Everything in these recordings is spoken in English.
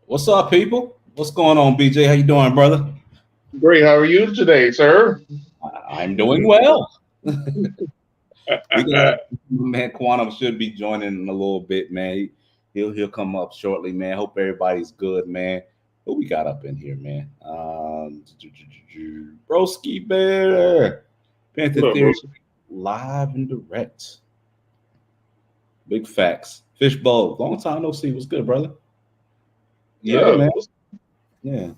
What's up, people? What's going on, BJ? How you doing, brother? Great. How are you today, sir? I'm doing well. We got man. Quantum should be joining in a little bit, man. He'll come up shortly, man. Hope everybody's good, man. What we got up in here, man? Broski Bear, Panther What up, bro? Theory, live and direct. Big facts. Fishbowl, long time no see. What's good, brother? Yeah, Yeah. man. Yeah.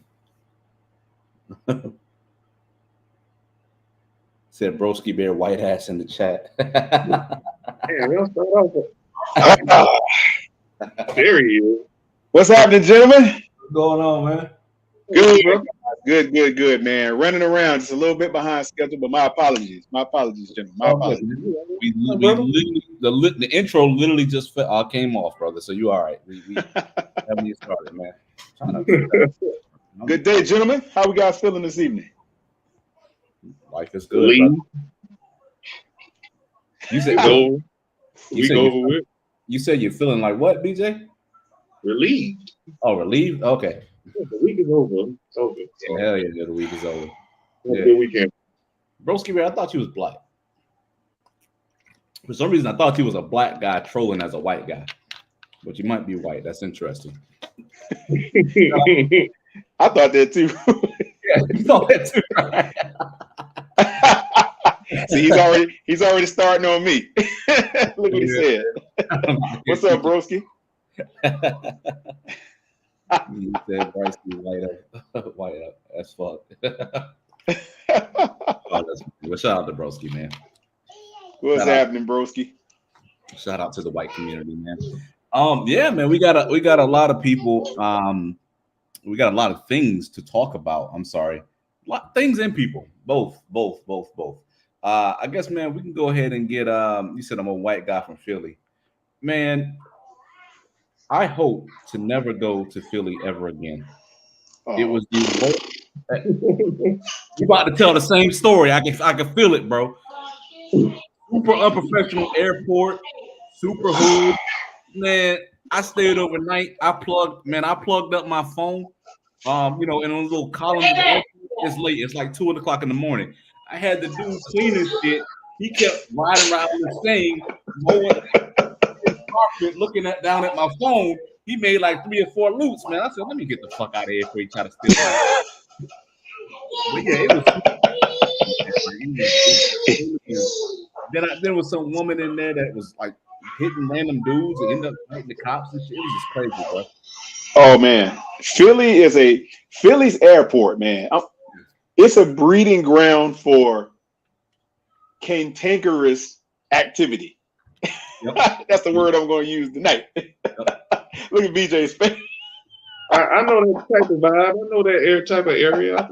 Said Broski Bear white ass in the chat. Man, let's start off with- There he is. What's happening, gentlemen? What's going on, man? Good, Bro. good, man. Running around just a little bit behind schedule, but my apologies. My apologies, gentlemen. My Oh, good, apologies. man. We brother. literally the intro literally just came off, brother. So you all right? We haven't get started, man. Good day, gentlemen. How we guys feeling this evening? Life is good. Leave. Brother. You said It's over. You We said go you- over with. you said you're feeling like what, BJ? Relieved. Oh, relieved. Okay. The week is over. It's over. So, Hell yeah, the week is over. have Yeah. a good weekend. Broski Bear, I thought you was black. For some reason, I thought you was a black guy trolling as a white guy, but you might be white. That's interesting. I thought that too. Yeah, you thought that too, right? See, he's already starting on me. Look what he said. What's up, broski? You said Broski white up as fuck. Well, shout out to Broski, man. What's Shout out. happening, broski? Shout out to the white community, man. Yeah, man, we got a lot of people. We got a lot of things to talk about. I'm sorry, things and people, both. I guess, man, we can go ahead and get. You said I'm a white guy from Philly, man. I hope to never go to Philly ever again. It was the worst. You about to tell the same story. I can feel it, bro. Super unprofessional airport, super hood. Man, I stayed overnight. I plugged up my phone. In those little columns of the airport. It's late. It's like 2:00 in the morning. I had the dude cleaning shit. He kept riding around the thing, mowing his carpet, looking down at my phone. He made like 3 or 4 loops, man. I said, let me get the fuck out of here before he try to steal it. But yeah, it was. Then there was some woman in there that was like hitting random dudes and ended up fighting the cops and shit. It was just crazy, bro. Oh man, Philly's airport, man. It's a breeding ground for cantankerous activity. Yep. That's the word I'm going to use tonight. Look at BJ's face. I know that type of vibe. I know that type of area.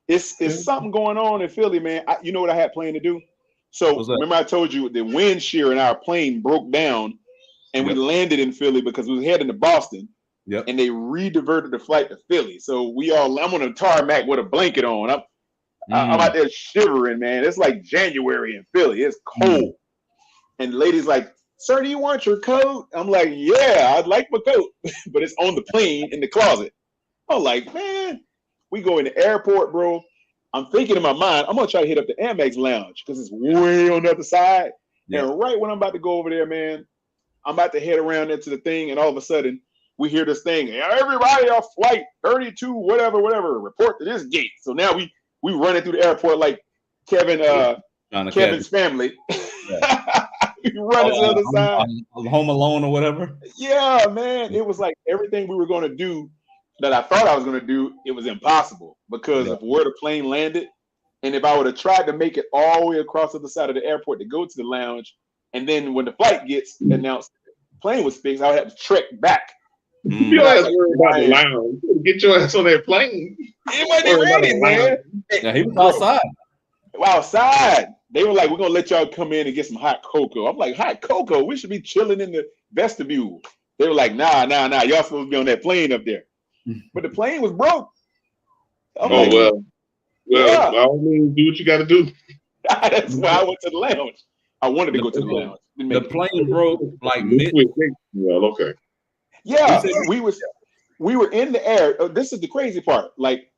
It's something going on in Philly, man. You know what I had planned to do? So remember I told you the wind shear in our plane broke down and we landed in Philly because we was heading to Boston. Yep. And they re-diverted the flight to Philly. So I'm on a tarmac with a blanket on. I'm out there shivering, man. It's like January in Philly. It's cold. And the lady's like, sir, do you want your coat? I'm like, yeah, I'd like my coat. But it's on the plane in the closet. I'm like, man, we go in the airport, bro. I'm thinking in my mind, I'm going to try to hit up the Amex lounge because it's way on the other side. Yeah. And right when I'm about to go over there, man, I'm about to head around into the thing. And all of a sudden, we hear this thing, everybody off flight 32, whatever, report to this gate. So now we running through the airport like Kevin's family. Yeah. Running to the other side. Home Alone or whatever. Yeah, man. It was like everything we were going to do that I thought I was going to do, it was impossible because of where the plane landed. And if I would have tried to make it all the way across the other side of the airport to go to the lounge, and then when the flight gets announced, the plane was fixed, I would have to trek back. Your ass worried about the lounge. Get your ass on that plane. It wasn't raining, man. Yeah, he was outside. Outside. They were like, we're going to let y'all come in and get some hot cocoa. I'm like, hot cocoa? We should be chilling in the vestibule. They were like, nah. Y'all supposed to be on that plane up there. But the plane was broke. Well, by all means, do what you got to do. That's why I went to the lounge. I wanted to go to the lounge. The plane broke like mid. Well, okay. Yeah, we were in the air. This is the crazy part. Like,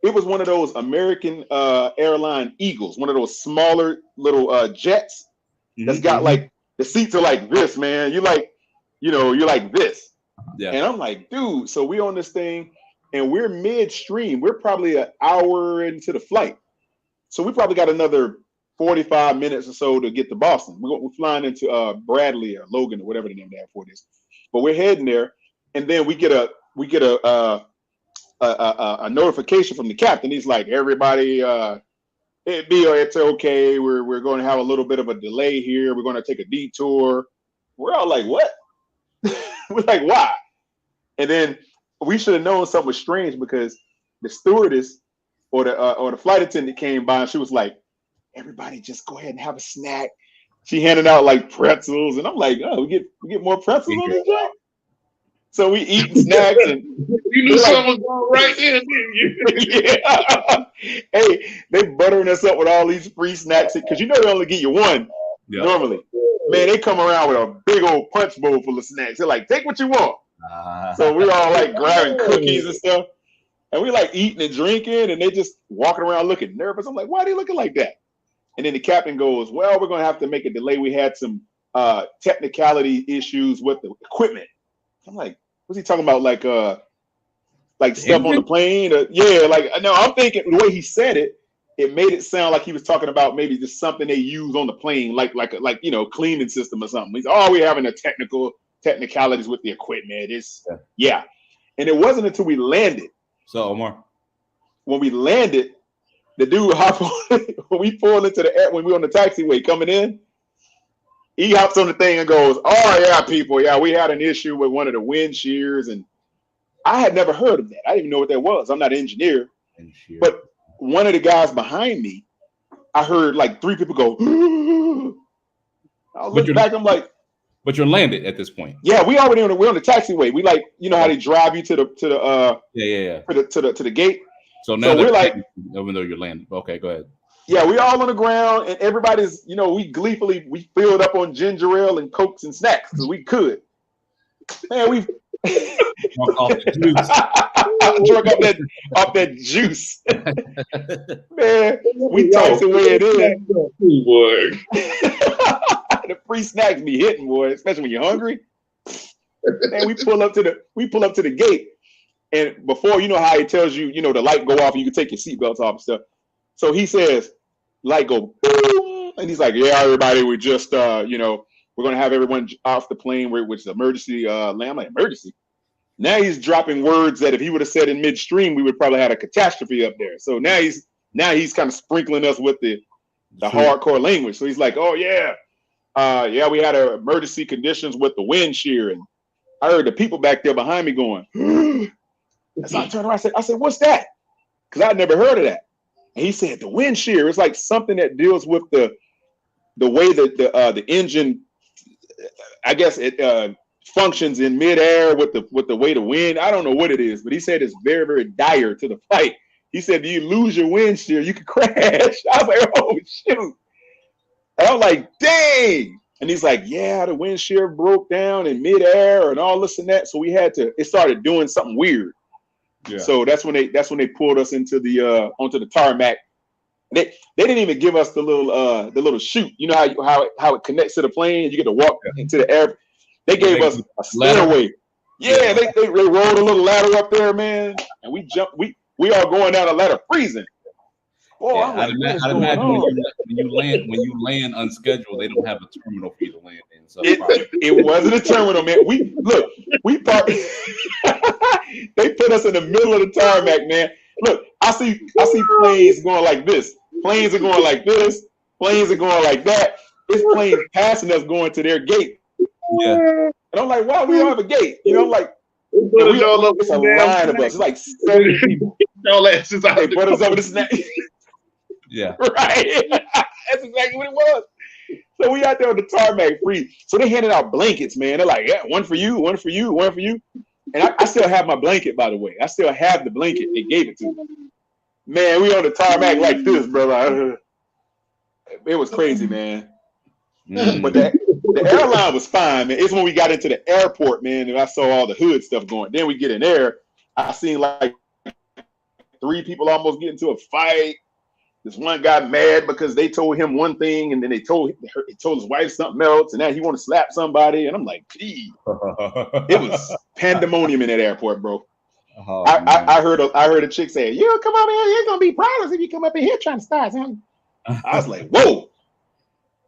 it was one of those American airline Eagles, one of those smaller little jets that's got like the seats are like this, man. You're like this. Yeah. And I'm like, dude, so we on this thing and we're midstream. We're probably an hour into the flight. So we probably got another 45 minutes or so to get to Boston. We're flying into Bradley or Logan or whatever the name of the airport is. But we're heading there, and then we get a notification from the captain. He's like, everybody, it's okay. We're going to have a little bit of a delay here. We're going to take a detour. We're all like, what? We're like, why? And then we should have known something was strange because the stewardess or the flight attendant came by and she was like, everybody just go ahead and have a snack. She handed out like pretzels, and I'm like, oh, we get more pretzels on this job. So we eat snacks, and you knew something was going right then, didn't you? Yeah. Hey, they buttering us up with all these free snacks because you know they only give you one normally. Man, they come around with a big old punch bowl full of snacks. They're like, take what you want. So we're all like grabbing cookies and stuff, and we like eating and drinking, and they just walking around looking nervous. I'm like, why are they looking like that? And then the captain goes, well, we're going to have to make a delay. We had some technicality issues with the equipment. I'm like, what's he talking about? Like stuff on the plane? No, I'm thinking the way he said it, it made it sound like he was talking about maybe just something they use on the plane, like cleaning system or something. He's, we're having technicalities with the equipment. And it wasn't until we landed. So Omar, when we landed, the dude hopped on when we pulled into the air when we were on the taxiway coming in. He hops on the thing and goes, "Oh yeah, people, yeah, we had an issue with one of the wind shears," and I had never heard of that. I didn't even know what that was. I'm not an engineer, but one of the guys behind me, I heard like 3 people go. I look back, I'm like, but you're landed at this point. Yeah, we're on the taxiway. We like, how they drive you to the gate. So now we're like, even though you're landed. Okay, go ahead. Yeah, we all on the ground, and everybody's, we gleefully filled up on ginger ale and Cokes and snacks because we could. Man, we drunk off that juice. Man, we talked the way it is. The free snacks be hitting, boy, especially when you're hungry. Man, we pull up to the gate. And before, you know how he tells you, the light go off and you can take your seatbelts off and stuff. So he says, light go boom. And he's like, yeah, everybody, we just, we're going to have everyone off the plane, which is emergency land. I'm like, emergency? Now he's dropping words that if he would have said in midstream, we would probably have a catastrophe up there. So now he's kind of sprinkling us with the hardcore language. So he's like, oh, yeah. We had emergency conditions with the wind shear. And I heard the people back there behind me going, so I turned around, I said, what's that? Because I'd never heard of that. And he said, the wind shear. It's like something that deals with the way that the engine, I guess it functions in midair with the way the wind. I don't know what it is, but he said it's very, very dire to the flight. He said, do you lose your wind shear, you could crash. I was like, oh, shoot. And I'm like, dang. And he's like, yeah, the wind shear broke down in midair and all this and that. So it started doing something weird. Yeah. So that's when they pulled us into onto the tarmac. They didn't even give us the little chute. You know how it connects to the plane. You get to walk into the air. They gave us a stairway. Yeah, they rolled a little ladder up there, man, and we jumped. We are going down a ladder, freezing. Boy, I'd imagine when you land unscheduled, they don't have a terminal for you to land in. So it wasn't a terminal, man. We parked. They put us in the middle of the tarmac, man. Look, I see planes going like this. Planes are going like this. Planes are going like that. This plane's passing us going to their gate. Yeah. And I'm like, why we don't have a gate? Like, it's a line of us. It's like 70 people. They put us over the snack. Yeah. Right. That's exactly what it was. So we out there on the tarmac free. So they handed out blankets, man. They're like, yeah, one for you, one for you, one for you. And I still have my blanket, by the way. I still have the blanket. They gave it to me. Man, we on the tarmac like this, brother. It was crazy, man. But The airline was fine, man. It's when we got into the airport, man, and I saw all the hood stuff going. Then we get in there, I seen like 3 people almost get into a fight. This one got mad because they told him one thing, and then he told his wife something else, and now he want to slap somebody. And I'm like, gee, it was pandemonium in that airport, bro. Oh, I heard a chick say, "You come up here, you're gonna be problems if you come up in here trying to start something." I was like, whoa.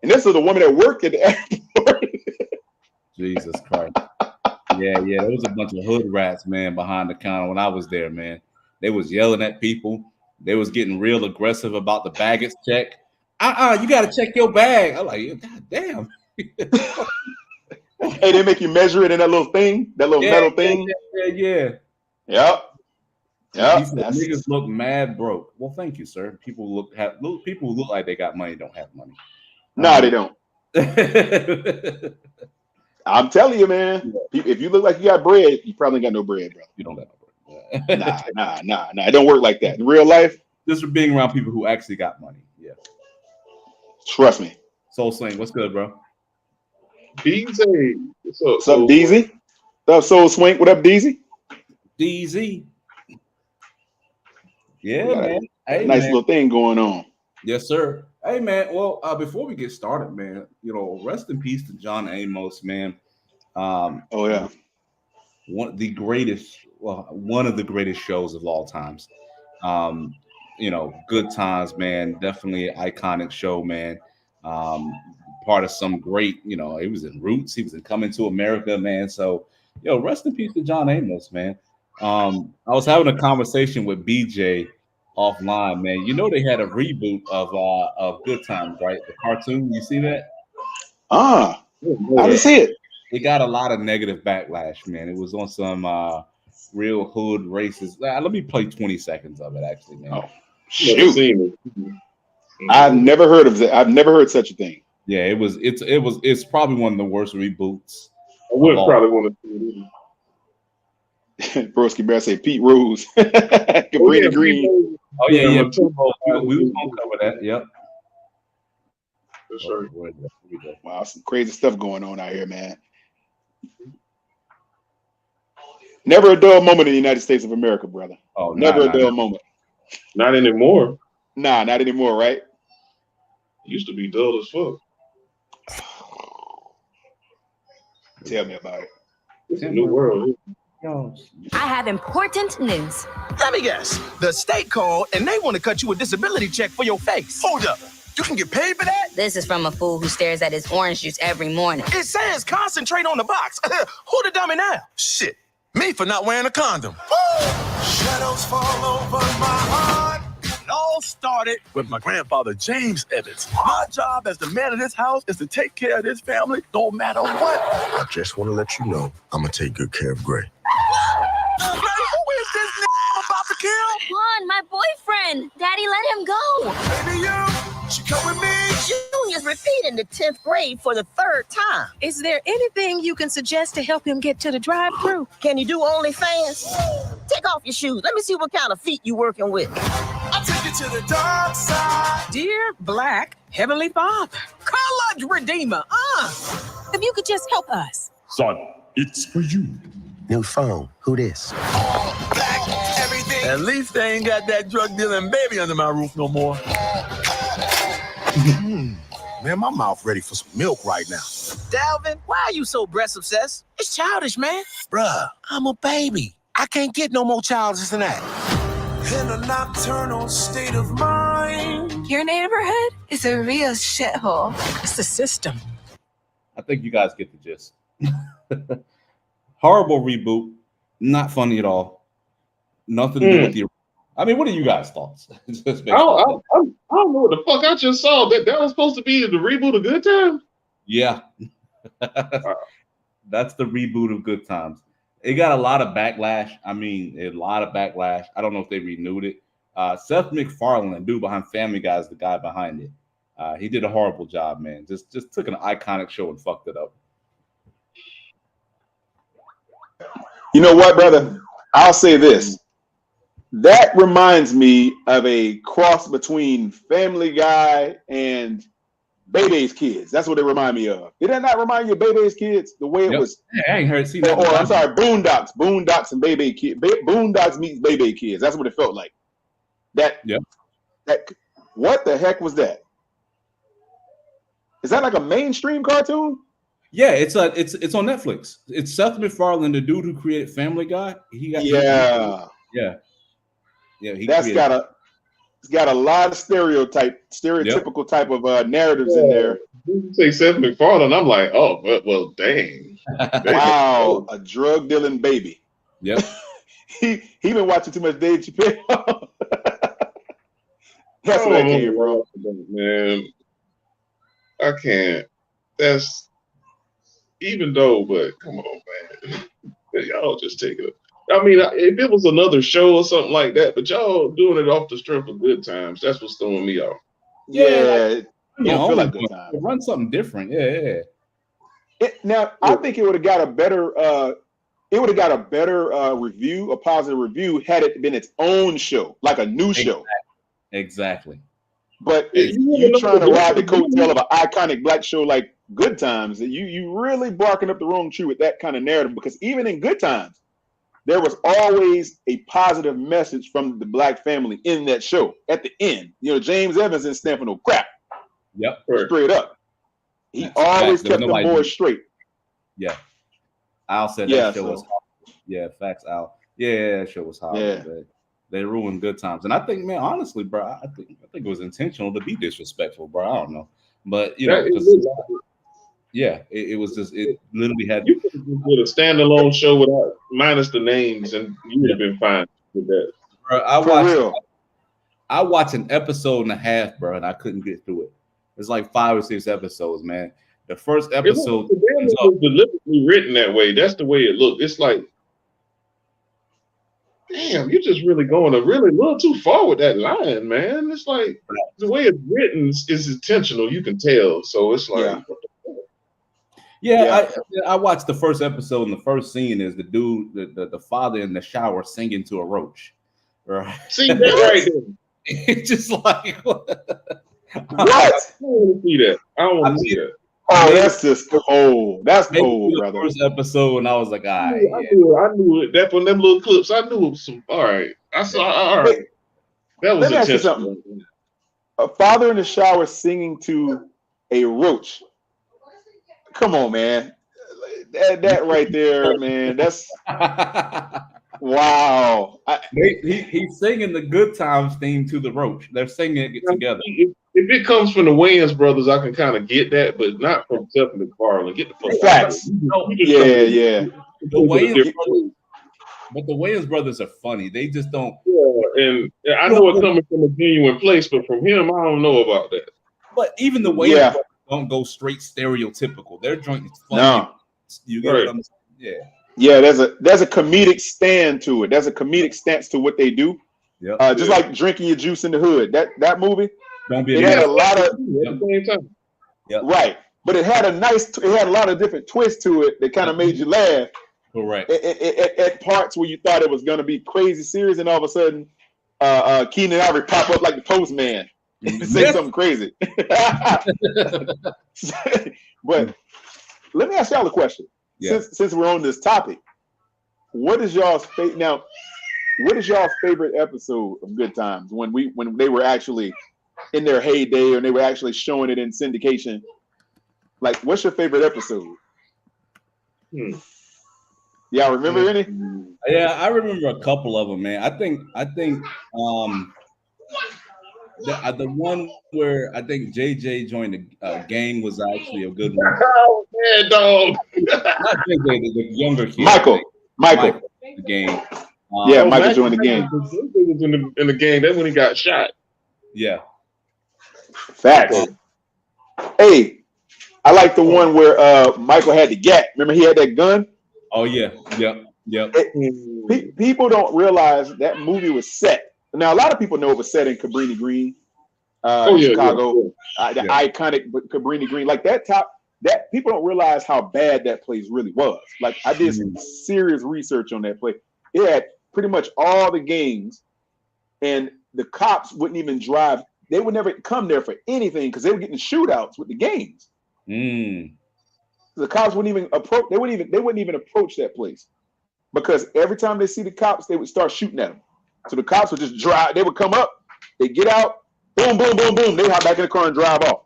And this is the woman that worked at the airport. Jesus Christ. Yeah. There was a bunch of hood rats, man, behind the counter when I was there, man. They was yelling at people. They was getting real aggressive about the baggage check. You got to check your bag. I'm like, God damn. Hey, they make you measure it in that little thing, that little metal thing. Yeah. Yep. Niggas look mad broke. Well, thank you, sir. People who look like they got money don't have money. No, they don't. I'm telling you, man. If you look like you got bread, you probably got no bread, bro. You don't got no bread. Nah. It don't work like that in real life. Just for being around people who actually got money. Yeah. Trust me. Soul Swing, what's good, bro? DZ. What's up, DZ? What's up, Soul Swing? What up, DZ? DZ. Yeah, man. Hey, nice little thing going on. Yes, sir. Hey, man. Well, before we get started, man, rest in peace to John Amos, man. Oh yeah. One of the greatest shows of all times. Good Times, man. Definitely an iconic show, man. Part of some great, he was in Roots, he was in Coming to America, man. So, rest in peace to John Amos, man. I was having a conversation with BJ offline, man. They had a reboot of Good Times, right? The cartoon. You see that? I didn't see it. It got a lot of negative backlash, man. It was on some real hood racist. Let me play 20 seconds of it, actually, man. Oh, shoot. I've never heard of that. I've never heard such a thing. Yeah, it's probably one of the worst reboots. I would probably want to see it. Broski Bear say Pete Rose. Cabrini Green. Oh yeah. We was gonna cover that. Yep. For sure. Wow, some crazy stuff going on out here, man. Never a dull moment in the United States of America, brother. Oh, never a dull moment. Not anymore. Nah, not anymore, right? It used to be dull as fuck. Tell me about it. It's a new world. I have important news. Let me guess. The state called and they want to cut you a disability check for your face. Hold up. You can get paid for that? This is from a fool who stares at his orange juice every morning. It says concentrate on the box. Who the dummy now? Shit. Me for not wearing a condom. Shadows fall over my heart. It all started with my grandfather, James Evans. My job as the man of this house is to take care of this family no matter what. I just want to let you know I'm going to take good care of Gray. Who is this I'm about to kill? Juan, my boyfriend. Daddy, let him go. Baby, she come with me. Junior's repeating the 10th grade for the 3rd time. Is there anything you can suggest to help him get to the drive-thru? Can you do OnlyFans? Take off your shoes. Let me see what kind of feet you working with. I'll take you to the dark side. Dear Black Heavenly Father, Color Redeemer, if you could just help us. Son, it's for you. New phone. Who this? Black, everything. At least they ain't got that drug dealing baby under my roof no more. Man, my mouth ready for some milk right now. Dalvin, why are you so breast obsessed? It's childish, man. Bruh, I'm a baby. I can't get no more childish than that. In a nocturnal state of mind. Your neighborhood is a real shithole. It's the system. I think you guys get the gist. Horrible reboot. Not funny at all. Nothing to do with the. I mean, what are you guys' thoughts? I don't know what the fuck I just saw. That was supposed to be the reboot of Good Times? Yeah. That's the reboot of Good Times. It got a lot of backlash. I mean, a lot of backlash. I don't know if they renewed it. Seth MacFarlane, dude behind Family Guy, is the guy behind it. He did a horrible job, man. Just took an iconic show and fucked it up. You know what, brother? I'll say this. That reminds me of a cross between Family Guy and Bebe's Kids. That's what they remind me of. Did that not remind you of Bebe's Kids? The way it was. Yeah, I ain't seen that. Or I'm sorry, Boondocks and Bebe Kids. Boondocks meets Bebe Kids. That's what it felt like. That. What the heck was that? Is that like a mainstream cartoon? Yeah, it's on Netflix. It's Seth MacFarlane, the dude who created Family Guy. Yeah. It's got a lot of stereotypical type of narratives in there. You say Seth MacFarlane, I'm like, oh, well, dang. Wow, a drug dealing baby. Yep. he been watching too much Dave Chappelle. That's what I came, bro. Man, I can't. That's even though, but come on, man. Y'all just take it. I mean, if it was another show or something like that, but y'all doing it off the strength of Good Times, that's what's throwing me off. Yeah, don't feel like Good Times. Run something different. Yeah. I think it would have got a better. It would have got a better review, a positive review, had it been its own show, like a new show. Exactly. But you trying to ride the coattail of an iconic black show like Good Times, you really barking up the wrong tree with that kind of narrative, because even in Good Times, there was always a positive message from the black family in that show. At the end, James Evans didn't stand for no crap. Yep. Straight up. He always kept the boys straight. Yeah. Al said that show was hot. Yeah, facts, Al. Yeah, that show was hot. Yeah. They ruined Good Times. And I think, man, honestly, bro, I think it was intentional to be disrespectful, bro. I don't know. But, it was just, it literally had. You could have did a standalone show without, minus the names, and you would have been fine with that. Bro, I watched an episode and a half, bro, and I couldn't get through it. It's like 5 or 6 episodes, man. The first episode was deliberately written that way. That's the way it looked. It's like, damn, you're just really going a little too far with that line, man. It's like the way it's written is intentional. You can tell. So it's like, I watched the first episode, and the first scene is the dude, the father in the shower singing to a roach. Right? See that right there. It's just like what? I don't want to see that. I don't want to see that. Oh, that's just cold. That's cold, brother. First episode, and I was like, all right. I knew it. That from them little clips, I knew it was some. All right, I saw. All right, that was intentional. A father in the shower singing to a roach. Come on, man. That right there, man. That's wow. He's singing the Good Times theme to the roach. They're singing it together. If it comes from the Wayans brothers, I can kind of get that, but not from Seth MacFarlane. Get the fuck Facts. Yeah. The Wayans brothers are funny. They just don't. Yeah, and I know it's coming from a genuine place, but from him, I don't know about that. But even the Wayans brothers don't go straight stereotypical. Their joint is funny. No. You get what I'm saying? Yeah, there's a comedic stand to it. There's a comedic stance to what they do. Yeah. Just like Drinking Your Juice in the Hood. That movie. It had a lot of at the same time. Right, but it had a lot of different twists to it that kind of made you laugh. Correct. At parts where you thought it was going to be crazy serious, and all of a sudden, Keenan Ivory pop up like the postman and say something crazy. But let me ask y'all a question. Yeah. Since we're on this topic, what is y'all's favorite episode of Good Times when they were actually in their heyday, or they were actually showing it in syndication? Like, what's your favorite episode? Y'all remember any? Yeah, I remember a couple of them, man. I think the one where I think JJ joined the gang was actually a good one. Oh man, dog! Not JJ, the younger kid. Michael, the gang. Michael joined the gang. He was in the game. That's when he got shot. Yeah. Facts. Hey, I like the one where Michael had the gat. Remember, he had that gun. Oh yeah. Yep. People don't realize that movie was set. Now, a lot of people know it was set in Cabrini Green, Chicago. The iconic Cabrini Green, like that people don't realize how bad that place really was. Like, I did some serious research on that place. It had pretty much all the gangs, and the cops wouldn't even drive they would never come there for anything because they were getting shootouts with the gangs. The cops wouldn't even approach. They wouldn't even approach that place because every time they see the cops, they would start shooting at them. So the cops would just drive. They would come up, they get out, boom, boom, boom, boom. They hop back in the car and drive off.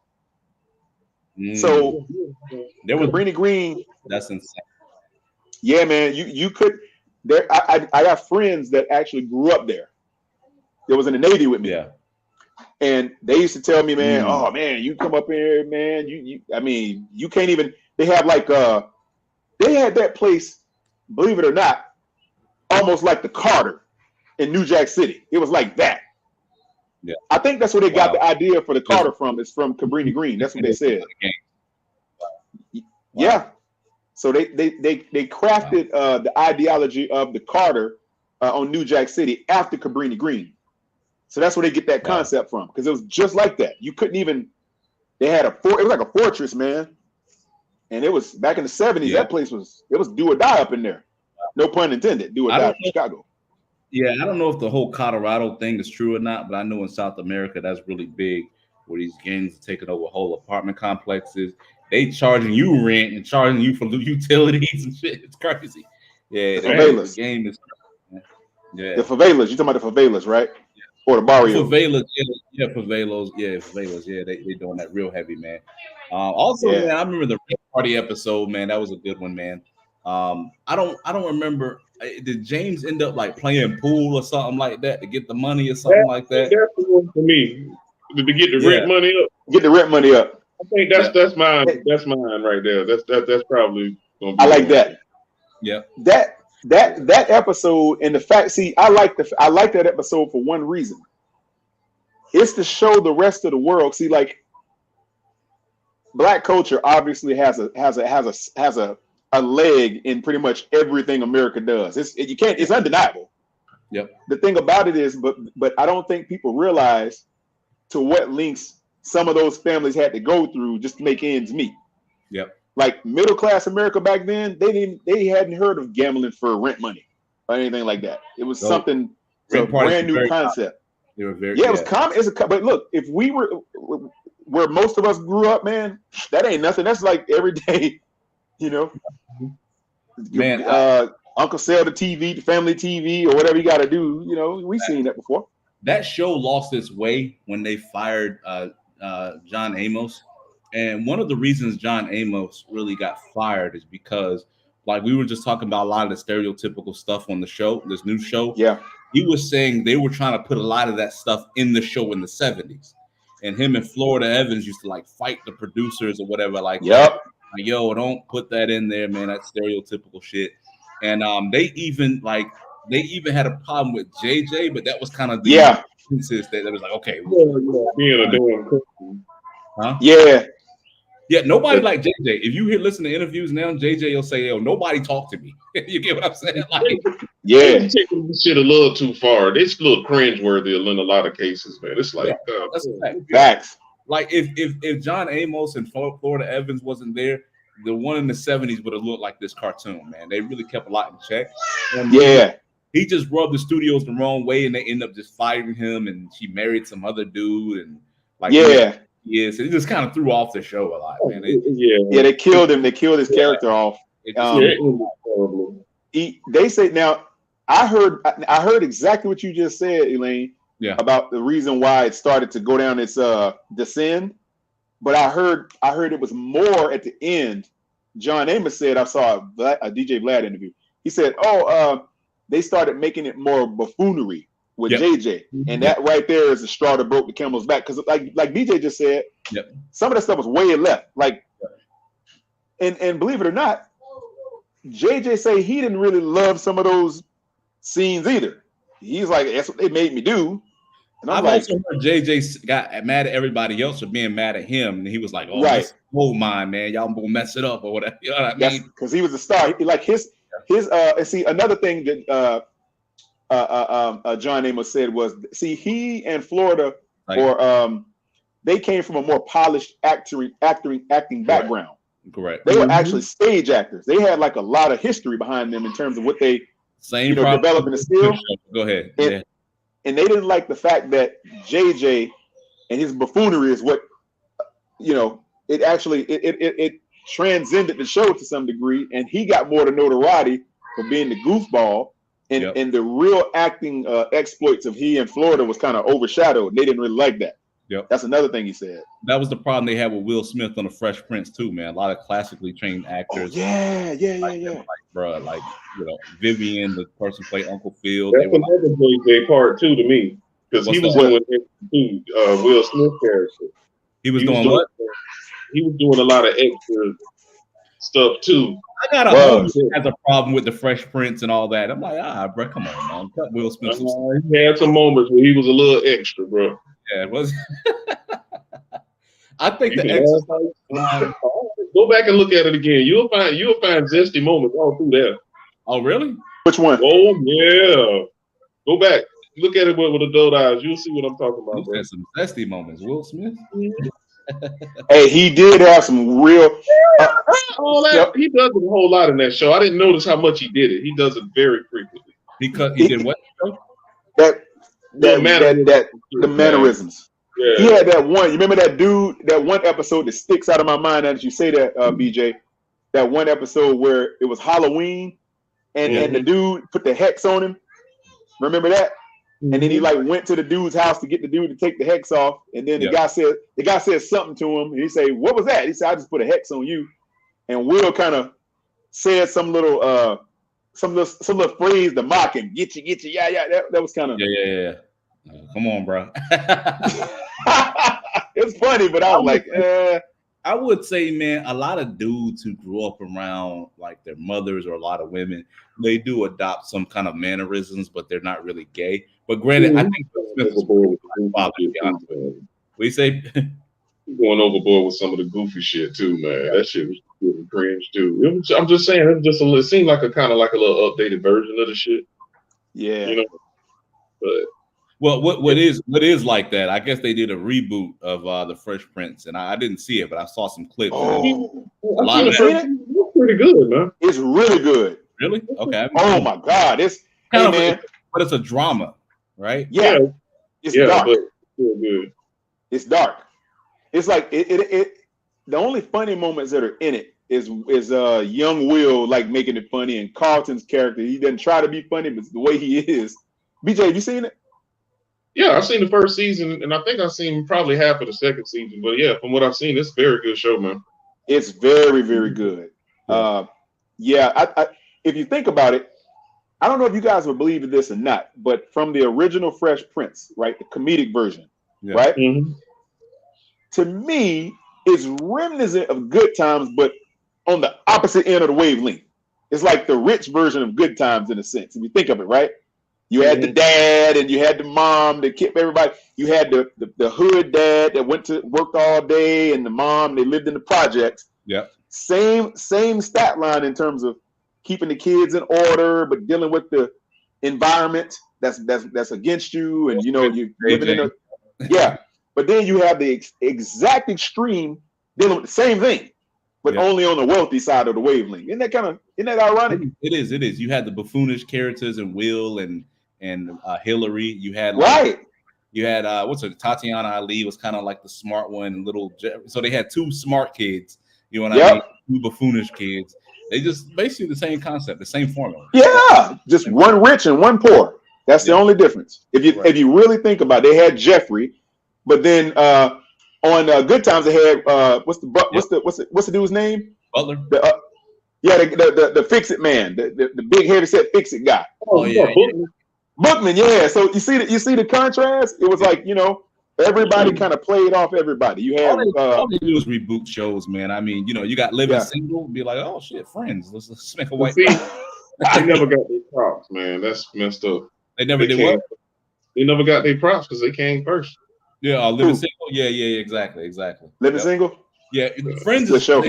So there was Cabrini Green. That's insane. Yeah, man. You could. There, I got friends that actually grew up there. That was in the Navy with me. Yeah. And they used to tell me, man, oh man, you come up here, man. I mean, you can't even. They have like they had that place, believe it or not, almost like the Carter in New Jack City. It was like that. Yeah. I think that's where they got the idea for the Carter from. It's from Cabrini Green. That's what they said. Yeah. So they crafted the ideology of the Carter on New Jack City after Cabrini Green. So that's where they get that concept from, because it was just like that. You couldn't even. They had it was like a fortress, man. And it was back in the 70s. That place was do or die up in there. No pun intended. Do or die in Chicago. Yeah, I don't know if the whole Colorado thing is true or not, but I know in South America that's really big, where these gangs are taking over whole apartment complexes. They charging you rent and charging you for utilities and shit. It's crazy. Yeah, the game is. Yeah, the favelas. You talking about the favelas, right? Yeah. Or the barrios. Favelas, favelas. Yeah, they doing that real heavy, man. Also, man, I remember the Red Party episode, man. That was a good one, man. I don't remember. Did James end up like playing pool or something like that to get the money or something like that? That's the one for me to get the rent money up. Get the rent money up. I think that's mine. That's mine right there. That's probably gonna be. I like that. Yeah. That episode and the fact. See, I like that episode for one reason. It's to show the rest of the world. See, like Black culture obviously has a leg in pretty much everything America does. It's undeniable. Yep. The thing about it is, but I don't think people realize to what lengths some of those families had to go through just to make ends meet. Yep. Like middle class America back then, they hadn't heard of gambling for rent money or anything like that. It was something, a brand new concept. They were very it was common. But look, if we were where most of us grew up, man, that ain't nothing. That's like every day. You know, man, Uncle sell the TV, the family TV, or whatever you got to do. You know, we've seen that before. That show lost its way when they fired John Amos, and one of the reasons John Amos really got fired is because, like we were just talking about, a lot of the stereotypical stuff on the show, this new show. Yeah, he was saying they were trying to put a lot of that stuff in the show in the 70s, and him and Florida Evans used to like fight the producers or whatever. Like, yep. Like, yo, don't put that in there, man. That's stereotypical shit. And they even had a problem with JJ, but that was kind of the instance that was like, okay, being a damn huh? Yeah, nobody like JJ. If you listen to interviews now, JJ will say, "Yo, nobody talk to me." You get what I'm saying? Like, they're taking this shit a little too far. It's a little cringeworthy in a lot of cases, man. It's like that's a fact. Facts. Like if John Amos and Florida Evans wasn't there, the one in the 70s would have looked like this cartoon, man. They really kept a lot in check. And he just rubbed the studios the wrong way, and they end up just firing him. And she married some other dude, and like so it just kind of threw off the show a lot, man. They killed him. They killed his character off. They say now. I heard exactly what you just said, Elaine. Yeah. About the reason why it started to go down its descend. But I heard it was more at the end. John Amos said, I saw a DJ Vlad interview. He said, they started making it more buffoonery with JJ. And that right there is the straw that broke the camel's back. Because like BJ just said, some of that stuff was way left. Like, and believe it or not, JJ say he didn't really love some of those scenes either. He's like, that's what they made me do. And I've also heard JJ got mad at everybody else for being mad at him, and he was like, "Oh, this gold mine, man, y'all gonna mess it up or whatever." You know what I mean? Because he was a star. Like his and see, another thing that John Amos said was, see, he and Florida they came from a more polished acting background. Correct. They were actually stage actors. They had like a lot of history behind them in terms of what they developing the skill. Go ahead. And they didn't like the fact that JJ and his buffoonery is what it actually it transcended the show to some degree, and he got more to notoriety for being the goofball, and the real acting exploits of he in Florida was kind of overshadowed. They didn't really like that. Yep. That's another thing he said. That was the problem they had with Will Smith on The Fresh Prince too, man. A lot of classically trained actors. Yeah. Like Vivian, the person who played Uncle Phil. That's another big part too to me, because he was doing Will Smith character. He was doing what? He was doing a lot of extra stuff too. I got a homie who has a problem with The Fresh Prince and all that. I'm like, bro, come on, man. Cut Will Smith. He had some moments where he was a little extra, bro. Yeah, it was. I think go back and look at it again. You'll find zesty moments all through there. Oh, really? Which one? Oh, yeah. Go back. Look at it with adult eyes. You'll see what I'm talking about, bro. Some zesty moments. Will Smith? Hey, he did have some real... all that. He does it a whole lot in that show. I didn't notice how much he did it. He does it very frequently. He did what? The mannerisms. Yeah. He had that one. You remember that dude? That one episode that sticks out of my mind as you say that, BJ. That one episode where it was Halloween, and the dude put the hex on him. Remember that? And then he went to the dude's house to get the dude to take the hex off. And then the guy said something to him. And he said, "What was that?" He said, "I just put a hex on you." And Will kind of said some little phrase to mock him. Get you, yeah. That was kind of come on, bro. It's funny, but I was like, I would say, man, a lot of dudes who grew up around like their mothers or a lot of women, they do adopt some kind of mannerisms, but they're not really gay. But granted, I think Smith was what do you say? Going overboard with some of the goofy shit too, man. That shit was really cringe too. I'm just saying, it seemed like a kind of like a little updated version of the shit. Yeah. But well, what is like that? I guess they did a reboot of The Fresh Prince, and I didn't see it, but I saw some clips. It's pretty good, man. It's really good. Really? Okay. Oh my God! It's but it's a drama, right? Yeah. It's dark. But still good. It's dark. It's like it. The only funny moments that are in it is young Will making it funny, and Carlton's character. He doesn't try to be funny, but the way he is. BJ, have you seen it? Yeah, I've seen the first season, and I think I've seen probably half of the second season. But yeah, from what I've seen, it's a very good show, man. It's very, very good. If you think about it, I don't know if you guys would believe in this or not, but from the original Fresh Prince, right, the comedic version, right? Mm-hmm. To me, it's reminiscent of Good Times, but on the opposite end of the wavelength. It's like the rich version of Good Times in a sense, if you think of it, right? You had the dad and you had the mom that kept everybody. You had the hood dad that worked all day, and the mom, they lived in the projects. Yeah. Same stat line in terms of keeping the kids in order, but dealing with the environment that's against you, and you living in But then you have the exact extreme dealing with the same thing, but only on the wealthy side of the wavelength. Isn't that ironic? It is. You had the buffoonish characters in Will and Hillary. You had you had Tatiana Ali was kind of like the smart one, so they had two smart kids, you know what I mean? Two buffoonish kids. They just basically the same concept, the same formula. Yeah, just one rich and one poor. That's the only difference. If you really think about it, they had Jeffrey, but then on Good Times they had what's the dude's name? Butler. The fix it man, the big heavy set fix it guy. Bookman, yeah. So you see the contrast. It was like everybody kind of played off everybody. You had all they do is reboot shows, man. I mean, you got Living Single, be like, oh shit, Friends. Let's make a white. They never got their props, man. That's messed up. They never did what? They never got their props because they came first. Yeah, Living Single. Yeah, exactly. Living Single. Yeah, Friends is show.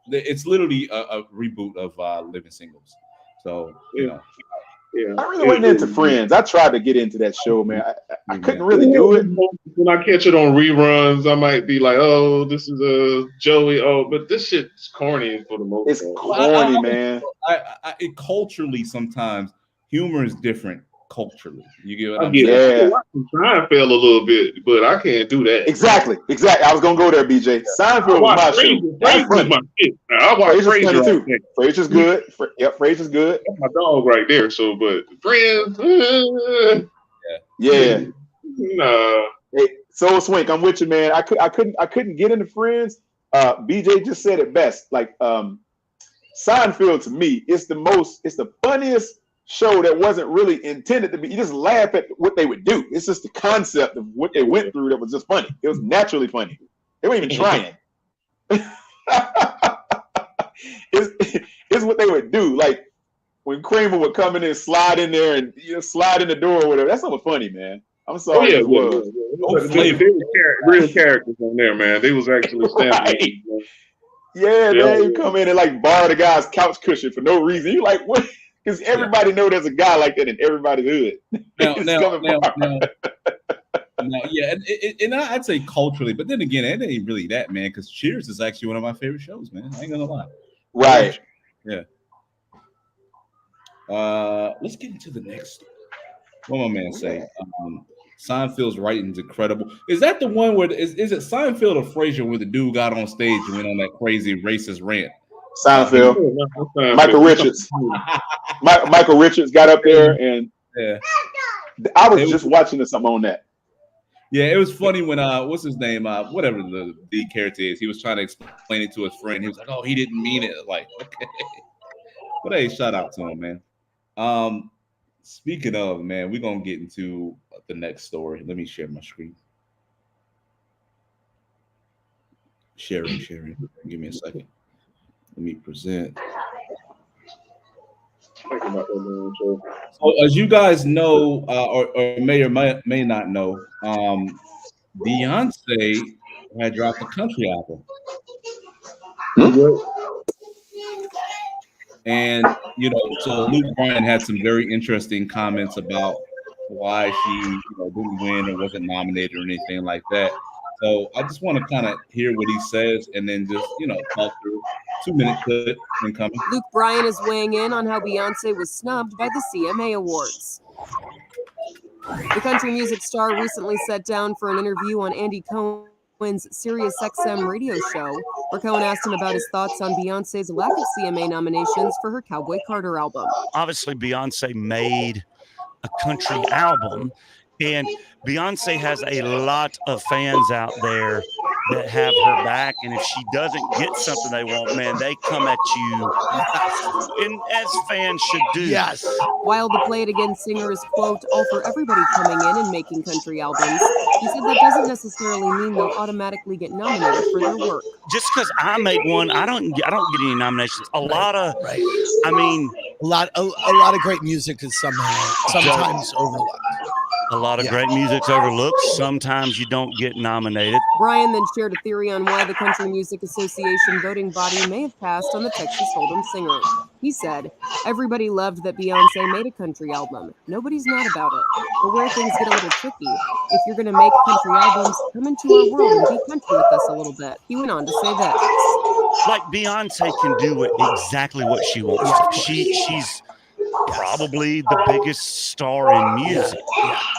It's literally a reboot of Living Singles. So I really wasn't into Friends. I tried to get into that show, man. I couldn't really do it. When I catch it on reruns, I might be like, "Oh, this is a Joey." Oh, but this shit's corny for the most part. It's corny, man. Culturally, sometimes humor is different culturally. You get what I I'm get saying? it. I can Seinfeld a little bit, but I can't do that. Exactly. I was gonna go there, BJ. Seinfeld was my show. That's Frasier is my shit. I watch Frazier's funny Frasier too. Frazier's good. Yep, Frazier's good. That's my dog right there. So, but Friends, Yeah. nah. Hey, Soul Swink, I'm with you, man. I couldn't get into Friends. BJ just said it best. Like Seinfeld to me, it's the funniest show that wasn't really intended to be. You just laugh at what they would do. It's just the concept of what they went through that was just funny. It was naturally funny. They weren't even trying. It's what they would do. Like when Kramer would come in and slide in there and slide in the door or whatever. That's something funny, man. I'm sorry. It was. They were real characters on there, man. They was actually standing. Right. Yeah, man. You come in and like borrow the guy's couch cushion for no reason. You like what? Because everybody know there's a guy like that in everybody's hood. And I'd say culturally, but then again, it ain't really that, man. Because Cheers is actually one of my favorite shows, man. I ain't gonna lie. Right. Yeah. Let's get into the next story. What my man say? Seinfeld's writing's incredible. Is that the one where is it Seinfeld or Frasier where the dude got on stage and went on that crazy racist rant? Seinfeld. Michael Richards. Michael Richards got up there and I was just watching something on that. Yeah, it was funny when what's his name? Whatever the character is, he was trying to explain it to his friend. He was like, "Oh, he didn't mean it." Like, okay. But hey, shout out to him, man. Speaking of, man, we're gonna get into the next story. Let me share my screen. Sharing. Give me a second. Let me present. So, as you guys know, or may not know, Beyonce had dropped a country album. And, so Luke Bryan had some very interesting comments about why she didn't win or wasn't nominated or anything like that. So I just want to kind of hear what he says and then just, talk through 2-minute clip incoming. Luke Bryan is weighing in on how Beyonce was snubbed by the CMA Awards. The country music star recently sat down for an interview on Andy Cohen's SiriusXM radio show, where Cohen asked him about his thoughts on Beyonce's lack of CMA nominations for her Cowboy Carter album. Obviously, Beyonce made a country album, and Beyonce has a lot of fans out there that have her back, and if she doesn't get something they want, man, they come at you, and as fans should do. Yes. While the Play It Again singer is, quote, all for everybody coming in and making country albums, he said that doesn't necessarily mean they'll automatically get nominated for their work. Just because I make one, I don't get any nominations. A lot of great music is sometimes overlooked. A lot of great music's overlooked. Sometimes you don't get nominated. Bryan then shared a theory on why the Country Music Association voting body may have passed on the Texas Hold'em singer. He said, everybody loved that Beyonce made a country album. Nobody's mad about it. But where things get a little tricky, if you're going to make country albums, come into our world and be country with us a little bit. He went on to say this. Like Beyonce can do exactly what she wants. She's probably the biggest star in music,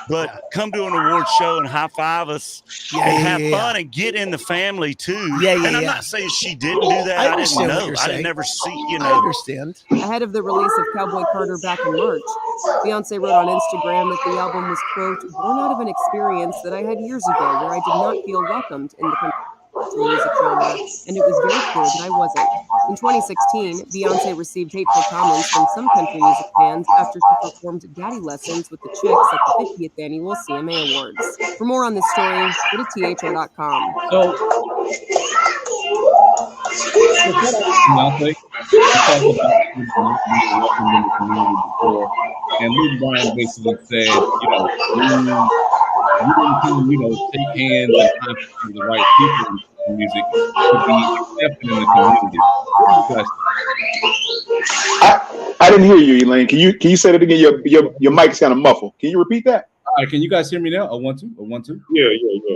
but come to an award show and high five us and have fun and get in the family too. And I'm not saying she didn't do that. I didn't know. I didn't ever see. I understand. Ahead of the release of Cowboy Carter back in March, Beyonce wrote on Instagram that the album was, quote, born out of an experience that I had years ago where I did not feel welcomed in the country music genre, and it was very clear that I wasn't. In 2016, Beyonce received hateful comments from some country music fans after she performed Daddy Lessons with the Chicks at the 50th Annual CMA Awards. For more on this story, go to THR.com. And Luke Bryan basically said, you didn't take hands and contact the right people in music to be accepted in the community. I didn't hear you, Elaine. Can you say that again? Your mic's kind of muffled. Can you repeat that? All right, can you guys hear me now? A 1 2?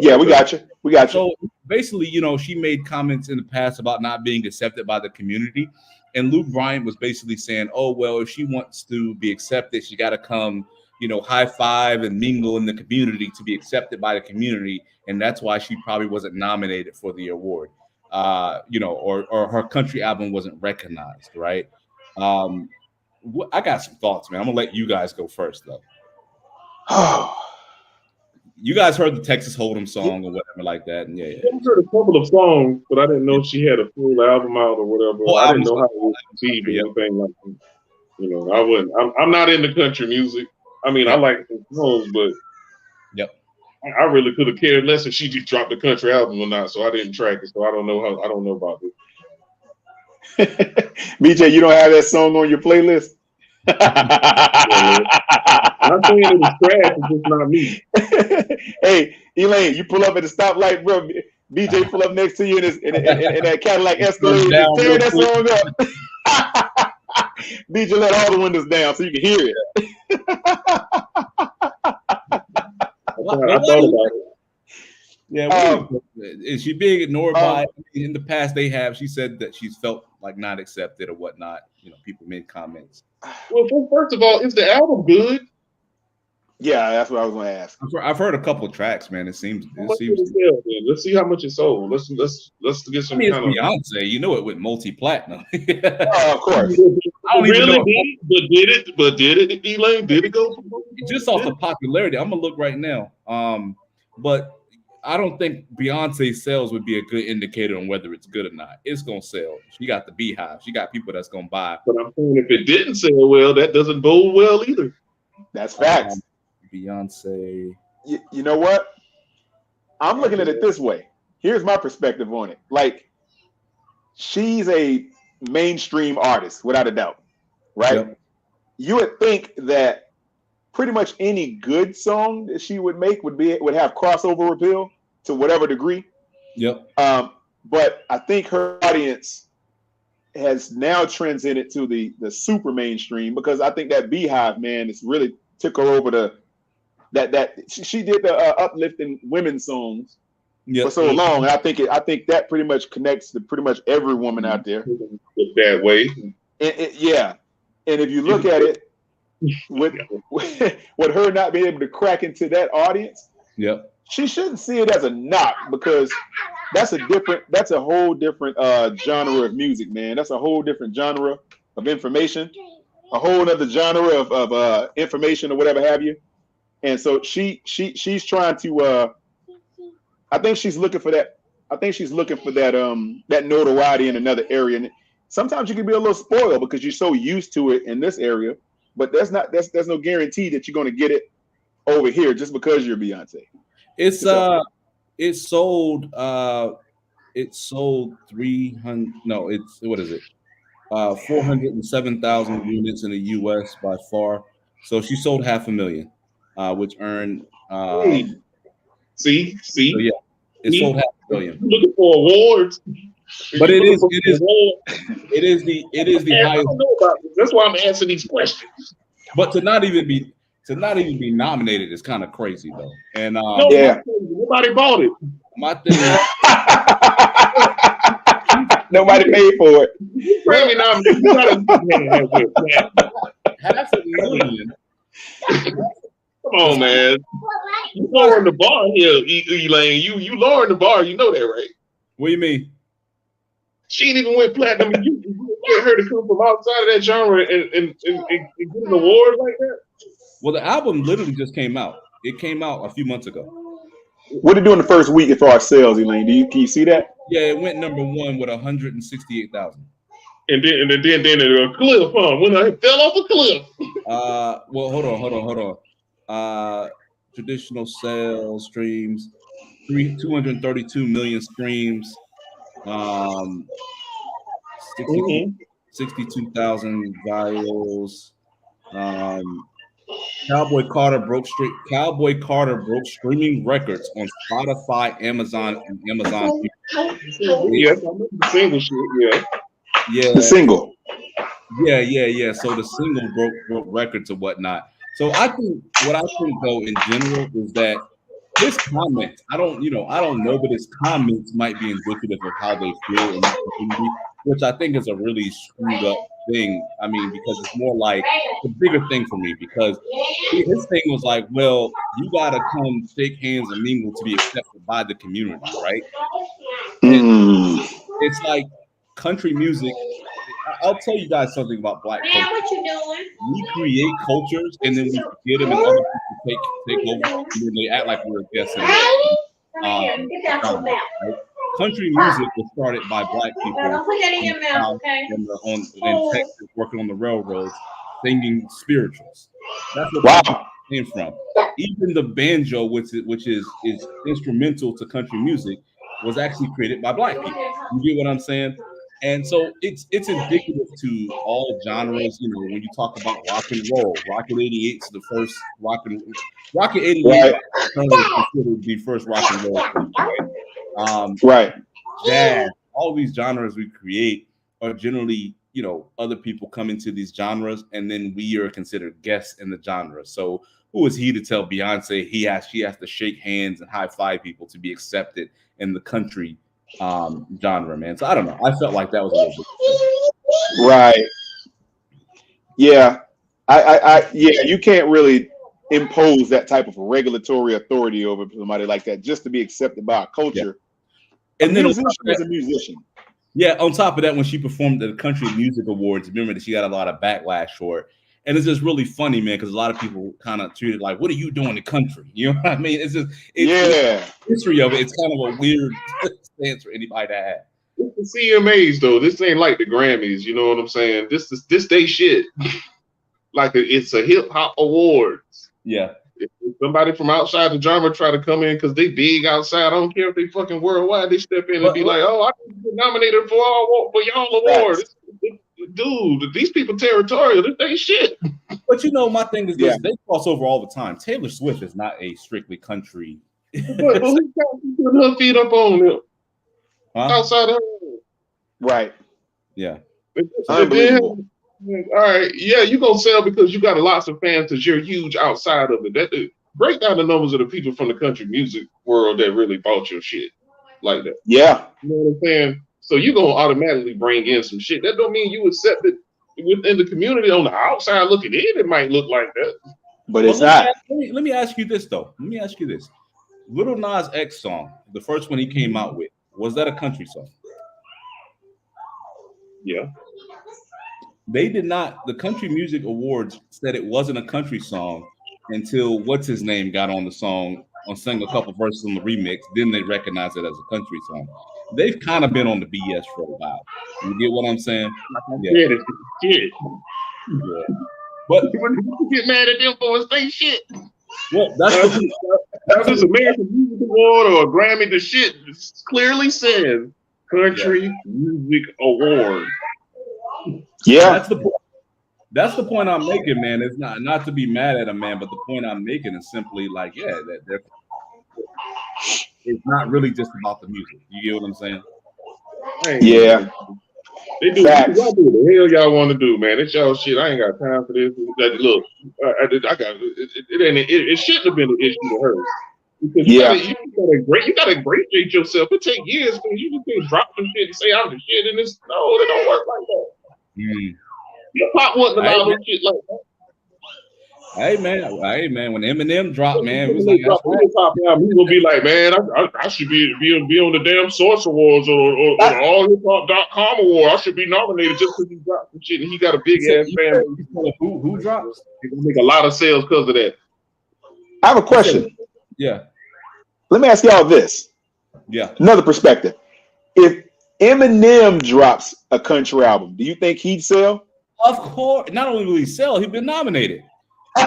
Yeah, we got you. So basically, she made comments in the past about not being accepted by the community. And Luke Bryan was basically saying, oh, well, if she wants to be accepted, she got to come high five and mingle in the community to be accepted by the community, and that's why she probably wasn't nominated for the award. Or her country album wasn't recognized, right? I got some thoughts, man. I'm gonna let you guys go first, though. You guys heard the Texas Hold'em song or whatever like that, and yeah. I heard a couple of songs, but I didn't know she had a full album out or whatever. Well, I didn't know how it was conceived or anything like that. I wouldn't. I'm not into country music. I mean, I like some songs, but I really could have cared less if she just dropped a country album or not. So I didn't track it. So I don't know about this. BJ, you don't have that song on your playlist? I'm saying it was trash, it's just not me. Hey, Elaine, you pull up at the stoplight, bro. BJ pull up next to you in that Cadillac Escalade, tear that song up. BJ let all the windows down so you can hear it. I thought about it. Yeah, is she being ignored by? In the past, she said that she's felt like not accepted or whatnot. People made comments. Well, first of all, is the album good? Yeah, that's what I was going to ask. I've heard a couple of tracks, man. It seems. Let's see how much it sold. Let's get some kind of Beyonce. It went multi-platinum. Of course. I don't even know. But did it, Elaine? Did it go? Just off the popularity, I'm gonna look right now. But I don't think Beyonce's sales would be a good indicator on whether it's good or not. It's gonna sell. She got the Beehive. She got people that's gonna buy. But I'm saying if it didn't sell well, that doesn't bode well either. That's facts. Beyonce. You know what? I'm looking at it this way. Here's my perspective on it. Like, she's a mainstream artist, without a doubt, right? Yep. You would think that pretty much any good song that she would make would have crossover appeal to whatever degree. Yep. But I think her audience has now transcended to the super mainstream, because I think that Beehive, man, it's really took her over to that she did the uplifting women's songs for so long. And I think that pretty much connects to pretty much every woman out there that way. Yeah. And if you look at it, with her not being able to crack into that audience, she shouldn't see it as a knock, because that's a whole different genre of music, man. That's a whole different genre of information, a whole other genre of information or whatever have you. And so she's trying to I think she's looking for that. I think she's looking for that that notoriety in another area. And sometimes you can be a little spoiled because you're so used to it in this area, but there's no guarantee that you're going to get it over here just because you're Beyonce. It sold 407,000 units in the US by far. So she sold 500,000, which earned See? So yeah, it sold 500,000. Looking for awards. But it is the highest. I don't know about this. That's why I'm answering these questions. But to not even be nominated is kind of crazy though. And nobody bought it. My thing is, nobody paid for it. Grammy nominated. 500,000. Come on, man. You lowering the bar here, Elaine. You lowering the bar. You know that, right? What do you mean? She ain't even went platinum. You get her to come from outside of that genre and get an award like that? Well, the album literally just came out. It came out a few months ago. What did it do in the first week for our sales, Elaine? Can you see that? Yeah, it went number one with 168,000. And then it a cliff, huh? When I fell off a cliff. Well, hold on. Traditional sales streams, 232 million streams. 62,000 views. Cowboy Carter broke streaming records on Spotify, Amazon, and Amazon. Yes, I remember the single shit. Yeah, the single. Yeah. So the single broke records and whatnot. So what I think though in general is that his comments, I don't know, but his comments might be indicative of how they feel in the community, which I think is a really screwed up thing. I mean, because it's more like a bigger thing for me. Because his thing was like, well, you gotta come shake hands and mingle to be accepted by the community, right? And it's like country music. I'll tell you guys something about Black culture. What you doing? We create cultures and then we forget them, and other people take over, and then they act like we're guests. Right? Country music was started by Black people in Texas, working on the railroads, singing spirituals. That's where it came from. Even the banjo, which is instrumental to country music, was actually created by Black people. You get what I'm saying? And so it's indicative to all genres. You know, when you talk about rock and roll, Rocket 88 is the first Rocket 88 is considered the first rock and roll. Right. Jazz, all these genres we create are generally, you know, other people come into these genres and then we are considered guests in the genre. So who is he to tell Beyonce she has to shake hands and high five people to be accepted in the country genre, man? So I don't know. I felt like that was a little bit right. Yeah, yeah. You can't really impose that type of regulatory authority over somebody like that just to be accepted by a culture. Yeah. And then as a musician. Yeah. On top of that, when she performed at the Country Music Awards, remember that she got a lot of backlash for it. And it's just really funny, man, because a lot of people kind of treat it like, what are you doing in the country? You know what I mean? It's just, the history of it. It's kind of a weird stance for anybody to have. It's the CMAs, though. This ain't like the Grammys. You know what I'm saying? This they shit. Like it's a hip hop awards. Yeah. If somebody from outside the genre try to come in because they big outside, I don't care if they fucking worldwide, they step in and be like, oh, I can get nominated for y'all awards. Dude, these people territorial. This ain't shit. But you know, my thing is this: they cross over all the time. Taylor Swift is not a strictly country. But who's putting her feet up on him? Outside of her. Right. Yeah. All right. Yeah, you gonna sell because you got lots of fans because you're huge outside of it. That break down the numbers of the people from the country music world that really bought your shit like that. Yeah. You know what I'm saying? So you're going to automatically bring in some shit. That don't mean you accept it within the community. On the outside looking in, it might look like that. But it's not. Let me ask you this, though. Let me ask you this. Lil Nas X song, the first one he came out with, was that a country song? Yeah. They did not. The Country Music Awards said it wasn't a country song until what's-his-name got on the song and sang a couple verses on the remix. Then they recognized it as a country song. They've kind of been on the BS for a while. You get what I'm saying? Yeah. Shit. Yeah. But you get mad at them for saying shit. Well, that's this American Music Award or a Grammy. The shit clearly says Country Music Award. Yeah, that's the point I'm making, man. It's not to be mad at a man, but the point I'm making is simply like, that it's not really just about the music. You get what I'm saying? Yeah. They do. Y'all do the hell y'all want to do, man. It's y'all shit. I ain't got time for this. Look, I got it shouldn't have been an issue to her. Because you gotta appreciate yourself. It take years for you just can't drop some shit and say I'm the shit in this. No, it don't work like that. Hip hop wasn't allowed no shit like that. Hey man, when Eminem dropped, man, it was like, he's gonna be like, man, I should be on the damn Source Awards or All Hip Hop.com award. I should be nominated just because he dropped some shit and he got a big ass fan. Who drops? He's gonna make a lot of sales because of that. I have a question. Yeah. Let me ask y'all this. Yeah. Another perspective. If Eminem drops a country album, do you think he'd sell? Of course. Not only will he sell, he'd been nominated. No,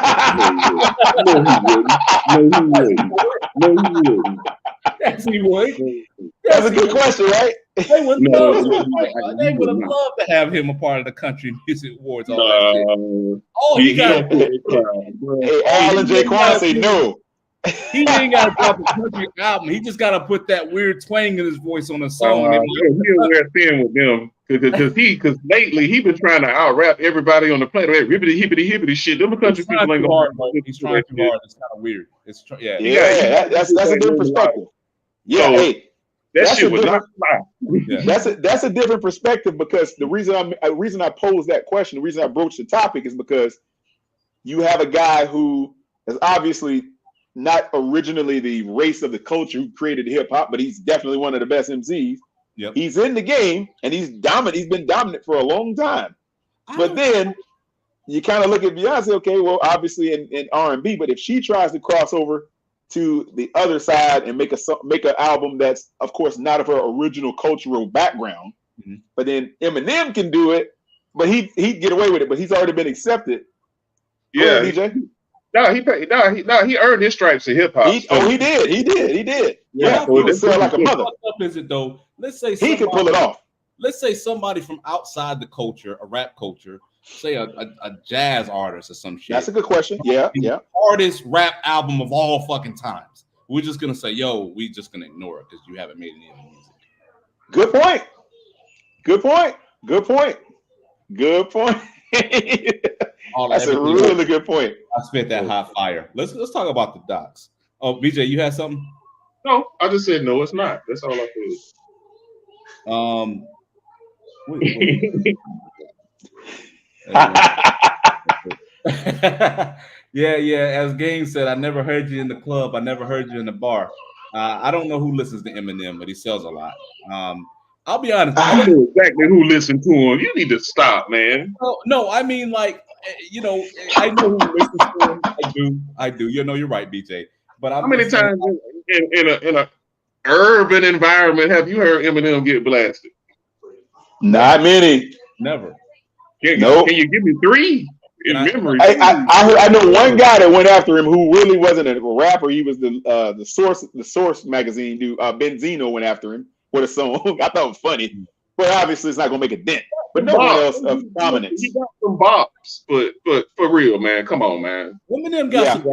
he wouldn't. Yes, he would. That's a good question, right? They would love to have him a part of the Country Music Awards. He got all of Jaquan say no. He ain't got to drop a country album. He just got to put that weird twang in his voice on a song. He'll wear thin with them because lately he been trying to out rap everybody on the planet. Ribbity hibbity hibbity shit. Them country people ain't hard. He's trying too hard. It's kind of weird. That's a good perspective. Yeah. So, That shit was not fly. That's a different perspective, because the reason I posed that question, the reason I broached the topic is because you have a guy who is obviously not originally the race of the culture who created hip hop, but he's definitely one of the best MCs. Yep. He's in the game and he's dominant. He's been dominant for a long time. But then you kind of look at Beyonce, okay, well, obviously in R&B, but if she tries to cross over to the other side and make an album that's, of course, not of her original cultural background, but then Eminem can do it, but he'd get away with it, but he's already been accepted. Yeah, DJ. He earned his stripes in hip hop. He did. Yeah, he would sell like a mother. What up is it though? Let's say he can pull it off. Let's say somebody from outside the culture, a rap culture, say a jazz artist or some shit. That's a good question. Yeah. Artist rap album of all fucking times. We're just gonna say, yo, we just gonna ignore it because you haven't made any other music. Good point. That's a really good point. I spit that hot fire. Let's talk about the docs. Oh, BJ, you had something? No, I just said no, it's not. That's all I said. Yeah. As Game said, I never heard you in the club. I never heard you in the bar. I don't know who listens to Eminem, but he sells a lot. I'll be honest. I know exactly who listened to him. You need to stop, man. No, I mean, like, you know, I know who listens to him. I do. You know, you're right, BJ. But how many times in a urban environment have you heard Eminem get blasted? Not many. Never. Can you give me three in memory? I know one guy that went after him who really wasn't a rapper. He was the Source magazine dude. Benzino went after him with a song. I thought it was funny, but obviously it's not gonna make a dent. But no one else of prominence. He got some bops, but for real, man, come on, man. Eminem got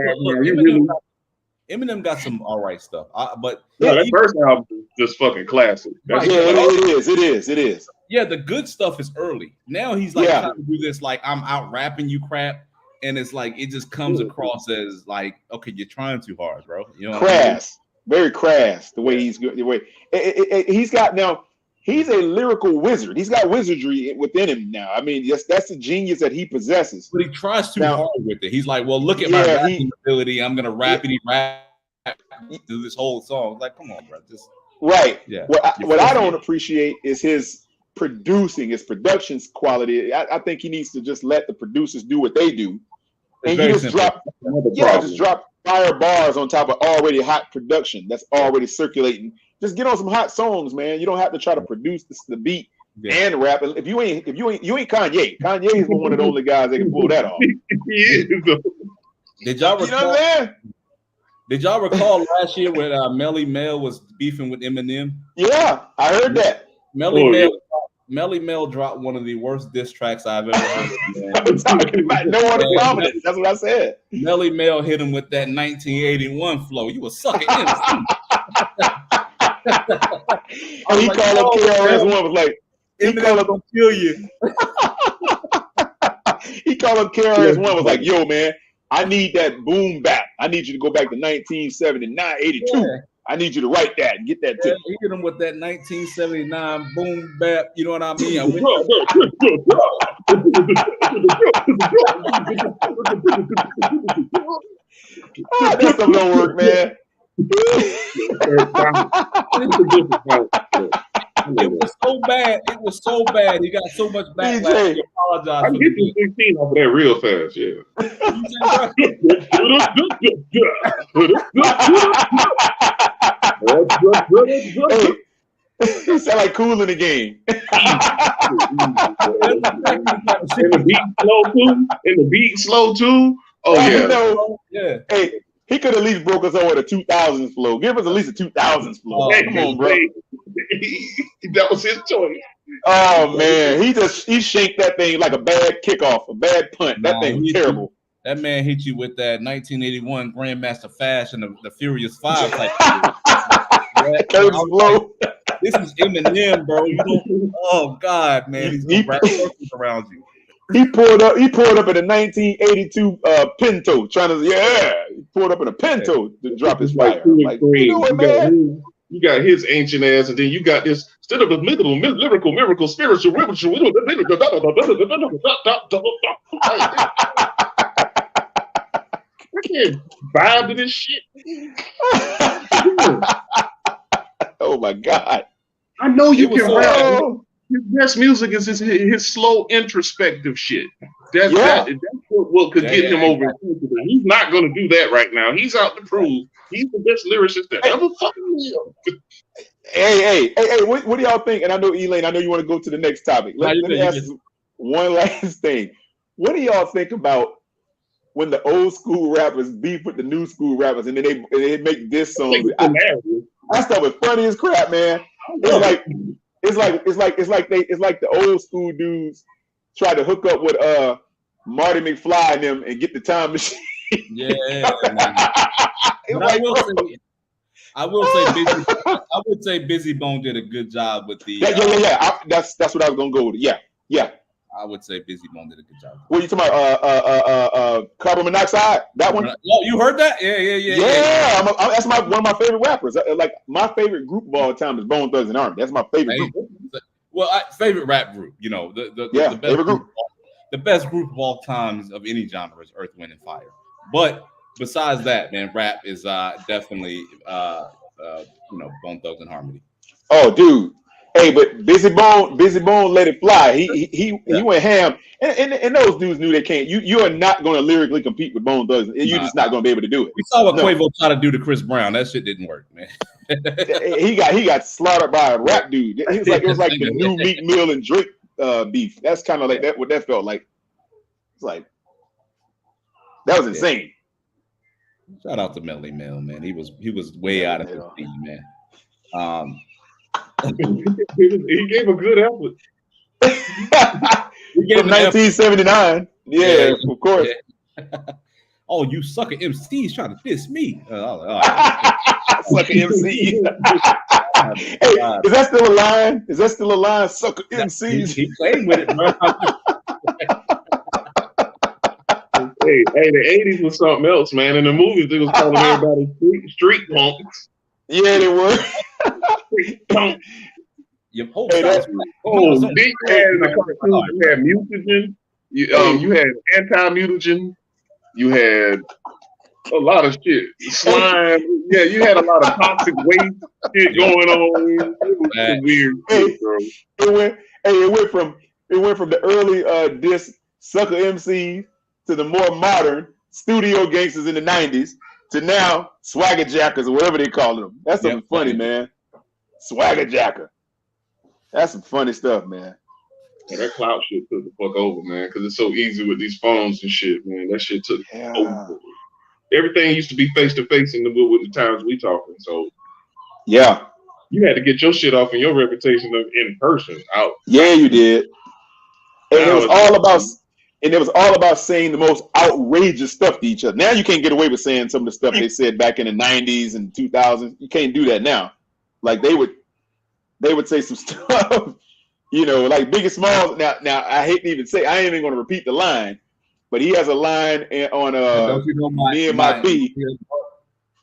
Eminem got some all right stuff, but that first album is just fucking classic. It is. Yeah, the good stuff is early. Now he's like trying to do this like I'm out rapping you crap, and it's like it just comes across as like, okay, you're trying too hard, bro. You know, crass, very crass. The way he's good, the way he's got now. He's a lyrical wizard. He's got wizardry within him now. I mean, that's the genius that he possesses. But he tries too hard with it. He's like, well, look at my rapping ability. I'm gonna rapidly rap through this whole song. Like, come on, bro. Right. Yeah. What I don't appreciate is his producing, his production's quality. I think he needs to just let the producers do what they do. And you just drop fire bars on top of already hot production that's already circulating. Just get on some hot songs, man. You don't have to try to produce the beat and rap. If you ain't Kanye. Kanye is one of the only guys that can pull that off. Did y'all recall? Did y'all recall last year when Melly Mel was beefing with Eminem? Yeah, I heard that. Melly Mel dropped one of the worst diss tracks I've ever heard. I'm talking about no one prominence. That's what I said. Melly Mel hit him with that 1981 flow. You were sucking in. And he called up KRS-One was like, Eminem gonna kill you. He called up KRS-One was like, yo, man, I need that boom bap. I need you to go back to 1979, 82. Yeah. I need you to write that and get that to me. He hit him with that 1979 boom bap. You know what I mean? That stuff don't work, man. It was so bad. It was so bad. He got so much backlash. He apologized. I get the 16 over there real fast, yeah. He sound like Cool in the Game. And the beat slow too. Oh yeah. Hey, he could at least broke us over the 2000s flow. Give us at least a 2000s flow. Come on, bro. That was his choice. Oh man, he shanked that thing like a bad kickoff, a bad punt. That thing was terrible. That man hit you with that 1981 Grandmaster Flash and the Furious 5 type. Curtis Blow. This is Eminem, bro. You don't. Oh God, man. He's gonna wrap circles around you. He pulled up in a 1982 Pinto, he pulled up in a Pinto to drop his fire. Like, you know what, man? You got his ancient ass, and then you got this instead of the lyrical, spiritual. I can't vibe to this shit. Oh my God! I know you can so- rap. His best music is his slow introspective shit. That's what could get him over. He's not going to do that right now. He's out to prove he's the best lyricist that ever fucking lived. Hey, what do y'all think? And I know, Elaine, I know you want to go to the next topic. Let me ask one last thing. What do y'all think about when the old school rappers beef with the new school rappers, and then they make this song? That stuff is funny as crap, man. It's like the old school dudes try to hook up with Marty McFly and them and get the time machine. Yeah. I would say Busy Bone did a good job with the. That's what I was gonna go with. Yeah. I would say Busy Bone did a good job. What are you talking about? Carbon Monoxide? That one? Oh, you heard that? Yeah. That's one of my favorite rappers. Like my favorite group of all time is Bone Thugs and Harmony. That's my favorite group. Well, favorite rap group. You know, the best favorite group. The best group of all times of any genre is Earth, Wind, and Fire. But besides that, man, rap is definitely Bone Thugs and Harmony. Oh, dude. Hey, but Busy Bone let it fly. He went ham, and those dudes knew they can't. You are not going to lyrically compete with Bone Thugs. You're just not going to be able to do it. We saw what Quavo tried to do to Chris Brown. That shit didn't work, man. he got slaughtered by a rap dude. It was like the new Meek Mill and Drake beef. That's kind of like that. What that felt like. It's like that was insane. Shout out to Melly Mel, man. He was way out of his league, man. He gave a good effort. He gave 1979. Yeah, of course. Yeah. Oh, you sucker MCs trying to diss me. Sucker MC. Hey, is that still a line? Sucker MCs. He played with it, bro. Hey, the 80s was something else, man. In the movies, they was calling everybody street punks. Yeah, they were. Your whole big had the cartoon. You had mutagen. You had anti-mutagen. You had a lot of shit. Slime. Yeah, you had a lot of toxic waste shit going on. It was weird shit, bro. It went from the early disc sucker MCs to the more modern studio gangsters in the 90s to now swagger jackers or whatever they call them. That's something funny, man. Swagger jacker. That's some funny stuff, man. Yeah, that clout shit took the fuck over, man, because it's so easy with these phones and shit, man. That shit took over. Everything used to be face to face in the with the times we talking. So yeah, you had to get your shit off and your reputation of in person out. Yeah, you did. And it was all about saying the most outrageous stuff to each other. Now you can't get away with saying some of the stuff they said back in the 90s and 2000s. You can't do that now. Like they would say some stuff, like Biggie Smalls. Now I hate to even say, I ain't even going to repeat the line, but he has a line on Me and My B.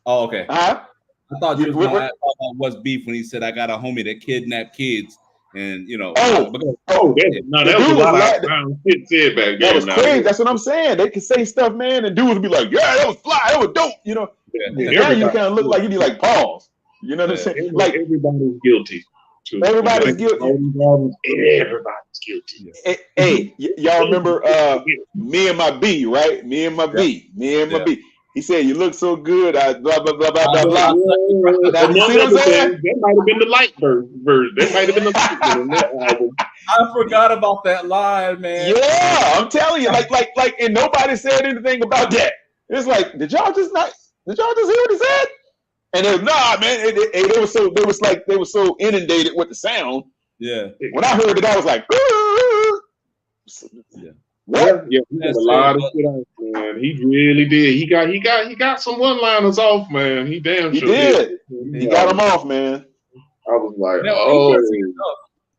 Oh, okay. Huh? I thought you was going to ask about what's beef when he said I got a homie that kidnapped kids. And that was a lot of shit said back then. That was crazy. That's what I'm saying. They can say stuff, man, and dudes would be like, "Yeah, that was fly, that was dope." Now you kind of look like you be like, "Pause." You know what I'm saying? Like everybody's guilty. Everybody's guilty. Everybody's guilty. Hey, y'all remember Me and My B, right? Me and My B. He said, "You look so good." Blah blah blah blah blah blah. That might have been the light version. That might have been the light version. I forgot about that line, man. Yeah, I'm telling you, like, and nobody said anything about that. It's like, did y'all just hear what he said? And they nah, man. They were so inundated with the sound. Yeah. When I heard it, I was like, yeah. What? Yeah, he had a lot of shit off, man. He really did. He got some one-liners off, man. He damn sure did. He got them off, man. I was like,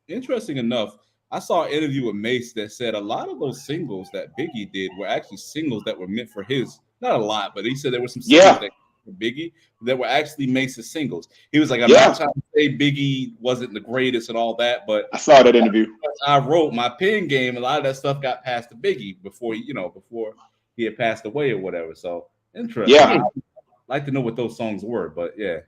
Interesting enough, I saw an interview with Mace that said a lot of those singles that Biggie did were actually singles that were meant for his. Not a lot, but he said there were some singles that for Biggie that were actually Mace's singles. He was like, I'm not trying to say Biggie wasn't the greatest and all that, but I saw that interview. I wrote my pen game. A lot of that stuff got passed to Biggie before he had passed away or whatever. So interesting. Yeah. I'd like to know what those songs were, but yeah.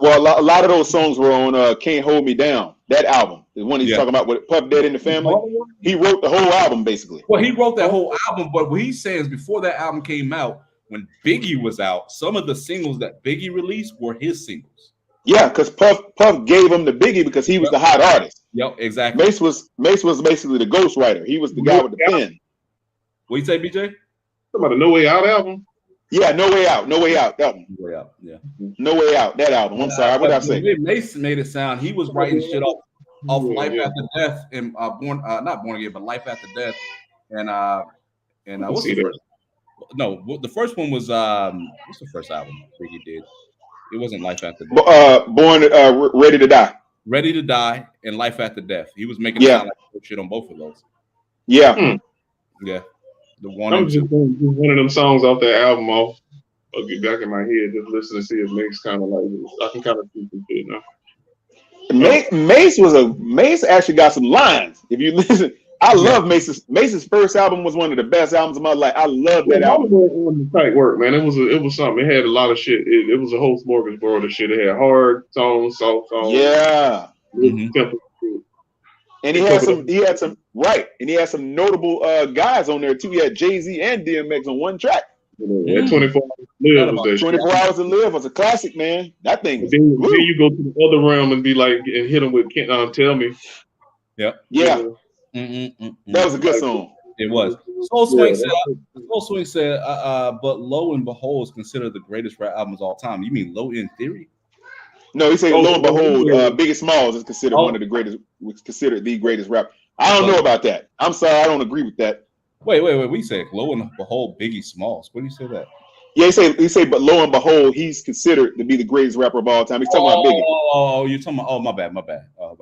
Well, a lot of those songs were on Can't Hold Me Down, that album. The one he's talking about with Puff Daddy and the Family. He wrote the whole album, basically. Well, he wrote that whole album, but what he's saying is before that album came out, when Biggie was out, some of the singles that Biggie released were his singles. Yeah, because Puff gave him the Biggie because he was the hot artist. Yep, exactly. Mace was basically the ghostwriter. He was the guy with the pen. What you say, BJ? About the No Way Out album? Yeah, No Way Out. No Way Out. That one. No Way Out. Yeah. No Way Out. That album. I'm sorry. What did I say? Mason made it sound he was writing shit off Life After Death and not Born Again, but Life After Death and what's the first? No, the first one was what's the first album Biggie did? It wasn't Life After Death. Ready to Die. Ready to Die and Life After Death. He was making sound like shit on both of those. Yeah. Yeah. The one. I'm just one of them songs off that album off. I'll get back in my head, just listen to see if Mace kind of like this. I can kind of see some shit now. Mace actually got some lines. If you listen, I love Mace's first album was one of the best albums of my life. I love that album. It was tight work, man. It was something. It had a lot of shit. It was a whole smorgasbord of shit. It had hard songs, soft songs. Yeah. Mm-hmm. And he had some notable guys on there too. He had Jay-Z and DMX on one track. Yeah, 24 Hours to Live was a classic, man. That thing. Then you go to the other realm and be like, and hit him with Tell Me. Yep. Yeah. That was a good song. It was. Soul Swing said, but Lo and Behold is considered the greatest rap albums of all time. You mean Low End Theory? No, he said Lo and Behold, Biggie Smalls is considered one of the greatest, considered the greatest rap. I don't know about that. I'm sorry, I don't agree with that. Wait. We say Lo and Behold, Biggie Smalls. When do you say that? Yeah, he say, but Lo and Behold, he's considered to be the greatest rapper of all time. He's talking about Biggie. Oh, you're talking about? Oh, my bad.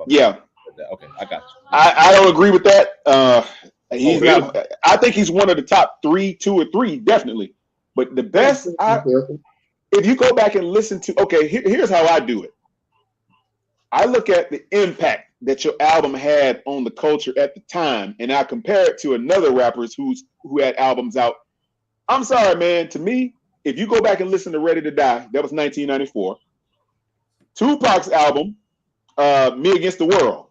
Yeah. Okay, I got you. I don't agree with that. He's not. I think he's one of the top 3, 2 or 3, definitely. But the best, if you go back and listen to, here's how I do it. I look at the impact that your album had on the culture at the time, and I compare it to another rappers who had albums out. I'm sorry, man. To me, if you go back and listen to Ready to Die, that was 1994. Tupac's album, Me Against the World.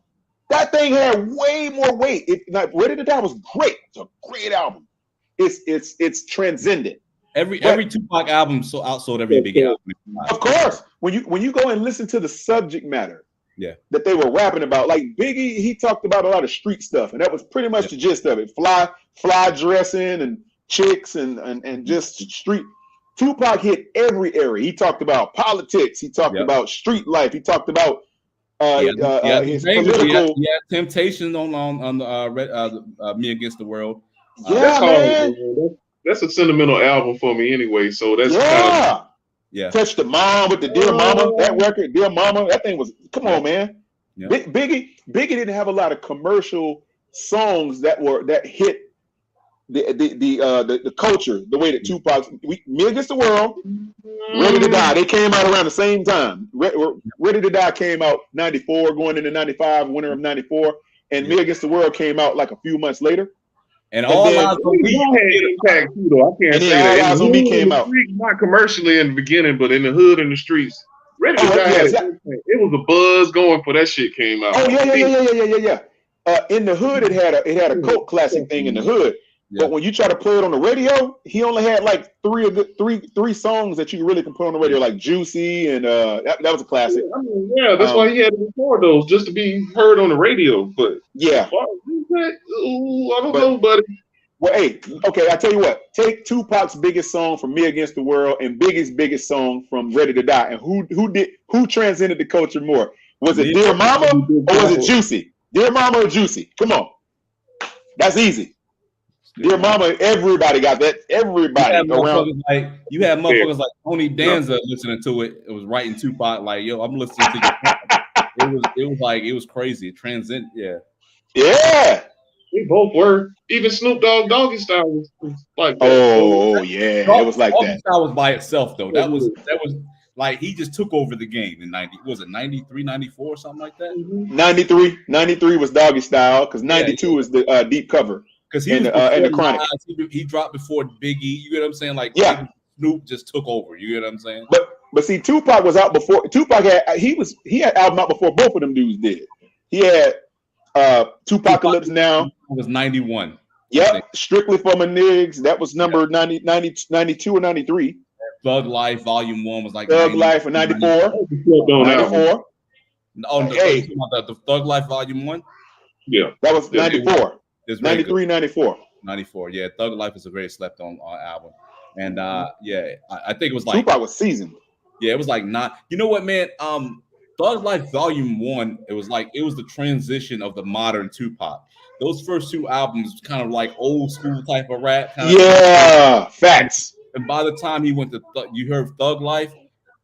That thing had way more weight. Ready to Die was great. It's a great album. It's transcendent. Every Tupac album outsold every Biggie album. Of course, when you go and listen to the subject matter, that they were rapping about, like Biggie, he talked about a lot of street stuff, and that was pretty much the gist of it. Fly dressing and chicks and just street. Tupac hit every area. He talked about politics. He talked about street life. He talked about his political. Yeah, Temptation on the Me Against the World. That's a sentimental album for me anyway. So that's Touch the Mom with the Dear Mama. That record, Dear Mama, that thing was. Come on, man. Yeah. Biggie didn't have a lot of commercial songs that hit the culture the way that Tupac. Me Against the World, Ready to Die. They came out around the same time. Ready to Die came out 94, going into 95, winter of 94, and Me Against the World came out like a few months later. And All Eyes on Me had impact too, though. I can't say that. All Eyes on Me came out not commercially in the beginning, but in the hood and the streets. Ready to Die. It was a buzz going for that shit came out. Oh yeah. In the hood, it had a cult classic thing in the hood. But when you try to play it on the radio, he only had like three songs that you really can put on the radio, like Juicy, and that was a classic. That's why he had to record those just to be heard on the radio. But I don't know, buddy. Well, hey, okay, I tell you what. Take Tupac's biggest song from Me Against the World and Biggie's biggest song from Ready to Die, and who transcended the culture more? Was it Dear Mama or was it Juicy? Dear Mama or Juicy? Come on, that's easy. Dear Mama, everybody got that. Everybody around. You had motherfuckers like Tony Danza listening to it. It was writing Tupac like, "Yo, I'm listening to you." It was crazy. It transcended. Yeah. We both were. Even Snoop Dogg Doggy Style was like that. Oh yeah, it was like that. That was by itself though. That was like he just took over the game in 90. Was it 93, 94, something like that? 93 was Doggy Style because 92 is the Deep Cover. Because he and the Chronic. He dropped before Biggie. You get what I'm saying? Like Snoop just took over. You get what I'm saying? But see, Tupac was out before. Tupac had album out before both of them dudes did. He had Tupacalypse Now. It was 91. Yep. Strictly for My Niggas. That was number 92 or 93. Thug Life Volume 1 was like Thug Life in 94. 94. Oh, the Thug Life Volume 1? Yeah. That was 94. 93, 94. 94. Yeah, Thug Life is a very slept on album. And I think it was like Tupac was seasoned. Yeah, it was like not. You know what, man? Thug Life Volume 1, it was the transition of the modern Tupac. Those first two albums kind of like old school type of rap. Facts. And by the time he went to you heard Thug Life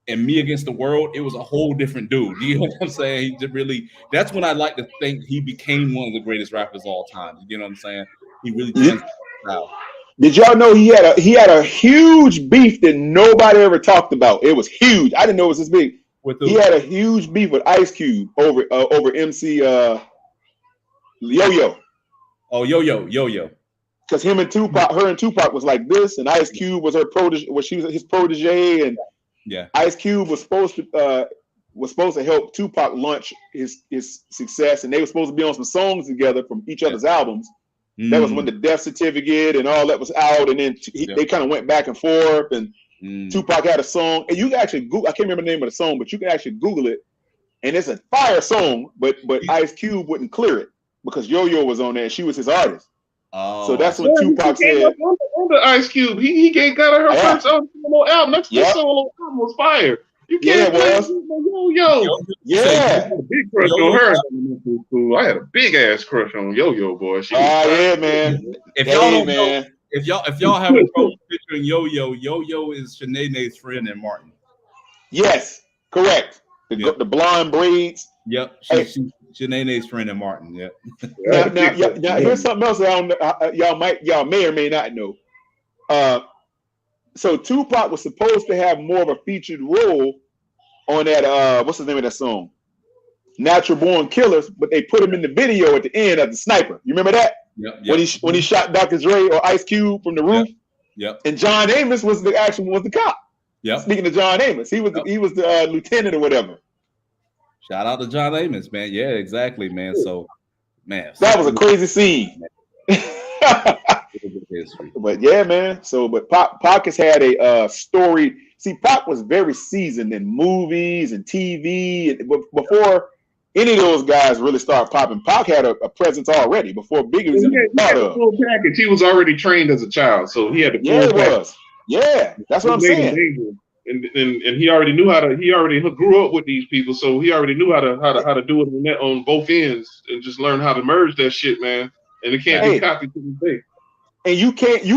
and Me Against the World, it was a whole different dude. You know what I'm saying? He really, that's when I like to think he became one of the greatest rappers of all time. You know what I'm saying? He really changed the crowd. Did y'all know he had a huge beef that nobody ever talked about? It was huge. I didn't know it was this big. He had a huge beef with Ice Cube over MC Yo-Yo. Oh, Yo-Yo. Because her and Tupac was like this, and Ice Cube was her protege. She was his protege, and Ice Cube was supposed to help Tupac launch his success, and they were supposed to be on some songs together from each other's albums. That was when the Death Certificate and all that was out, and then they kind of went back and forth. And Tupac had a song, and you can actually Google. I can't remember the name of the song, but you can actually Google it, and it's a fire song. But Ice Cube wouldn't clear it because Yo-Yo was on there, and she was his artist. Oh, so that's what Tupac said. On the Ice Cube, he got her first solo album. Next solo album was fire. You can't Yo-Yo. Yeah, big crush on her. I had a big ass crush on Yo-Yo, boy. Man. If y'all don't know, if y'all have a picture in Yo-Yo, Yo-Yo is Shanae's friend and Martin. Yes, correct. The blonde braids. Yep, she's Shanae's friend and Martin. Yep. Now, here's something else y'all may or may not know. So Tupac was supposed to have more of a featured role on that what's the name of that song? Natural Born Killers, but they put him in the video at the end of The Sniper. You remember that? Yep. When he shot Dr. Dre or Ice Cube from the roof. Yep. And John Amos was the cop. Yep. Speaking of John Amos, he was the lieutenant or whatever. Shout out to John Amos, man. Yeah, exactly, man. So, man, that was a crazy scene. But yeah, man. So, but Pac has had a story. See, Pac was very seasoned in movies and TV, and before any of those guys really started popping. Pac had a presence already before Biggie was thought of. Full package. He was already trained as a child, so he had the full package. Yeah, that's what I'm saying. And he already knew how to. He already grew up with these people, so he already knew how to do it on both ends, and just learn how to merge that shit, man. And it can't be copied to this day. And you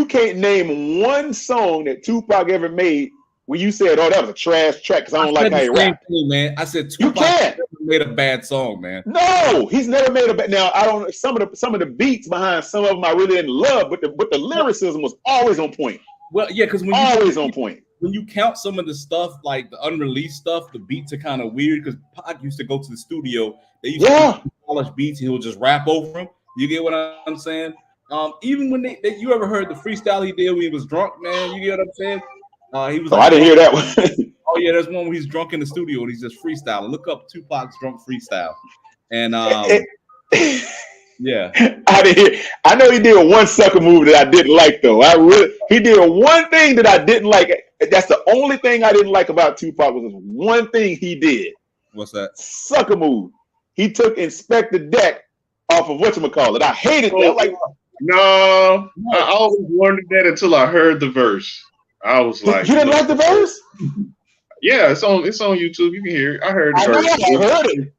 can't name one song that Tupac ever made where you said, "Oh, that was a trash track," because I don't like how he rap. Man, I said Tupac never made a bad song, man. No, he's never made a bad. Now I don't. Some of the beats behind some of them I really didn't love, but the lyricism was always on point. Well, yeah, because on point. When you count some of the stuff, like the unreleased stuff, the beats are kind of weird because Pac used to go to the studio. They used to polish beats and he'll just rap over them. You get what I'm saying? Even when you ever heard the freestyle he did when he was drunk, man? You get what I'm saying? He was. I didn't hear that one. Oh yeah, there's one where he's drunk in the studio and he's just freestyling. Look up Tupac's drunk freestyle, and yeah. I know he did one sucker move that I didn't like though. He did one thing that I didn't like. That's the only thing I didn't like about Tupac was this one thing he did. What's that? Sucker move. He took Inspector Deck off of whatchamacallit. I hated that. Like, no, I always wondered that until I heard the verse. I was like, you didn't like the verse? Yeah, it's on YouTube. You can hear it. I heard the verse. I heard it.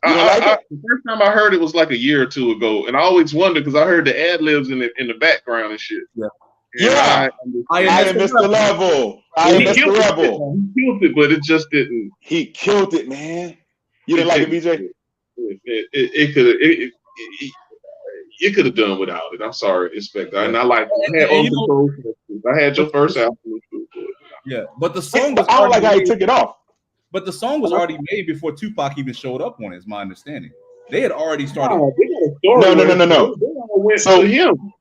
The first time I heard it was like a year or two ago, and I always wondered because I heard the ad libs in the background and shit. Yeah, I am Mr. Level. I am Mr. Rebel. He killed it, but it just didn't. He killed it, man. You didn't like it, BJ? you could have done without it. I'm sorry, Inspector. And I like And I had your first album. Yeah, but the song was I don't like how he made, took it off. but the song was already made before Tupac even showed up on it, is my understanding. They had already started. No. Went So to him.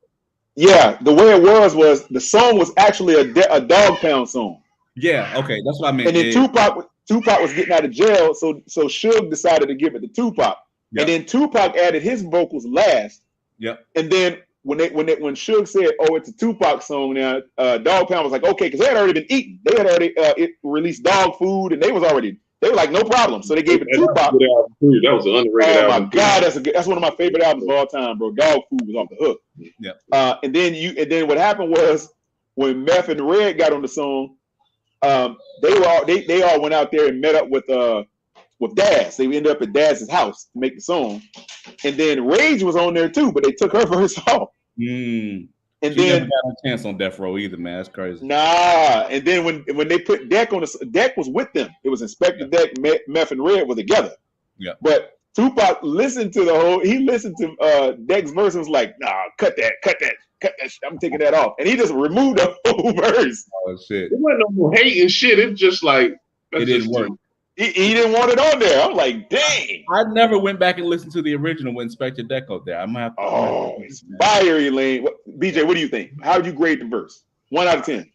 yeah, the way it was the song was actually a Dog Pound song. Yeah, okay, that's what I meant. And then Tupac was getting out of jail, so Suge decided to give it to Tupac. Yep. And then Tupac added his vocals last. Yep. And then when Suge said, "Oh, it's a Tupac song now," Dog Pound was like, "Okay," because they had already been eating. They had already released dog food, and they were like, "No problem." So they gave it to Tupac. That was an underrated album. Oh my God, that's one of my favorite albums of all time, bro. Dog Food was off the hook. Yeah. And then what happened was when Meth and Red got on the song, they all went out there and met up with Daz. They ended up at Daz's house to make the song, and then Rage was on there too, but they took her verse off. And she then never got a chance on Death Row either, man. That's crazy. Nah, and then when they put Deck on Deck was with them. It was Inspector Deck, Meth and Red were together. Yeah. But Tupac listened to he listened to Deck's verse and was like, "Nah, cut that. I'm taking that off." And he just removed the whole verse. Oh shit. It wasn't no more hate and shit. It's just like It didn't work. He didn't want it on there. I'm like, dang. I never went back and listened to the original with Inspector Deck out there. I might have to. Oh, it's fire, Elaine. BJ, what do you think? How would you grade the verse? 1 out of 10.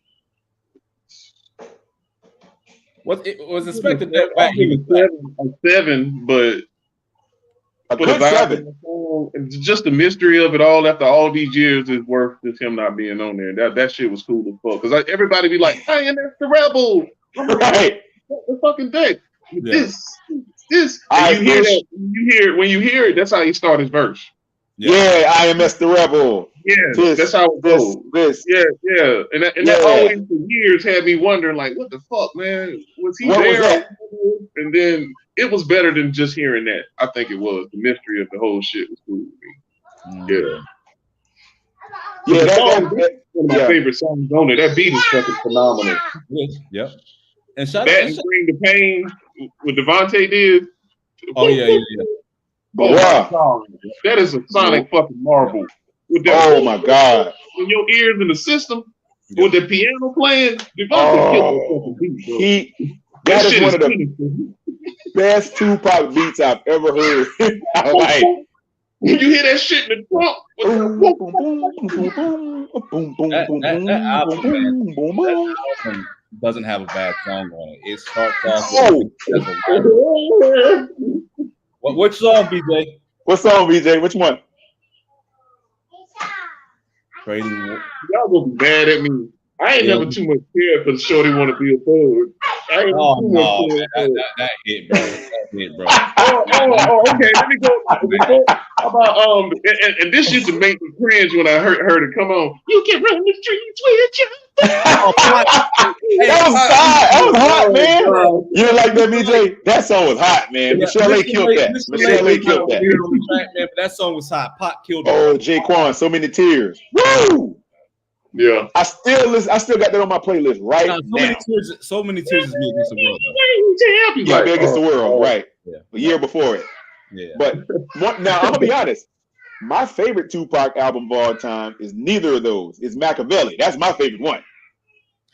Was Inspector Deck back? He was 7, but a good 7. Just the mystery of it all after all these years is worth just him not being on there. That shit was cool as fuck. Because everybody be like, "Hey, and that's the Rebel." Right. The fucking Deck. Yeah. This. And when you hear it, that's how he started his verse. Yeah, IMS the Rebel. Yeah, that's how it goes. Yeah. And that always for years had me wondering, like, what the fuck, man? Was he there? And then it was better than just hearing that. I think it was. The mystery of the whole shit was cool to me. Yeah. That's one of my favorite songs on it. That beat is fucking phenomenal. Yep. And shout that and Bring the Pain with Devontae did. Oh yeah. Oh, wow. That is a sonic fucking marvel. Oh my God. When your ears in the system, with the piano playing, Devontae killed the fucking beat, bro. That is one of the best Tupac beats I've ever heard in my life. When you hear that shit in the trunk, that album doesn't have a bad song on it. It starts off which song, BJ? What song, BJ? Which one? Trading. Y'all gonna be mad at me. I ain't never too much care for the shorty want to be a thug. That hit, bro. That hit, bro. Okay. Let me go. How about and this used to make me cringe when I heard it come on. You can run the streets with you. That was hot, man. You didn't like that, BJ? That song was hot, man. Michelle A killed that. Michelle A killed that. That song was hot. Pot killed it. Oh, Jaquan, So Many Tears. Woo! Yeah. I still got that on my playlist right now. So many tears is Me Against the World. Yeah, Me Against the World, right. Yeah. The year before it. Yeah. But now I'm gonna be honest. My favorite Tupac album of all time is neither of those. It's Machiavelli. That's my favorite one.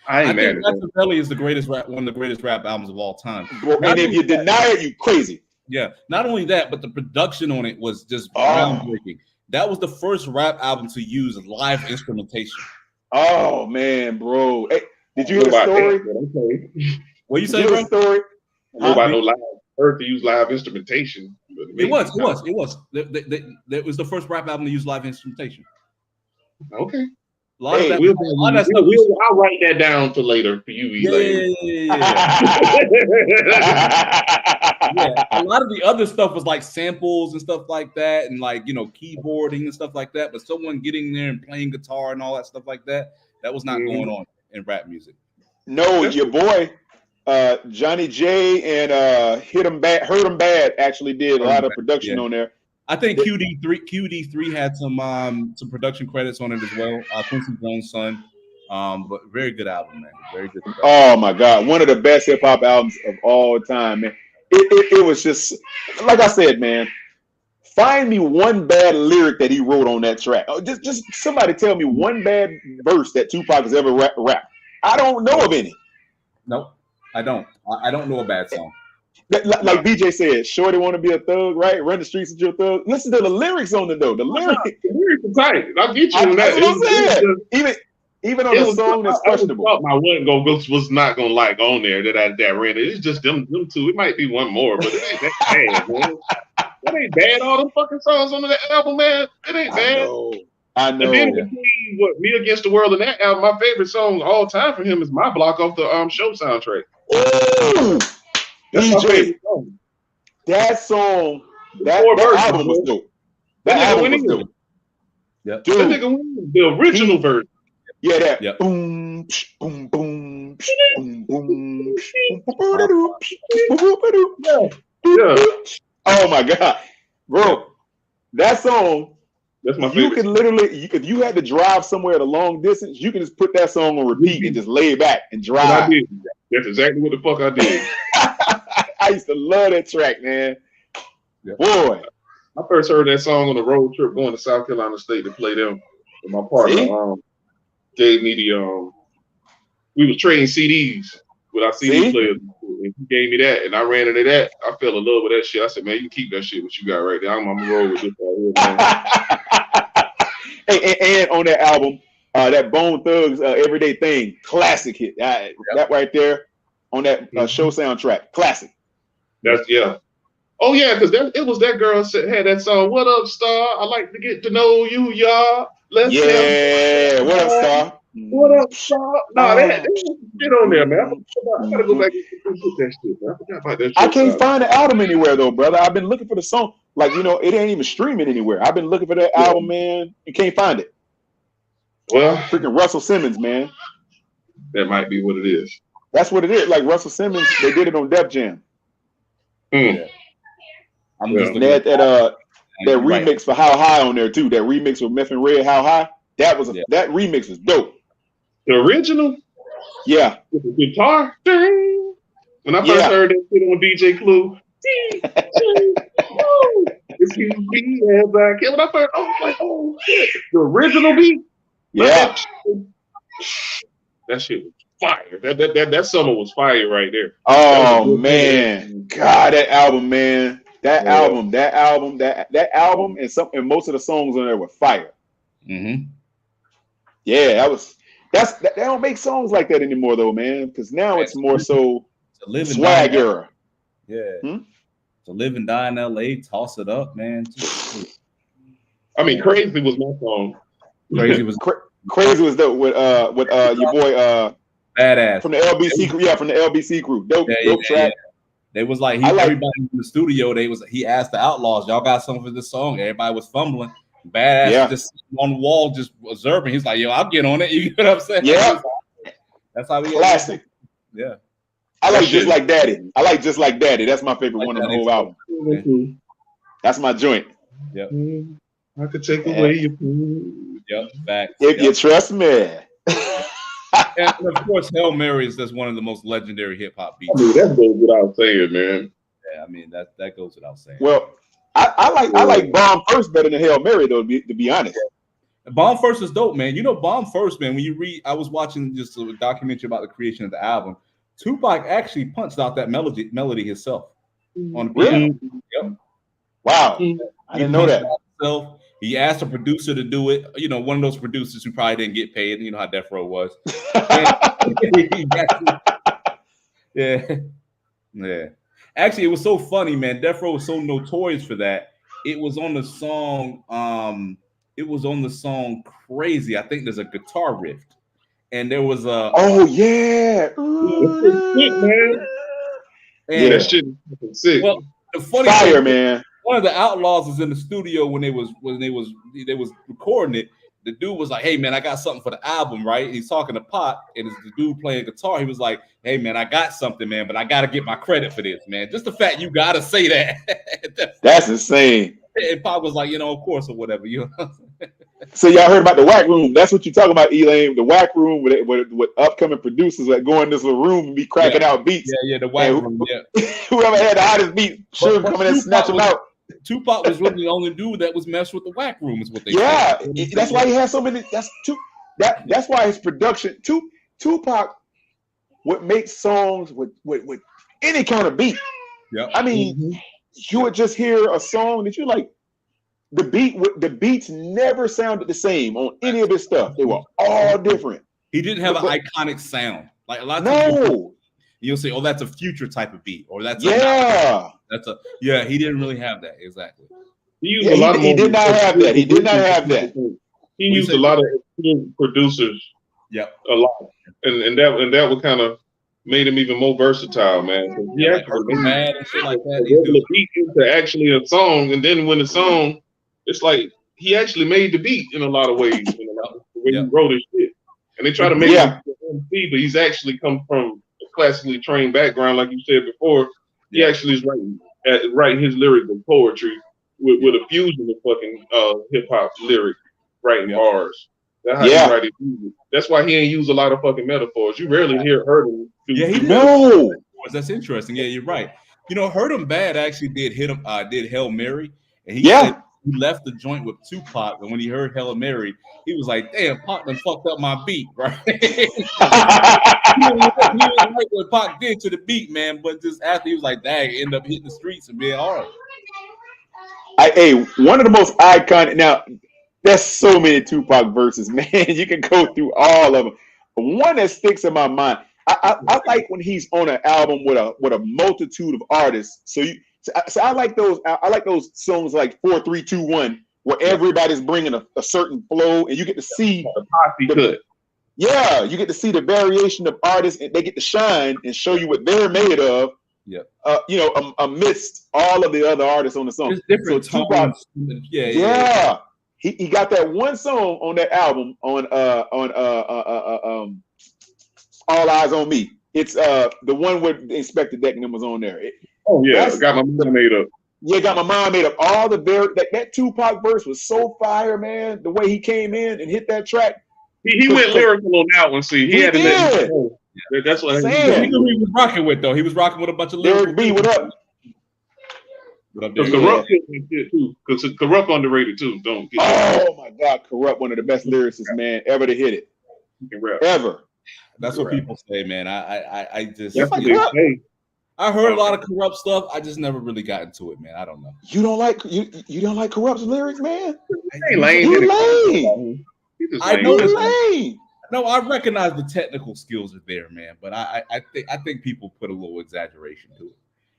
I think Machiavelli is one of the greatest rap albums of all time. And if you deny it, you crazy. Yeah. Not only that, but the production on it was just groundbreaking. That was the first rap album to use live instrumentation. Oh man, bro! Hey, did you hear the story? What you say, bro? Story? Nobody heard to use live instrumentation. It was. It was the first rap album to use live instrumentation. Okay. I'll write that down for later for you. Yeah. A lot of the other stuff was like samples and stuff like that, and like keyboarding and stuff like that. But someone getting there and playing guitar and all that stuff like that was not going on in rap music. No, your boy Johnny J and Heard 'Em Bad actually did a lot of production on there. I think QD3 had some production credits on it as well. Quincy Jones' son. But very good album, man. Very good. Oh my God, one of the best hip hop albums of all time, man. It was just like I said, man. Find me one bad lyric that he wrote on that track. Oh, just somebody tell me one bad verse that Tupac has ever rapped. I don't know of any. Nope, I don't. I don't know a bad song. Like BJ said, Shorty want to be a thug, right? Run the streets with your thug. Listen to the lyrics on it though. The lyrics are tight. I'll get you on that. That's what I'm saying. Even on a song that's questionable. I my one was not gonna like on there that ran it. It's just them two. It might be one more, but it ain't that bad, man. That ain't bad. All them fucking songs on that album, man. It ain't bad. I know. And then between Me Against the World and that album, my favorite song of all time from him is My Block off the show soundtrack. Ooh, DJ, that song, that album was dope. That album was dope. Yep. Dude, that nigga win the original version. Yeah, that. Yep. Boom, boom, boom, boom, boom. Yeah. Oh my God, bro, that song. That's my you favorite. can literally, if you had to drive somewhere at a long distance, you can just put that song on repeat and just lay back and drive. I did. That's exactly what the fuck I did. I used to love that track, man. Yeah. Boy, I first heard that song on the road trip going to South Carolina State to play them. And my partner gave me the we was trading CDs with our CD players. And he gave me that, and I ran into that. I fell in love with that shit. I said, man, you can keep that shit what you got right there. I'm gonna roll with this right here, man. and on that album, that Bone Thugs Everyday Thing, classic hit. That right there on that show soundtrack, classic. That's Oh yeah, because it was that girl had that song. What up, Star? I like to get to know you, y'all. What up, Star? What up, Star? No, that shit on there, man. I gotta go back and get that shit, man. I forgot about that shit. I can't find the album anywhere though, brother. I've been looking for the song. Like, it ain't even streaming anywhere. I've been looking for that album, man. You can't find it. Well, freaking Russell Simmons, man. That might be what it is. That's what it is. Like Russell Simmons, they did it on Def Jam. Yeah. I'm just they had that remix for How High on there too. That remix with Meth and Red, How High. That remix was dope. The original? Yeah. With the guitar? When I first heard that shit on DJ Clue. It's you be as I can. When I first, I was like, oh shit. The original beat? Yeah. That shit was fire. That summer was fire right there. Oh man. God, that album, man. That album, and most of the songs on there were fire. Mm-hmm. Yeah, they don't make songs like that anymore though, man. Because now it's more so swag era. Yeah. To live and die in LA, toss it up, man. I mean, Crazy was my song. Crazy was the with your boy Badass from the LBC crew. Yeah, from the LBC crew. Dope track. Yeah. They was like, everybody in the studio. He asked the Outlaws, y'all got something for this song? Everybody was fumbling. Badass just on the wall, just observing. He's like, yo, I'll get on it. You know what I'm saying? Yeah. That's how we classic. Yeah. I like Just Like Daddy. That's my favorite one on the whole album. Okay. That's my joint. Yep. I could take away your food. Yep. Back. If you trust me. And of course, Hail Mary is just one of the most legendary hip hop beats. I mean, that goes without saying, man. Yeah, I mean that goes without saying. Well, I like Bomb First better than Hail Mary though. To be honest, Bomb First is dope, man. You know, Bomb First, man. When you read, I was watching just a documentary about the creation of the album. Tupac actually punched out that melody himself on the piano. Yep. Wow, I didn't know that. Himself. He asked a producer to do it. You know, one of those producers who probably didn't get paid. You know how Death Row was. Yeah. Actually, it was so funny, man. Death Row was so notorious for that. It was on the song. Crazy. I think there's a guitar riff, and there was a. Oh yeah. Man. And, that shit is sick. Well, the funny fire, thing, man. One of the Outlaws was in the studio when they was recording it. The dude was like, "Hey man, I got something for the album, right?" He's talking to Pop, and it's the dude playing guitar. He was like, "Hey man, I got something, man, but I gotta get my credit for this, man. Just the fact you gotta say that." That's insane. And Pop was like, of course or whatever, So y'all heard about the Whack Room? That's what you're talking about, Elaine. The Whack Room with upcoming producers that go in this little room and be cracking out beats. Yeah, the Whack Room. Yeah. Whoever had the hottest beat should come in and snatch them out. Tupac was really the only dude that was messed with the whack room, is what they said. That's why he has so many. That's why his production. Tupac would make songs with any kind of beat. Yeah, I mean, you would just hear a song that you like. The beats never sounded the same on any of his stuff. They were all different. He didn't have an iconic sound. Like a lot of times No. you'll say, "Oh, that's a Future type of beat," or "That's He He didn't really have that exactly. He used a lot he did not have that. He did not have that. He used a lot of experienced producers. Yep. A lot, and that would kind of made him even more versatile, man. He actually mad and shit like that. The beat into actually a song, and then when the song, it's like he actually made the beat in a lot of ways. The way he wrote his shit, and they try to make him MC, but he's actually come from a classically trained background, like you said before. He actually is writing his lyrical poetry with a fusion of fucking hip hop lyric writing bars. That's how he write his music. That's why he ain't use a lot of fucking metaphors. You rarely heard him. That's interesting. Yeah, you're right. You know, Hurt 'Em Bad actually did Hail Mary, and he said he left the joint with Tupac, and when he heard Hail Mary, he was like, "Damn, Pac done fucked up my beat, right?" He didn't like what Pac did to the beat, man. But just after, he was like, "Dang," end up hitting the streets and being hard. One of the most iconic. Now, there's so many Tupac verses, man. You can go through all of them. But one that sticks in my mind, I like when he's on an album with a multitude of artists. So I like those. I like those songs like 4, 3, 2, 1, where everybody's bringing a certain flow, and you get to see you get to see the variation of artists, and they get to shine and show you what they're made of. Yeah. Amidst all of the other artists on the song. There's different tones. Yeah. He got that one song on that album on All Eyes on Me. It's the one where Inspector Deck and them was on there. Got My Mind Made Up. Yeah, Got My Mind Made Up. All the that Tupac verse was so fire, man. The way he came in and hit that track. He went lyrical on that one. See, he had to let it go. That's what he was rocking with, though. He was rocking with a bunch of Lyric B. What up? Because Corrupt too. Because Corrupt underrated too. Oh my God, Corrupt, one of the best lyricists, man, ever to hit it. Ever. That's what people say, man. I just That's what they say. I heard a lot of Corrupt stuff. I just never really got into it, man. I don't know. You don't like you don't like Corrupt's lyrics, man? He lame. I know he's lame. No, I recognize the technical skills are there, man. But I think people put a little exaggeration to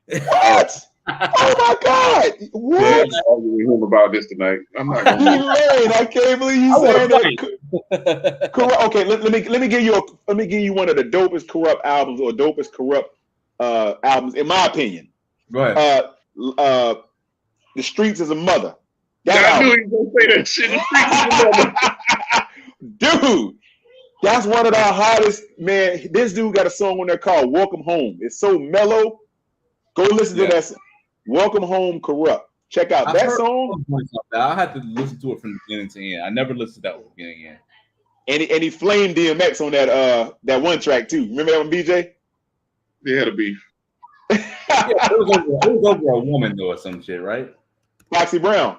it. What? Oh my God! What? Yeah, I'm arguing with him about this tonight. I'm not gonna I can't believe you saying that. Corrupt. Okay, let me give you one of the dopest Corrupt albums or dopest Corrupt albums, in my opinion. Go ahead. The Streets is a Mother. I knew he was gonna say that shit. The Streets is a Mother. Dude, that's one of the hottest, man. This dude got a song on there called Welcome Home. It's so mellow. Go listen to that. Welcome Home, Corrupt. Check out that song. I had to listen to it from the beginning to end. I never listened to that from the beginning to end. And he flamed DMX on that one track too. Remember that one, BJ? They had a beef. It was over a woman though or some shit, right? Foxy Brown.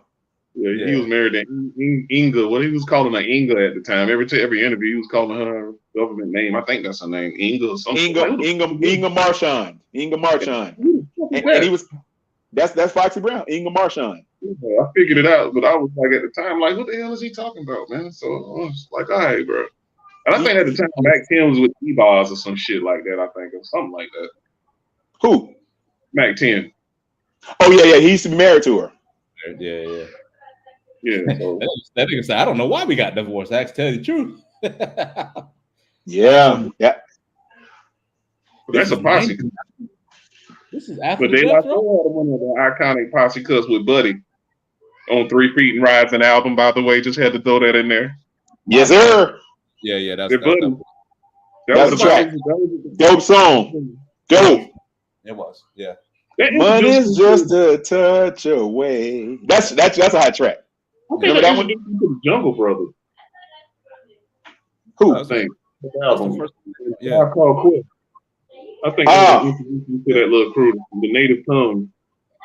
Yeah, he was married to Inga. What he was calling her Inga at the time. Every interview, he was calling her government name. I think that's her name, Inga or something. Inga Marchand. Inga Marchand. And he was. That's Foxy Brown. Inga Marchand. Yeah, I figured it out, but I was like at the time, like, what the hell is he talking about, man? So I was like, all right, bro. And I think at the time, Mac 10 was with E-Bars or some shit like that. I think or something like that. Who? Mac 10. Oh yeah. He used to be married to her. Yeah. So. That nigga said, I don't know why we got divorced. I tell you the truth. Yeah. But that's a posse. This is after. But they also had one of the iconic posse cuts with Buddy on 3 Feet and Rides an album. By the way, just had to throw that in there. Yes, sir. Yeah. That's a track. Dope song. Dope. It was. Yeah. Money's just a touch away. That's a hot track. Remember that one? The Jungle Brothers. Who? I think. Yeah. I think they introduced me to that little crew, the Native Tongues.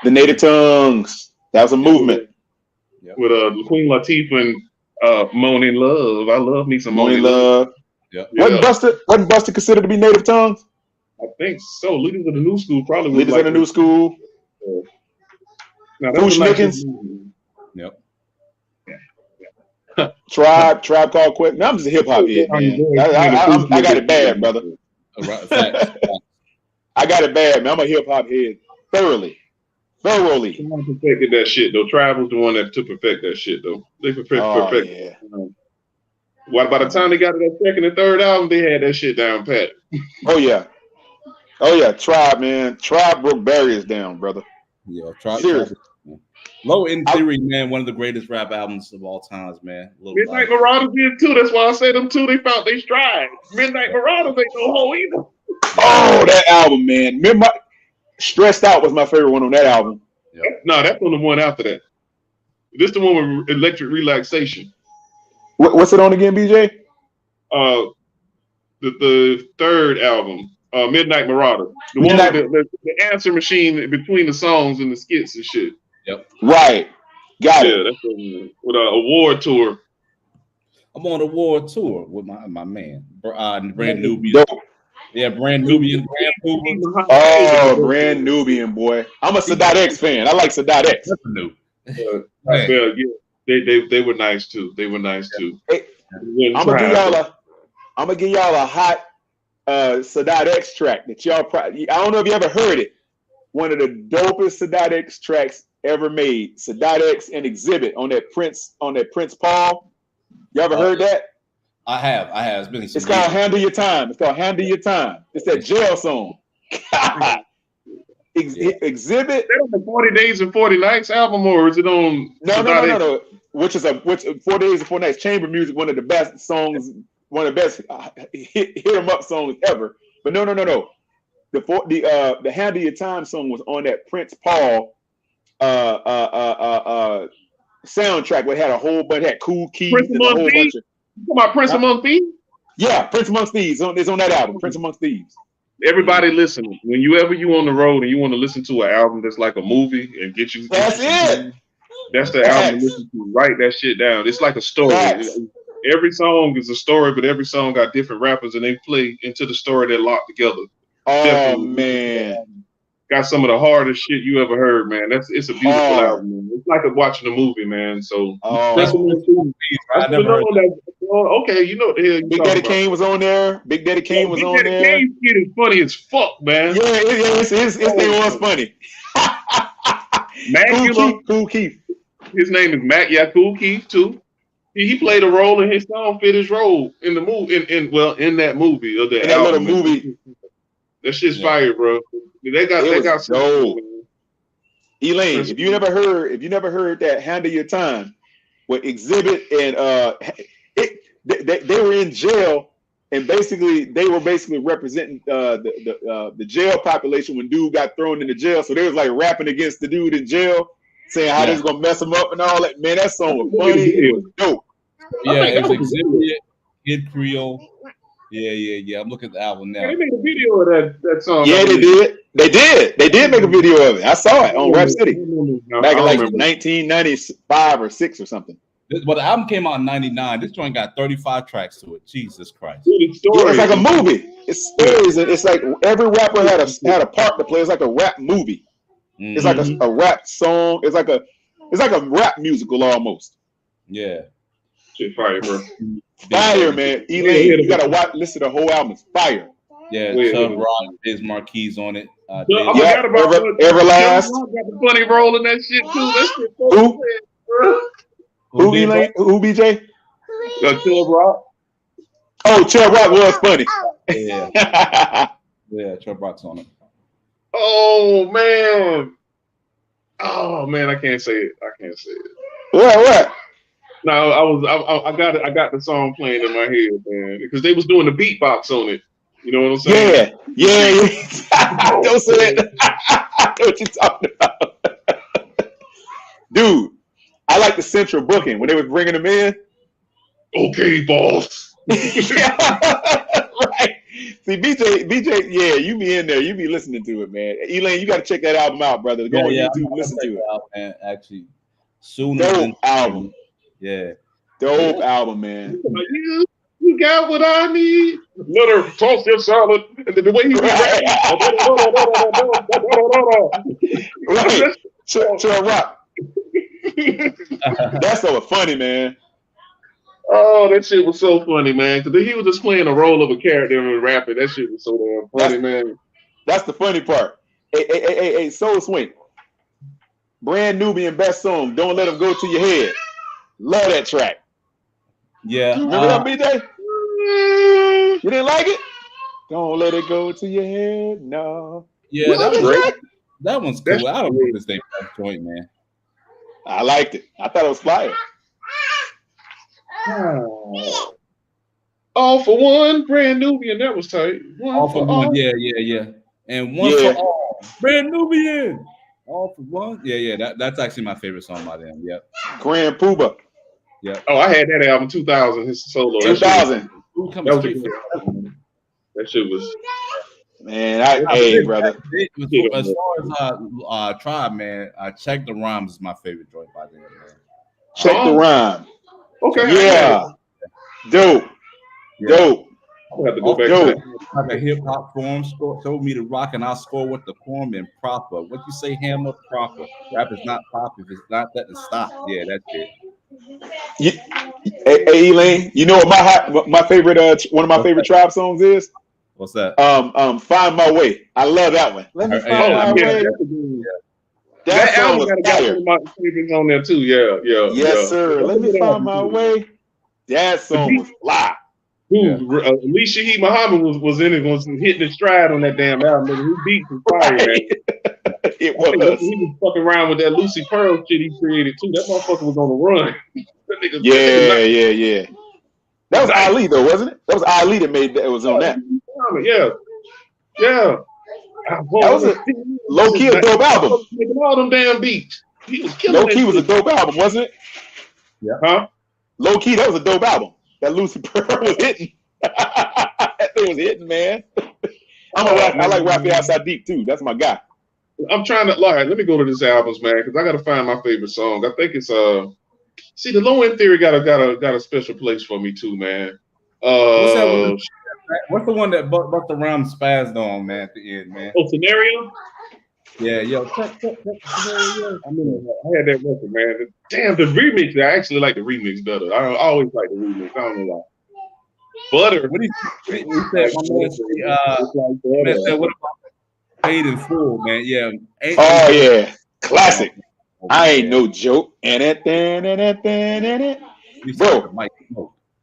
The Native Tongues. That was a movement. With Queen Latifah and Moaning Love. I love me some Moaning Love. Yeah. Wasn't Buster considered to be native tongues? I think so. Leaders of the New School probably. Leaders of the New School. Foosh Nickens. Yep. Tribe Called Quest. Now I'm just a hip hop head, man. I got it bad, brother. I got it bad, man. I'm a hip hop head thoroughly. Someone perfected that shit though. Tribe was the one that to perfect that shit though. They perfected. Yeah. By the time they got to that second and third album, they had that shit down pat. Oh yeah. Tribe, man. Tribe broke barriers down, brother. Yeah, Tribe. Low End Theory, man, one of the greatest rap albums of all times, man. Midnight Marauders did too. That's why I say them two. They found they stride. Midnight Marauders ain't no hoe either. Oh, that album, man. Stressed Out was my favorite one on that album. Yep. No, that's on the one after that. This the one with Electric Relaxation. What's it on again, BJ? The third album, Midnight Marauder. The one with the answer machine between the songs and the skits and shit. Yep. Right. Got it. Yeah, that's with an award tour. I'm on a award tour with my man, Brand Nubian. Yeah, Brand Nubian. Oh, Brand Nubian, boy. I'm a Sadat X fan. I like Sadat X. They were nice too. They were nice too. Hey, I'm gonna give y'all a hot Sadat X track that y'all probably. I don't know if you ever heard it. One of the dopest Sadat X tracks ever made. Sadat X and Exhibit on that Prince Paul. You ever heard that? I have. It's called Handle Your Time. It's that jail song. Exhibit. Is that on the 40 Days and 40 Nights album, or is it on? No. Which 4 Days and 4 Nights chamber music, one of the best songs, one of the best hit 'em up songs ever. But no. The Handle Your Time song was on that Prince Paul soundtrack. Where it had a whole bunch, had Cool Keys and a whole bunch of. You talking about Prince Among Thieves? Yeah, Prince Amongst Thieves. It's on that album, Prince Amongst Thieves. Everybody listening, whenever you on the road and you want to listen to an album that's like a movie and get you. That's it. That's the album to listen to. Write that shit down. It's like a story. Every song is a story, but every song got different rappers and they play into the story they're locked together. Oh, definitely. man. Got some of the hardest shit you ever heard, man. It's a beautiful album, man. It's like watching a movie, man. So that's okay, you know what the hell. Big Daddy Kane was on there. Big Daddy Kane was on there. Big Daddy Kane's shit is funny as fuck, man. Yeah, his thing was funny. Cool Keith. His name is Mac. Yeah, Cool Keith too. He played a role and his song fit his role in the movie. In that movie or the that little movie. That shit's fire, bro. They got some. Elaine, if you never heard that Handle Your Time with Exhibit and they were in jail and they were representing the jail population when dude got thrown into jail. So they was like rapping against the dude in jail, saying how this is gonna mess him up and all that. Man, that song was funny. It was dope. Yeah, it's Exhibit, Kid Creole. Yeah. I'm looking at the album now. They made a video of that song. Yeah, they did. They did make a video of it. I saw it on Rap City back in like 1995 or 6 or something. But the album came out in '99. This joint got 35 tracks to it. Jesus Christ! It's like a movie. It's stories. It's like every rapper had a part to play. It's like a rap movie. Mm-hmm. It's like a rap song. It's like a rap musical almost. Yeah. Shit, fire, bro. Fire, man. Elaine, you gotta listen to the whole album. It's fire. Yeah, Chubb Rock, Biz Marquis on it. I forgot about Everlast. Got the funny role in that shit too. That shit Who? Who, Elaine? Who, BJ? Chubb Rock. Oh, Chubb Rock was funny. Yeah, Chubb Rock's on it. Oh man, I can't say it. What? No, I got the song playing in my head, man, because they was doing the beatbox on it. You know what I'm saying? Yeah. Don't say it. I know what you're talking about. Dude, I like the central booking when they was bringing them in. Okay, boss. Right. See, BJ, yeah, you be in there, you be listening to it, man. Elaine, you got to check that album out, brother. Go on YouTube, listen to it. Out, man. Actually, soon. Dope album. Yeah. Dope album, man. You got what I need. Let her toss your salad. And the way he right. Chill rock. That's so funny, man. Oh, that shit was so funny, man. Because he was just playing a role of a character and rapping. That shit was so damn funny, man. That's the funny part. Hey, Soul Swing. Brand Nubian best song. Don't let them go to your head. Love that track. Yeah. Remember that, BJ? You didn't like it? Don't let it go to your head. No. Yeah, that one's cool. I don't know this thing joint, man. I liked it. I thought it was fire. All for one, Brand Nubian. That was tight. All for one. Yeah. And one for all. Brand Nubian. All for one. Yeah. That's actually my favorite song by them. Yep. Grand Puba. Yeah. Oh, I had that album 2000. His solo. 2000. That shit was. Man, hey, brother. As far as Tribe, man, Check the Rhymes is my favorite joint by them, man. Check the Rhyme. Okay. Yeah. Dope. Dope. I'll have to go back to that. Like a hip hop form, told me to rock and I'll score with the form and proper. What you say, hammer proper. Rap is not pop if it's not that to stop. Yeah, that's it. Hey, Elaine, you know what my favorite one of my favorite Tribe songs is? What's that? Find My Way. I love that one. Let me find my way. That album got one of my favorites on there too. Yeah. Yes, sir. Let me find my way. That song was fly. Alicia He Muhammad was in it, was hitting his stride on that damn album. His beats was fire, man. It was. He was fucking around with that Lucy Pearl shit he created too. That motherfucker was on the run. Yeah. That was Ali though, wasn't it? That was Ali that made that. It was on that. Yeah. That was a low key a dope album. Making all them damn beats. He was killing. Low key was a dope album, wasn't it? Yeah. Huh? Low key, that was a dope album. That Lucy Pearl was hitting. That thing was hitting, man. I like Raphael Outside Deep too. That's my guy. I'm trying to let me go to this albums, man, because I gotta find my favorite song. I think it's see, the Low End Theory got a special place for me too, man. What's the one that Busta Rhymes spazzed on, man, at the end, man? Oh, Scenario? Yeah. I had that record, man. Damn, the remix. I actually like the remix better. I always like the remix. I don't know why. Butter. What do you say? What about Paid in Full, man? Yeah. Yeah. Classic. I ain't no joke. Bro,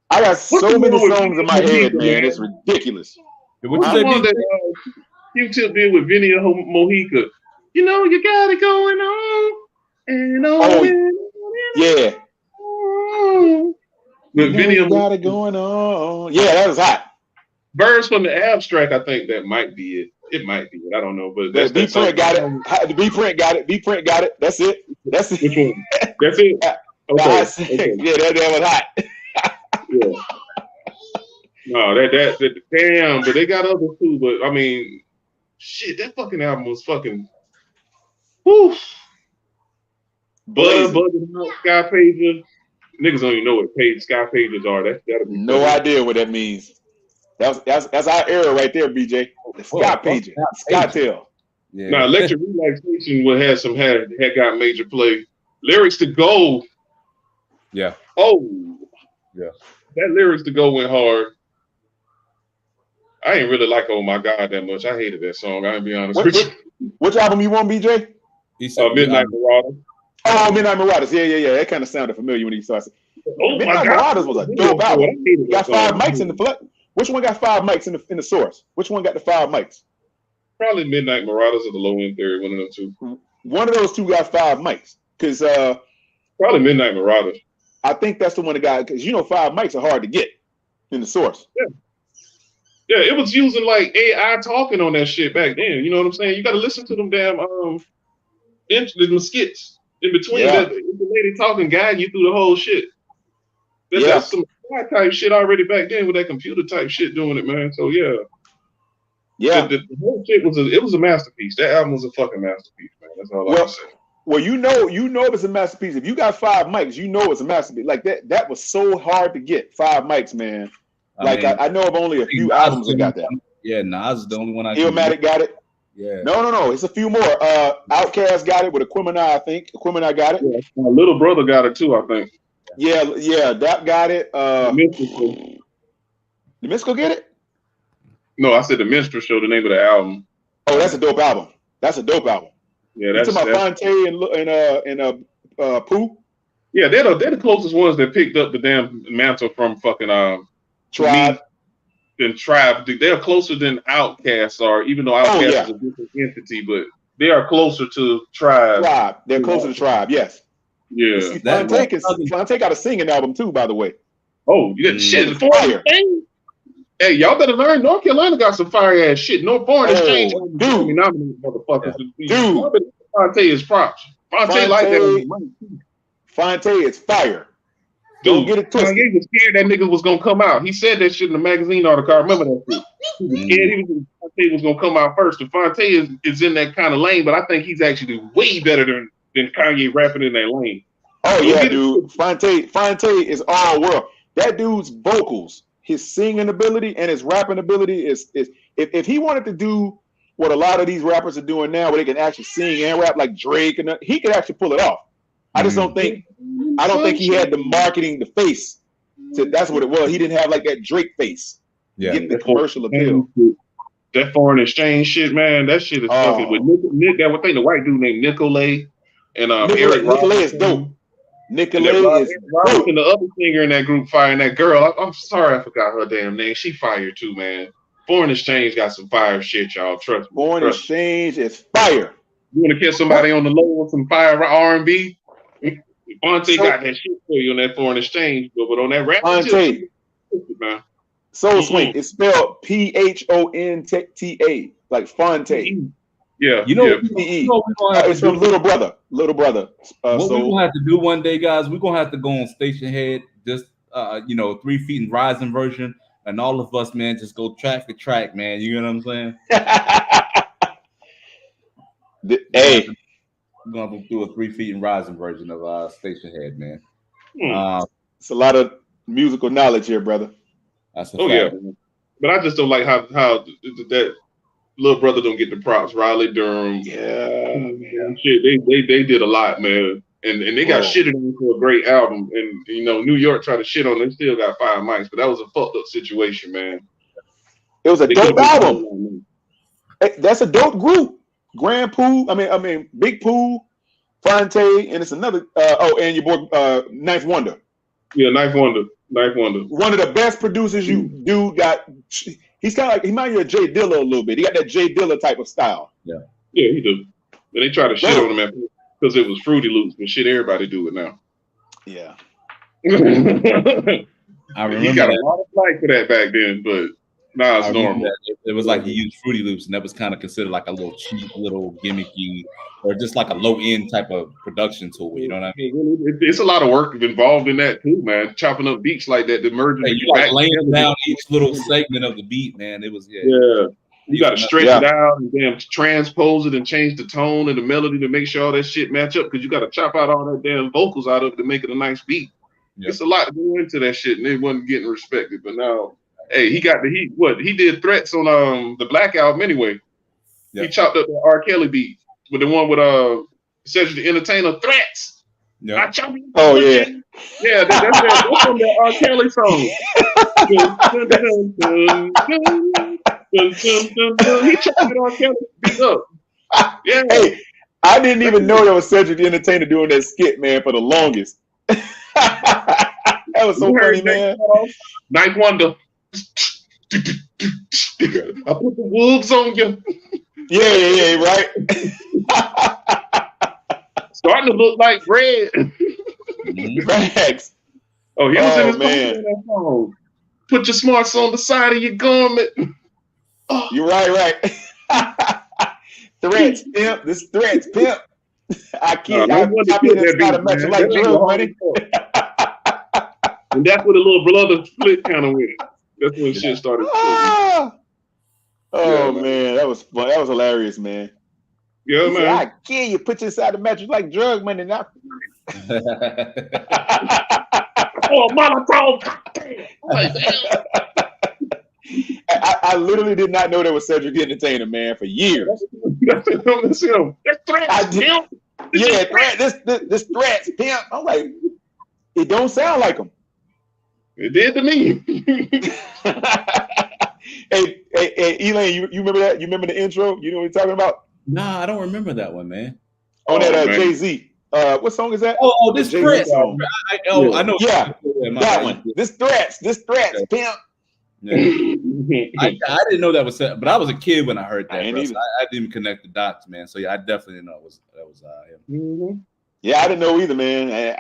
I got so many songs in my head, man. It's ridiculous. What you say? That Q-Tip did with Vinny Mojica. You know, you got it going on and on. Yeah. With Vinny got it going on. Yeah, that was hot. Birds from the Abstract, I think that might be it. It might be it. I don't know, but that's B-Print got it. The B-Print got it. B-Print got it. That's it. That's it. Which one? That's it. Okay. Yeah, that was hot. Yeah. No, that damn, but they got others too. But I mean, shit, that fucking album was fucking. Whew. Bud, Sky Pager. Niggas don't even know what Sky Pagers are. That's gotta be no idea what that means. That's our era right there, BJ. The Sky Pager, Skytel. Yeah. Now, Electric Relaxation had got major play. Lyrics to Go. Yeah. Oh. Yeah. That Lyrics to Go went hard. I ain't really like Oh My God that much. I hated that song. I'll be honest with you. Which album you want, BJ? Midnight Marauders. Oh, Midnight Marauders. Yeah. That kind of sounded familiar when he started. Oh Midnight Marauders was a dope album. Got 5 mics in the flex. Which one got 5 mics in the source? Which one got the 5 mics? Probably Midnight Marauders or the Low End Theory, one of them two. One of those two got 5 mics. Because probably Midnight Marauders. I think that's the one that got, because 5 mics are hard to get in the source. Yeah, it was using like AI talking on that shit back then. You know what I'm saying? You got to listen to them damn the skits in between. That the lady talking, guiding you through the whole shit. That's some type shit already back then with that computer type shit doing it, man. So yeah. Yeah. The whole shit was a masterpiece. That album was a fucking masterpiece, man. That's all I can say. Well, you know it's a masterpiece. If you got 5 mics, you know it's a masterpiece. Like that was so hard to get 5 mics, man. Like I know of only a few albums that got that. Yeah, Nas is the only one I Illmatic got it. Yeah. No. It's a few more. Outkast got it with Aquemini, I think. Aquemini got it. Yeah, my little brother got it too, I think. Yeah, that got it. The Mystical get it? No, I said the Minstrel Show, the name of the album. Oh, that's a dope album. Yeah, that's about Fonte and Pooh. Yeah, they're the closest ones that picked up the damn mantle from fucking Tribe. Than Tribe. They're closer than Outkast are, even though Outkast is a different entity, but they are closer to Tribe. They're closer to Tribe, yes. Yeah. See, Fonte got a singing album too, by the way. Oh, yeah, shit. Fire. Hey, y'all better learn. North Carolina got some fire ass shit. No Foreign Exchange. Dude. Nominated motherfuckers. Yeah. Dude. Fonte is props. Fonte like that. Fonte is fire. Dude, don't get it twisted. Kanye was scared that nigga was gonna come out. He said that shit in the magazine article. I remember that shit. He was scared Fonte was gonna come out first. And Fonte is in that kind of lane, but I think he's actually way better than Kanye rapping in that lane. Oh yeah, dude. Fonte is all world. That dude's vocals, his singing ability and his rapping ability is if he wanted to do what a lot of these rappers are doing now, where they can actually sing and rap like Drake, and he could actually pull it off. I just don't think he had the marketing, the face. That's what it was. He didn't have like that Drake face. Yeah, getting the commercial appeal. That Foreign Exchange shit, man. That shit is fucking with Nick. That one thing, the white dude named Nicolay and Eric. Nicolay is dope. Nicolay is dope. And the other singer in that group firing that girl. I'm sorry, I forgot her damn name. She fired too, man. Foreign Exchange got some fire shit, y'all. Trust me. Foreign Exchange is fire. You want to catch somebody on the low with some fire R&B? Fonte got that shit for you on that Foreign Exchange, but on that rap Fonte, man. Soul Swing. It's spelled Phonta, like Fonte. Yeah, it's from Little Brother. Little Brother. What we're gonna have to do one day, guys, we're gonna have to go on Station Head, just 3 feet and rising version, and all of us, man, just go track for track, man. You know what I'm saying? Hey, we're gonna do a 3 feet and rising version of Station Head, man. It's a lot of musical knowledge here, brother. That's a fact. Yeah, but I just don't like how that Little Brother don't get the props. Riley Durham, shit. They did a lot, man, and they got shitted on for a great album. And New York tried to shit on them, still got 5 mics, but that was a fucked up situation, man. It was a dope album. That's a dope group. Grand Pooh, I mean Big Pooh, Fonte, and it's another. And your boy Ninth Wonder. Yeah, Ninth Wonder. One of the best producers dude got. He's kind of like, he reminds you of Jay Dilla a little bit. He got that Jay Dilla type of style. Yeah, he do. But they try to shit on him because it was Fruity Loops, but shit, everybody do it now. Yeah. I remember he got a lot of flack for that back then, but now it's normal. It was like he used Fruity Loops, and that was kind of considered like a little cheap, little gimmicky, or just like a low end type of production tool. You know what I mean? It's a lot of work involved in that too, man. Chopping up beats like that, the merging. Hey, you like laying down each little segment of the beat, man. It was You got to stretch it out and damn transpose it and change the tone and the melody to make sure all that shit match up, because you got to chop out all that damn vocals out of it to make it a nice beat. Yep. It's a lot to go into that shit, and they wasn't getting respected. But now, hey, he did Threats on the Black Album anyway. Yep. He chopped up the R. Kelly beat with the one with Cedric the Entertainer, Threats. Yep. I chop you. Oh yeah. Yeah, that's from the R. Kelly song. He chopped R. Kelly beat up. Yeah. Hey, I didn't even know there was Cedric the Entertainer doing that skit, man, for the longest. That was so funny, man. Ninth Wonder. I put the wolves on you. Yeah, right. Starting to look like Red. Rags. Oh, he was in his that song. Put your smarts on the side of your garment. Oh. You're right. Threats, pimp. This Threats, pimp. I can't. I it's not a match like drill, buddy. And that's where the little brother split kind of went. That's when shit started. Oh man, that was fun. That was hilarious, man. Yeah, He said, man. I kill you, put you inside the mattress like drug money. Not Oh, Molotov cocktail. Like, I literally did not know there was Cedric the Entertainer, man, for years. that's him. That's Threats. I did. Pimp. Yeah, this Threats, pimp. I'm like, it don't sound like him. It did to me. Hey, Elaine, you remember that? You remember the intro? You know what we're talking about? Nah, I don't remember that one, man. On that man. Jay-Z. What song is that? Oh, this Jay-Z Threats. song. I know. Yeah, My that bad. one. This Threats, pimp. Yeah. I didn't know that was set, but I was a kid when I heard that. I ain't Bro, either. so I didn't even connect the dots, man. So yeah, I definitely didn't know that was him. Yeah, I didn't know either, man.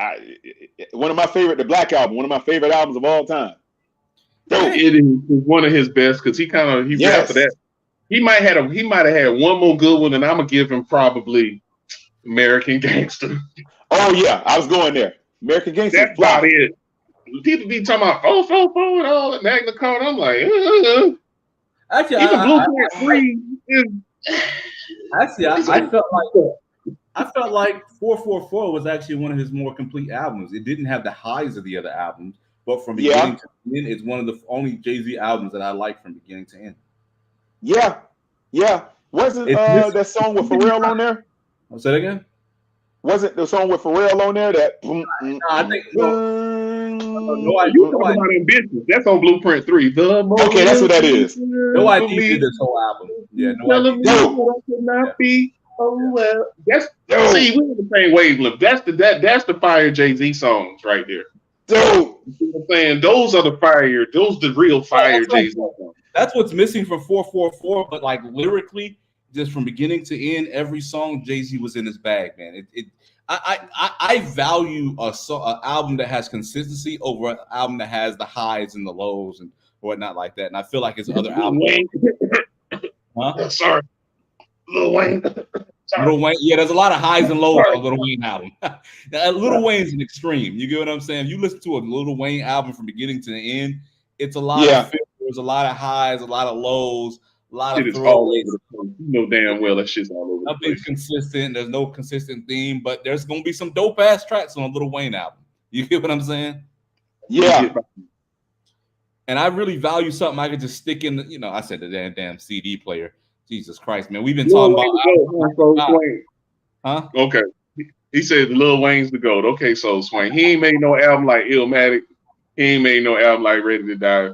One of my favorite, the Black Album, one of my favorite albums of all time. It is one of his best because he after that. He might have had one more good one, and I'm gonna give him probably American Gangster. Oh yeah, I was going there. American Gangster. That's about it. People be talking about 444 and all that Magna Carta. I'm like, Actually, even Blueprint 3 is. Actually, I felt like 444 was actually one of his more complete albums. It didn't have the highs of the other albums, but from beginning to end, it's one of the only Jay-Z albums that I like from beginning to end. Yeah. Wasn't that song with Pharrell on there? I'll say that again. Wasn't the song with Pharrell on there? That I think You talking about Ambitions? That's on Blueprint 3. Okay, that's what that is. No idea did this whole album. Yeah, no idea. Not be. Oh well, see, we're in the same wavelength. That's the fire Jay-Z songs right there. Dope. You know what I'm saying? Those are the fire. Those the real fire Jay-Z songs. That's what's missing from 444. But like lyrically, just from beginning to end, every song Jay-Z was in his bag, man. I value an album that has consistency over an album that has the highs and the lows and whatnot like that. And I feel like his other albums. Sorry, Lil Wayne. Lil Wayne, yeah, there's a lot of highs and lows on Lil Wayne album. Now, Lil Wayne's an extreme. You get what I'm saying? If you listen to a Lil Wayne album from beginning to the end, it's a lot of filters, a lot of highs, a lot of lows, a lot Shit of is all over the place. You know damn well that shit's all over the Nothing's place. consistent. There's no consistent theme, but there's gonna be some dope ass tracks on a Lil Wayne album. You get what I'm saying? Yeah. And I really value something I could just stick in the, I said the damn CD player. Jesus Christ, man. We've been talking about huh? Okay. He said Lil Wayne's the GOAT. Okay, so Swain. He ain't made no album like Illmatic. He ain't made no album like Ready to Die.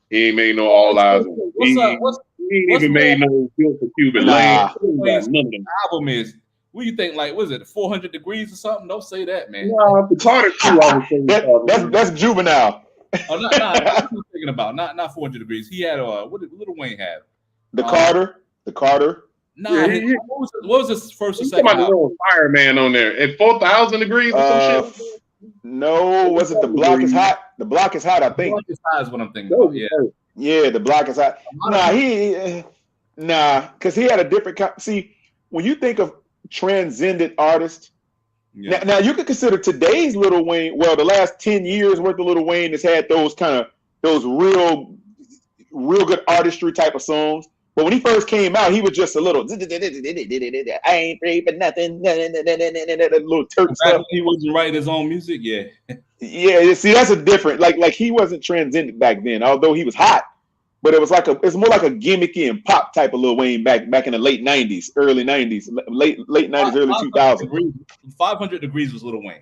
He ain't made no All Eyes. He ain't even made no Built for Cuban Lane. The album is, what do you think? Like, what is it, 400 Degrees or something? Don't say that, man. No, the Carter 2, I was saying. That's Juvenile. Oh, what am I thinking about? Not 400 Degrees. He had what did Lil Wayne have? The Carter. Nah, what was his first or You second? talking about the little Fireman on there at 4,000 degrees or some shit? No, was it The Block is Hot? The Block is Hot, I think. Block is Hot is what I'm thinking about. Yeah, The Block is Hot. Because he had a different. See, when you think of transcendent artists, now you could consider today's Lil Wayne. Well, the last 10 years worth of Lil Wayne has had those real good artistry type of songs. But when he first came out, he was just a little. I ain't free for nothing. Little Turk stuff. He wasn't writing his own music, yeah. Yeah, see, that's a different. Like he wasn't transcendent back then, although he was hot. But it's more like a gimmicky and pop type of Lil Wayne back in the late 90s, early 90s, late 90s, early 2000s. 500 Degrees was Lil Wayne.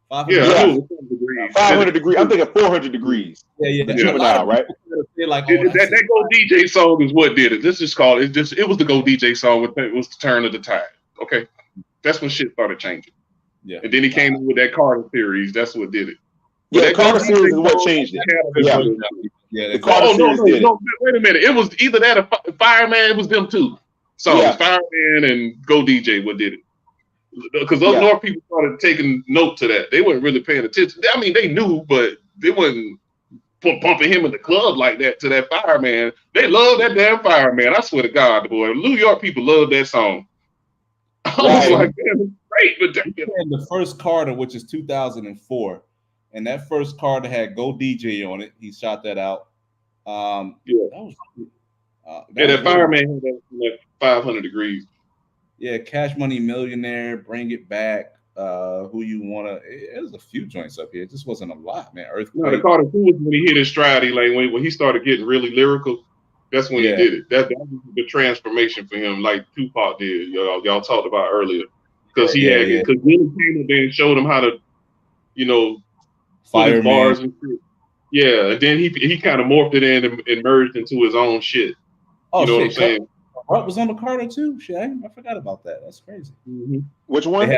500 degrees. I'm thinking 400 degrees. Yeah. Juvenile, right? That Go DJ song is what did it. This is called. It was the Go DJ song. It was the turn of the tide. Okay, that's when shit started changing. Yeah, and then he came in with that Carter series. That's what did it. Yeah, the Carter series is what changed it. Yeah, the Carter series did it. Wait a minute. It was either that or Fireman. It was them two. So Fireman and Go DJ what did it. Because those North people started taking note to that. They weren't really paying attention. I mean, they knew, but they wasn't pumping him in the club like that to that Fireman. They love that damn Fireman. I swear to God, boy. New York people love that song. I was like, damn, it's great. But the first Carter, which is 2004, and that first Carter had Go DJ on it. He shot that out. That fireman had that 500 degrees. Yeah, Cash Money Millionaire, Bring It Back. Who You Wanna? There's a few joints up here. It just wasn't a lot, man. Earthquake. No, the Carter 2 was when he hit his stride. When he started getting really lyrical. That's when he did it. That was the transformation for him, like Tupac did. Y'all talked about earlier, because because then he came up there and showed him how to, put his bars and shit. Yeah, and then he kind of morphed it in and merged into his own shit. Oh, what I'm saying? What was on the Carter 2? Shit, I forgot about that. That's crazy. Mm-hmm. Which one?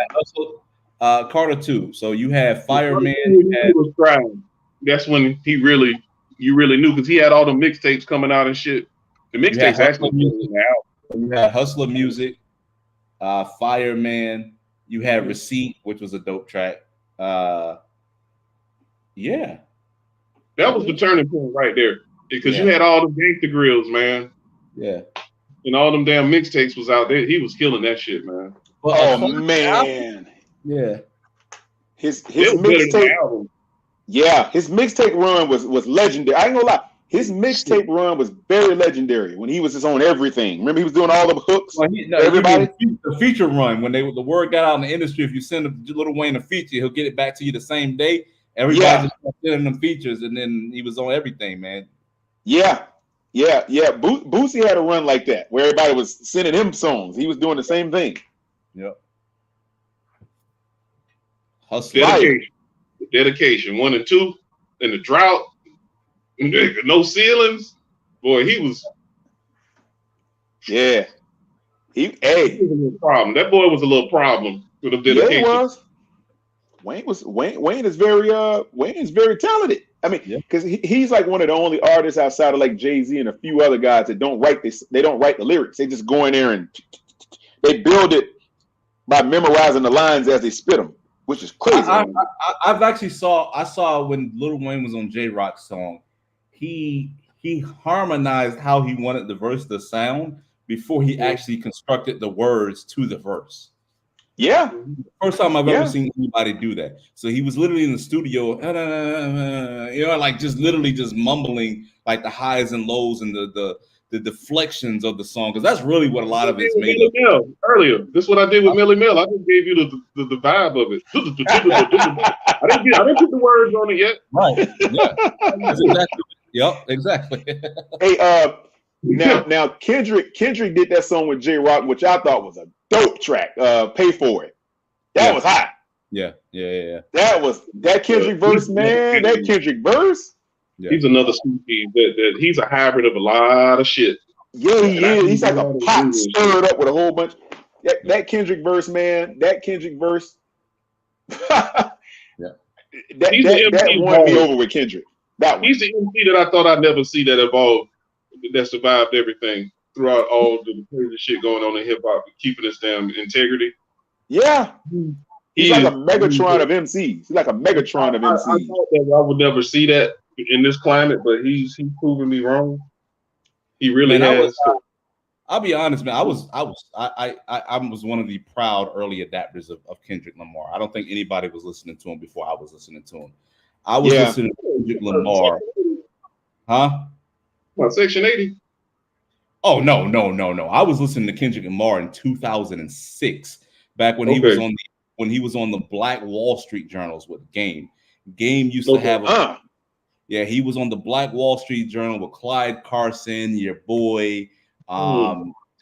Carter 2. So you had Fireman. That's when you really knew, because he had all the mixtapes coming out and shit. The mixtapes actually out. You had Hustler Music, Fireman. You had Receipt, which was a dope track. Yeah. That was the turning point right there, because you had all the gangster grills, man. Yeah. And all them damn mixtapes was out there. He was killing that shit, man. Man. Yeah. His mixtape. Yeah, his mixtape run was legendary. I ain't gonna lie. His mixtape run was very legendary when he was just on everything. Remember, he was doing all the hooks. Well, everybody. The feature run, when the word got out in the industry, if you send Lil Wayne a feature, he'll get it back to you the same day. Everybody just sending them features, and then he was on everything, man. Yeah. Boosie had a run like that, where everybody was sending him songs. He was doing the same thing. Yep. Dedication 1 and 2 in the drought. No ceilings. Boy, he was. Yeah. He was a little problem. That boy was a little problem with the dedication. Yeah, he was. Wayne is very talented. I mean, because he's like one of the only artists outside of like Jay-Z and a few other guys that don't write this. They don't write the lyrics. They just go in there and they build it by memorizing the lines as they spit them, which is crazy. I saw when Lil Wayne was on J-Rock's song, he harmonized how he wanted the verse to sound before he actually constructed the words to the verse. Yeah. First time I've ever seen anybody do that. So he was literally in the studio, like just literally just mumbling like the highs and lows and the deflections of the song, because that's really what a lot of it's made of. Earlier, this is what I did with Millie Mill. I just gave you the vibe of it. I didn't put the words on it yet. Right. Yeah. That's exactly. Yep. Exactly. Hey, now Kendrick did that song with J-Rock, which I thought was a dope track. Pay For It. That was hot. Yeah. That Kendrick verse, man. That Kendrick verse. Yeah. He's another Sufi that he's a hybrid of a lot of shit. Yeah, he is. He's like a pot stirred up with a whole bunch. That Kendrick verse, man. That Kendrick verse. That won me over with Kendrick. He's the MC that I thought I'd never see that evolved, that survived everything throughout all the crazy shit going on in hip hop, keeping its damn integrity. Yeah. He's like a Megatron of MCs. He's like a Megatron of MCs. I thought that I would never see that in this climate, but he's proven me wrong. He really has. I'll be honest, man. I was one of the proud early adapters of Kendrick Lamar. I don't think anybody was listening to him before I was listening to him. I was listening to Kendrick Lamar. Huh? What, Section 80? Oh no. I was listening to Kendrick Lamar in 2006, back when he was on the Black Wall Street Journals with Game. Game used to have he was on the Black Wall Street Journal with Clyde Carson, your boy,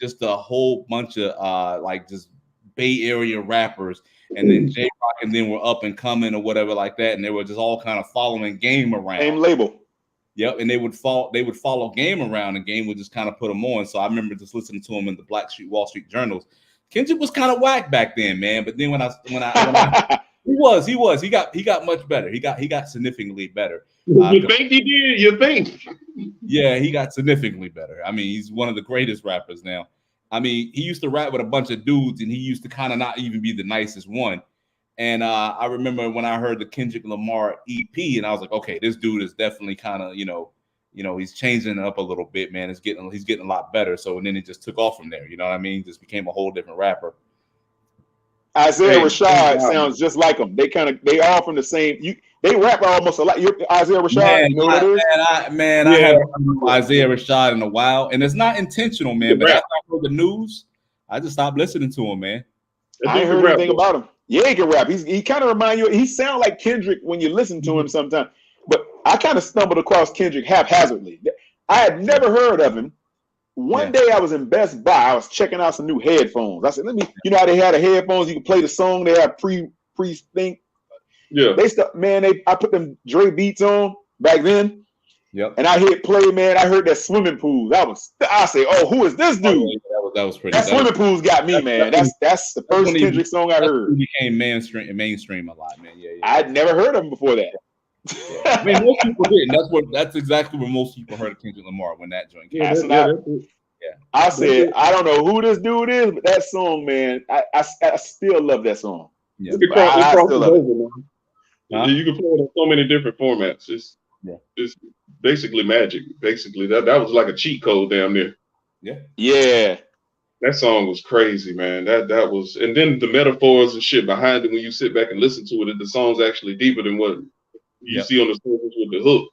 just a whole bunch of like just Bay Area rappers, and then J-Rock and then were up and coming or whatever like that, and they were just all kind of following Game around. Same label. Yep, and they would follow Game around, and Game would just kind of put them on. So I remember just listening to him in the Wall Street Journals. Kendrick was kind of whack back then, man. But then when I he got much better. He got significantly better. You think he did? You think? Yeah, he got significantly better. I mean, he's one of the greatest rappers now. I mean, he used to rap with a bunch of dudes, and he used to kind of not even be the nicest one. And I remember when I heard the Kendrick Lamar EP, and I was like, okay, this dude is definitely kind of, he's changing it up a little bit, man. He's getting a lot better. So and then it just took off from there. You know what I mean? Just became a whole different rapper. Isaiah Hey, Rashad wow. sounds just like him. They all from the same. They rap almost a lot. Isaiah Rashad, Man, you know what it is? I haven't heard of Isaiah Rashad in a while, and it's not intentional, man. But after I heard the news, I just stopped listening to him, man. I ain't heard anything about him. Yeah, he can rap. He kind of remind you. He sound like Kendrick when you listen to him sometimes. But I kind of stumbled across Kendrick haphazardly. I had never heard of him. One day I was in Best Buy. I was checking out some new headphones. I said, "Let me." You know how they had the headphones? You can play the song. They have pre thing. Yeah. I put them Dre beats on back then. Yep. And I hit play, man. I heard that swimming pool. I say, oh, who is this dude? That was pretty. That swimming pool's got me, man. That's the first Kendrick song I heard. He became mainstream a lot, man. Yeah. I'd never heard of him before that. Yeah. I mean, most people didn't. That's exactly where most people heard of Kendrick Lamar when that joint came out. I said, I don't know who this dude is, but that song, man, I still love that song. Yeah. You can play it in so many different formats. It's basically magic. Basically, that was like a cheat code down there. Yeah. That song was crazy, man. That was, and then the metaphors and shit behind it. When you sit back and listen to it, the song's actually deeper than what you see on the surface with the hook.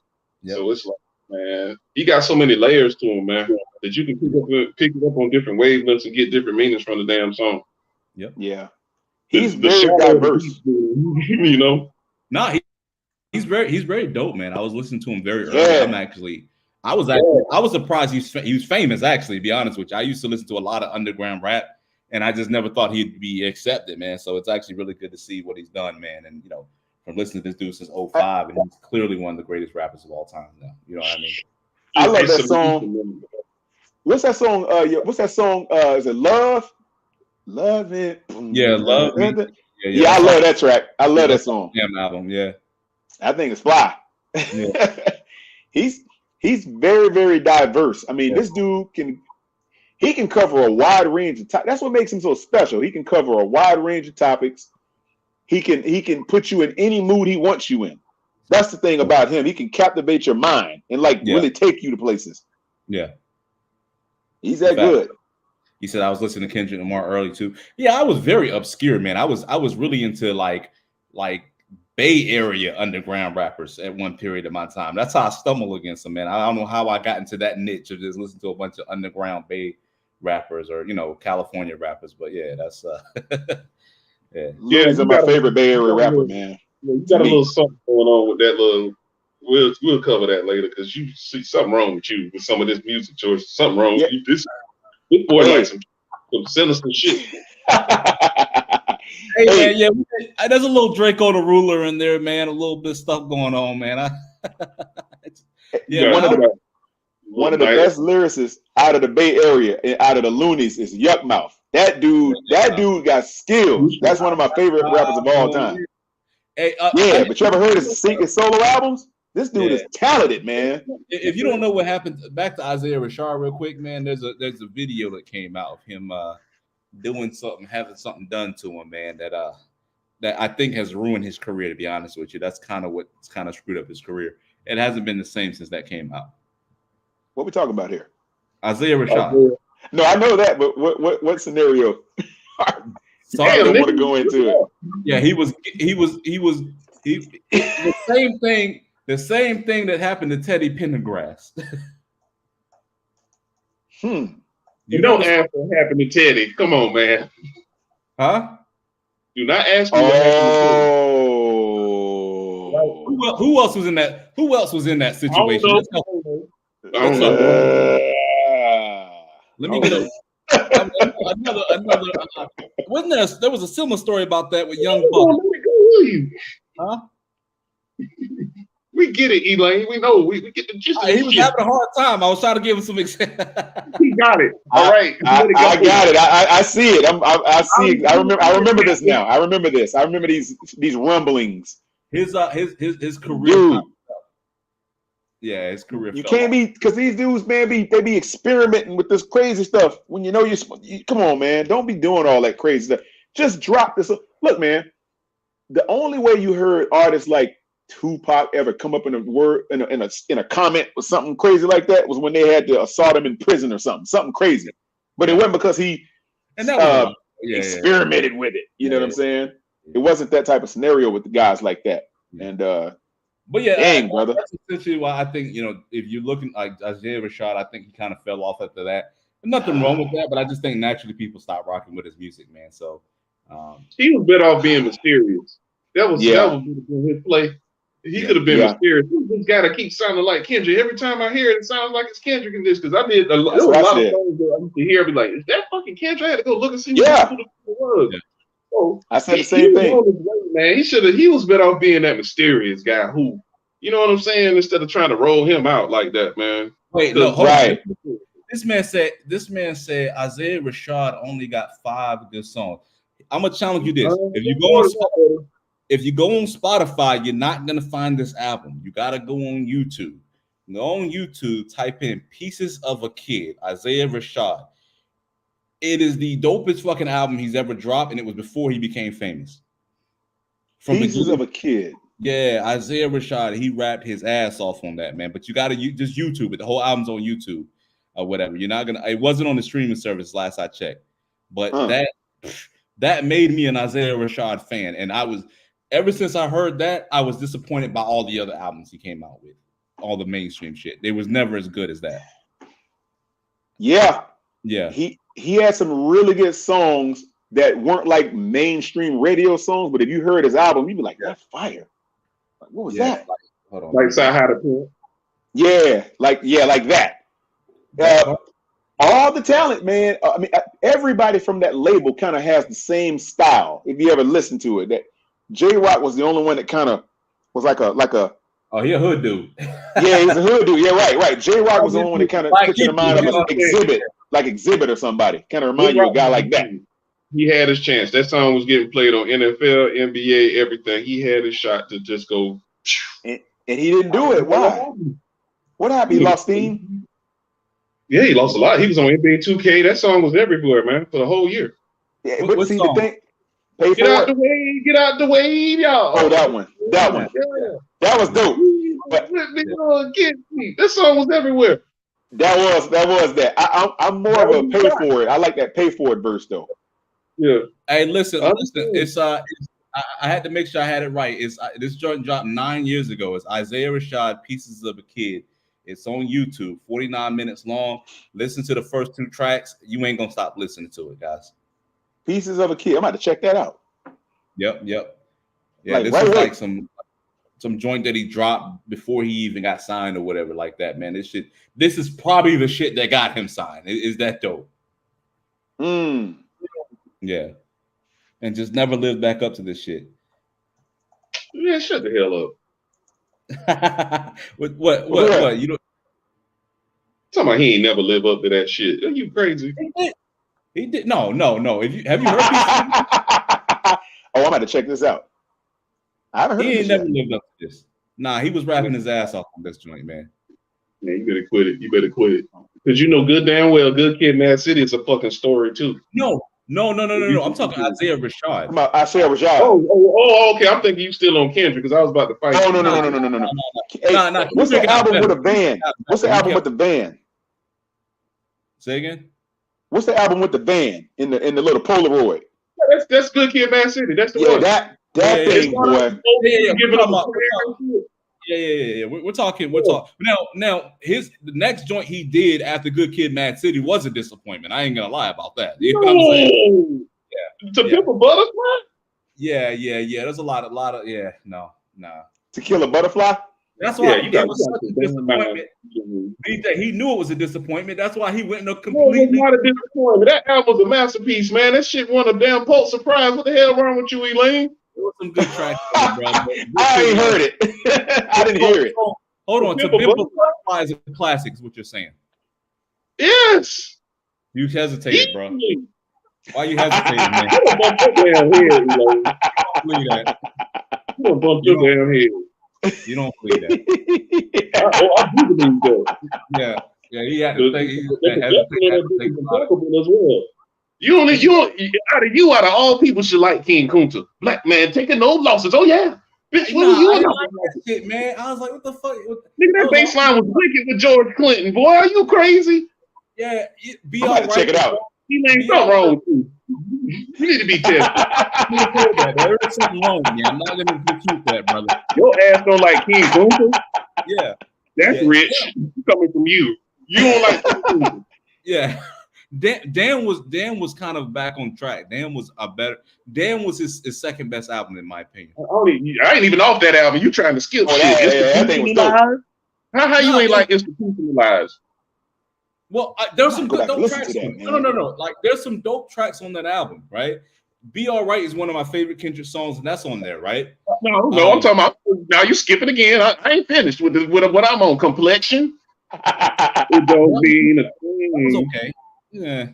So it's like, man, he got so many layers to him, man, that you can pick it up on different wavelengths and get different meanings from the damn song. Yeah. He's very diverse. You know? No, he's very dope, man. I was listening to him very early. I was surprised he was famous, actually, to be honest with you. I used to listen to a lot of underground rap, and I just never thought he'd be accepted, man. So it's actually really good to see what he's done, man. And from listening to this dude since 2005, and he's clearly one of the greatest rappers of all time now. You know what I mean? I love that song. What's that song? What's that song? Is it Love? Love It. Yeah, Love It. Yeah, I love that track. I love that song. Damn album, yeah. I think it's fly. Yeah. He's very, very diverse. I mean, this dude can cover a wide range of topics. That's what makes him so special. He can cover a wide range of topics. He can put you in any mood he wants you in. That's the thing about him. He can captivate your mind and really take you to places. Yeah. He's that good. He said I was listening to Kendrick Lamar early too. Yeah, I was very obscure, man. I was really into like Bay Area underground rappers at one period of my time. That's how I stumbled against them, man. I don't know how I got into that niche of just listening to a bunch of underground Bay rappers or California rappers. But yeah, that's He's my favorite Bay Area rapper, man. You got a little something going on with that little. We'll cover that later because you see something wrong with you with some of this music choice. Something wrong with you. This boy like some sinister shit. Hey, man, there's a little Draco the Ruler in there, man. A little bit of stuff going on, man. One of the best lyricists out of the Bay Area and out of the Loonies is Yuck Mouth. That dude got skills. That's one of my favorite rappers of all time. But you ever heard his solo albums? This dude is talented, man. If you don't know what happened, back to Isaiah Rashad real quick, man. There's a video that came out of him doing something, having something done to him, man. That I think has ruined his career. To be honest with you, that's kind of what's kind of screwed up his career. It hasn't been the same since that came out. What we talking about here? Isaiah Rashad. No, I know that, but what scenario? Sorry, I don't want to go into it. Yeah, he was the same thing that happened to Teddy Pendergrass. You don't ask what happened to Teddy. Come on, man. Huh? Do not ask me what happened to Teddy. Who else was in that? Who else was in that situation? I don't know. Let me get another. Wasn't there was a similar story about that with Young Buck? Huh? We get it, Elaine. We know. We get the gist. He was having a hard time. I was trying to give him some example. He got it. All right. I got it. I see it. I see it. I remember this now. I remember this. I remember these rumblings. His career. Yeah, his career. You can't be, because these dudes, man, they be experimenting with this crazy stuff. When you come on, man, don't be doing all that crazy stuff. Just drop this. Look, man, the only way you heard artists like Tupac ever come up in a word in a comment with something crazy like that was when they had to assault him in prison or something crazy. But it wasn't because he. And that was experimented with it. You know what I'm saying? It wasn't that type of scenario with the guys like that. And but yeah, dang, brother. That's essentially why I think, you know, if you're looking like Isaiah Rashad, I think he kind of fell off after that. There's nothing wrong with that, but I just think naturally people stop rocking with his music, man. So he was better off being mysterious. That was his play. He could have been mysterious. This guy that keeps sounding like Kendrick. Every time I hear it, it sounds like it's Kendrick in this. Because I did a lot of songs that I used to hear, I'd be like, is that fucking Kendrick? I had to go look and see what it was. Yeah. So I said the same thing. Man, he was better off being that mysterious guy who, you know what I'm saying, instead of trying to roll him out like that, man. Wait, no, hold on. This man said Isaiah Rashad only got 5 good songs. I'm gonna challenge you this. If you go on Spotify, you're not gonna find this album. You gotta go on YouTube. Go on YouTube, type in Pieces of a Kid, Isaiah Rashad. It is the dopest fucking album he's ever dropped, and it was before he became famous. Pieces of a Kid. Yeah, Isaiah Rashad, he rapped his ass off on that, man. But you gotta just YouTube it. The whole album's on YouTube or whatever. You're not gonna. It wasn't on the streaming service last I checked, but that made me an Isaiah Rashad fan, and I was. Ever since I heard that, I was disappointed by all the other albums he came out with, all the mainstream shit. They was never as good as that. Yeah. He had some really good songs that weren't like mainstream radio songs, but if you heard his album, you'd be like, "That's fire!" Like, what was that? Hold on. Like How to Pimp. Yeah, like that. All the talent, man. I mean, everybody from that label kind of has the same style. If you ever listen to it, that. J-Rock was the only one that kind of was like a. Oh, he a hood dude. Yeah, he was a hood dude. Yeah, right. J-Rock was the only one that kind of put you in mind of Exhibit or somebody. Kind of remind you of a guy like that. He had his chance. That song was getting played on NFL, NBA, everything. He had his shot to just go. And he didn't do it. Why? What happened? He lost steam? Yeah, he lost a lot. He was on NBA 2K. That song was everywhere, man, for the whole year. Yeah, but see, the thing. Get out the way, y'all. Oh, that one. Yeah. That was dope. But this song was everywhere. That was that. I'm more of a pay for it. I like that pay for it verse though. Yeah. Hey, listen. It's I had to make sure I had it right. It's this joint dropped 9 years ago. It's Isaiah Rashad, Pieces of a Kid. It's on YouTube, 49 minutes long. Listen to the first 2 tracks. You ain't gonna stop listening to it, guys. Pieces of a Kid. I'm about to check that out. Yep. Yeah, this is like some joint that he dropped before he even got signed or whatever like that, man. This is probably the shit that got him signed. Is that dope? Yeah. And just never lived back up to this shit. Yeah, shut the hell up. What? You know, talking about he ain't never live up to that shit. Are you crazy? He did. No. Have you heard? Oh, I'm about to check this out. I haven't heard. He ain't never lived up to this. Nah, he was rapping his ass off on this joint, man. Man, you better quit it. Because you know good damn well, Good Kid, Mad City is a fucking story too. No. I'm talking Isaiah Rashad. About Isaiah Rashad. Oh, okay. I'm thinking you still on Kendrick because I was about to fight. Oh, no. Hey, what's the album with a band? What's the album with the band? Say again. What's the album with the van in the little Polaroid? Yeah, that's Good Kid, Mad City. That's the one. That thing, boy. Yeah. We're talking. Now the next joint he did after Good Kid, Mad City was a disappointment. I ain't gonna lie about that. You know what I'm saying? Yeah. To Pimp a Butterfly? Yeah. There's a lot of no. To Kill a Butterfly? That's why it was such a disappointment. He knew it was a disappointment. That's why he went in a completely. It was not a disappointment. That album was a masterpiece, man. That shit won a damn Pulitzer Prize. What the hell wrong with you, Elaine? There was some good tracks, bro. I ain't heard it. I didn't hear it. Hold on. To Pimp a Butterfly is a classic, is what you're saying. Yes. You hesitated, bro. Why you hesitating, man? You don't bump your damn head, Elaine. You don't bump your damn head. You don't believe that. I do believe that. Yeah, he had to think. Out of all people should like King Kunta. Black man taking no losses. Oh yeah. Bitch, what are you like that shit, man? I was like, what the fuck? Nigga, that baseline was wicked with George Clinton. Boy, are you crazy? Yeah, I'm about to check it out. T-Lane, something wrong with you. You need to be tested. There is something wrong with me. I'm not going to dispute that, brother. Your ass don't like King Gunther? Yeah. That's rich. Coming from you. You don't like King Gunther. Yeah. Dan was kind of back on track. Dan was his second best album in my opinion. I ain't even off that album. You trying to skip shit. That thing was dope. How you ain't like Institutionalized? Well, there's some good dope tracks. No. Like there's some dope tracks on that album, right? Be All Right is one of my favorite Kendrick songs, and that's on there, right? No, I'm talking about now. You skipping again? I ain't finished with what I'm on. Complexion. It don't mean a thing. That was okay. Yeah.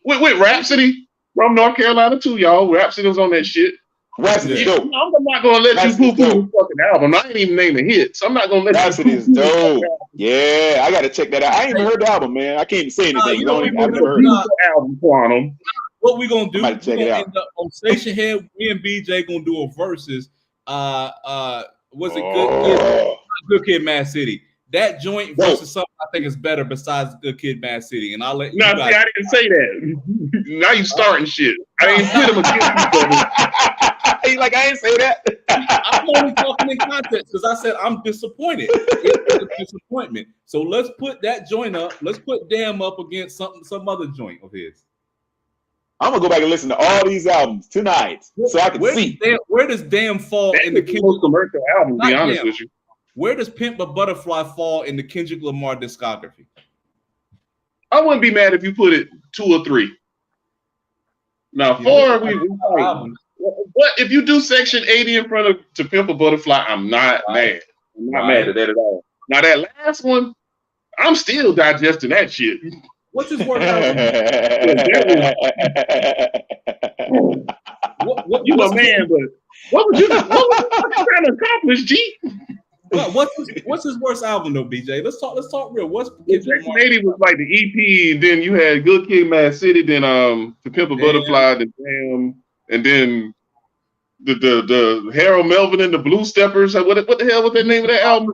With Rhapsody from North Carolina too, y'all. Rhapsody was on that shit. Rhapsody is dope. I'm not gonna let you poo-poo the fucking album. I ain't even naming hits. I'm not gonna let Rhapsody you. Rhapsody is dope. Yeah, I gotta check that out. I ain't even heard the album, man. I can't even say anything. I've never heard the album, Quantum. What we gonna do? We're gonna end up on Station Head. Me and BJ gonna do a versus. Was it Good Kid, Mad City? That joint versus something I think is better besides Good Kid, Mad City. And I'll let you. No, see, I didn't say that. Now you starting shit. I ain't put them against each other. He's like, I ain't say that. I'm only talking in context because I said I'm disappointed. It's a disappointment. So let's put that joint up. Let's put Damn up against some other joint of his. I'm gonna go back and listen to all these albums tonight so I can see. Where does Damn fall in the most commercial album? To be honest with you. Where does Pimp a Butterfly fall in the Kendrick Lamar discography? I wouldn't be mad if you put it 2 or 3. Now 4, but if you do Section 80 in front of To Pimp a Butterfly, I'm not mad. I'm not mad at that at all. Now that last one, I'm still digesting that shit. What's his worst album? You a man, but what was you trying to accomplish, G? What's his worst album though, BJ? Let's talk real. What's Section 80 was like the EP, and then you had Good Kid, Mad City, then To Pimp a Butterfly, then Damn, and then the Harold Melvin and the Blue Steppers. What the hell was the name of that album?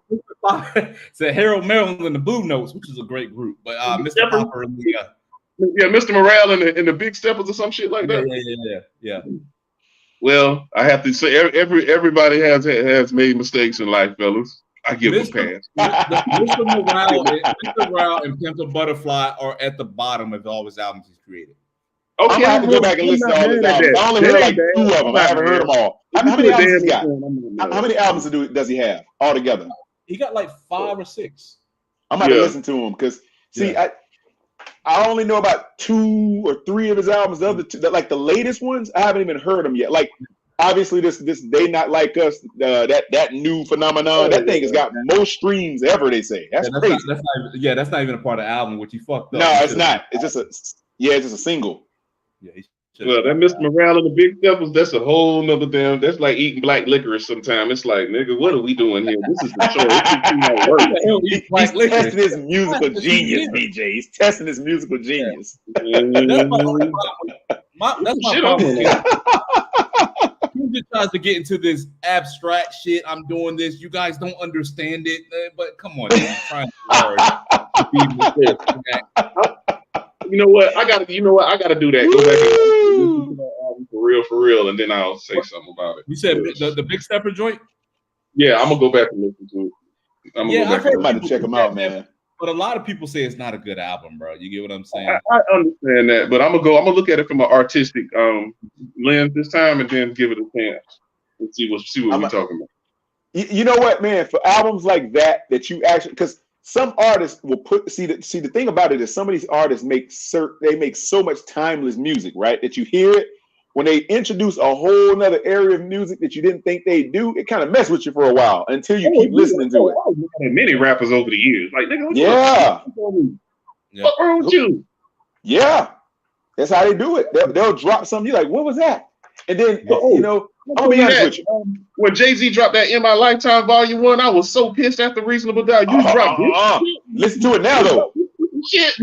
It's Harold Melvin and the Blue Notes, which is a great group. But Mr. Popper and Mr. Morale and the Big Steppers or some shit like that. Yeah. Well, I have to say everybody has made mistakes in life, fellas. I give them a pass. Mr. Morale and Pimp a Butterfly are at the bottom of all his albums he's created. Okay, I'm gonna have to go back and listen to all his albums. I only heard like 2 of them. I haven't heard them all. How many albums he got? How many albums does he have altogether? He got like 5 or 6. I'm about to listen to him because I only know about 2 or 3 of his albums. The other 2, like the latest ones, I haven't even heard them yet. Like obviously this They Not Like Us, that new phenomenon. That thing has got most streams ever. They say that's crazy. That's not even a part of the album, which he fucked up. No, it's not. It's just a single. Yeah. Well, that Mr. Morale and the Big Steppers, that's a whole nother damn. That's like eating black licorice sometimes. It's like, nigga, what are we doing here? This is the show. He's testing his musical genius, BJ. He's testing his musical genius. That's my problem. He just tries to get into this abstract shit. I'm doing this. You guys don't understand it. But come on, man. I'm trying hard. You know what? I gotta do that. Go back and listen to that album for real, and then I'll say something about it. You said the Big Stepper joint? Yeah, I'm gonna go back and listen to it. I'm about to check them out, man. But a lot of people say it's not a good album, bro. You get what I'm saying? I understand that, but I'm gonna look at it from an artistic lens this time, and then give it a chance and see what we're talking about. You know what, man? For albums like that you actually, because some artists will see the thing about it is some of these artists make so much timeless music, right? That you hear it when they introduce a whole nother area of music that you didn't think they'd do. It kind of mess with you for a while until you keep listening to it. Many rappers over the years, like nigga, what's wrong with you? Yeah, that's how they do it. They'll drop something. You're like, what was that? And then I'm gonna be honest with you. When Jay-Z dropped that In My Lifetime Volume 1, I was so pissed after Reasonable Doubt. You dropped it. Listen to it now, though. Shit.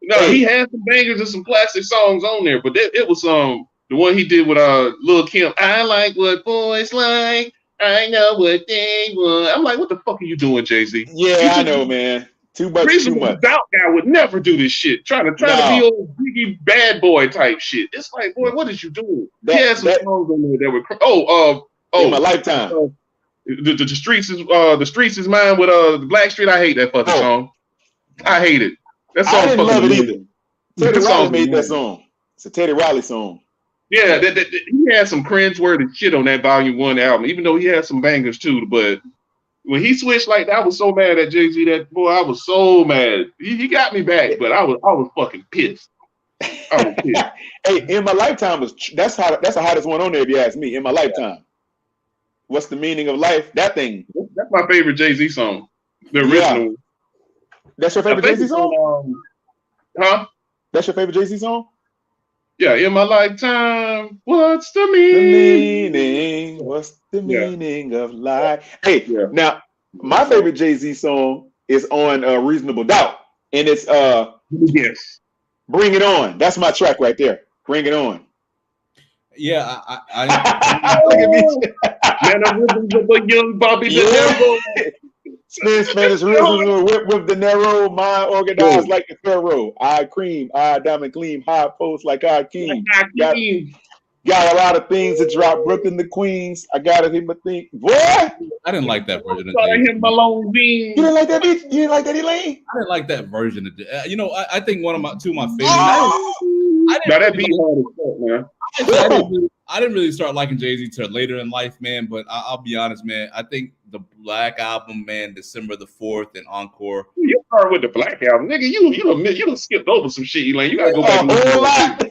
No, he had some bangers and some classic songs on there, but it was the one he did with Lil' Kim. I like what boys like. I know what they want. I'm like, what the fuck are you doing, Jay-Z? Yeah, I know, man. Too much. Reasonable Doubt guy would never do this shit. Trying to be old Biggie bad boy type shit. It's like, boy, what did you do? He had some songs on there that were In My Lifetime. The streets is mine with the Blackstreet. I hate that fucking song. I hate it. That song I didn't love it either. Teddy That Riley song made that song. It's a Teddy Riley song. Yeah, he had some cringe-worthy shit on that Volume 1 album, even though he had some bangers too. But when he switched like that, I was so mad at Jay-Z. That boy, I was so mad. He got me back, but I was fucking pissed. I was pissed. Hey, In My Lifetime that's the hottest one on there. If you ask me, In My Lifetime. What's the meaning of life? That thing. That's my favorite Jay-Z song. The original. Yeah. That's your favorite Jay-Z song? Huh? That's your favorite Jay-Z song? Yeah, In My Lifetime. What's the meaning? What's the meaning of life? Hey, now my favorite Jay-Z song is on Reasonable Doubt, and it's yes, Bring It On. That's my track right there. Bring It On. Yeah, Look at me. Man, I'm with young Bobby De Niro. Spanish rhythm with De Niro, mind organized like the Pharaoh. I cream, I diamond clean, high post like I king. Got a lot of things to drop. Brooklyn the Queens. I gotta hit my thing. Boy! I didn't like that version of I hit my long bean. You didn't like that beat? You didn't like that, Elaine? I didn't like that version of I think two of my favorites. Now that beat hard as fuck, man. I didn't really start liking Jay-Z till later in life, man. But I'll be honest, man. I think the Black Album, man, December the 4th and Encore. You start with the Black Album, nigga. You done skipped over some shit, Elaine. You gotta go back.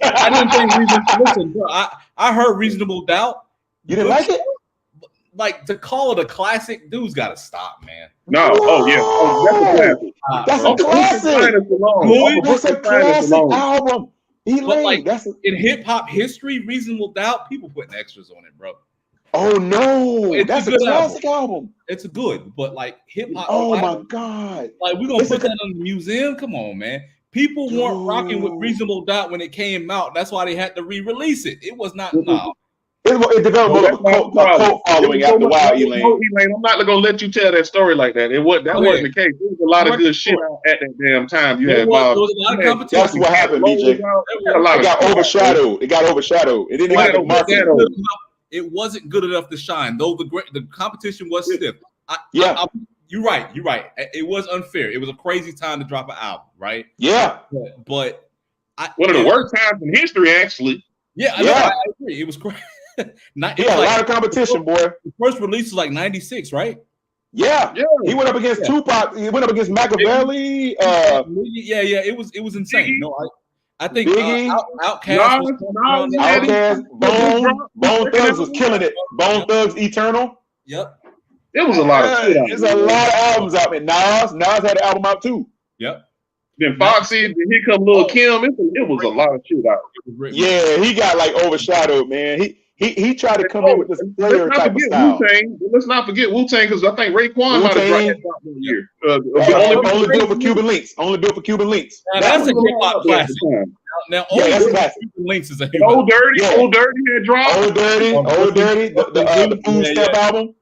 I didn't think listen, bro. I heard Reasonable Doubt. You didn't like it? Like, to call it a classic, dude's got to stop, man. No, that's a classic. That's a classic album. But like in hip hop history, Reasonable Doubt, people putting extras on it, bro. Oh no, that's a classic album. It's good, but like hip hop. Oh my god! Like we're gonna put that in the museum? Come on, man. People weren't rocking with Reasonable Doubt when it came out. That's why they had to re-release it. It was not no. It developed a cult following after a while, Elaine. I'm not gonna let you tell that story like that. That wasn't the case. There was a lot of good shit at that damn time. You had Bob. That's what happened, BJ. It got overshadowed. It got overshadowed. It didn't have the market. It wasn't good enough to shine, though. The competition was stiff. You're right. It was unfair. It was a crazy time to drop an album, right? Yeah. But one of the worst times in history, actually. Yeah, I agree. It was crazy. A lot of competition, boy. The first release was like 96, right? Yeah. He went up against Tupac. He went up against Machiavelli. It was insane. No, I think Biggie, Outkast, Bone Thugs was killing it. Bone Thugs Eternal. Yep. There was a lot of shit out. There's a lot of albums out there. Nas had an album out too. Yep. Then Foxy, then here come Lil Kim. It was a lot of shit out. Yeah, he got like overshadowed, man. He tried to come in with this player type of style. Let's not forget Wu-Tang, because I think Raekwon might have dropped that one year. Only built for Cuban links. Only built for Cuban links. That's a hip hop classic. Now, that's classic. Cuban Links is a hip hop. Old Dirty had dropped. Old Dirty. The Food Step album.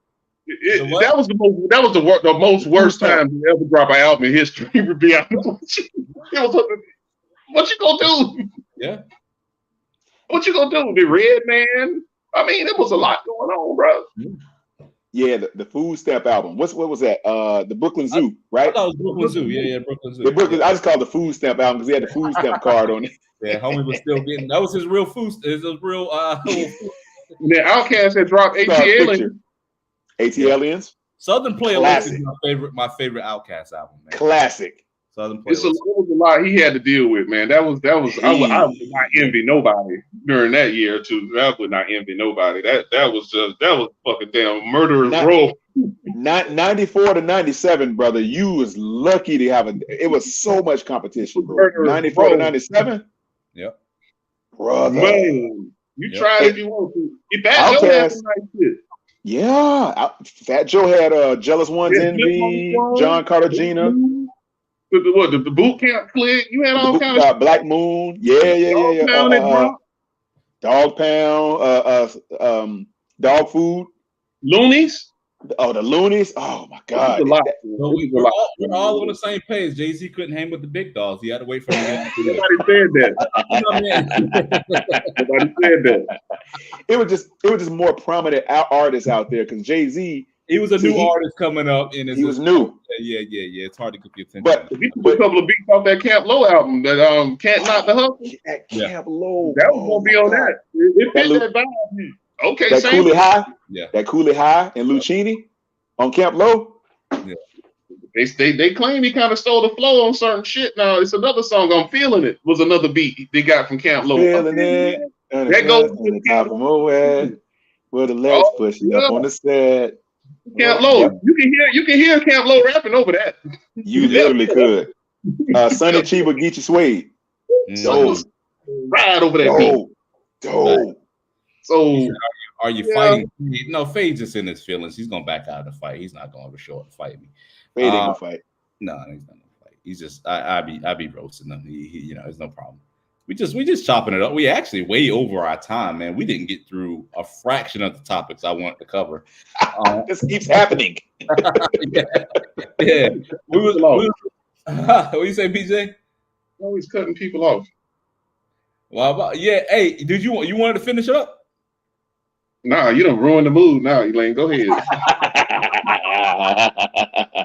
That was the most worst time to ever drop an album in history. To be honest, what you gonna do? Yeah. What you gonna do? The Red Man? I mean, it was a lot going on, bro. Yeah, the Food Stamp album. What was that? The Brooklyn Zoo, right? I thought it was Brooklyn Zoo. Yeah, Brooklyn Zoo. I just called it the Food Stamp album because he had the food stamp card on it. Yeah, homie was still getting. That was his real food. His real. The Outkast had dropped ATL. ATLians. Southern Playlist is my favorite Outkast album. Man. Classic. Southern Playlist. It was a lot he had to deal with, man. That was. I would not envy nobody during that year or two. I would not envy nobody. That was fucking damn murderous row. 94 to 97, brother. You was lucky to have it was so much competition, bro. 94 to 97. Yep. Brother. Man, you try if you want to. Fat Joe had some nice shit. Yeah, Fat Joe had Jealous Ones, Envy, John Cartagena. The Boot Camp Click. You had all kinds of Black Moon. Yeah. Dog Pound. Dog Food. Loonies. Oh, the Loonies. Oh my God. It was a lot. So we're all on the same page. Jay-Z couldn't hang with the big dogs. He had to wait for him to get Nobody said that. Nobody said that. It was just more prominent artists out there because Jay-Z. He was a new artist coming up, and he was new. Yeah. It's hard to get the attention. But he took a couple of beats off that Camp Low album, that Can't Knock the Hustle. Camp Low. That was gonna be on that. It fit that vibe. Okay, that same. Cooley High. Yeah. That Cooley High and Lucchini on Camp Low. Yeah. They claim he kind of stole the flow on certain shit. Now it's another song. I'm Feeling It was another beat they got from Camp Low. Feeling it. That goes to the top of Moab, where the legs pushing up on the set. Camp Low. You can hear Camp Low rapping over that. You literally could. Sonny Chiba, Geechee Suede. So ride over that beat. Dope. So are you fighting? No, Fade's just in his feelings. He's gonna back out of the fight. He's not gonna show up to fight me. Fade ain't gonna fight. No, he's not gonna fight. He's just I be roasting him. He there's no problem. We just chopping it up. We actually way over our time, man. We didn't get through a fraction of the topics I wanted to cover. This keeps happening. yeah. What do you say, BJ? Always cutting people off. Well, hey, did you wanted to finish up? Nah, you done ruined the mood now, Elaine. Go ahead.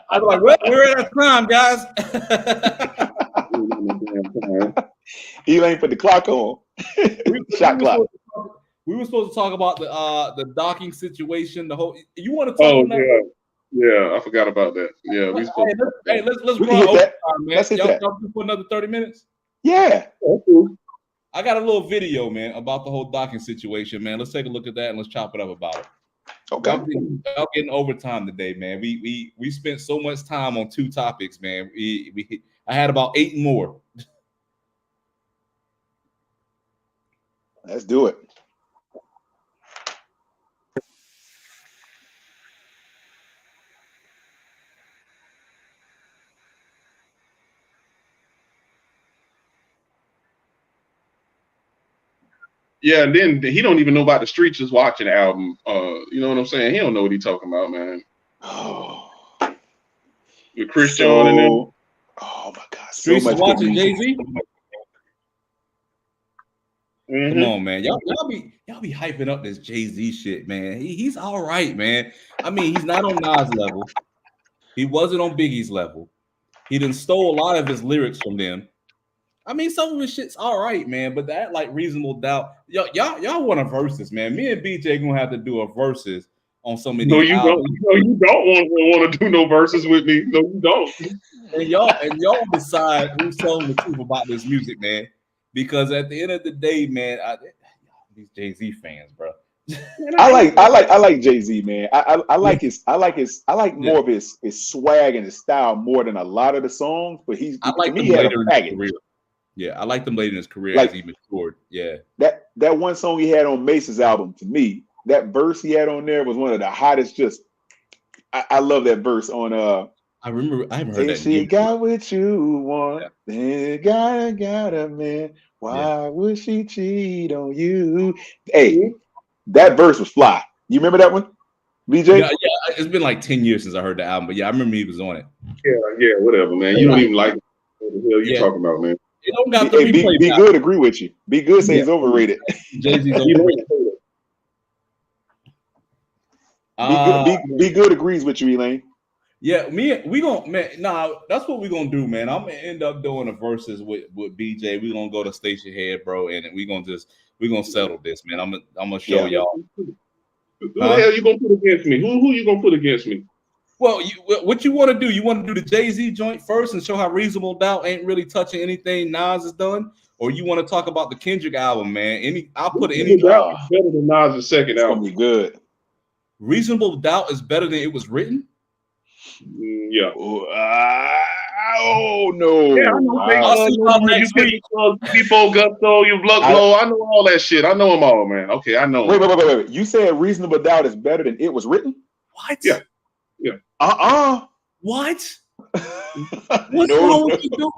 I was like, well, we're at time, guys. Elaine put the clock on. Shot clock. We were supposed to talk about the docking situation. The whole. You want to talk about that? Yeah, I forgot about that. Yeah, let's run overtime, man. Y'all do for another 30 minutes. Yeah. I got a little video, man, about the whole docking situation, man. Let's take a look at that and let's chop it up about it. Okay. Y'all getting overtime today, man. We spent so much time on 2 topics, man. I had about 8 more. Let's do it. Yeah, and then he don't even know about the Streets Is Watching album. You know what I'm saying? He don't know what he's talking about, man. Oh, with Christian and them. Oh my God! Streets Is Watching Jay-Z. Mm-hmm. Come on, man. Y'all be hyping up this Jay-Z shit, man. He's all right, man. I mean, he's not on Nas level. He wasn't on Biggie's level. He done stole a lot of his lyrics from them. I mean, some of his shit's all right, man. But that like Reasonable Doubt, y'all want a versus, man. Me and BJ gonna have to do a versus on some of these. No, you don't. No, you don't want to do no verses with me. No, you don't. And y'all decide who's telling the truth about this music, man. Because at the end of the day, man, these Jay-Z fans, bro. I like Jay-Z, man. I like more of his swag and his style more than a lot of the songs. But I like them later in his career. Yeah, I like them later in his career as he matured. Yeah, that one song he had on Mace's album, to me, that verse he had on there was one of the hottest. Just I love that verse on I remember I haven't heard that. She got what you want, then got a man. Why would she cheat on you? Hey, that verse was fly. You remember that one, BJ? Yeah, it's been like 10 years since I heard the album, but yeah, I remember he was on it. Yeah, whatever, man. You don't even like it. What the hell you talking about, man? You don't got the replay. Be good, agree with you. Be good, say he's overrated. Jay-Z's overrated. Be good agrees with you, Elaine. Yeah, that's what we're gonna do, man. I'm gonna end up doing a versus with BJ. We're gonna go to Station Head, bro, and we're gonna settle this, man. I'm gonna show y'all. Who the hell you gonna put against me? Who you gonna put against me? Well, what you want to do? You want to do the Jay-Z joint first and show how Reasonable Doubt ain't really touching anything Nas has done, or you want to talk about the Kendrick album, man? I'll put any better than Nas' second album. Be good. Reasonable Doubt is better than it was written. Yeah. Oh no. Yeah, I know. Before Gusto, you Blood Blow. I know all that shit. I know them all, man. Okay, I know. Wait. You said Reasonable Doubt is better than it was written? What? Yeah. What? What's wrong with you?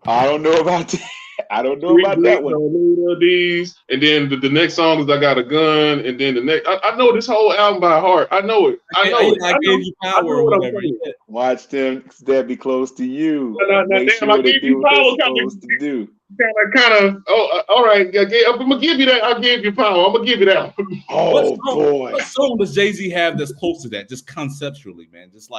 I don't know about that. I don't know about that one. These, and then the next song is I Got a Gun, and then the next. I know this whole album by heart. I know it. I gave you power or whatever. Watch them that be close to you. Make sure they do what they're supposed to do. Kind of. Oh, all right. I'm gonna give you that. I gave you power. I'm gonna give you that. Oh boy. What song does Jay-Z have that's close to that? Just conceptually, man. Just.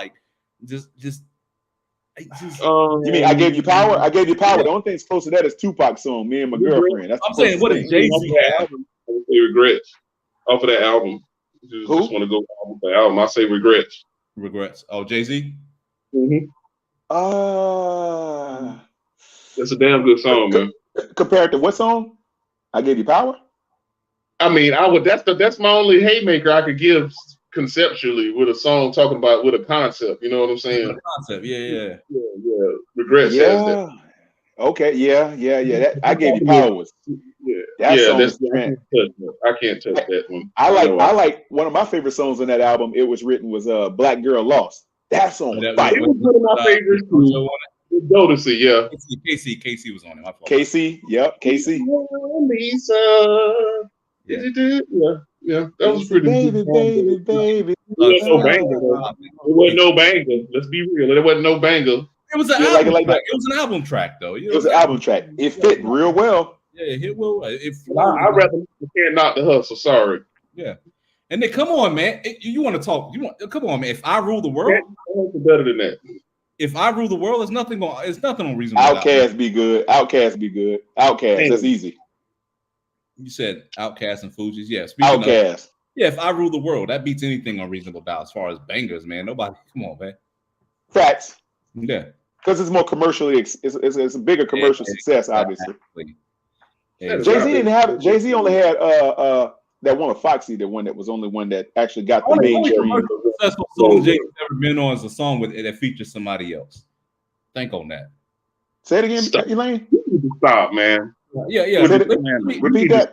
You mean I gave you power? I gave you power. Yeah. The only thing that's close to that is Tupac's song, Me and My Girlfriend. That's I'm saying, what does Jay-Z have? I say Regrets off of that album. Just want to go off the album. I say Regrets. Regrets. Oh, Jay-Z? Mm-hmm. That's a damn good song, man. Compared to what song? I Gave You Power? I mean, that's my only haymaker I could give conceptually with a song talking about with a concept. You know what I'm saying? Concept, yeah. Regrets. Yeah. Okay. Yeah. That, I Gave You Power was. I can't touch that one. I like one of my favorite songs on that album. It was written was Black Girl Lost. That song was fire. It was one of my favorites too. Jodeci, yeah. Casey was on it. Casey, yep, Casey. Lisa. Yeah. That was pretty good. Baby. It wasn't no banger. Let's be real. There wasn't no banger. It was an album track. It was an album track, though. It was an album track. It fit real well. Yeah, it hit well. I'd rather Can't Knock the Hustle. Sorry. Yeah. And then come on, man. You want to talk? Come on, man. If I Rule the World, better than that. If I Rule the World, it's nothing on reasonable. Outkast be good. Outkast. That's easy. You said Outkast and Fugees. Yeah. Outkast. Yeah, If I Rule the World, that beats anything on Reasonable Doubt as far as bangers, man. Nobody. Come on, man. Facts. Yeah. Because it's more commercially, it's a bigger commercial success, obviously. Exactly. Jay-Z didn't have it. Jay-Z only had that one with Foxy, the one that was only one that actually got the mainstream. Successful song Jay-Z's ever been on is a song that features somebody else. Think on that. Say it again, Elaine. Stop, man. Yeah. Repeat that.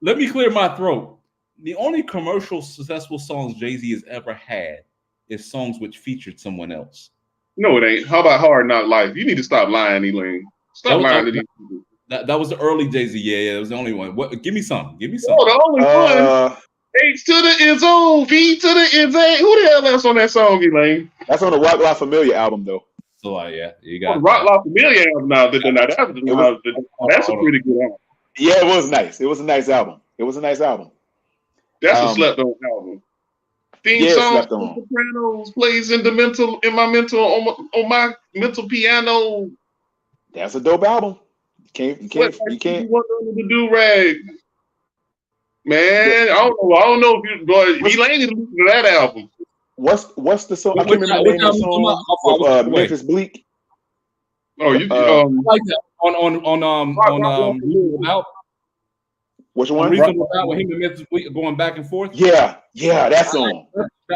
Let me clear my throat. The only commercial successful songs Jay-Z has ever had is songs which featured someone else. No, it ain't. How about Hard Knock Life? You need to stop lying, Elaine. Stop lying to these people. That was the early Jay-Z. Yeah, it was the only one. Give me some. Oh, the only one. H to the Izzo, V to the Izzo. Who the hell else on that song, Elaine? That's on the Rock La Familia album, though. So you got Rock La Familia album. That's a pretty good album. Yeah, it was nice. It was a nice album. That's a slept on album. Theme song Sopranos plays on my mental piano. That's a dope album. You can't. The do-rag. Man, I don't know if you boy Elaine need to listen to that album. What's the song? I can't remember the name of the song. Memphis Bleak. Oh, you like that on Reasonable. Which one? Reasonable Doubt with him and Memphis Bleak going back and forth. Yeah, that song.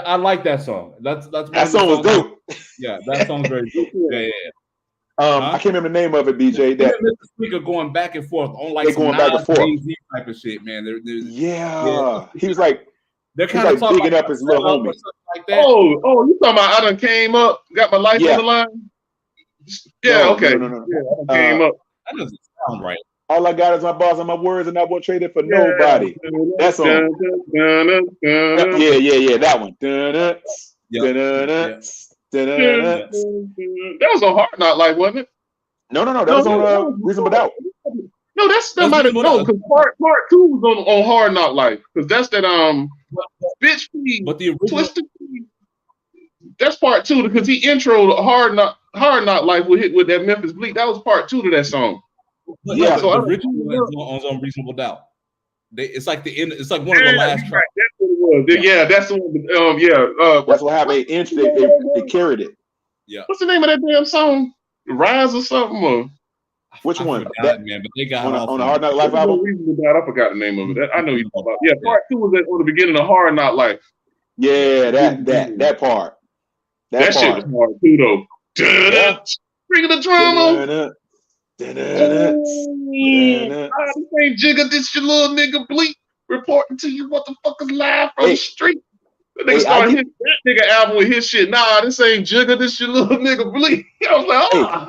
I like that song. That song was dope. Yeah, that song's very dope. Yeah. I can't remember the name of it, BJ. That Memphis are going back and forth on like going back and forth type of shit, man. He was like they're kind of bigging up his little homie. Like that. Oh, you talking about I done came up, got my life on the line? Yeah, okay. No. Yeah, I done came up. That doesn't sound right. All I got is my boss and my words, and I won't trade it for nobody. That's on. Yeah. That one. That was on Hard Knock Life, wasn't it? No. That was on Reasonable Doubt. No, that's might have no. Because part 2 was on Hard Knock Life. Because that's that bitch feed. But the original Twisted Feed. That's part 2 because he introed Hard Knock Life with that Memphis Bleak. That was part 2 to that song. Yeah, so the original was on Reasonable Doubt. It's like the end. It's like one of the last tracks. That's what it was. Yeah, that's the one. That's what happened. They carried it. Yeah. What's the name of that damn song? Rise or something? Or? Which one? Man, but they got on the Hard Knock Life album. I forgot the name of it. I know you talking about. Yeah, part 2 was on the beginning of Hard Knock Life. Yeah, that part. That shit was hard too, though. Bring the drama. This ain't Jigga, this your little nigga Bleak reporting to you motherfuckers live from the street. That nigga started that nigga album with his shit. Nah, this ain't Jigga, this your little nigga Bleak. I was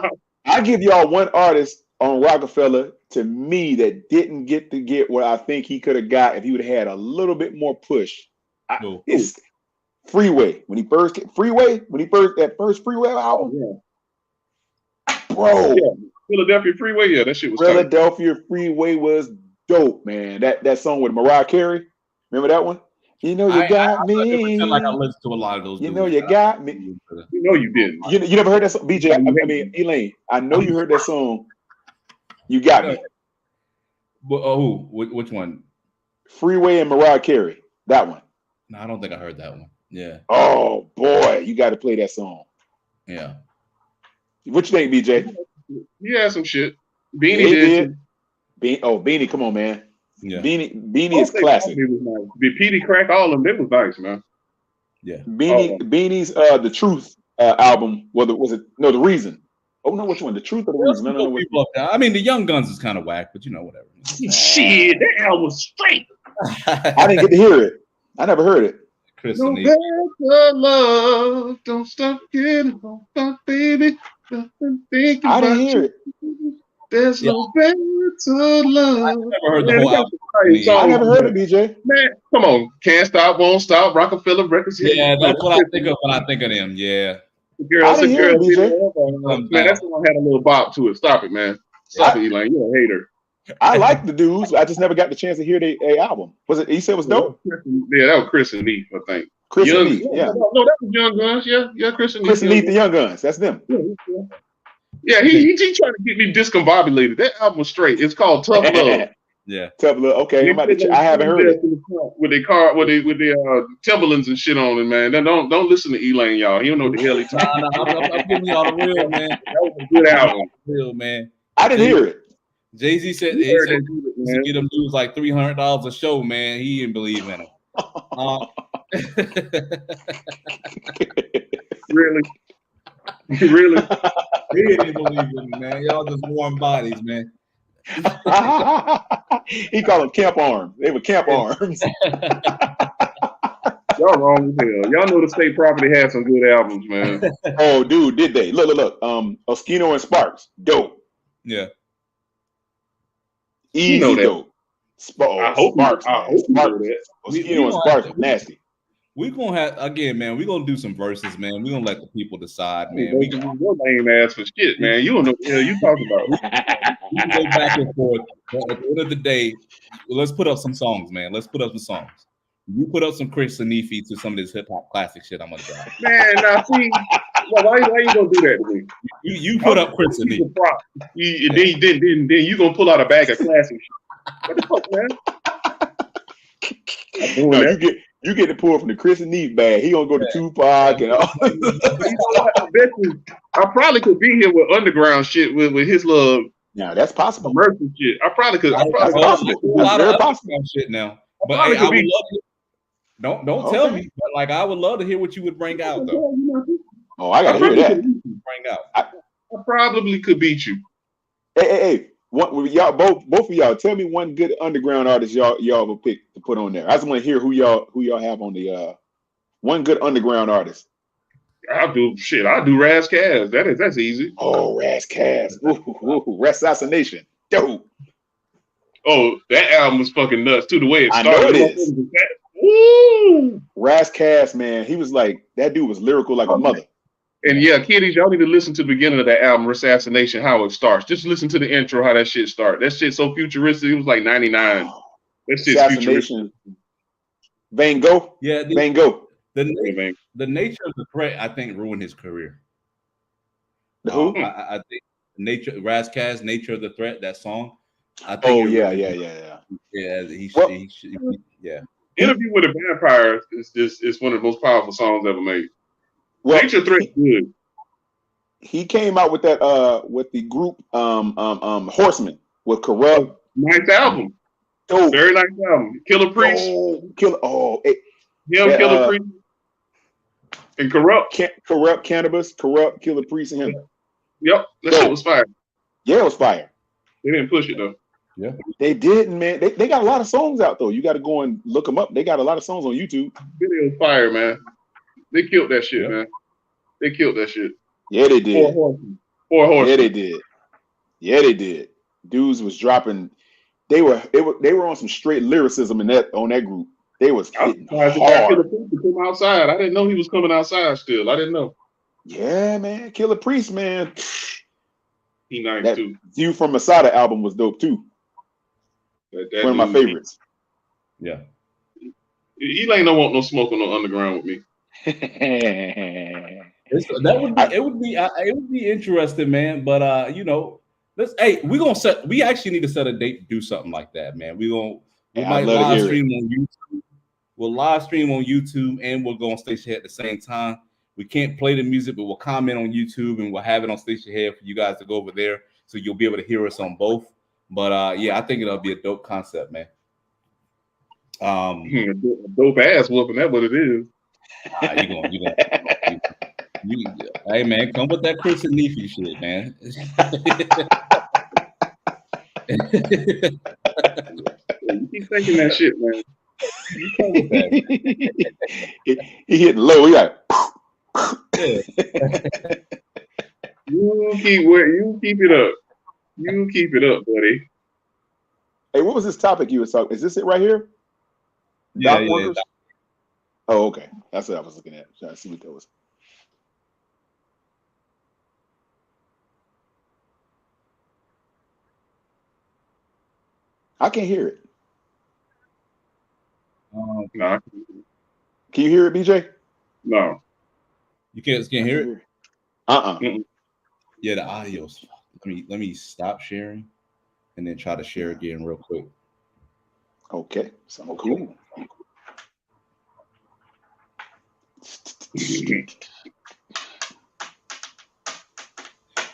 like, I give y'all one artist on Rockefeller to me that didn't get what I think he could have got if he would have had a little bit more push. It's Freeway. When he first that first Freeway album, bro. Yeah. Philadelphia Freeway, yeah, that shit was Philadelphia Freeway was dope, man. That song with Mariah Carey, remember that one? You know you got me. Pretend like I listened to a lot of those. You know you got me. You know you didn't. You never heard that song, BJ? I mean, Elaine. I know you heard that song. You got me. Who? Which one? Freeway and Mariah Carey. That one. No, I don't think I heard that one. Yeah. Oh boy, you got to play that song. Yeah. What you think, BJ? He had some shit. Beanie did. Beanie, come on, man. Yeah. Beanie is classic. Nice. Petey Crack, all of them, it was nice, man. Yeah. Beanie's The Truth album. The Reason. Oh no, which one? The Truth or The Reason? No. I mean, the Young Guns is kind of whack, but whatever. Shit, that album was straight. I didn't get to hear it. I never heard it. No better love, don't stop getting on, baby. I didn't hear it. There's no better love. I never heard the whole album. I never heard it, BJ. Man, come on. Can't Stop, Won't Stop, Rockefeller Records. Yeah, that's what I think of when I think of them. Yeah. Man, that song had a little bop to it. Stop it, man. Stop it, Elaine. You're a hater. I like the dudes. I just never got the chance to hear their album. Was it? He said it was dope. Yeah, that was Chris and Neef, I think. Chris and Neef, yeah. No, that was Young Guns. Yeah, Chris and Neef. Chris and Neef, the Young Guns. That's them. Yeah, he trying to get me discombobulated. That album was straight. It's called Tough Love. Yeah, Tough Love. Okay, I haven't heard it. With their Timberlands and shit on it, man. Don't listen to Elaine, y'all. He don't know what the hell he's talking about. I'm giving y'all the real, man. That was a good album. Real, man. I didn't hear it. Jay-Z said he said get them dudes like $300 a show, man. He didn't believe in them. Really? Really? He didn't believe in them, man. Y'all just warm bodies, man. He called them camp arms. They were camp arms. Y'all wrong as hell. Y'all know the State Property had some good albums, man. Oh, dude, did they? Look. Oskino and Sparks, dope. Yeah. Easy dope. I hope Sparks. Oskino and Sparks, nasty. We gonna have again, man. We gonna do some verses, man. We gonna let the people decide, man. We can your lame ass for shit, man. You don't know what the hell you talking about. We can go back and forth. But at the end of the day, let's put up some songs, man. Let's put up some songs. You put up some Chris and Neefy to some of this hip hop classic shit. I'm gonna drop. Man, now see, why you gonna do that to me? You put up Chris and Neefy. Then you gonna pull out a bag of classic shit. What the fuck, man? You get to pull from the Chris and Neef bag. He gonna go to Tupac and all. I probably could be here with underground shit with his little. Yeah, that's possible. Commercial shit. I probably could. That's possible. That's very possible shit now. But hey, I would love to. Don't tell me. But like, I would love to hear what you would bring out, though. Oh, I gotta hear that. Bring out. I probably could beat you. Hey. Y'all both of y'all tell me one good underground artist y'all will pick to put on there. I just want to hear who y'all have on the one good underground artist. I'll do Ras Kass. That's easy. Oh, Ras Kass. Rassassination. Dope. Oh, that album was fucking nuts too. The way it started. I know it is. Woo! Ras Kass, man, he was like, that dude was lyrical like a mother. And yeah, kiddies, y'all need to listen to the beginning of that album, Rassassination, how it starts. Just listen to the intro, how that shit started. That shit so futuristic. It was like 99. That shit's futuristic. Van Gogh? Yeah. Van Gogh. The nature of the threat, I think, ruined his career. Who? I think Ras Kass, Nature of the Threat, that song. I think. Oh, yeah. Yeah, yeah. Interview with a Vampire is one of the most powerful songs ever made. Well, Nature Threat is good. He came out with that with the group Horsemen with Corrupt. Nice album. Oh, very nice album. Killer Priest. Killer Priest. And Corrupt. Corrupt Cannabis. Corrupt Killer Priest and him. Yep. That shit was fire. Yeah, it was fire. They didn't push it though. Yeah. They didn't, man. They got a lot of songs out though. You got to go and look them up. They got a lot of songs on YouTube. Video fire, man. They killed that shit, man. They killed that shit. Yeah, they did. 4 Horsemen. Yeah, they did. dudes was dropping. They were on some straight lyricism on that group. They was hitting hard. Killer Priest to come outside. I didn't know he was coming outside still. I didn't know. Yeah, man. Killer Priest, man. He nice that too. View from Masada album was dope too. That One of my favorites. Yeah. He ain't no want no smoke on no underground with me. It would be interesting, man. But we actually need to set a date to do something like that, man. We might live stream on YouTube. We'll live stream on YouTube and we'll go on Station Head at the same time. We can't play the music, but we'll comment on YouTube and we'll have it on Station Head for you guys to go over there, so you'll be able to hear us on both. But I think it'll be a dope concept, man. Dope ass whooping. That's what it is. Hey man, come with that Chris and Neefy shit, man. You keep thinking that shit, man. You come with that. He hitting low. He like. You keep it up. You keep it up, buddy. Hey, what was this topic you were talking? Is this it right here? Yeah. Oh, okay. That's what I was looking at. Trying to see what that was. I can't hear it. No. Can you hear it, BJ? No. You can't hear it? Mm-mm. Yeah, the audio's. Let me stop sharing and then try to share again real quick. Okay. Sounds cool.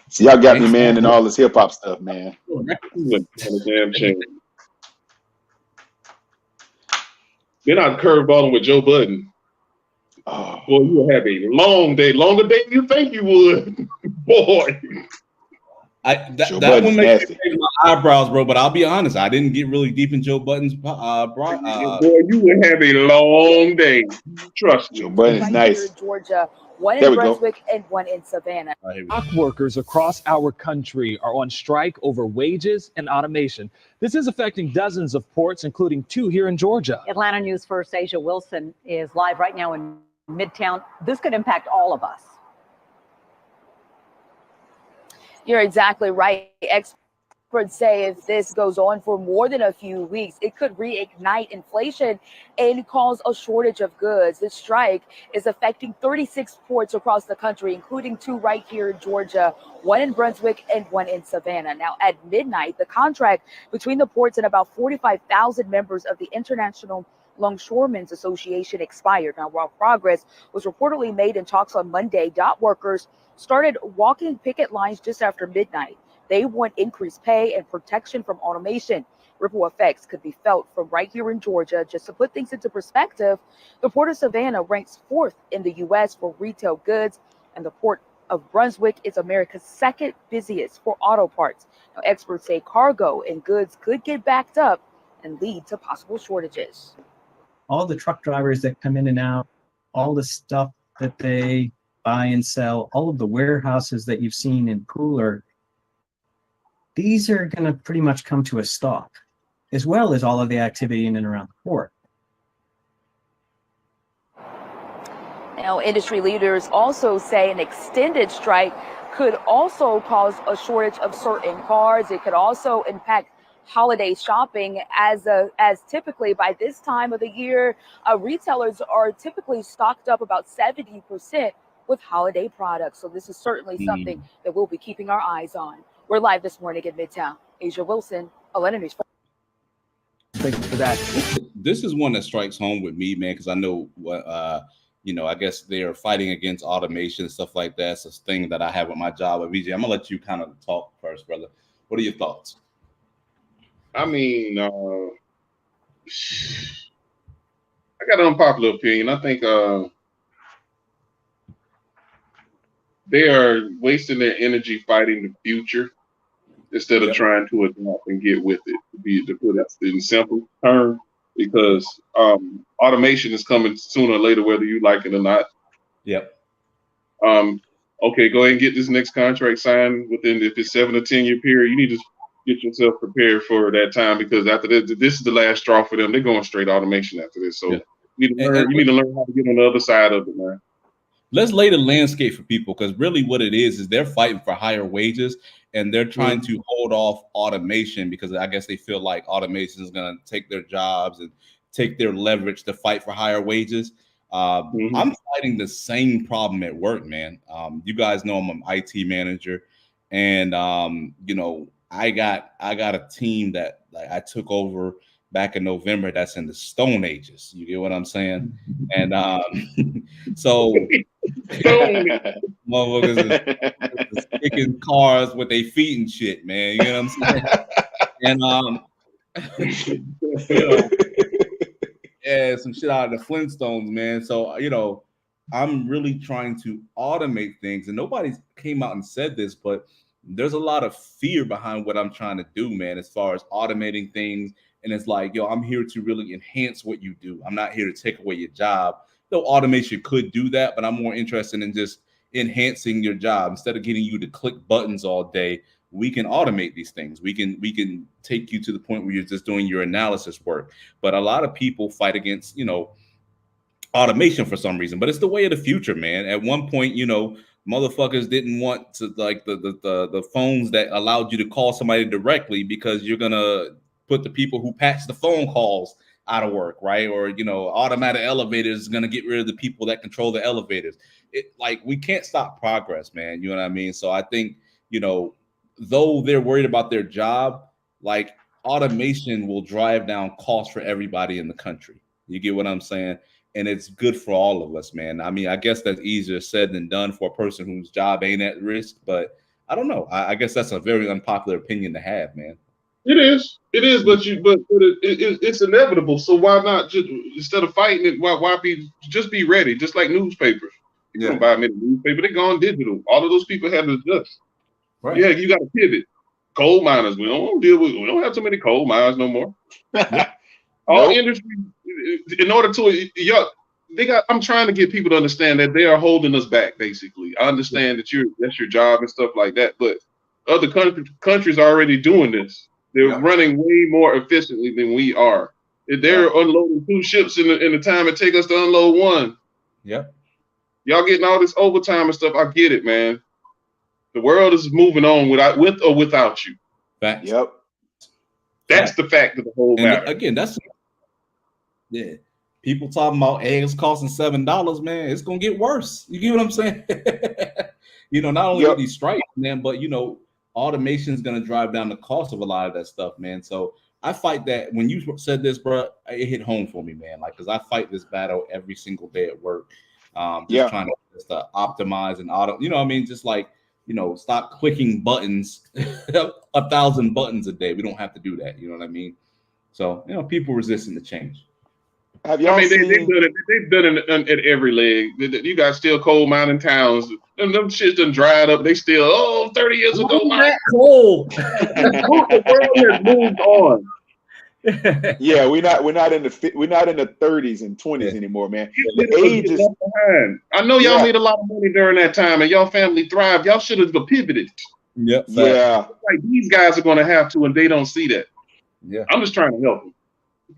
See, y'all got me, man, and all this hip hop stuff, man. Damn shame. Then I curveballing with Joe Budden. Oh, boy, you will have a long day, longer day than you think you would, boy. That one makes me take my eyebrows, bro. But I'll be honest, I didn't get really deep in Joe Budden's. Boy, you will have a long day. Trust me. Joe Budden is nice. Georgia, one in Brunswick and one in Savannah. Dock workers across our country are on strike over wages and automation. This is affecting dozens of ports, including 2 here in Georgia. Atlanta News First Asia Wilson is live right now in Midtown. This could impact all of us. You're exactly right. Experts say if this goes on for more than a few weeks, it could reignite inflation and cause a shortage of goods. This strike is affecting 36 ports across the country, including 2 right here in Georgia, one in Brunswick and one in Savannah. Now, at midnight, the contract between the ports and about 45,000 members of the International Longshoremen's Association expired. Now, while progress was reportedly made in talks on Monday, dock workers started walking picket lines just after midnight. They want increased pay and protection from automation. Ripple effects could be felt from right here in Georgia. Just to put things into perspective, the Port of Savannah ranks 4th in the U.S. for retail goods, and the Port of Brunswick is America's 2nd busiest for auto parts. Now, experts say cargo and goods could get backed up and lead to possible shortages. All the truck drivers that come in and out, all the stuff that they buy and sell, all of the warehouses that you've seen in Pooler, these are going to pretty much come to a stop, as well as all of the activity in and around the port. Now, industry leaders also say an extended strike could also cause a shortage of certain cars. It could also impact holiday shopping, as typically by this time of the year, retailers are typically stocked up about 70% with holiday products. So this is certainly something that we'll be keeping our eyes on. We're live this morning in Midtown. Asia Wilson, Atlanta News. Thank you for that. This is one that strikes home with me, man, because I know what I guess they are fighting against automation and stuff like that. It's a thing that I have with my job at VJ. I'm gonna let you kind of talk first, brother. What are your thoughts? I mean, I got an unpopular opinion. I think they are wasting their energy fighting the future instead of trying to adapt and get with it, to put it in simple terms, because automation is coming sooner or later, whether you like it or not. Yep. Okay, go ahead and get this next contract signed within, if it's 7 or 10 year period, you need to get yourself prepared for that time, because after this is the last straw for them. They're going straight automation after this. So you need to learn how to get on the other side of it, man. Let's lay the landscape for people, because really what it is they're fighting for higher wages, and they're trying to hold off automation because I guess they feel like automation is going to take their jobs and take their leverage to fight for higher wages. I'm fighting the same problem at work, man. You guys know I'm an IT manager, and you know, I got a team that I took over back in November that's in the Stone Ages. You get what I'm saying? And so motherfuckers is kicking cars with their feet and shit, man. You know what I'm saying? And you know, yeah, some shit out of the Flintstones, man. So you know, I'm really trying to automate things, and nobody came out and said this, but there's a lot of fear behind what I'm trying to do, man, as far as automating things. And it's like, yo, I'm here to really enhance what you do. I'm not here to take away your job. Though automation could do that, but I'm more interested in just enhancing your job. Instead of getting you to click buttons all day, we can automate these things. We can take you to the point where you're just doing your analysis work. But a lot of people fight against, you know, automation for some reason. But it's the way of the future, man. At one point, you know, motherfuckers didn't want to like the phones that allowed you to call somebody directly, because you're gonna put the people who patch the phone calls out of work, right? Or, you know, automatic elevators is gonna get rid of the people that control the elevators. Like, we can't stop progress, man. You know what I mean? So I think, you know, though they're worried about their job, like, automation will drive down costs for everybody in the country. You get what I'm saying? And it's good for all of us, man. I mean, I guess that's easier said than done for a person whose job ain't at risk, but I don't know. I guess that's a very unpopular opinion to have, man. It is, but it's inevitable. So why not just, instead of fighting it, why be ready? Just like newspapers. You don't buy a newspaper, they're gone digital. All of those people have to adjust. Right. Yeah, you got to pivot. Coal miners, we don't have too many coal miners no more. All industry, in order to I'm trying to get people to understand that they are holding us back. Basically, I understand that that's your job and stuff like that, but other countries are already doing this. They're running way more efficiently than we are. If they're unloading 2 ships in the time it takes us to unload 1. Yep. Y'all getting all this overtime and stuff. I get it, man. The world is moving on with or without you. Facts. Yep. That's the fact of the whole matter. Again, people talking about eggs costing $7, man. It's gonna get worse. You get what I'm saying? You know, not only with these strikes, man, but you know, automation is gonna drive down the cost of a lot of that stuff, man. So I fight that. When you said this, bro, it hit home for me, man. Like, because I fight this battle every single day at work. Just trying to optimize and auto. You know what I mean? Just like, you know, stop clicking buttons, 1,000 buttons a day. We don't have to do that. You know what I mean? So, you know, people resisting the change. Have y'all they've done it at every leg. You got still coal mining towns. Them shits done dried up. They still 30 years ago. Coal. The world has moved on. Yeah, we're not in the 30s and 20s anymore, man. The age is behind. I know y'all made a lot of money during that time, and y'all family thrived. Y'all should have pivoted. Yep. Yeah. Like, these guys are going to have to, and they don't see that. Yeah. I'm just trying to help them.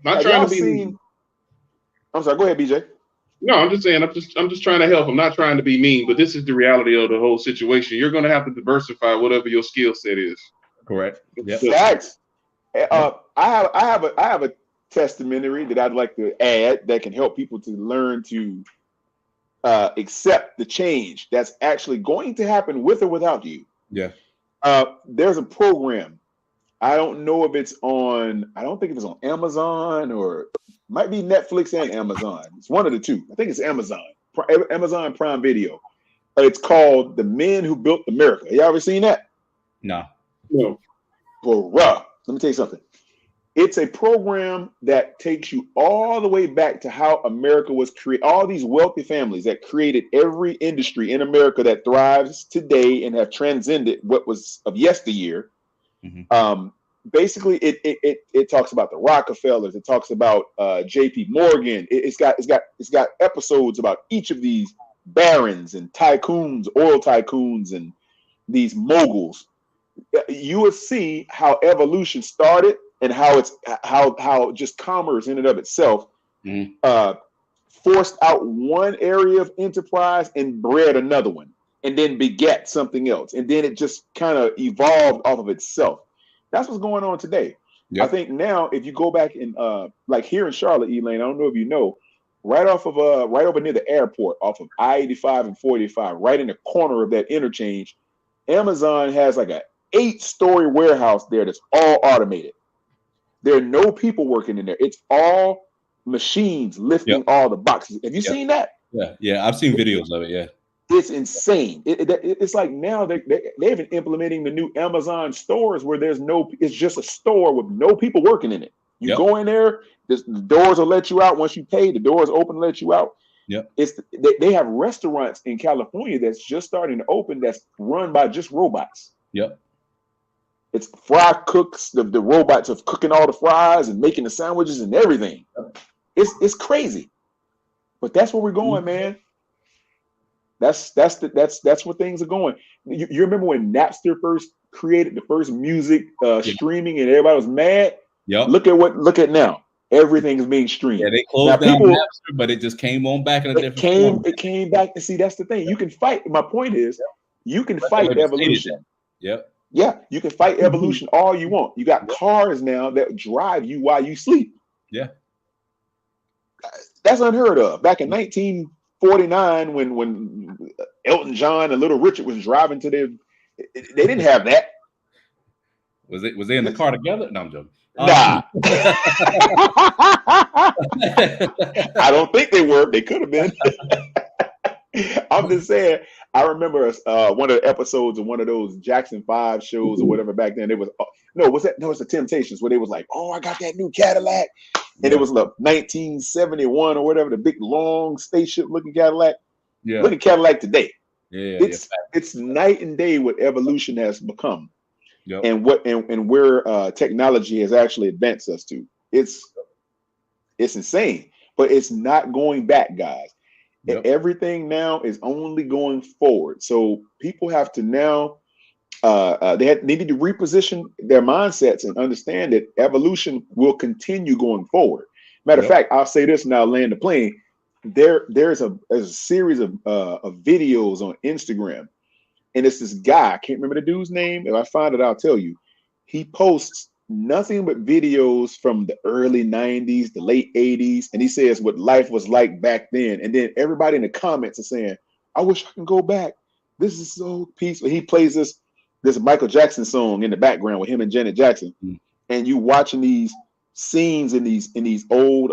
Not trying to be. I'm sorry. Go ahead, BJ. No, I'm just saying. I'm just trying to help. I'm not trying to be mean, but this is the reality of the whole situation. You're going to have to diversify whatever your skill set is. Correct. Yep. Facts. I have a testament that I'd like to add that can help people to learn to accept the change that's actually going to happen with or without you. Yeah. There's a program. I don't know if it's on. I don't think it's on Amazon, or might be Netflix and Amazon. It's one of the two. I think it's Amazon Prime Video. It's called The Men Who Built America. You ever seen that? No. No. Well, let me tell you something. It's a program that takes you all the way back to how America was created. All these wealthy families that created every industry in America that thrives today and have transcended what was of yesteryear. Mm-hmm. Basically, it talks about the Rockefellers. It talks about J.P. Morgan. It's got episodes about each of these barons and tycoons, oil tycoons, and these moguls you will see how evolution started and how it's how just commerce in and of itself forced out one area of enterprise and bred another one, and then beget something else, and then it just kind of evolved off of itself. That's what's going on today. Yep. I think now, if you go back and like here in Charlotte, Elaine, I don't know if you know, right over near the airport, off of I-85 and 45, right in the corner of that interchange, Amazon has like a 8-story warehouse there that's all automated. There are no people working in there. It's all machines lifting all the boxes. Have you seen that? Yeah, I've seen videos of it. Yeah, it's insane. It's like now they've been implementing the new Amazon stores where it's just a store with no people working in it. You go in there, the doors will let you out once you pay. The doors open to let you out. Yep. They have restaurants in California that's just starting to open that's run by just robots. Yep. It's fry cooks. The robots are cooking all the fries and making the sandwiches and everything. It's crazy, but that's where we're going, man. That's where things are going. You remember when Napster first created the first music streaming and everybody was mad? Yep. Look at now. Everything's being streamed. Yeah, they closed down Napster, but it just came on back in a different form. It came back to see. That's the thing. You can fight. My point is, you can fight evolution. Yep. Yeah, you can fight evolution all you want. You got cars now that drive you while you sleep. Yeah. That's unheard of. Back in 1949, when Elton John and Little Richard was driving to they didn't have that. Was they in the car together? No, I'm joking. Nah. I don't think they were. They could have been. I'm just saying. I remember one of the episodes of one of those Jackson 5 shows or whatever back then. It was it's the Temptations where they was like, "Oh, I got that new Cadillac," and it was like 1971 or whatever, the big long spaceship looking Cadillac. Yeah, look at Cadillac today. Yeah, it's night and day what evolution has become, yep. and where technology has actually advanced us to. It's insane, but it's not going back, guys. Yep. Everything now is only going forward. So people have to now they need to reposition their mindsets and understand that evolution will continue going forward. Matter of fact, I'll say this now, land the plane. There's a series of videos on Instagram, and it's this guy. I can't remember the dude's name. If I find it, I'll tell you. He posts nothing but videos from the early 90s, the late 80s, and he says what life was like back then. And then everybody in the comments are saying, "I wish I can go back. This is so peaceful." He plays this Michael Jackson song in the background with him and Janet Jackson, and you watching these scenes in these old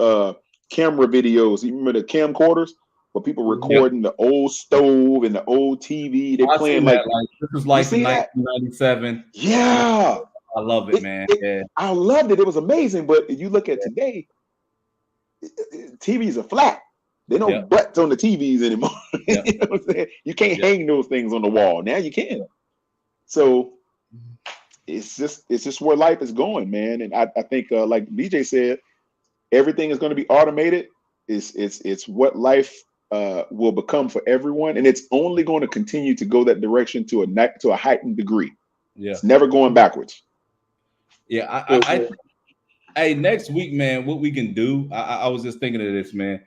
camera videos. You remember the camcorders where people recording the old stove and the old TV? They playing like this was like 1997. Yeah. I love it, man. I loved it. It was amazing. But you look at today, TVs are flat. There are no butts on the TVs anymore. You know what I'm saying? You can't hang those things on the wall. Now you can. So it's just where life is going, man. And I think like BJ said, everything is going to be automated. It's what life will become for everyone, and it's only going to continue to go that direction to a heightened degree. Yeah, it's never going backwards. Yeah, hey, next week, man, what we can do, I was just thinking of this, man.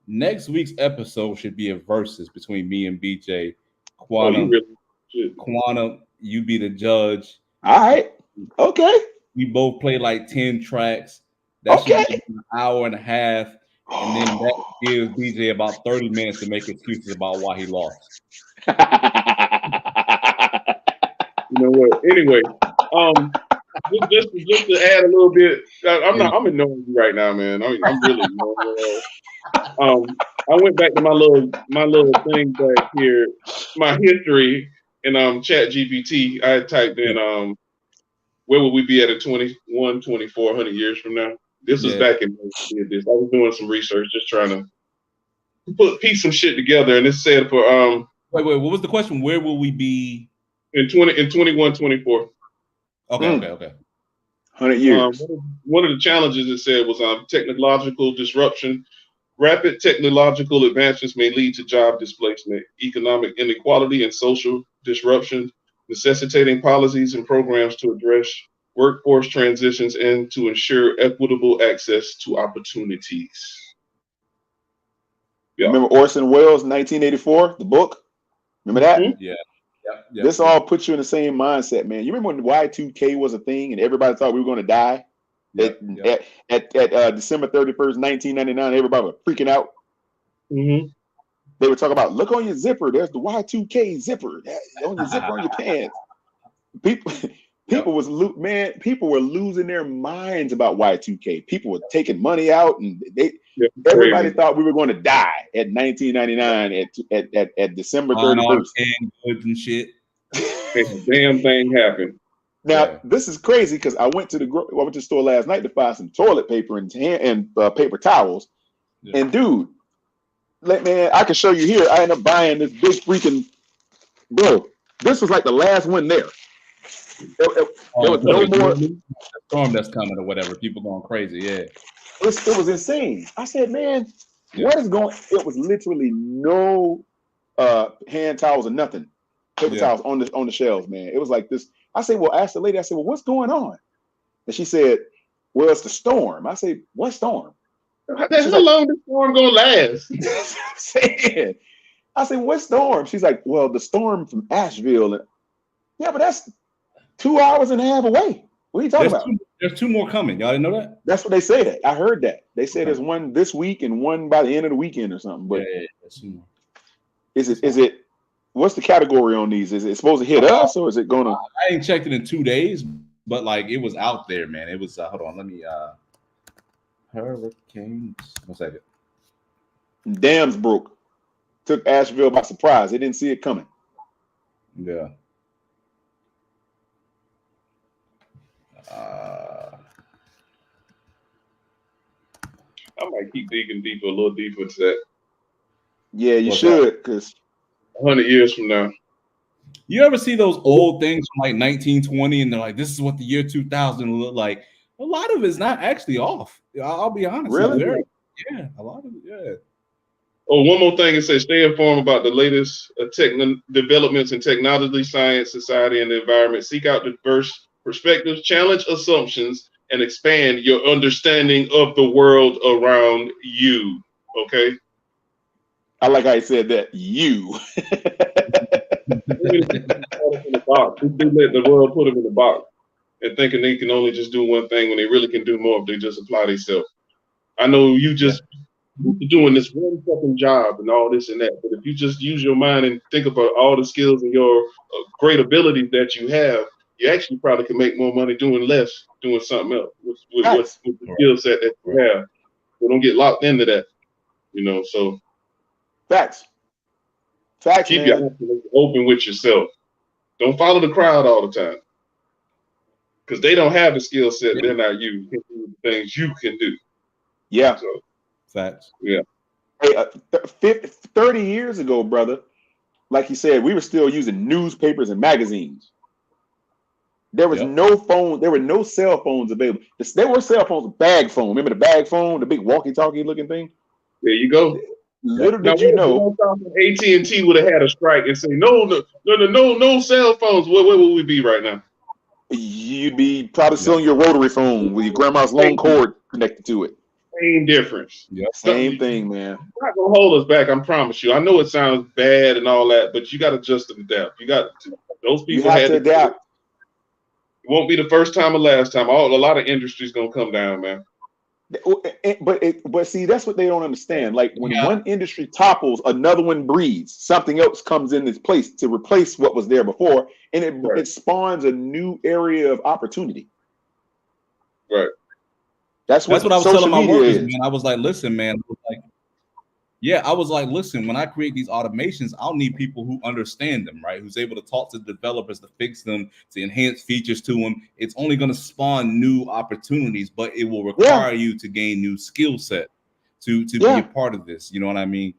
Next week's episode should be a versus between me and BJ. Quantum, Quantum, you be the judge. All right. Okay. We both play like 10 tracks. That should be an hour and a half. And then that gives BJ about 30 minutes to make excuses about why he lost. You know what? Anyway, just to add a little bit, I'm annoying you right now, man. I'm really annoying you. I went back to my little thing back here, my history in Chat GPT. I had typed in where would we be at 21, 2,400 years from now? This was back in this. I was doing some research, just trying to piece some shit together, and it said for wait, what was the question? Where will we be in 21, 24? Okay. 100 years. One of the challenges it said was technological disruption. Rapid technological advancements may lead to job displacement, economic inequality, and social disruption. necessitating policies and programs to address workforce transitions and to ensure equitable access to opportunities. Yeah. Remember Orson Welles, 1984, the book? Remember that? Mm-hmm. Yeah. This all puts you in the same mindset, man. You remember when Y2K was a thing and everybody thought we were going to die? At December 31st, 1999, everybody was freaking out. Mm-hmm. They would talk about, look on your zipper. There's the Y2K zipper. On your zipper on your pants. People were losing their minds about Y2K. People were taking money out, and everybody thought we were going to die at 1999 at December 31st. Goods and shit. Damn thing happened. Now this is crazy because I went to the store last night to buy some toilet paper and paper towels, and dude, man, I can show you here. I ended up buying this big freaking bro. This was like the last one there. There was no more storm that's coming or whatever. People going crazy. Yeah, it was insane. I said, man, what is going? It was literally no hand towels or nothing, paper towels on the shelves, man. It was like this. I said, well, ask the lady. I said, well, what's going on? And she said, well, it's the storm. I said, what storm? How long the storm gonna last? I said, what storm? She's like, well, the storm from Asheville. Yeah, but that's 2 hours and a half away. What are you talking about? There's two more coming. Y'all didn't know that? That's what they said. I heard that. They said there's one this week and one by the end of the weekend or something. But is it what's the category on these? Is it supposed to hit us or is it gonna? I ain't checked it in 2 days, but like it was out there, man. It was hold on, let me hurricanes. 1 second. Dams broke. Took Asheville by surprise. They didn't see it coming. Yeah. I might keep digging deeper, a little deeper into that. Yeah, you should, because 100 years from now. You ever see those old things from like 1920 and they're like, this is what the year 2000 will look like? A lot of it's not actually off. I'll be honest. Really? Yeah, a lot of it, yeah. Oh, one more thing. It says stay informed about the latest developments in technology, science, society, and the environment. Seek out diverse perspectives, challenge assumptions, and expand your understanding of the world around you. Okay? I like how he said that. You. They let the world put them in the box and thinking they can only just do one thing when they really can do more if they just apply themselves. I know you just doing this one fucking job and all this and that, but if you just use your mind and think about all the skills and your great abilities that you have, you actually probably can make more money doing less, doing something else with the skill set that you have. So don't get locked into that, so. Facts, keep your eyes open with yourself. Don't follow the crowd all the time. Because they don't have the skill set, they're not you. You can do the things you can do. Yeah. So, facts. Yeah. Hey, 30 years ago, brother, like you said, we were still using newspapers and magazines. There was no phone. There were no cell phones available. There were cell phones, bag phone. Remember the bag phone, the big walkie-talkie looking thing? There you go. Little did you know, AT&T would have had a strike and say, no cell phones. Where would we be right now? You'd be probably still on your rotary phone with your grandma's long cord connected to it. Same difference. Same thing, man. It's not gonna hold us back. I promise you. I know it sounds bad and all that, but you got to just adapt. You got to. Those people have to adapt. It won't be the first time or last time. A lot of industries gonna come down, man. But see, that's what they don't understand. Like when one industry topples, another one breeds. Something else comes in its place to replace what was there before, and it spawns a new area of opportunity. Right. That's what I was telling my workers, is. man. I was like, listen, man. Listen, when I create these automations, I'll need people who understand them, right? Who's able to talk to the developers to fix them, to enhance features to them. It's only going to spawn new opportunities, but it will require you to gain new skill set to be a part of this. You know what I mean?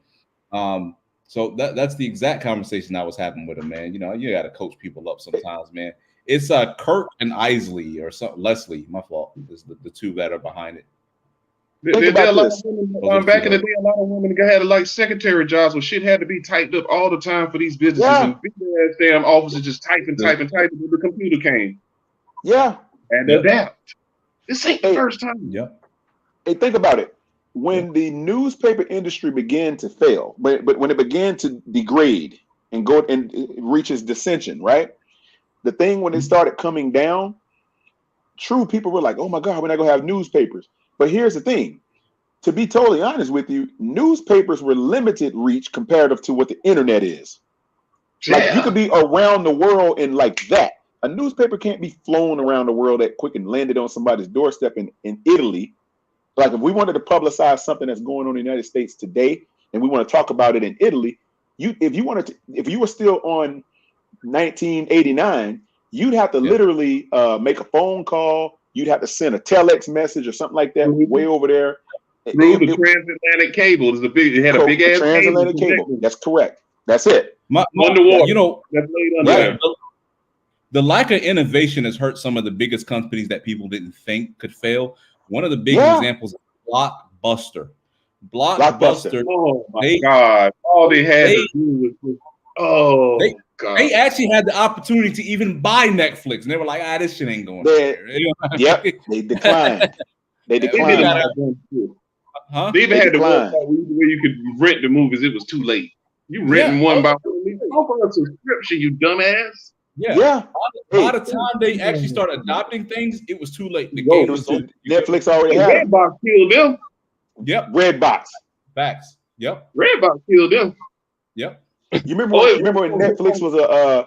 So that's the exact conversation I was having with him, man. You got to coach people up sometimes, man. It's Kirk and Isley or something. Leslie, my fault, is the two that are behind it. Think about this. Back in the day, a lot of women had like secretary jobs where shit had to be typed up all the time for these businesses. Yeah. And big ass damn offices just typing until the computer came. Yeah. And adapt. This ain't the first time. Yep. Hey, think about it. When the newspaper industry began to fail, but when it began to degrade and go and it reaches dissension, right? The thing when it started coming down, true, people were like, "Oh my God, we're not gonna have newspapers." But here's the thing: to be totally honest with you, newspapers were limited reach comparative to what the internet is. Like you could be around the world in like that. A newspaper can't be flown around the world that quick and landed on somebody's doorstep in Italy. Like if we wanted to publicize something that's going on in the United States today, and we want to talk about it in Italy, if you were still on 1989, you'd have to literally make a phone call. You'd have to send a telex message or something like that way over there. Through the transatlantic cable is it had a big ass transatlantic cable. That's correct. That's it. Underwater. You know, that's laid under there. The lack of innovation has hurt some of the biggest companies that people didn't think could fail. One of the big examples is Blockbuster. Blockbuster. Oh my God! All they had to do was God. They actually had the opportunity to even buy Netflix, and they were like, "This shit ain't going." Yep, they declined. They declined. Huh? They even had the one where you could rent the movies. It was too late. You renting one by one. A subscription, you dumbass. Yeah. By the time they actually started adopting things, it was too late. The game was over. Netflix already had Redbox killed them. Yep. Redbox. Facts. Yep. Redbox killed them. Yep. You remember when Netflix was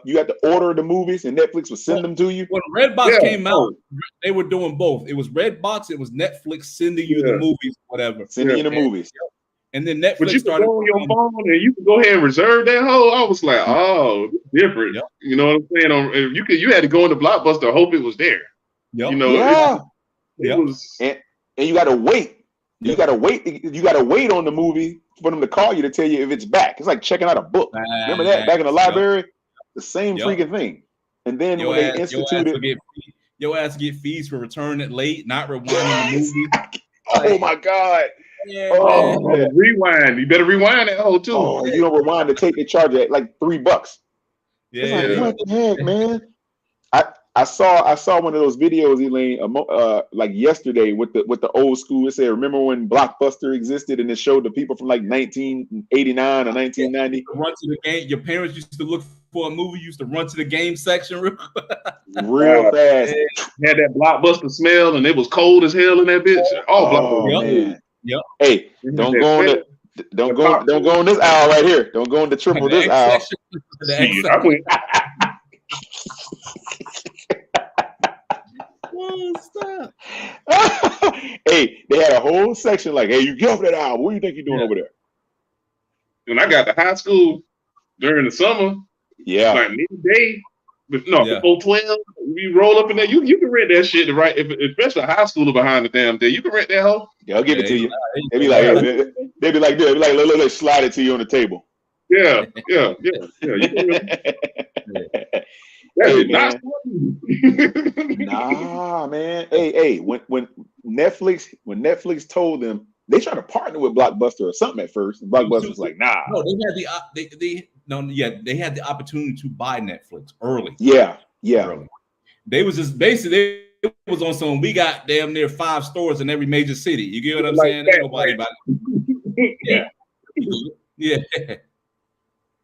you had to order the movies and Netflix would send them to you? When Redbox came out, they were doing both. It was Redbox, it was Netflix sending you the movies, whatever. Sending you the movies. And then Netflix but you started go on your phone and you can go ahead and reserve that whole. I was like, oh, it's different. Yep. You know what I'm saying? You had to go into Blockbuster, hope it was there. Yep. You know, it was, and you got to wait. You got to wait. You got to wait on the movie for them to call you to tell you if it's back. It's like checking out a book. Remember that back in the library? The same freaking thing. And then when they instituted, your ass get fees for returning it late, not rewinding the movie. Oh my God. Yeah, rewind. You better rewind that whole too. Oh, you don't rewind the tape. They charge it like $3. Yeah. It's like, what the heck, man? I saw one of those videos, Elaine, like yesterday with the old school. It said, remember when Blockbuster existed, and it showed the people from like 1989 or 1990. Run to the game. Your parents used to look for a movie. Used to run to the game section real Had fast. that Blockbuster smell, and it was cold as hell in that bitch. Blockbuster. Man. Yep. Hey, don't go on this aisle right here. Don't go on the triple this aisle. Hey, they had a whole section like, hey, you get off that aisle. What do you think you're doing over there? When I got to high school during the summer, like midday, before 12, you roll up in there. You can rent that shit to right, especially a high schooler behind the damn day. You can rent that hoe. Yeah, I'll give it to you. They be like, look, slide it to you on the table. Yeah. You can Hey, man. Nah, man. Hey, when Netflix told them they tried to partner with Blockbuster or something at first, and Blockbuster was like, nah. No, they had the opportunity to buy Netflix early. Yeah. Early. They was just basically it was on some. We got damn near 5 stores in every major city. You get what I'm saying? Ain't nobody about it. Yeah.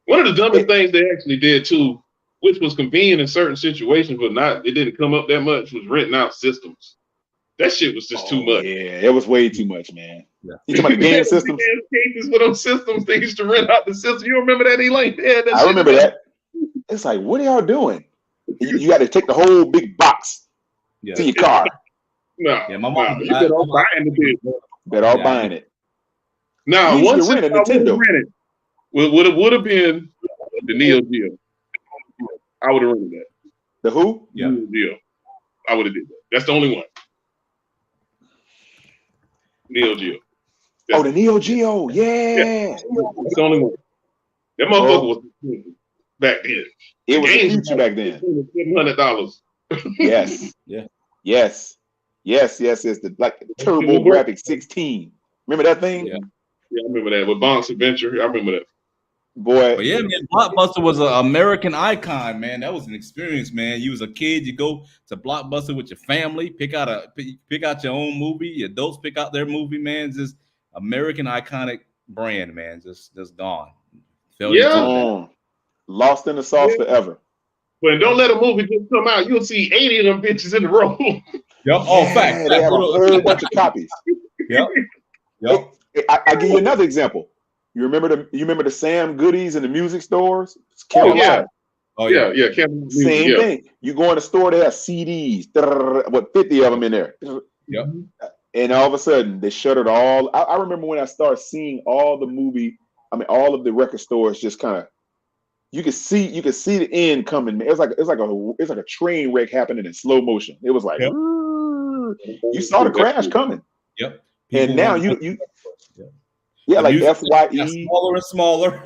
One of the dumbest things they actually did too, which was convenient in certain situations, but it didn't come up that much, was renting out systems. That shit was just too much. Yeah, it was way too much, man. Yeah. You talking about the game systems? Cases for those systems, they used to rent out the system. You remember that, Elaine? Yeah, I remember that. It's like, what are y'all doing? You got to take the whole big box to your car. My mom. You better all buying it. Now, once I would have rented, would have been the Neo Geo. I would have rented that. The who? Yeah. Neo Geo. I would have did that. That's the only one. Neo Geo. The Neo Geo. Yeah. That's the only one. That motherfucker was back then. It was huge back then. $700. Yes. Yeah. Yes. Yes. The Turbo Graphic 16. Remember that thing? Yeah, I remember that with Bonk's Adventure. I remember that. Boy, but yeah, man, Blockbuster was an American icon, man. That was an experience, man. You was a kid, you go to Blockbuster with your family, pick out your own movie. Your adults pick out their movie, man. Just American iconic brand, man. Just gone. Lost in the sauce forever. But don't let a movie just come out. You'll see 80 of them bitches in a row. Yep. Oh, fact. They have a whole bunch of copies. Yep. I give you another example. You remember the Sam Goodies in the music stores? Oh yeah. Same thing. You go in the store, they have CDs. 50 of them in there. Yep. And all of a sudden, they shuttered all. I remember when I started seeing all the all of the record stores just kind of. You could see the end coming. It's like a train wreck happening in slow motion. It was like you saw the crash coming. Yep. And now like FYE, smaller and smaller.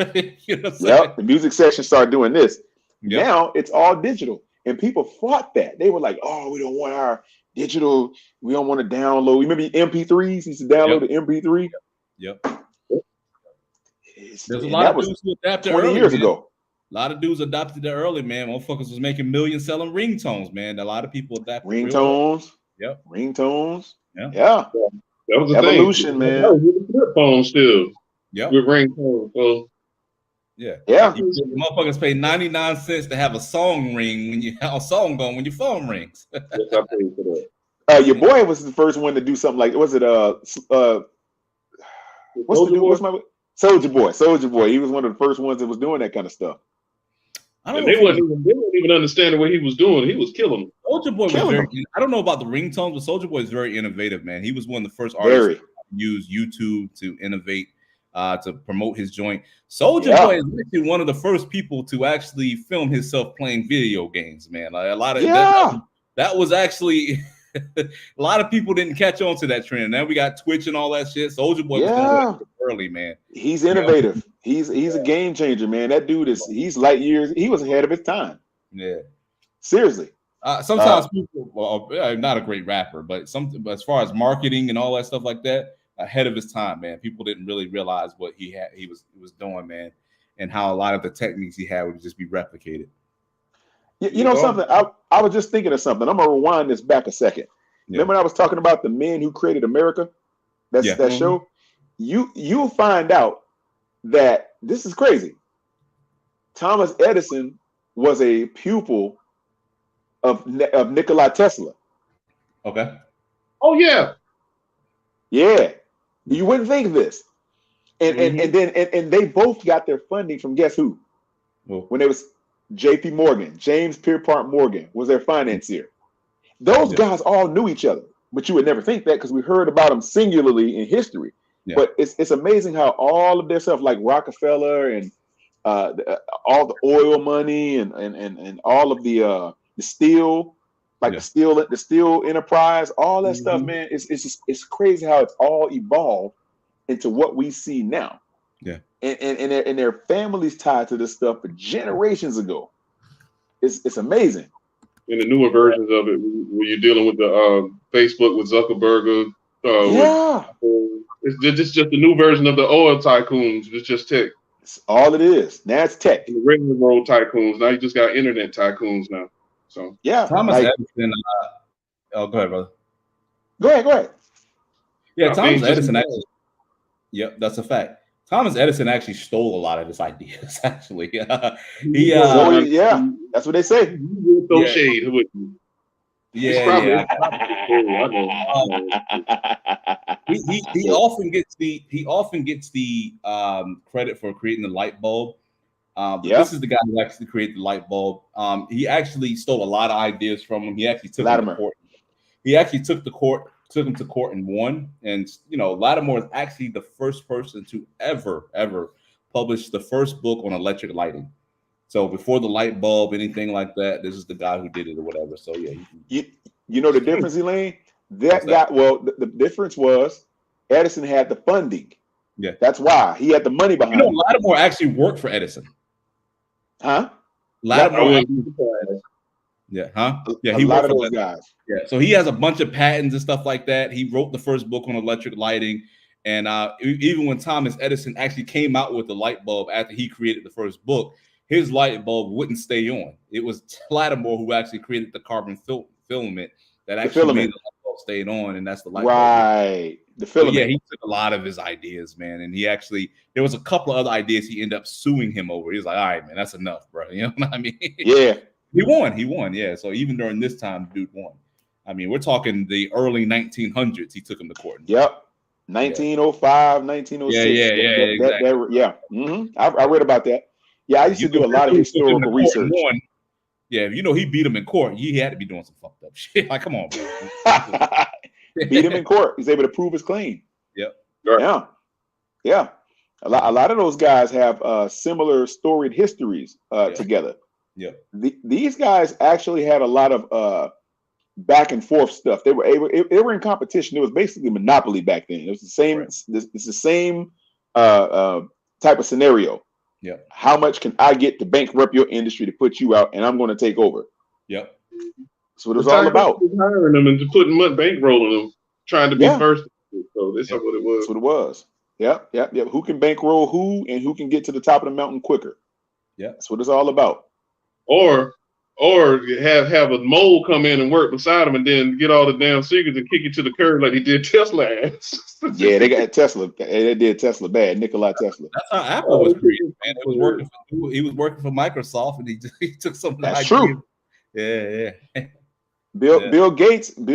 You know the music section started doing this. Yep. Now it's all digital, and people fought that. They were like, "Oh, we don't want our digital. We don't want to download." Remember MP3s? You used to download the MP3. Yep. There's a And lot that of was dudes who adapted 20 early, years man. ago. A lot of dudes adopted it early, man. Motherfuckers was making millions selling ringtones, man. A lot of people adapted Ringtones. Yep. Ringtones. Yeah. That was the Evolution, thing. man. That was with the flip phone still. Yep. With ringtones. So yeah. Motherfuckers pay 99 cents to have a song ring when you have a song going when your phone rings. Yes, I paid for that. Your boy was the first one to do something like, what's the dude? Soldier Boy. He was one of the first ones that was doing that kind of stuff. They wasn't even understanding what he was doing. He was killing them. Soldier Boy was I don't know about the ringtones, but Soldier Boy is very innovative, man. He was one of the first artists to use YouTube to innovate, to promote his joint. Soldier Boy is actually one of the first people to actually film himself playing video games, man. Like a lot of that was actually a lot of people didn't catch on to that trend. Now we got Twitch and all that shit. Soldier Boy was early, man. He's innovative. He's a game changer, man. That dude he's light years. He was ahead of his time. Yeah. Seriously. Sometimes people, not a great rapper, but as far as marketing and all that stuff like that, ahead of his time, man. People didn't really realize what he was doing, man, and how a lot of the techniques he had would just be replicated. You know something? I was just thinking of something. I'm gonna rewind this back a second. Remember when I was talking about the men who created America? That show. You'll find out that this is crazy. Thomas Edison was a pupil of Nikola Tesla. Okay. Oh yeah. Yeah. You wouldn't think this. And then they both got their funding from guess who? When it was J.P. Morgan, James Pierpont Morgan was their financier. Those guys all knew each other, but you would never think that because we heard about them singularly in history. Yeah. But it's amazing how all of their stuff, like Rockefeller and all the oil money and all of the steel, like the steel enterprise, all that stuff, man. It's crazy how it's all evolved into what we see now. Yeah, and their families tied to this stuff for generations ago. It's amazing. In the newer versions of it, where you're dealing with the Facebook with Zuckerberg, it's just the new version of the oil tycoons. It's just tech. It's all it is. Now it's tech. And the regular world tycoons. Now you just got internet tycoons now. So Thomas Edison. Go ahead, brother. Go ahead. Yeah, Thomas Edison actually. Yep, that's a fact. Thomas Edison actually stole a lot of his ideas. Actually, that's what they say. So shade with you. Yeah. He often gets the credit for creating the light bulb. This is the guy who actually created the light bulb. He actually stole a lot of ideas from him. He actually took him to court. Took him to court and won. And Lattimore is actually the first person to ever publish the first book on electric lighting. So before the light bulb, anything like that, this is the guy who did it or whatever. So yeah. You know the difference, Elaine? The difference was Edison had the funding. Yeah. That's why he had the money behind it. Lattimore actually worked for Edison. Huh? Lattimore. Yeah, huh? Yeah, a he lot worked of for those that. guys. Yeah, so he has a bunch of patents and stuff like that. He wrote the first book on electric lighting, and even when Thomas Edison actually came out with the light bulb after he created the first book, his light bulb wouldn't stay on. It was Lattimore who actually created the carbon filament that actually made the light bulb stayed on, and that's the light bulb. Right, the So filament. yeah, he took a lot of his ideas, man, and he actually there was a couple of other ideas he ended up suing him over. He was like, "All right, man, that's enough, bro." You know what I mean? Yeah. He won. Yeah. So even during this time, dude won. I mean, we're talking the early 1900s. He took him to court. Yep. 1905, 1906. Exactly. Yeah. I read about that. Yeah, I used to do a lot of historical research. Yeah, you know, he beat him in court. He had to be doing some fucked up shit. Like, come on, bro. Beat him in court. He's able to prove his claim. Yep. Yeah. Yeah. A lot of those guys have similar storied histories together. Yeah. These guys actually had a lot of back and forth stuff. They were in competition. It was basically monopoly back then. It was the same. Right. It's the same type of scenario. Yeah. How much can I get to bankrupt your industry to put you out, and I'm going to take over? Yep. That's what it's all about. Hiring them and putting bankrolling them, trying to be first. So that's what it was. That's what it was. Yep. Who can bankroll who, and who can get to the top of the mountain quicker? Yeah. That's what it's all about. Or have a mole come in and work beside him, and then get all the damn secrets and kick you to the curb like he did Tesla ass. Yeah, they got Tesla. They did Tesla bad. Nikola Tesla. That's how Apple was created, man. It was working for, he was working for Microsoft, and he took some of the That's ideas. true. Yeah. Bill Gates, and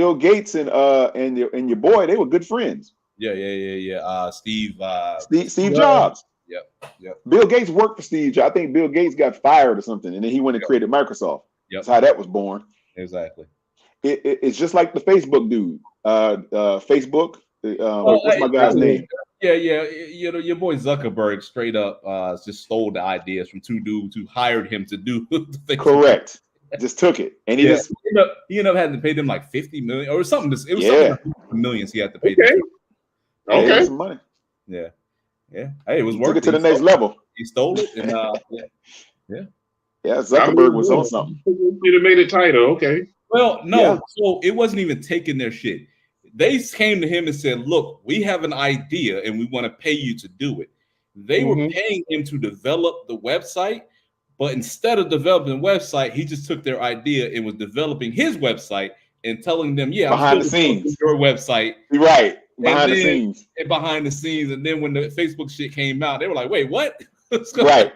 your boy, they were good friends. Yeah. Steve Jobs. Yep. Bill Gates worked for Steve Jobs. I think Bill Gates got fired or something, and then he went and created Microsoft. Yep. That's how that was born. Exactly. It's just like the Facebook dude. Facebook. What's my guy's name? Yeah. You know, your boy Zuckerberg straight up just stole the ideas from two dudes who hired him to do the Facebook. Correct. Just took it, and he ended up having to pay them like 50 million or something. It was something millions he had to pay. Okay. Some money. Yeah. Hey, it was working. Took it to the next level. He stole it, and yeah. Zuckerberg was on something. You'd have made it tighter. Okay. Well, no. So it wasn't even taking their shit. They came to him and said, "Look, we have an idea, and we want to pay you to do it." They were paying him to develop the website, but instead of developing the website, he just took their idea and was developing his website and telling them, "Yeah, behind the scenes, your website." Right. Behind the scenes. And then when the Facebook shit came out, they were like, "Wait, what?" Right.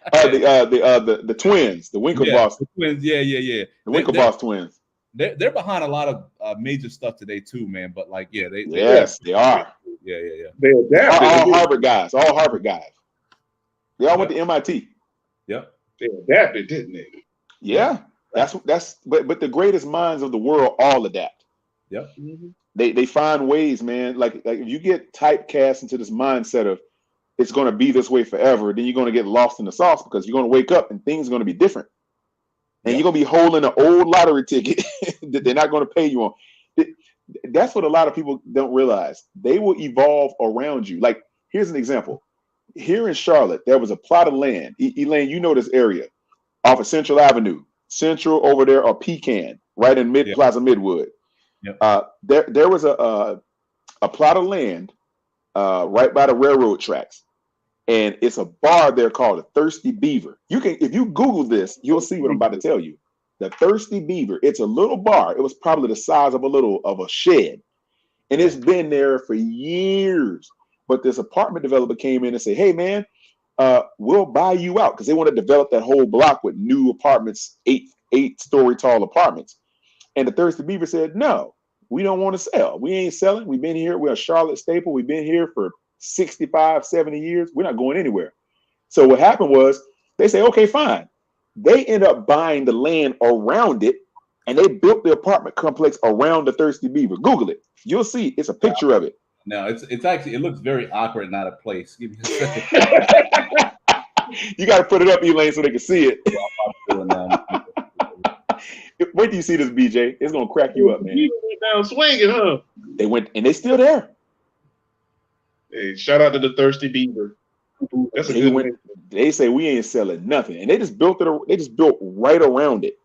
The twins, the Winklevoss. The twins, yeah. The Winklevoss twins. They're behind a lot of major stuff today too, man. But like, they are. Yeah. They adapted. All Harvard guys. They all went to MIT. Yep. They adapted, didn't they? Yeah. That's but the greatest minds of the world all adapt. Yep. They find ways, man. Like if you get typecast into this mindset of it's going to be this way forever, then you're going to get lost in the sauce because you're going to wake up and things are going to be different. And you're going to be holding an old lottery ticket that they're not going to pay you on. That's what a lot of people don't realize. They will evolve around you. Like, here's an example. Here in Charlotte, there was a plot of land. Elaine, you know this area off of Central Avenue. Central over there, or Pecan, right in Plaza Midwood. Yep. There was a plot of land right by the railroad tracks, and it's a bar there called the Thirsty Beaver. If you Google this, you'll see what I'm about to tell you. The Thirsty Beaver. It's a little bar. It was probably the size of a shed, and it's been there for years. But this apartment developer came in and said, "Hey, man, we'll buy you out," because they want to develop that whole block with new apartments, eight-story tall apartments. And the Thirsty Beaver said, "No, we don't want to sell. We ain't selling. We've been here. We're a Charlotte staple. We've been here for 65, 70 years. We're not going anywhere." So what happened was they say, "Okay, fine." They end up buying the land around it, and they built the apartment complex around the Thirsty Beaver. Google it. You'll see. It's a picture of it. No, it's actually, it looks very awkward and out of place. Give me a second. You got to put it up, Elaine, so they can see it. Wait till you see this, BJ. It's gonna crack you up, man. You went down swinging, huh? They went, and they still there. Hey, shout out to the Thirsty Beaver. That's a good one. They say we ain't selling nothing, and they just built it. They just built right around it,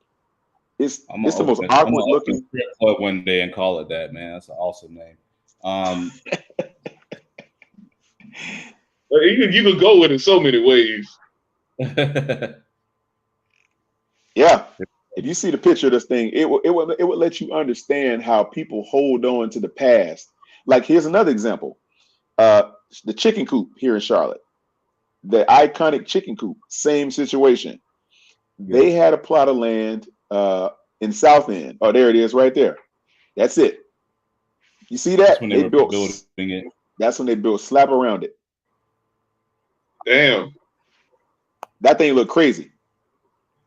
It's the most awkward looking club one day and call it that, man. That's an awesome name. You could go with it so many ways. Yeah. If you see the picture of this thing, it would let you understand how people hold on to the past. Like, here's another example. The chicken coop here in Charlotte. The iconic chicken coop, same situation. They had a plot of land in South End. Oh, there it is right there. That's it. You see that? That's when they built building it. That's when they built slap around it. Damn. That thing looked crazy.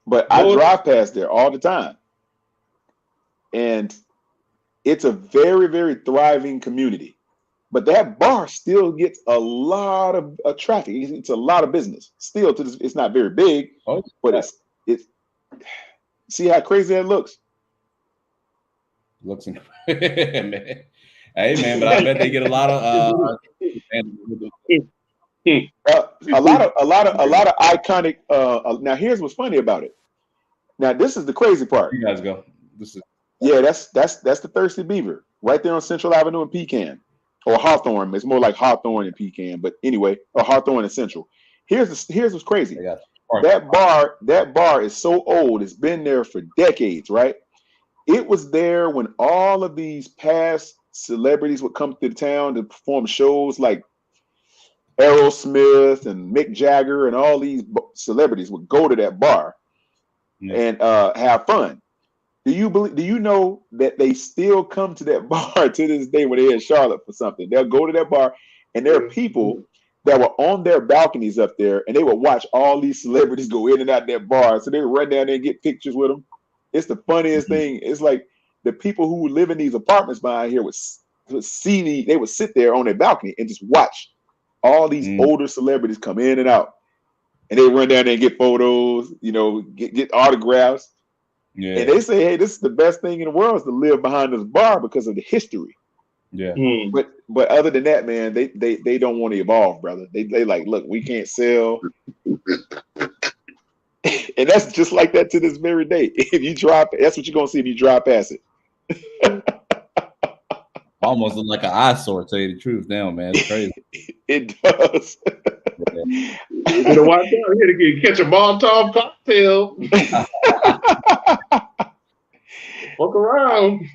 But I drive past there all the time. And it's a very, very thriving community. But that bar still gets a lot of traffic. It's a lot of business. Still, it's not very big, but it's see how crazy that looks? Looks incredible, man. Hey, man, but I bet they get a lot of a lot of iconic. Now, here's what's funny about it. Now, this is the crazy part. You guys go. This is that's the Thirsty Beaver right there on Central Avenue in Pecan, or Hawthorne. It's more like Hawthorne and Pecan, but anyway, or Hawthorne and Central. Here's what's crazy. That bar is so old. It's been there for decades, right? It was there when all of these past celebrities would come to the town to perform shows, like Aerosmith and Mick Jagger, and all these celebrities would go to that bar and have fun. Do you know that they still come to that bar to this day when they're in Charlotte for something? They'll go to that bar, and there are people that were on their balconies up there, and they would watch all these celebrities go in and out that bar. So they would run down there and get pictures with them. It's the funniest thing. It's like the people who live in these apartments behind here would sit there on their balcony and just watch all these older celebrities come in and out. And they run down there and get photos, get autographs. Yeah. And they say, hey, this is the best thing in the world is to live behind this bar because of the history. Yeah. But other than that, man, they don't want to evolve, brother. They like, look, we can't sell. And that's just like that to this very day. If you drive, that's what you're gonna see if you drive past it. Almost look like an eyesore, to tell you the truth now, man. It's crazy. It does. You better watch out here to catch a Molotov cocktail. Walk around.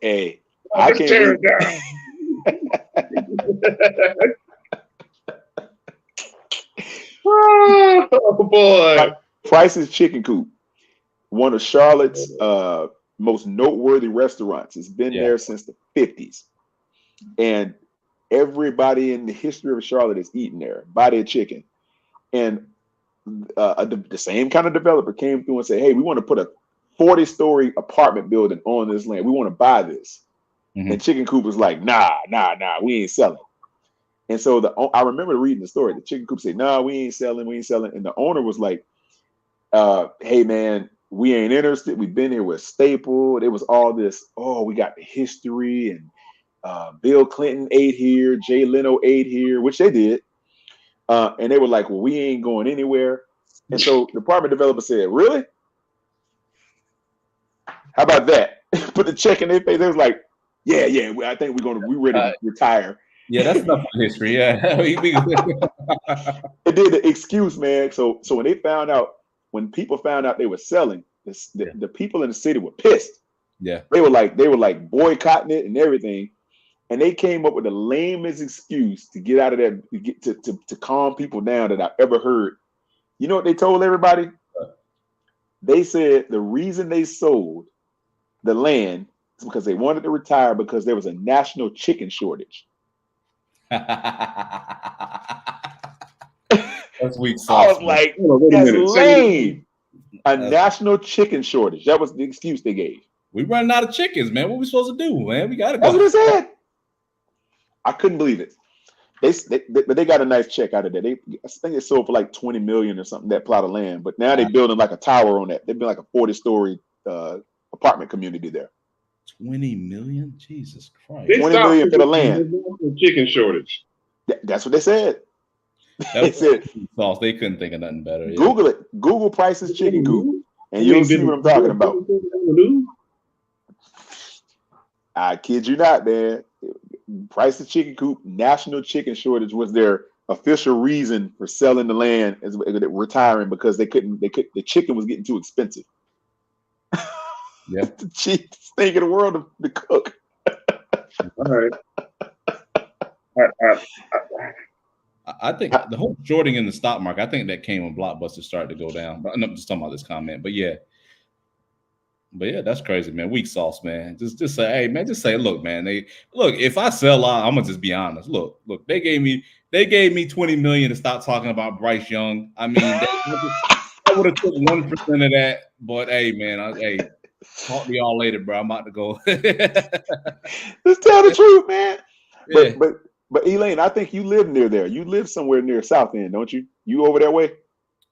Hey, I can't tear it down. Oh boy. Price's Chicken Coop, one of Charlotte's most noteworthy restaurants. It's been there since the 50s. And everybody in the history of Charlotte is eating there, buy their chicken. And the same kind of developer came through and said, hey, we want to put a 40-story apartment building on this land. We want to buy this. And Chicken Coop was like, nah, we ain't selling. And so I remember reading the story. The Chicken Coop said, nah, we ain't selling. And the owner was like, hey, man, we ain't interested. We've been here with Staple. It was all this, we got the history, and Bill Clinton ate here, Jay Leno ate here, which they did. And they were like, well, we ain't going anywhere. And so the apartment developer said, really? How about that? Put the check in their face. They was like, yeah, I think we're ready to retire. Yeah, that's enough for history. Yeah. It did the excuse, man. So when people found out they were selling, the people in the city were pissed. Yeah. They were like boycotting it and everything. And they came up with the lamest excuse to get out of that, to calm people down that I've ever heard. You know what they told everybody? They said the reason they sold the land is because they wanted to retire because there was a national chicken shortage. That's weak sauce. I was like, that's lame. A national chicken shortage. That was the excuse they gave. We running out of chickens, man. What we supposed to do, man? We gotta go. That's what they said. I couldn't believe it. They got a nice check out of that. I think it sold for like $20 million or something, that plot of land. But now they're building like a tower on that. They've been like a 40-story apartment community there. 20 million? Jesus Christ. 20 million for the land. Chicken shortage. That's what they said. They said sauce. They couldn't think of nothing better. Google it. Google Price's Chicken Coop. and you'll see what I'm talking about. I kid you not, man. Price of chicken coop, national chicken shortage was their official reason for selling the land, as retiring, because the chicken was getting too expensive. Yeah, the cheapest thing in the world to cook. All right. I think the whole shorting in the stock market, I think that came when Blockbuster started to go down. But I'm just talking about this comment. But yeah, that's crazy, man. Weak sauce, man. Just say, hey, man, just say, look, man. If I sell out, I'm gonna just be honest. Look, they gave me $20 million to stop talking about Bryce Young. I mean, I would have took 1% of that. But hey, man, talk to y'all later, bro. I'm about to go. Just tell the truth, man. Yeah. But Elaine, I think you live near there. You live somewhere near South End, don't you? You over that way?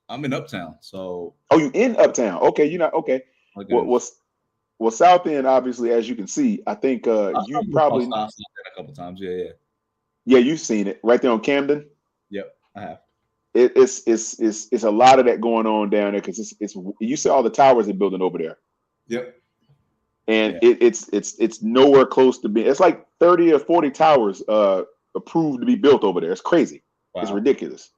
I'm in Uptown. So. Oh, you in Uptown? Okay, you're not okay. Well, South End, obviously, as you can see, I think you probably a couple times. Yeah. Yeah, you've seen it right there on Camden. Yep, I have. It's a lot of that going on down there because it's you see all the towers they're building over there. Yep. And it's nowhere close to being. It's like 30 or 40 towers approved to be built over there. It's crazy. Wow. It's ridiculous.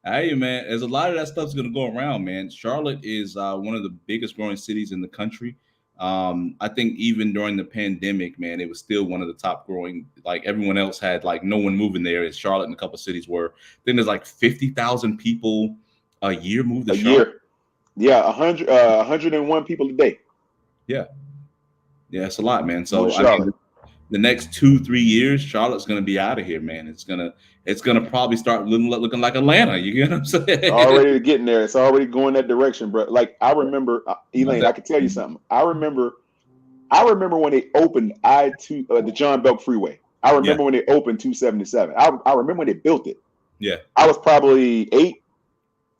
Hey, man, there's a lot of that stuff's going to go around, man. Charlotte is one of the biggest growing cities in the country. I think even during the pandemic, man, it was still one of the top growing. Like everyone else had like no one moving there. As Charlotte and a couple of cities were. I think there's like 50,000 people a year move to Charlotte. Yeah, 101 people a day. Yeah, it's a lot, man. So I mean, the next 2-3 years, Charlotte's gonna be out of here, man. It's gonna probably start looking like Atlanta. You get what I'm saying? Already getting there. It's already going that direction, bro. Like I remember, Elaine, I can tell you something. I remember when they opened the John Belk Freeway. I remember when they opened 277. I remember when they built it. Yeah, I was probably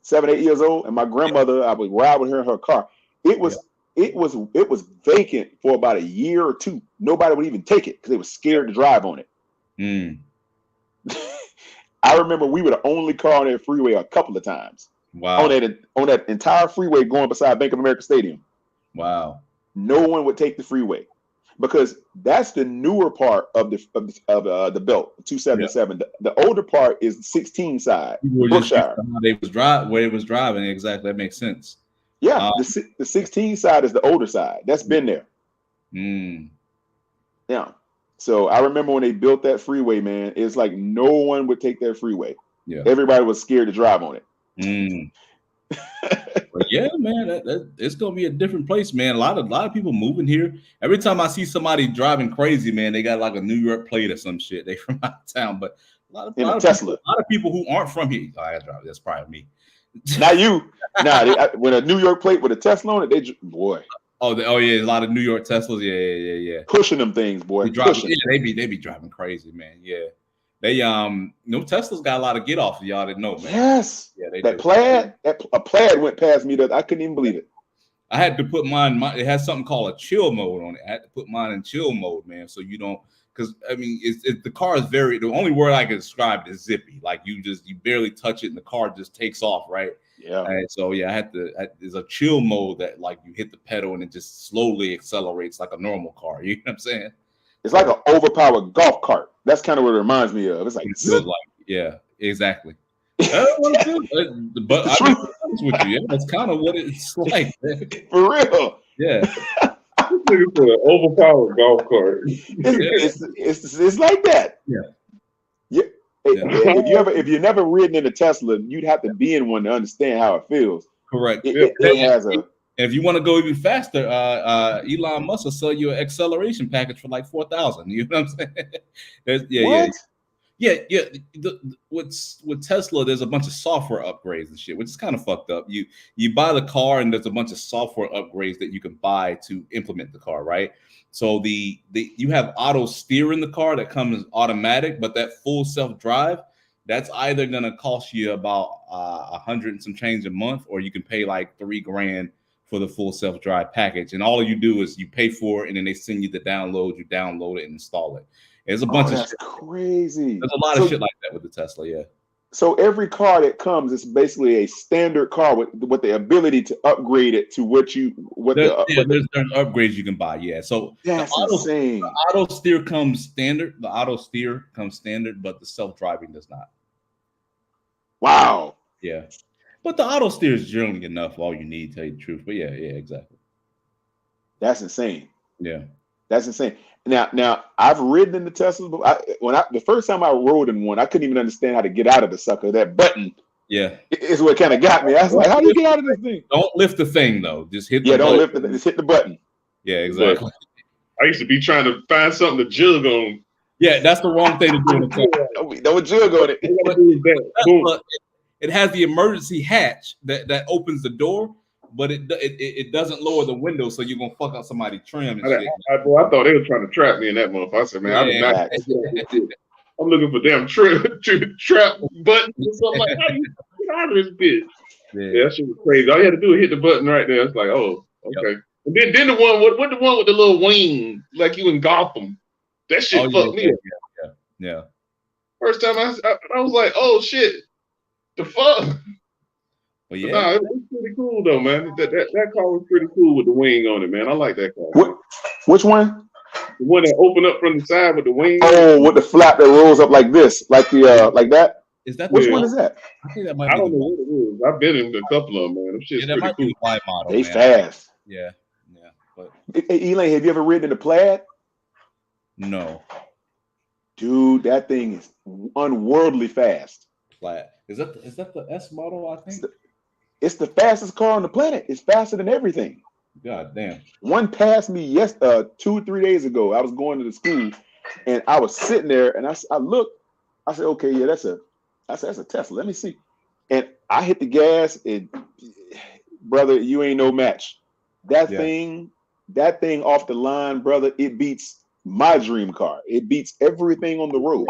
7, 8 years old, and my grandmother, I would ride with her in her car. It was vacant for about a year or two. Nobody would even take it because they were scared to drive on it. I remember we were the only car on that freeway a couple of times. Wow. On that entire freeway going beside Bank of America Stadium. Wow. No one would take the freeway because that's the newer part of the belt, 277. Yeah. The older part is the 16 side. Brookshire. Where it was driving. Exactly. That makes sense. Yeah, the 16 side is the older side. That's been there. Yeah. So I remember when they built that freeway, man, it's like no one would take that freeway. Yeah. Everybody was scared to drive on it. But yeah, man, it's gonna be a different place, man. A lot of people moving here. Every time I see somebody driving crazy, man, they got like a New York plate or some shit. They from out of town, but a lot of people who aren't from here. That's probably me. Not you. When a New York plate with a Tesla on it, boy. Oh yeah, a lot of New York Teslas. Yeah. Pushing them things, boy. They be driving crazy, man. Yeah. They Tesla's got a lot of get off. Y'all didn't know, man. Yes. Yeah, a Plaid went past me that I couldn't even believe it. I had to put mine. It has something called a chill mode on it. I had to put mine in chill mode, man. So you don't, because I mean, the car is very. The only word I can describe it is zippy. Like you barely touch it, and the car just takes off, right? Yeah. And so yeah, there's a chill mode that like you hit the pedal and it just slowly accelerates like a normal car. You know what I'm saying? It's like an overpowered golf cart. That's kind of what it reminds me of. It's like, yeah, exactly. But I'll be honest with you, yeah, that's kind of what it's like. Man. For real. Yeah. It's an overpowered golf cart. It's like that. Yeah. Yeah. If you've never ridden in a Tesla, you'd have to be in one to understand how it feels. Correct. It has a. If you want to go even faster, Elon Musk will sell you an acceleration package for like $4,000. You know what I'm saying? Yeah. With Tesla, there's a bunch of software upgrades and shit, which is kind of fucked up. You buy the car and there's a bunch of software upgrades that you can buy to implement the car, right? So you have auto steer in the car that comes automatic, but that full self drive, that's either gonna cost you about $100 and some change a month, or you can pay like $3,000 for the full self-drive package. And all you do is you pay for it and then they send you the download, you download it and install it. There's a bunch of shit. Crazy. There's a lot of shit like that with the Tesla, yeah. So every car that comes is basically a standard car with the ability to upgrade it to what there's upgrades you can buy. Yeah, so that's insane. The auto steer comes standard. The auto steer comes standard, but the self driving does not. Wow. Yeah, but the auto steer is generally enough. All you need, to tell you the truth. But yeah, exactly. That's insane. Yeah, that's insane. Now I've ridden in the Tesla. The first time I rode in one, I couldn't even understand how to get out of the sucker. That button, is what kind of got me. I was like, how do you get out of this thing? Don't lift the thing though. Just hit. Don't lift it. Just hit the button. Yeah, exactly. I used to be trying to find something to jug on. Yeah, that's the wrong thing to do. Don't jug on it. It has the emergency hatch that opens the door, but it doesn't lower the window, so you're gonna fuck up somebody's trim and shit. I thought they were trying to trap me in that motherfucker. I said, man, I'm looking for damn trap buttons or something. Like, how you get out of this bitch? Yeah, that shit was crazy. All you had to do is hit the button right there. It's like, oh, okay. And then the one with the little wing, like you in Gotham. That shit fucked me. Yeah. First time I was like, oh shit, the fuck. But yeah, nah, it was pretty cool though, man. That car was pretty cool with the wing on it, man. I like that car. Which one? The one that opened up from the side with the wing. Oh, with the flap that rolls up like this, like that. Is that which one is that? I think that might. I don't know what it is. I've been in a couple of them, man. Them shit's that might pretty be the white model. They man. fast. Yeah. But hey, Elaine, have you ever ridden in the Plaid? No. Dude, that thing is unworldly fast. Plaid. Is that the S model? I think it's the fastest car on the planet. It's faster than everything. God damn. One passed me 2 or 3 days ago. I was going to the school, and I was sitting there, and I looked. I said, "Okay, yeah, that's a Tesla. Let me see." And I hit the gas, and brother, you ain't no match. That thing off the line, brother, it beats my dream car. It beats everything on the road.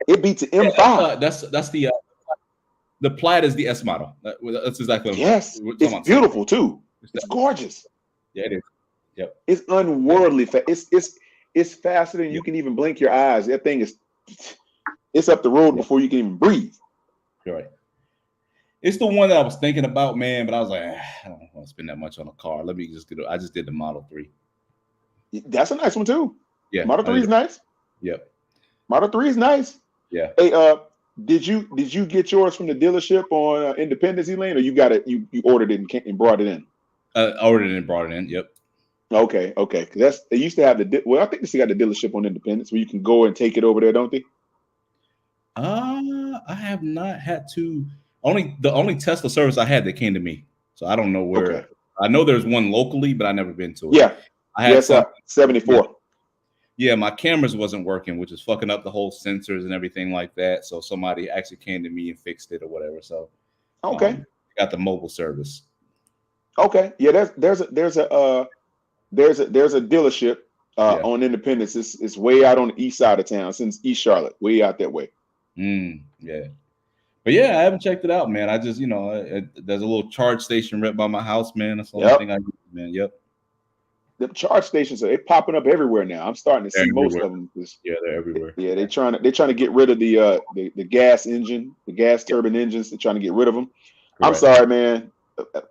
It beats an M5. That's the Plaid is the S model. That's exactly what it's beautiful too. It's gorgeous. Yeah, it is. Yep. It's unworldly fast. It's faster than you can even blink your eyes. That thing it's up the road before you can even breathe. You're right. It's the one that I was thinking about, man, but I was like, I don't want to spend that much on a car. Let me just I just did the Model 3. That's a nice one too. Yeah. Model 3 is nice. Yep. Model 3 is nice. Yeah. Hey, did you get yours from the dealership on Independence, Elaine, or you got it? You ordered it and brought it in? Ordered it and brought it in. Yep. Okay. Because they used to have I think they still got the dealership on Independence where you can go and take it over there, don't they? I have not had to. The only Tesla service I had that came to me, so I don't know where. Okay. I know there's one locally, but I never been to it. Yeah, I had 74. Yeah, my cameras wasn't working, which is fucking up the whole sensors and everything like that. So somebody actually came to me and fixed it or whatever. So got the mobile service. Okay, yeah, there's a dealership on Independence. It's way out on the east side of town, since East Charlotte, way out that way. Yeah. But yeah, I haven't checked it out, man. I just, there's a little charge station right by my house, man. That's the only thing I use, man. Yep. The charge stations they're popping up everywhere now. I'm starting to see most of them. Yeah, they're everywhere. Yeah, they're trying to get rid of the gas engine, the gas turbine engines. They're trying to get rid of them. Correct. I'm sorry, man.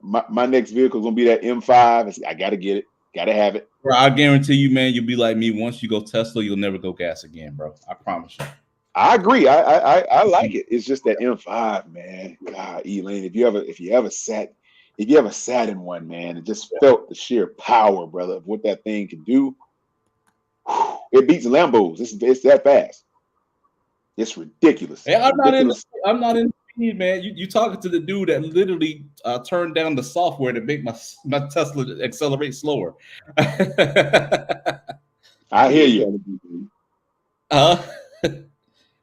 My next vehicle is gonna be that M5. I gotta get it. Gotta have it. Bro, I guarantee you, man. You'll be like me. Once you go Tesla, you'll never go gas again, bro. I promise you. I agree. I like it. It's just that M5, man. God, Elaine, if you ever sat in one, man, and just felt the sheer power, brother, of what that thing can do. It beats Lambos. It's that fast. It's ridiculous. Hey, I'm not in speed, man. You talking to the dude that literally turned down the software to make my Tesla accelerate slower. I hear you.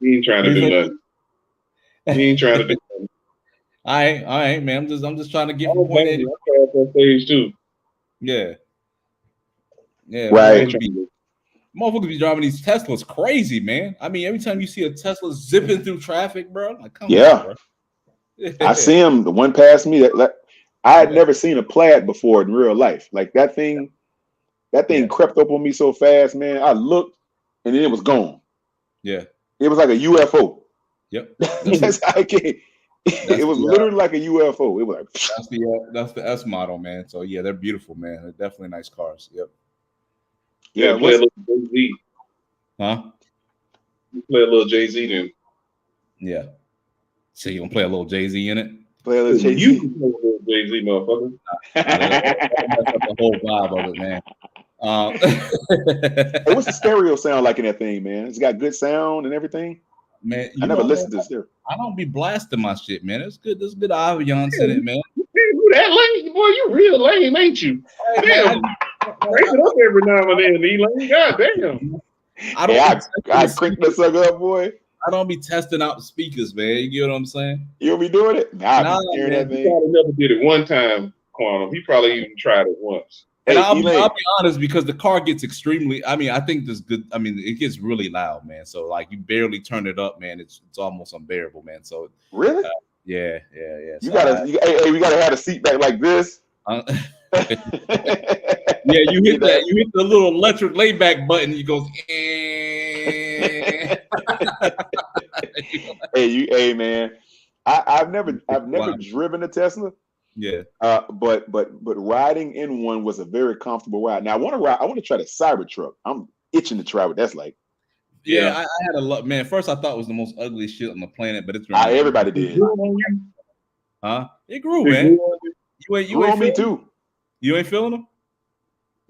He ain't trying to do nothing. He ain't trying to do nothing. I ain't, man. I'm just trying to get from point A to that stage too. Yeah. Right. Motherfuckers be driving these Teslas crazy, man. I mean, every time you see a Tesla zipping through traffic, bro, like come on, bro. I see him. The one past me I had never seen a Plaid before in real life. Like that thing crept up on me so fast, man. I looked and then it was gone. Yeah. It was like a UFO. Yep. Yes, I can't. It was literally like a UFO. It was like that's the S model, man. So yeah, they're beautiful, man. They're definitely nice cars. Yep. Yeah, play a little Jay-Z. Huh? You play a little Jay-Z then. Yeah. So you gonna play a little Jay-Z in it? Play a little Jay-Z. You can play a little Jay-Z, motherfucker. That's the whole vibe of it, man. Hey, what's the stereo sound like in that thing, man? It's got good sound and everything. Man, I never listened to this. I don't be blasting my shit, man. It's good. There's good ambiance in it, man. You that lame, boy. You real lame, ain't you? Damn. Break it up every now and then, Elaine. God damn. I crank that sucker up, boy. I don't be testing out the speakers, man. You get what I'm saying? You don't be doing it? Nah, man, that thing. He probably never did it one time, Quantum. He probably even tried it once. And I'll be honest, because the car gets extremely. I mean, I think this good. I mean, it gets really loud, man. So like, you barely turn it up, man. It's almost unbearable, man. So really, yeah. You gotta, we gotta have a seat back like this. Yeah, you hit that. You hit the little electric layback button. You go. Hey, man. I've never driven a Tesla. Yeah. But riding in one was a very comfortable ride. Now I want to try the Cybertruck. I'm itching to try what that's like. Yeah, I had a lot, man. First I thought it was the most ugly shit on the planet, but it's everybody did. Huh? It grew, man. You ain't me too. You ain't feeling them?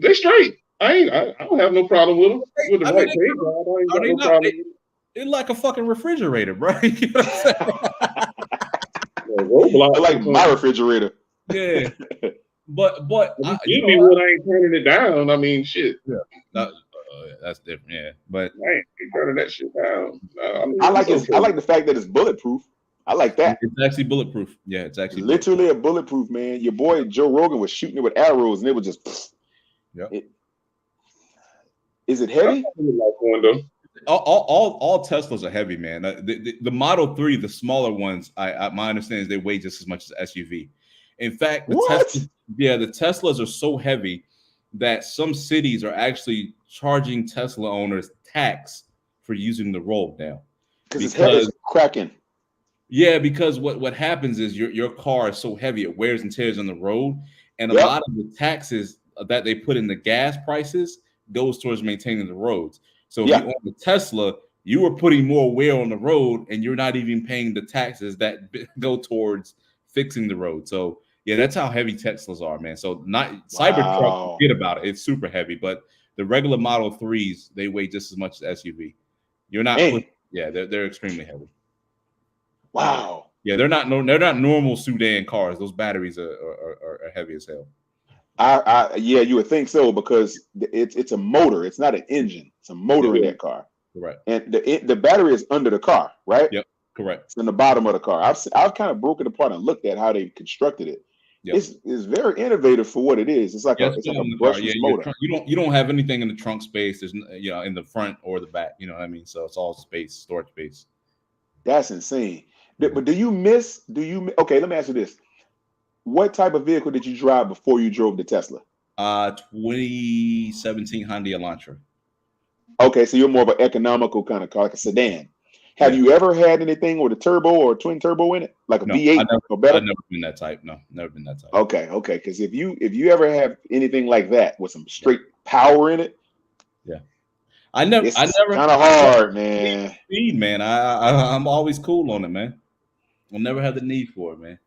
They straight. I don't have no problem with them. With the right paint, it's like a fucking refrigerator, bro. You know what I'm saying? I like my refrigerator. Yeah, but you mean what? I ain't turning it down. I mean, shit. Yeah, that's different. Yeah, but I ain't turning that shit down. I like the fact that it's bulletproof. I like that. It's actually bulletproof. Yeah, it's actually literally a bulletproof, man. Your boy Joe Rogan was shooting it with arrows, and it was just. Yeah. Is it heavy? All Teslas are heavy, man. The Model 3, the smaller ones, my understanding is they weigh just as much as SUV. In fact, the Teslas are so heavy that some cities are actually charging Tesla owners tax for using the road now. Because its head is cracking. Yeah, because what happens is your car is so heavy, it wears and tears on the road, and a lot of the taxes that they put in the gas prices goes towards maintaining the roads. So if you own the Tesla, you are putting more wear on the road, and you're not even paying the taxes that go towards fixing the road. So yeah, that's how heavy Teslas are, man. So Cybertruck, forget about it. It's super heavy, but the regular Model 3s, they weigh just as much as SUV. You're not. They're extremely heavy. Wow. Yeah, they're not normal sedan cars. Those batteries are heavy as hell. Yeah, you would think so, because it's a motor. It's not an engine. It's a motor in that car. Correct. And the battery is under the car, right? Yep. Correct. It's in the bottom of the car. I've kind of broken it apart and looked at how they constructed it. Yep. It's very innovative for what it is. It's like a brushless motor. You don't have anything in the trunk space. There's in the front or the back. You know what I mean? So it's all storage space. That's insane. But okay, let me ask you this. What type of vehicle did you drive before you drove the Tesla? 2017 Hyundai Elantra. Okay, so you're more of an economical kind of car, like a sedan. Have you ever had anything with a turbo or a twin turbo in it, like a V8 or better? I've never been that type. No, never been that type. Okay. Because if you ever have anything like that with some straight power in it, I never. Kind of hard, man. Speed, man. I'm always cool on it, man. I'll never have the need for it, man.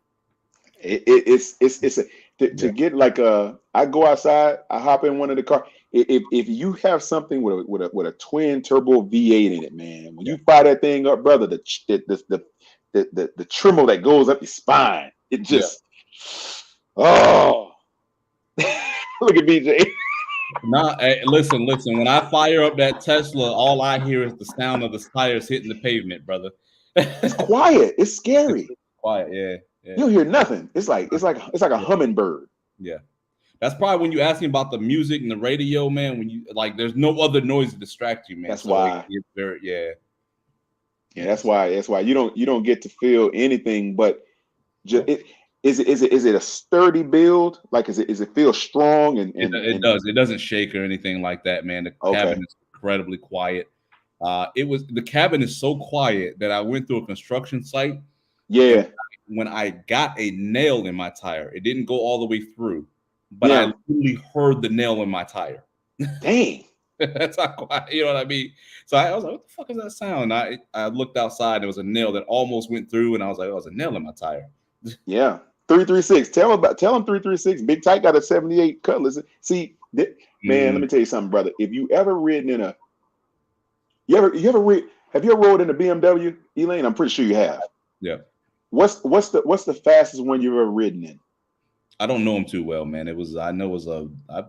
To get like I go outside, I hop in one of the cars. If you have something with a twin turbo V8 in it, man, when you fire that thing up, brother, the tremble that goes up your spine, it just look at BJ. Listen. When I fire up that Tesla, all I hear is the sound of the tires hitting the pavement, brother. It's quiet. It's scary. It's quiet, yeah. You don't hear nothing. It's like a hummingbird. Yeah, that's probably when you ask me about the music and the radio, man. When you there's no other noise to distract you, man. That's why. It's very That's why you don't get to feel anything, but just is it a sturdy build? Like is it feel strong and it does. It doesn't shake or anything like that, man. The cabin is incredibly quiet. The cabin is so quiet that I went through a construction site. Yeah. When I got a nail in my tire, it didn't go all the way through, but I literally heard the nail in my tire. Dang. That's not quiet. You know what I mean? So I was like, what the fuck is that sound? I looked outside. There was a nail that almost went through, and I was like, oh, there's a nail in my tire. Yeah. 336. Tell him 336. Big Tight got a 78 Cutlass. See, man, let me tell you something, brother. If you ever ridden in a have you ever rode in a BMW, Elaine? I'm pretty sure you have. Yeah. What's the fastest one you've ever ridden in? I don't know them too well, man. I've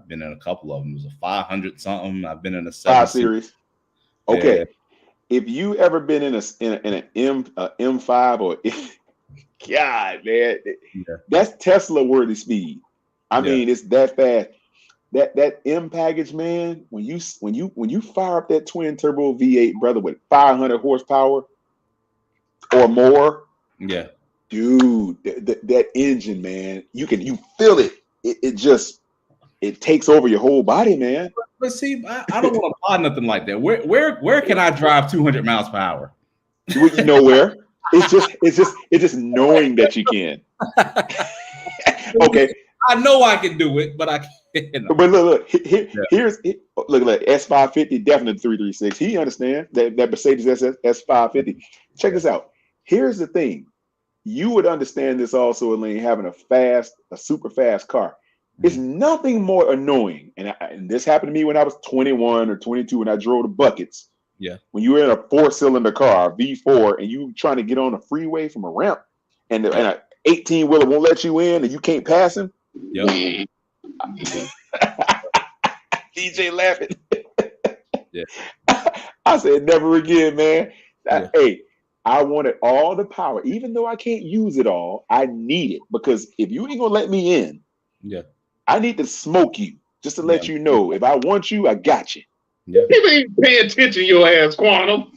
been in a couple of them. It was a 500 something. I've been in a 5 Series. Okay. Yeah. If you ever been in an M5 or God, man, that's Tesla worthy speed. I mean, it's that fast. That M package, man. When you fire up that twin turbo V8, brother, with 500 horsepower or more, yeah, dude, that engine, man, you feel it. It takes over your whole body, man. But see, I don't want to buy nothing like that. Where can I drive 200 miles per hour? You know where? It's just knowing that you can. Okay. I know I can do it, but I can't. But look, here's S550, definitely 336. He understands that Mercedes S550. Check this out. Here's the thing. You would understand this also, Elaine, having a super fast car. It's nothing more annoying. And this happened to me when I was 21 or 22 when I drove the buckets. Yeah. When you were in a 4-cylinder car, V4, and you trying to get on a freeway from a ramp, and an 18-wheeler won't let you in, and you can't pass him. Yep. DJ laughing. Yeah. I said, never again, man. Hey, I wanted all the power. Even though I can't use it all, I need it. Because if you ain't gonna let me in, I need to smoke you just to let you know. If I want you, I got you. Yeah. You ain't pay attention, your ass, Quantum.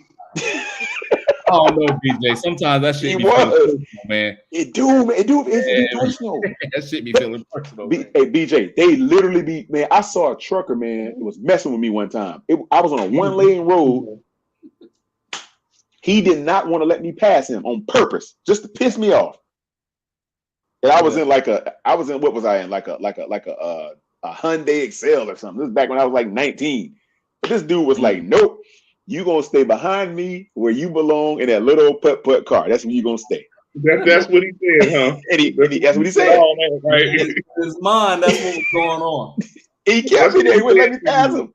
Oh no, BJ. Sometimes that shit be feeling personal, man. It do, man. It's personal. That shit be feeling personal. Hey, BJ, they literally be, man. I saw a trucker, man. It was messing with me one time. I was on a 1-lane road. He did not want to let me pass him on purpose, just to piss me off. And I was in what was I in? Like a Hyundai Excel or something. This is back when I was like 19. But this dude was like, nope. You gonna stay behind me where you belong in that little putt car. That's where you gonna stay. That's what he said, huh? That's what he said. Oh, man, right. In his mind, that's what was going on. He kept me there. He wouldn't let me pass him.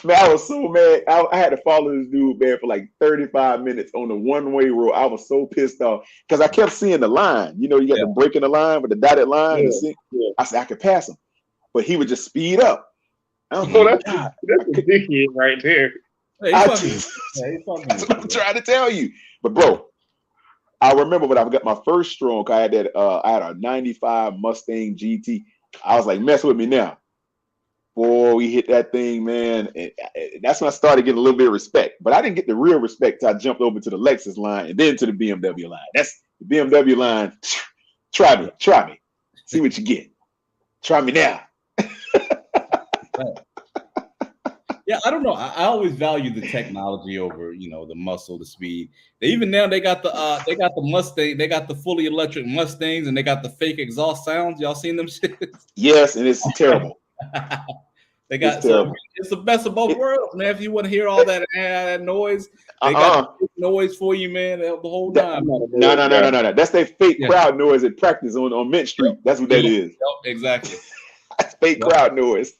Man, I was so mad. I had to follow this dude, man, for like 35 minutes on the one-way road. I was so pissed off because I kept seeing the line. You know, you got the break in the line with the dotted line. I said I could pass him, but he would just speed up. That's a dickhead right there. Hey, that's what I'm trying to tell you. But bro, I remember when I got my first stroke, I had a 95 Mustang GT. I was like, mess with me now. Boy, we hit that thing, man. And that's when I started getting a little bit of respect. But I didn't get the real respect till I jumped over to the Lexus line and then to the BMW line. That's the BMW line. Try me. See what you get. Try me now. Yeah, I don't know. I always value the technology over, the muscle, the speed. Even now they got the Mustang, they got the fully electric Mustangs, and they got the fake exhaust sounds. Y'all seen them shit? Yes, and it's terrible. It's the best of both worlds, man. If you want to hear all that noise, they got noise for you, man, the whole time. No. That's their fake crowd noise at practice on Mint Street. That's what that is. Yep, exactly. That's fake crowd noise.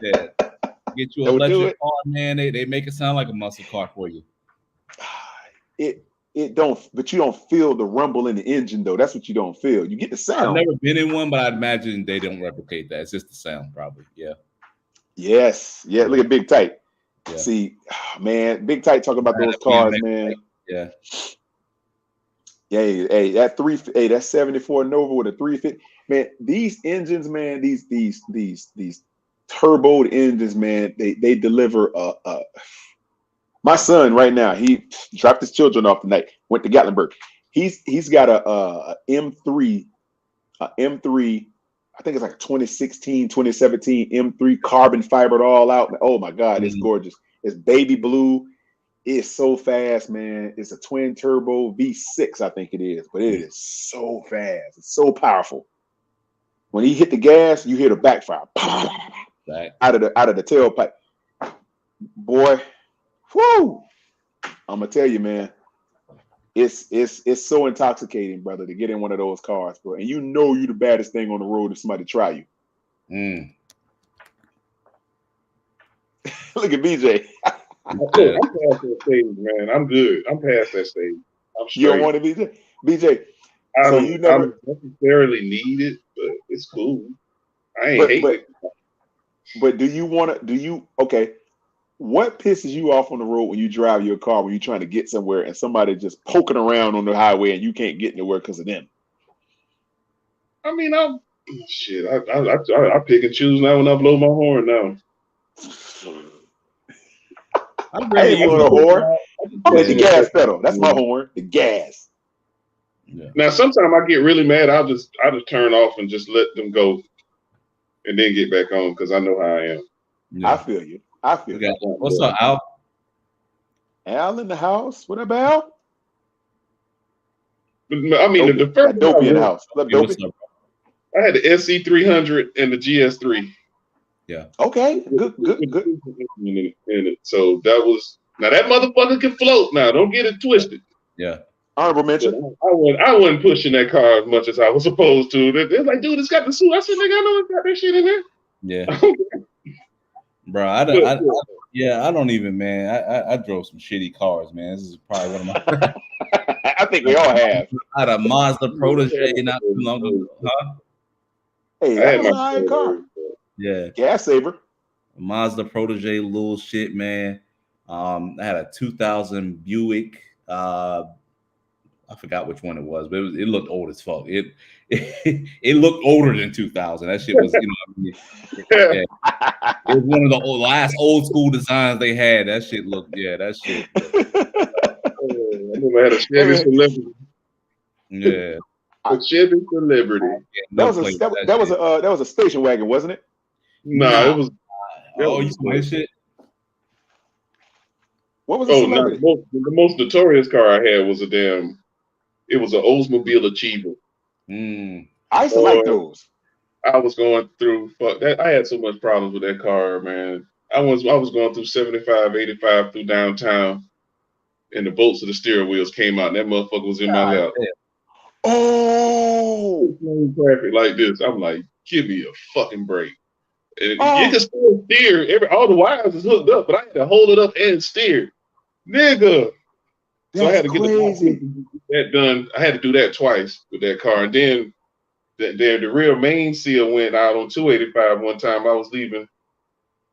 Yeah. Get you an electric car, man. They make it sound like a muscle car for you. It don't, but you don't feel the rumble in the engine though. That's what you don't feel. You get the sound. I've never been in one, but I imagine they don't replicate that. It's just the sound, probably. Yeah. Yes. Yeah. Look at Big Tight. Yeah. See, man, Big Tight talking about those cars, man. Yeah. Yeah. Hey, that 74 Nova with a 350. Man, these engines, man, these turboed engines, man, they deliver my son right now, he dropped his children off tonight, went to Gatlinburg. He's got a M3, I think it's like 2016, 2017 M3 carbon fibered all out. Oh my God, it's gorgeous. It's baby blue. It's so fast, man. It's a twin turbo V6, I think it is, but it is so fast. It's so powerful. When he hit the gas, you hear the backfire out of the tailpipe. Boy, whoo! I'm gonna tell you, man. It's so intoxicating, brother, to get in one of those cars, bro. And you know you the baddest thing on the road if somebody try you. Look at BJ. I'm past that stage, man. I'm good. I'm past that stage. I'm straight. You don't want to be BJ. I So don't you never necessarily need it, but it's cool. I ain't hate it. But do you want to? Do you okay? What pisses you off on the road when you drive your car when you're trying to get somewhere and somebody just poking around on the highway and you can't get nowhere because of them? I mean, I pick and choose now when I blow my horn now. I ain't blowing a horn. I'm at the gas pedal. That's my horn. The gas. Yeah. Now, sometimes I get really mad. I just turn off and just let them go, and then get back on because I know how I am. Yeah. I feel you. What's up, Al? Al in the house. What up, Al? I mean, the first Dopey in the house. What up, Dopey? I had the SC300 and the GS3. Yeah. Okay. Good. In it. So that was now that motherfucker can float. Now don't get it twisted. Yeah. Honorable mention. I wasn't pushing that car as much as I was supposed to. They're like, dude, it's got the suit. I said, nigga, I know it's got that shit in there. Yeah. Bro, I don't even, man. I drove some shitty cars, man. This is probably one of my. I think we all have. I had a Mazda Protege not too long ago. Huh? Hey, that was a high car. Yeah. Gas saver. Mazda Protege, little shit, man. I had a 2000 Buick. I forgot which one it was, but it looked old as fuck. It looked older than 2000. That shit was, you know what I mean? Yeah. It was one of the last old school designs they had. That shit looked, that shit. I remember I had a Chevy Celebrity. Yeah. A Chevy Celebrity. That was a station wagon, wasn't it? No, it was. Oh, you saw this shit? What was it? No, the most notorious car I had was it was an Oldsmobile Achiever. I used to like those. I was going through that. I had so much problems with that car, man. I was going through 75, 85 through downtown, and the bolts of the steering wheels came out, and that motherfucker was in my lap. Oh, traffic like this. I'm like, give me a fucking break. And you can still steer. All the wires is hooked up, but I had to hold it up and steer, nigga. So I had to get that done. I had to do that twice with that car, and then the rear main seal went out on 285 one time. I was leaving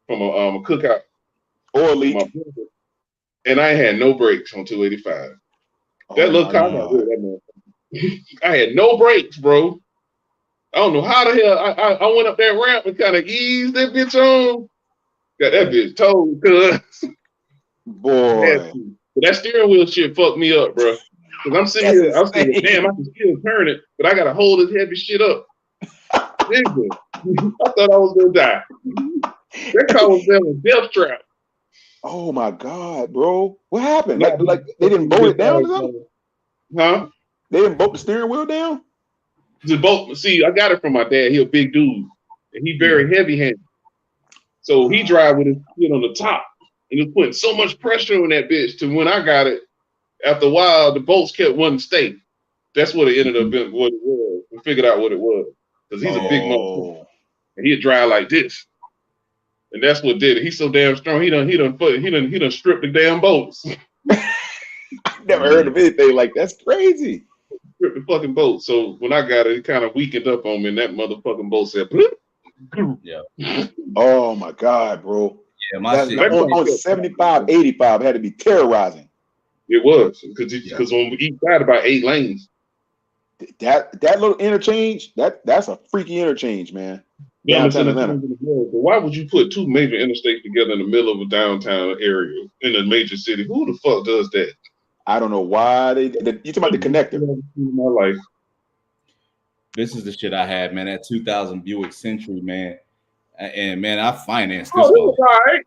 from a cookout or leak, and I had no brakes on 285. That little car, I had no brakes, bro. I don't know how the hell I went up that ramp and kind of eased that bitch on. Got that bitch towed, cuz. Boy. But that steering wheel shit fucked me up, bro. Because I'm sitting here, I'm thinking, damn, I can still turn it, but I got to hold this heavy shit up. Nigga, I thought I was going to die. That car was there with death trap. Oh, my God, bro. What happened? Like they didn't bolt it down or something? Huh? They didn't bolt the steering wheel down? See, I got it from my dad. He a big dude, and he very heavy-handed. So he drive with his foot on the top, and he was putting so much pressure on that bitch to when I got it. After a while, the bolts kept wanting to stay. That's what it ended up being. What it was. We figured out what it was because he's a big motherfucker, and he'd drive like this, and that's what did it. He's so damn strong. He done stripped the damn bolts. I never heard of anything like that's crazy. Stripped the fucking bolt. So when I got it, it kind of weakened up on me, and that motherfucking bolt said, bloop. Yeah. Oh my God, bro. Yeah, my shit. On 75, 85 had to be terrorizing. It was because on each side about 8 lanes. That little interchange, that's a freaky interchange, man. Downtown Atlanta. But why would you put 2 major interstates together in the middle of a downtown area in a major city? Who the fuck does that? I don't know why you talking about the connector. In my life. This is the shit I had, man. That 2000 Buick Century, man. And man, I financed this one. Right.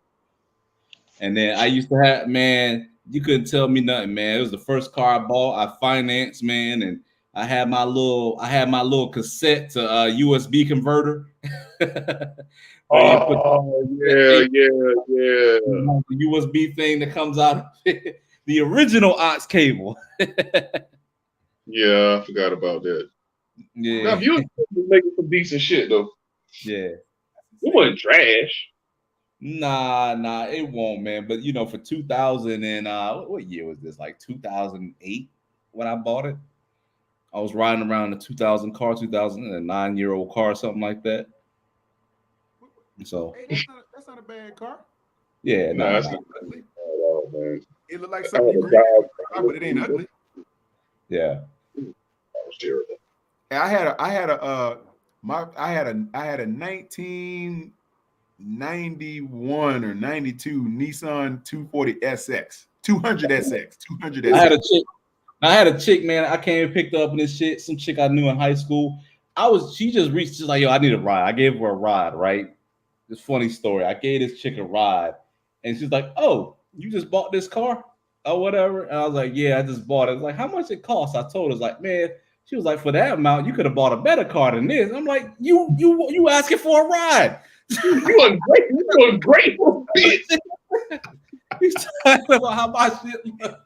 And then I used to have, man, You couldn't tell me nothing, man. It was the first car I bought. I financed, man, and I had my little cassette to USB converter. Oh yeah. The USB thing that comes out, the original aux cable. Yeah, I forgot about that. Yeah, now, you was making some decent shit though. Yeah, it wasn't trash. Nah, it won't, man. But you know, for 2000 and what year was this? Like 2008 when I bought it. I was riding around a 2000 car, 2009-year-old car, something like that. So Hey, that's not a bad car. yeah, Nah, that's nah. not ugly at all, man. It looked like something you grab, but it ain't ugly. Yeah. That was terrible. And I had a 1991 or 92 Nissan 240 SX, 200 SX, 200 SX. I had a chick, man. I came and picked her up in this shit. Some chick I knew in high school. She just reached, she's like, yo, I need a ride. I gave her a ride, right? This funny story. I gave this chick a ride, and she's like, oh, you just bought this car? Or whatever. And I was like, yeah, I just bought it. I was like, how much it costs? I told her, like, man, she was like, for that amount, you could have bought a better car than this. I'm like, you asking for a ride. You ungrateful bitch. He's talking about how my shit look.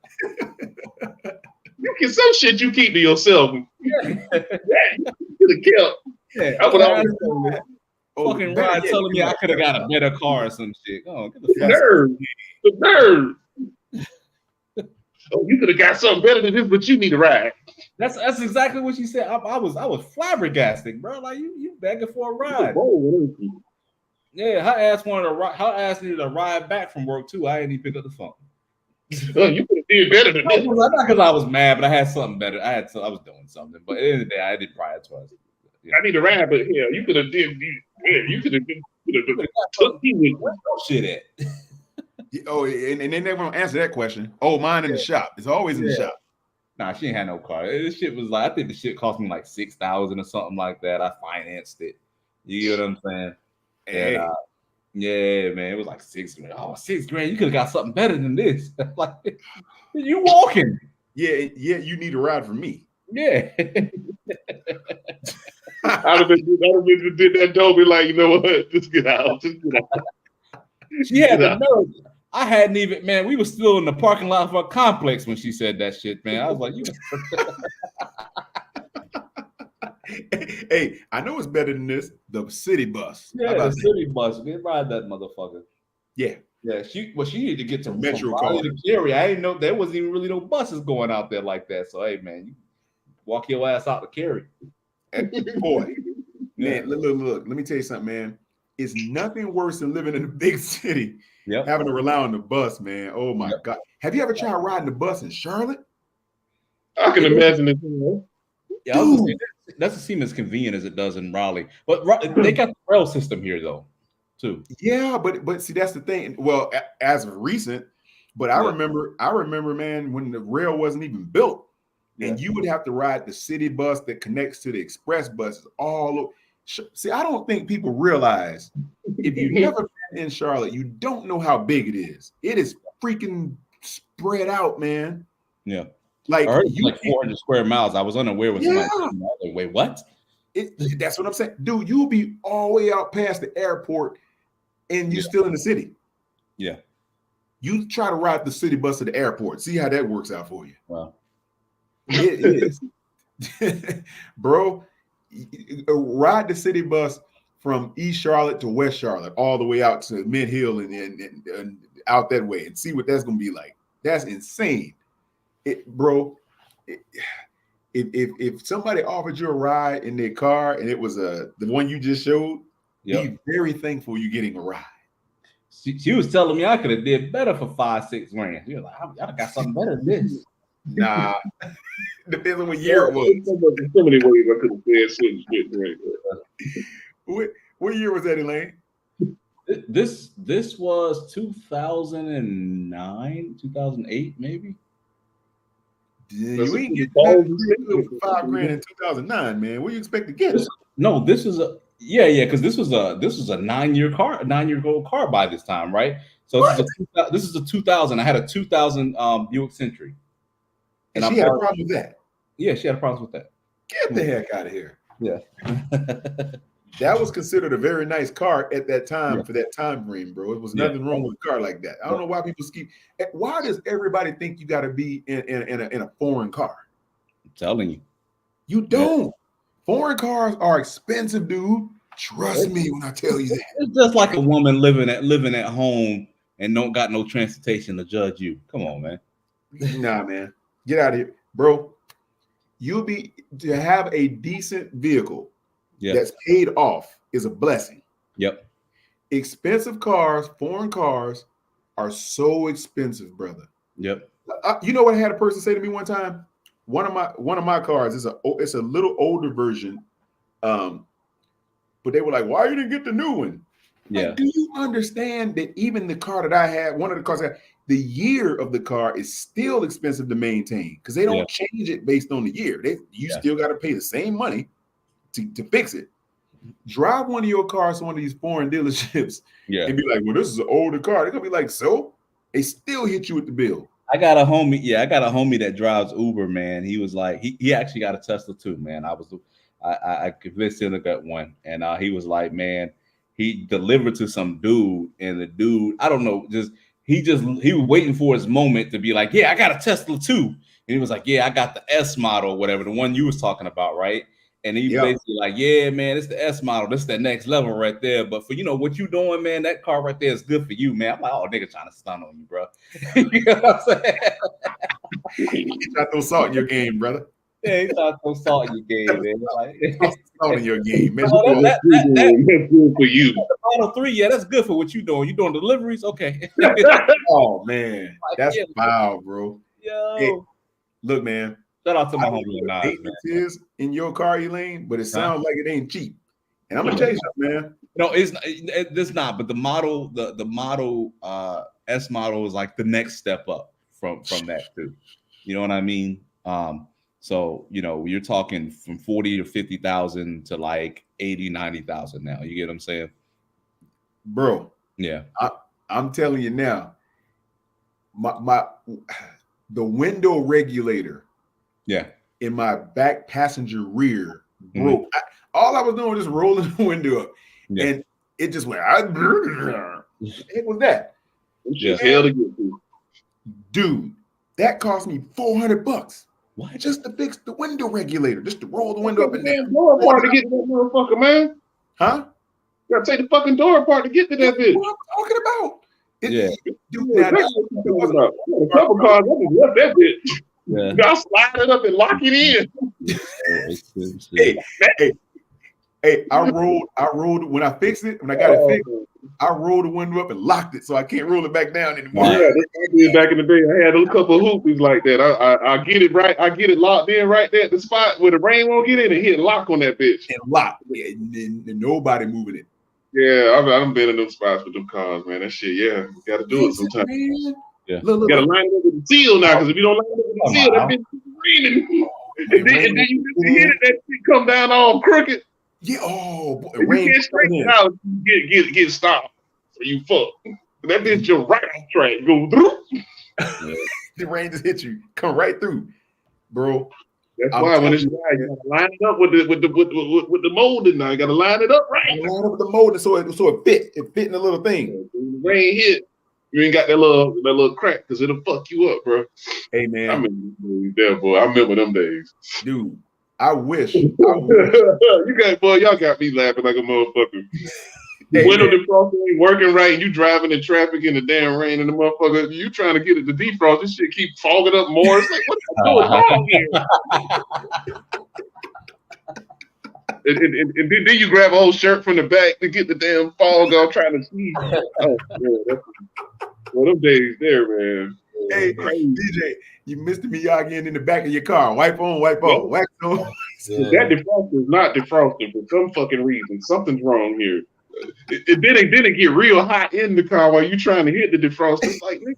You can some shit you keep to yourself. Yeah, you could have kept. Yeah, I would always fucking ride telling me I could have got a better car or some shit. Oh, get the fuck The nerve. Oh, you could have got something better than this, but you need a ride. That's exactly what she said. I was flabbergasted, bro. Like you begging for a ride. Yeah, her ass wanted a ride. Her ass needed a ride back from work too. I didn't even pick up the phone. Oh, you could have did better than this. Not because I was mad, but I had something better. I was doing something. But at the end of the day, I did ride twice. Yeah. I need a ride, but yeah, you could have did. Yeah, you could have took shit at. Oh, and they never gonna answer that question. Oh, mine in the shop. It's always in the shop. Nah, she ain't had no car. This shit was like, I think the shit cost me like $6,000 or something like that. I financed it. You get what I'm saying? Hey. And yeah, man, it was like $6,000. Oh, $6,000. You could have got something better than this. Like you walking. Yeah, you need a ride from me. Yeah. I'd have been did that. Told me like, you know what? Just get out. Just get out. She had the nerve. I hadn't even, man. We were still in the parking lot of our complex when she said that shit, man. I was like, you. Hey, I know it's better than this. The city bus. Yeah, the city bus. Man, ride that motherfucker. Yeah. Yeah, she needed to get to Metro car to Cary. I didn't know there wasn't even really no buses going out there like that. So hey, man, you walk your ass out to Cary. Boy, man, look. Let me tell you something, man. It's nothing worse than living in a big city, having to rely on the bus, man. Oh my God. Have you ever tried riding the bus in Charlotte? I can imagine it. Yeah, that doesn't seem as convenient as it does in Raleigh. But they got the rail system here though, too. Yeah, but see, that's the thing. Well, as of recent, but I remember, man, when the rail wasn't even built, and you would have to ride the city bus that connects to the express buses all over. See, I don't think people realize if you've never been in Charlotte, you don't know how big it is. It is freaking spread out, man. Yeah. Like, I heard it's like 400 square miles. I was unaware with like, wait, what? That's what I'm saying. Dude, you'll be all the way out past the airport and you're still in the city. Yeah. You try to ride the city bus to the airport. See how that works out for you. Wow. It is. Bro, ride the city bus from East Charlotte to West Charlotte, all the way out to Mid Hill and out that way, and see what that's gonna be like. That's insane, bro. If somebody offered you a ride in their car and it was the one you just showed, be very thankful you're getting a ride. She was telling me I could have did better for $5-6 grand. She was like, I got something better than this. Nah, depends on what year it was. So many ways I could have said certain shit. What year was that, Elaine? This was 2009, 2008, maybe. Yeah, you ain't getting for $5 grand in 2009, man. What do you expect to get? This was a because this was a 9-year car, a 9-year-old car by this time, right? So this is a 2000. I had a 2000 Buick Century. And she had a problem with that. Yeah, she had a problem with that. Get the heck out of here. Yeah. That was considered a very nice car at that time for that time frame, bro. It was nothing wrong with a car like that. I don't know why people keep. Why does everybody think you got to be in a foreign car? I'm telling you. You don't. Foreign cars are expensive, dude. Trust me when I tell you that. It's just like a woman living at home and don't got no transportation to judge you. Come on, man. Nah, man. Get out of here, bro. To have a decent vehicle that's paid off is a blessing. Yep. Expensive cars, foreign cars are so expensive, brother. Yep. You know what I had a person say to me one time? One of my cars is it's a little older version. But they were like, why you didn't get the new one? Yeah. Like, do you understand that even the car that I had, one of the cars I had, the year of the car is still expensive to maintain because they don't change it based on the year. You still got to pay the same money to fix it. Drive one of your cars to one of these foreign dealerships and be like, well, this is an older car. They're gonna be like, so they still hit you with the bill. I got a homie that drives Uber, man. He was like, he actually got a Tesla too, man. I convinced him to get one, and he was like, man, he delivered to some dude, and the dude, I don't know, he was waiting for his moment to be like, yeah, I got a Tesla too, and he was like, yeah, I got the S model, or whatever, the one you was talking about, right? And he basically like, yeah, man, it's the S model, this is that next level right there. But for what you doing, man, that car right there is good for you, man. I'm like, oh, nigga trying to stun on you, bro. You know what I'm saying? You got no salt in your game, brother. Yeah, he's not so salt in your game, man. Like, salt in your game, man. That's good for you. The Model 3, yeah, that's good for what you doing. You doing deliveries, okay? Oh man, that's foul, bro. Yo, hey, look, man. Shout out to my homie Nas, is in your car, Elaine, but it sounds like it ain't cheap. And I'm gonna tell you something, man. No, it's not. But the model, the model S model is like the next step up from that too. You know what I mean? So you're talking from 40 to 50,000 to like 80, 90,000 now. You get what I'm saying, bro? Yeah, I'm telling you now. The window regulator. Yeah. In my back passenger rear broke. All I was doing was just rolling the window up. Yeah. And it just went. It was that. Dude, that cost me $400. What? Just to fix the window regulator, just to roll the window up and down. Door apart to get to that motherfucker, man. Huh? You gotta take the fucking door apart to get to that bitch. What I'm talking about? A couple cars, I just left that bitch. Yeah. I'll slide it up and lock it in. Hey, I rolled when I fixed it, when I got it fixed, I rolled the window up and locked it so I can't roll it back down anymore. Yeah, that's what I did back in the day. I had a couple of hoopies like that. I get it right, I get it locked in right there at the spot where the rain won't get in and hit lock on that bitch. And lock. And nobody moving it. Yeah, I've been in them spots with them cars, man. That shit, yeah, you gotta do it sometimes. Yeah. You gotta line it up with the seal now, because if you don't line it up with the seal, that bitch is raining. And then you hit it, that shit come down all crooked. Yeah, oh boy. You can't straighten it out, get stopped. So you fuck. That bitch jump right off track. Go through. The rain just hit you. Come right through. Bro. That's why when it's dry, you gotta line it up with the molding now. You gotta line it up right. Line up with the molding so it fit. It fit in the little thing. When the rain hit, you ain't got that little crack because it'll fuck you up, bro. Hey man. I remember there, boy. I remember them days. Dude, I wish. Y'all got me laughing like a motherfucker. The window defroster ain't working right, and you driving in traffic in the damn rain, and the motherfucker, you trying to get it to defrost, this shit keep fogging up more. It's like, what am I doing wrong here? and then you grab a whole shirt from the back to get the damn fog off trying to see. Oh, man, them days there, man. Hey, DJ, you Mr. Miyagi in the back of your car. Wipe on, wipe off, wax on. That defroster is not defrosting for some fucking reason. Something's wrong here. It didn't get real hot in the car while you trying to hit the defroster. It's like, and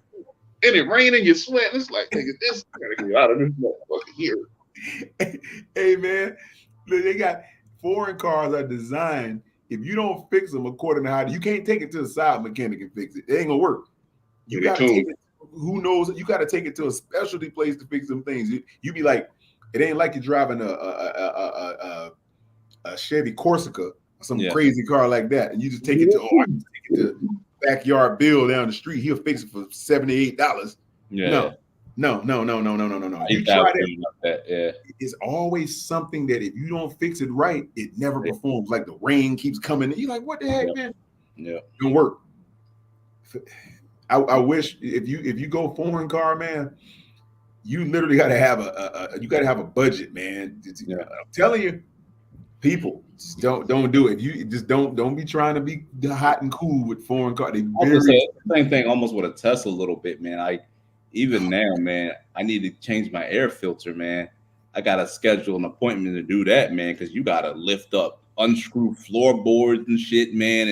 it raining, you sweat. It's like, nigga, this gotta get out of this motherfucker here. Hey man, look, they got foreign cars are designed. If you don't fix them according to how you can't take it to the side mechanic and fix it. It ain't gonna work. You got to take it. Who knows? You got to take it to a specialty place to fix them things. You be like, it ain't like you're driving a Chevy Corsica or some crazy car like that, and you just take it to Backyard Bill down the street. He'll fix it for $78. Yeah. No. You try that. It's always something that if you don't fix it right, it never performs. Like the rain keeps coming. You're like, what the heck, man? Yeah. It don't work. I wish if you go foreign car, man, you literally got to have a budget, man. I'm telling you, people just don't do it. You just don't be trying to be hot and cool with foreign car. They same thing almost with a Tesla a little bit, man. Even now, man, I need to change my air filter, man. I gotta schedule an appointment to do that, man, because you gotta lift up, unscrew floorboards and shit, man.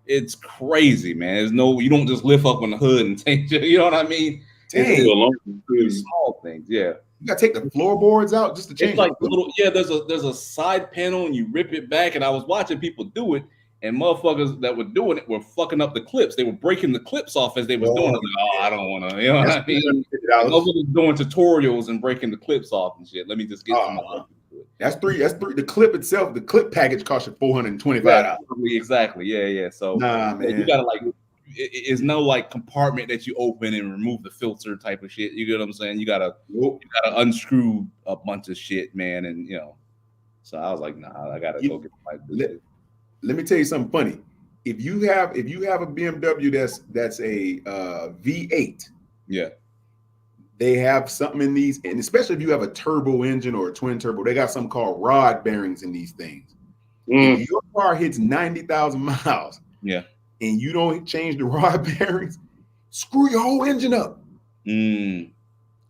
It's crazy, man. You don't just lift up on the hood and change it. You know what I mean? It's small things, yeah. You gotta take the floorboards out just to change. It's like there's a side panel and you rip it back. And I was watching people do it, and motherfuckers that were doing it were fucking up the clips. They were breaking the clips off as they was doing it. Like, I don't want to. You know what I mean? Motherfuckers doing tutorials and breaking the clips off and shit. Let me just get some. That's three. The clip itself, the clip package costs you $425. Exactly. Yeah. So man, you gotta it's no like compartment that you open and remove the filter type of shit. You get what I'm saying? You gotta unscrew a bunch of shit, man. And so I was like, nah, I gotta go get my. Let me tell you something funny. If you have a BMW that's a V8, they have something in these, and especially if you have a turbo engine or a twin turbo, they got something called rod bearings in these things. If your car hits 90,000 miles, and you don't change the rod bearings, screw your whole engine up.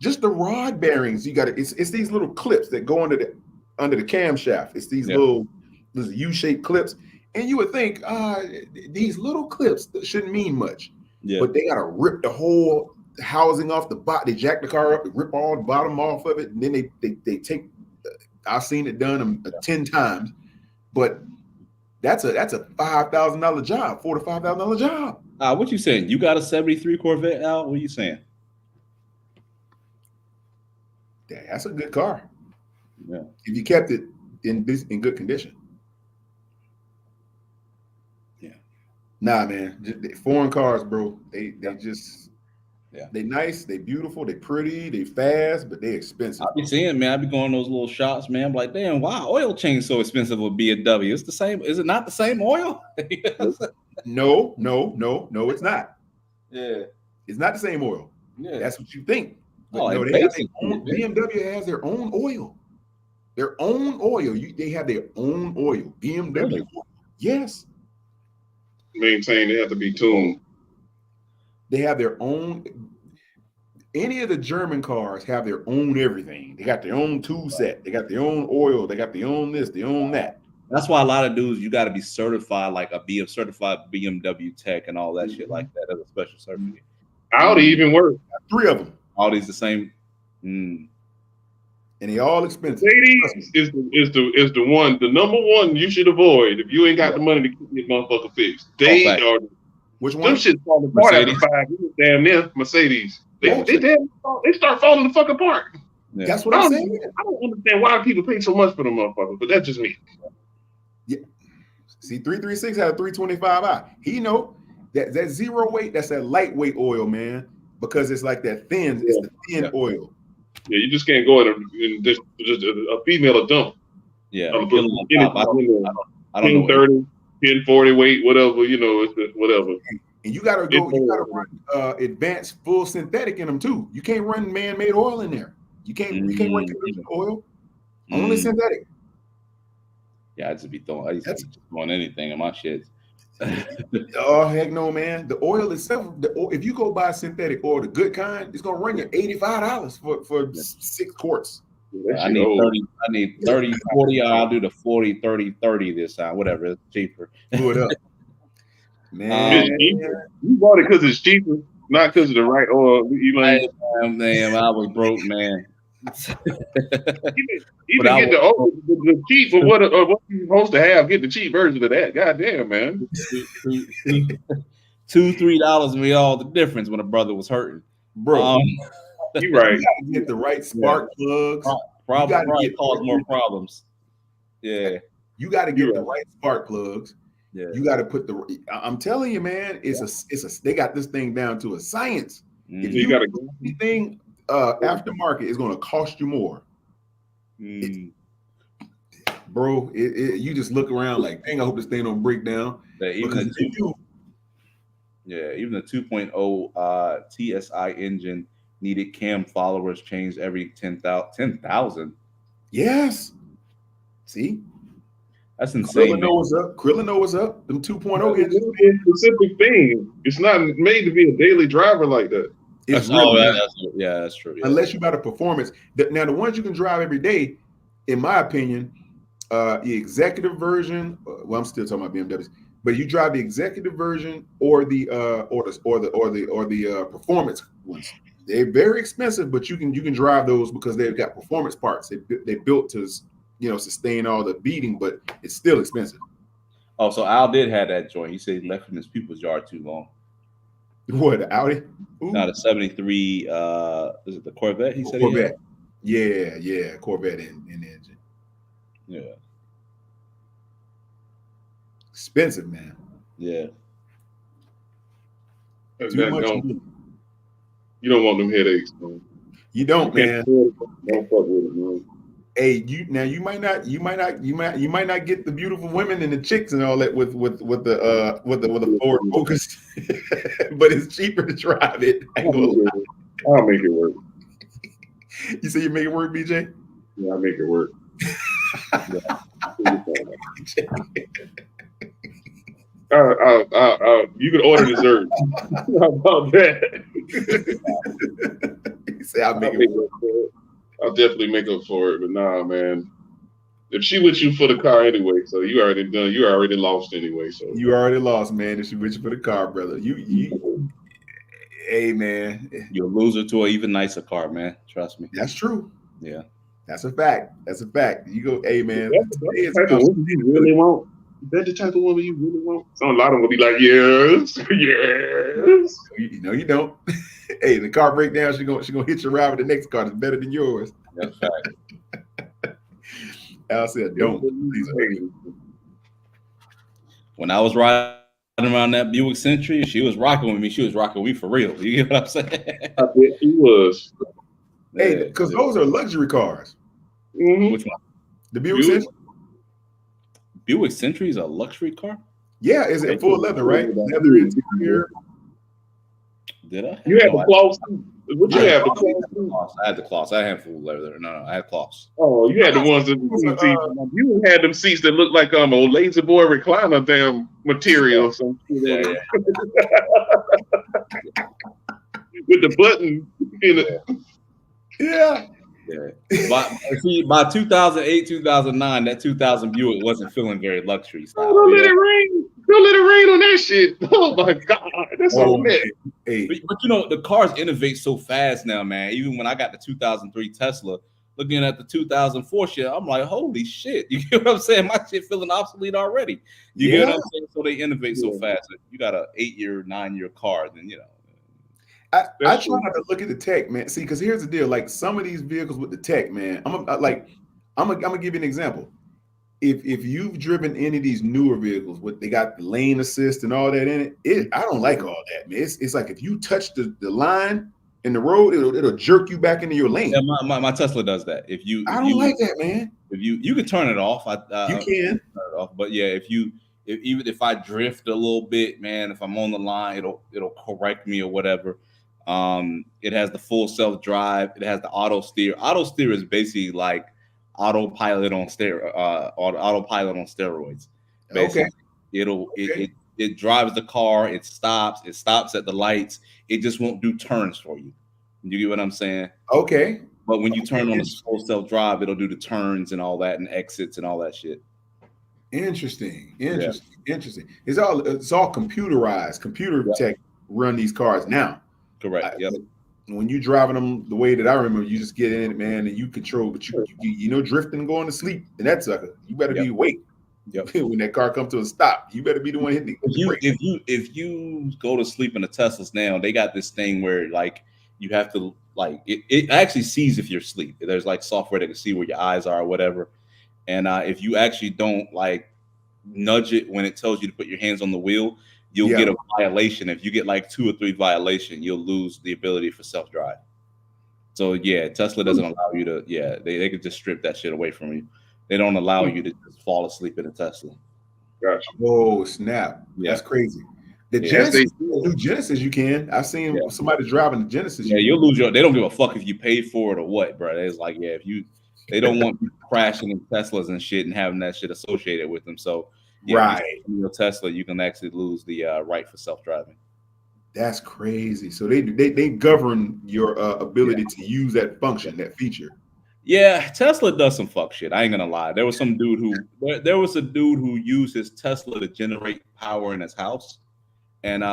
Just the rod bearings, you got to. It's these little clips that go under the camshaft. It's these little U-shaped clips. And you would think these little clips shouldn't mean much, but they gotta rip the whole housing off the bottom. They jack the car up, they rip all the bottom off of it, and then they take. I've seen it done 10 times, but that's a $5,000 job, $4,000 to $5,000 job. What you saying? You got a 73 Corvette out? What are you saying? That's a good car. Yeah, if you kept it in good condition. Nah, man, foreign cars, bro. They just they nice, they beautiful, they pretty, they fast, but they expensive. I be seeing, man. I be going to those little shops, man. I'm like, damn, why oil change so expensive with BMW? It's the same. Is it not the same oil? No, it's not. Yeah, it's not the same oil. Yeah, that's what you think. But no, they have their own, BMW has their own oil. Their own oil. They have their own oil. BMW. Really? Yes. Maintain, they have to be tuned. They have their own. Any of the German cars have their own everything. They got their own tool set. They got their own oil. They got their own this, their own that. That's why a lot of dudes, you got to be certified, like a certified BMW tech and all that shit like that as a special certificate. Audi even work. 3 of them. Audi's the same. And they all expensive. Mercedes is the one, the number one you should avoid if you ain't got the money to keep this motherfucker fixed. They are. Which one? Them shit fall apart after 5 years. Damn near Mercedes. They start falling the fuck apart. Yeah. That's what I'm saying. I don't understand why people pay so much for them motherfuckers, but that's just me. Yeah. See, 336 had a 325i. He know that zero weight, that's that lightweight oil, man, because it's like that thin. It's the thin oil. Yeah, you just can't go in just a female a dump. Yeah, I don't know. 1030, 1040 weight, whatever, it's whatever. And you gotta run advanced full synthetic in them too. You can't run man-made oil in there. You can't run conventional oil. Only synthetic. Yeah, I used to be throwing anything in my shit. Oh heck no, man! The oil itself, if you go buy synthetic oil, the good kind, it's gonna run you $85 for 6 quarts. I need 30, 40. I'll do the 40, 30, 30 this time. Whatever, it's cheaper. Blew it up, man. You bought it because it's cheaper, not because of the right oil. Man, I was broke, man. Even get the cheap, but what you supposed to have? Get the cheap version of that. Goddamn, man. $2-3 made all the difference when a brother was hurting. Bro, you right. You gotta get the right spark plugs. Probably cause more problems. Yeah. You got to get the right spark plugs. Yeah. You got to put the. I'm telling you, man, they got this thing down to a science. If you got anything aftermarket, it's going to cost you more. Bro, you just look around like, dang, I hope this thing don't break down. Even the 2.0 TSI engine needed cam followers changed every 10,000. Yes. See? That's insane. Krillin know what's up. Them 2.0 engines. It's a specific thing. It's not made to be a daily driver like that. That's true. Yeah. Unless you got a performance. Now, the ones you can drive every day, in my opinion, the executive version. Well, I'm still talking about BMWs, but you drive the executive version or the performance ones. They're very expensive, but you can drive those because they've got performance parts. They built to sustain all the beating, but it's still expensive. Oh, so Al did have that joint. He said he left in his people's yard too long. What, the Audi? Not a 73. Is it the Corvette? He said Corvette. Yeah, Corvette in engine. Yeah. Expensive, man. Yeah. You don't want them headaches, man. You don't, man. Don't fuck with it, man. Hey, you might not get the beautiful women and the chicks and all that with the Ford Focus, but it's cheaper to drive it. I'll make it work. You say you make it work, BJ? Yeah, I'll make it work. You can order dessert. How about that? You say I'll make it work. I'll definitely make up for it, but nah, man. If she with you for the car anyway, so you already done. You already lost anyway. So you already lost, man. If she with you for the car, brother, hey, man, you're a loser to an even nicer car, man. Trust me. That's true. Yeah, that's a fact. That's a fact. You go, hey, man. That's the type of woman you really want. That's the type of woman you really want. So a lot of them will be like, yes. No, you don't. Hey, the car break down, she gonna hit your ride with the next car that's better than yours. That's fact. Al said, don't. When I was riding around that Buick Century, she was rocking with me. She was rocking with me for real. You get what I'm saying? I bet she was. Hey, because those are luxury cars. Mm-hmm. Which one? The Buick Century. Buick Century is a luxury car? Yeah, is it full leather, right? Leather interior. Did I? You had the cloths. What you have? I had the cloths. I had full leather. No, I had cloths. Oh, you had the ones that you had them seats that looked like a lazy boy recliner damn material or something. Yeah. With the button in it. Yeah. By 2008, 2009, that 2000 Buick wasn't feeling very luxury style. Don't let it rain. Don't let it rain on that shit. Oh my God, that's so mad. Hey. But the cars innovate so fast now, man. Even when I got the 2003 Tesla, looking at the 2004 shit, I'm like, holy shit. You get what I'm saying? My shit feeling obsolete already. You get what I'm saying? So they innovate so fast. You got an 8-year, 9-year car, then I try not to look at the tech, man. See, because here's the deal: like some of these vehicles with the tech, man. I'm gonna give you an example. If you've driven any of these newer vehicles, they got the lane assist and all that in it, I don't like all that, man. It's like if you touch the line in the road, it'll jerk you back into your lane. Yeah, my Tesla does that. I don't like that, man. If you can turn it off, you can turn it off. But yeah, even if I drift a little bit, man, if I'm on the line, it'll correct me or whatever. It has the full self drive. It has the auto steer. Auto steer is basically like autopilot on steroids. Basically. Okay. It drives the car. It stops at the lights. It just won't do turns for you. You get what I'm saying? Okay. But when you turn on the full self drive, it'll do the turns and all that and exits and all that shit. Interesting. It's all computerized. Computer tech run these cars now. Correct. Yep. When you driving them the way that I remember, you just get in it, man, and you control. But you drifting, going to sleep, and that sucker, you better be awake. Yep. When that car comes to a stop, you better be the one hitting the If you go to sleep in the Teslas now, they got this thing where like you have to like it actually sees if you're asleep. There's like software that can see where your eyes are or whatever. And if you actually don't like nudge it when it tells you to put your hands on the wheel, you'll get a violation. If you get like 2 or 3 violation, you'll lose the ability for self-drive. So yeah, Tesla doesn't allow you to. Yeah, they could just strip that shit away from you. They don't allow you to just fall asleep in a Tesla. Gotcha. Oh snap! Yeah. That's crazy. The Genesis, new Genesis, you can. I've seen somebody driving the Genesis. Yeah, you'll lose your. They don't give a fuck if you paid for it or what, bro. It's like, yeah, if you, they don't want you crashing in Teslas and shit and having that shit associated with them. So, yeah, right, your Tesla, you can actually lose the right for self-driving. That's crazy. So they govern your ability to use that function, that feature. Yeah, Tesla does some fuck shit. I ain't gonna lie. There was some dude who used his Tesla to generate power in his house, and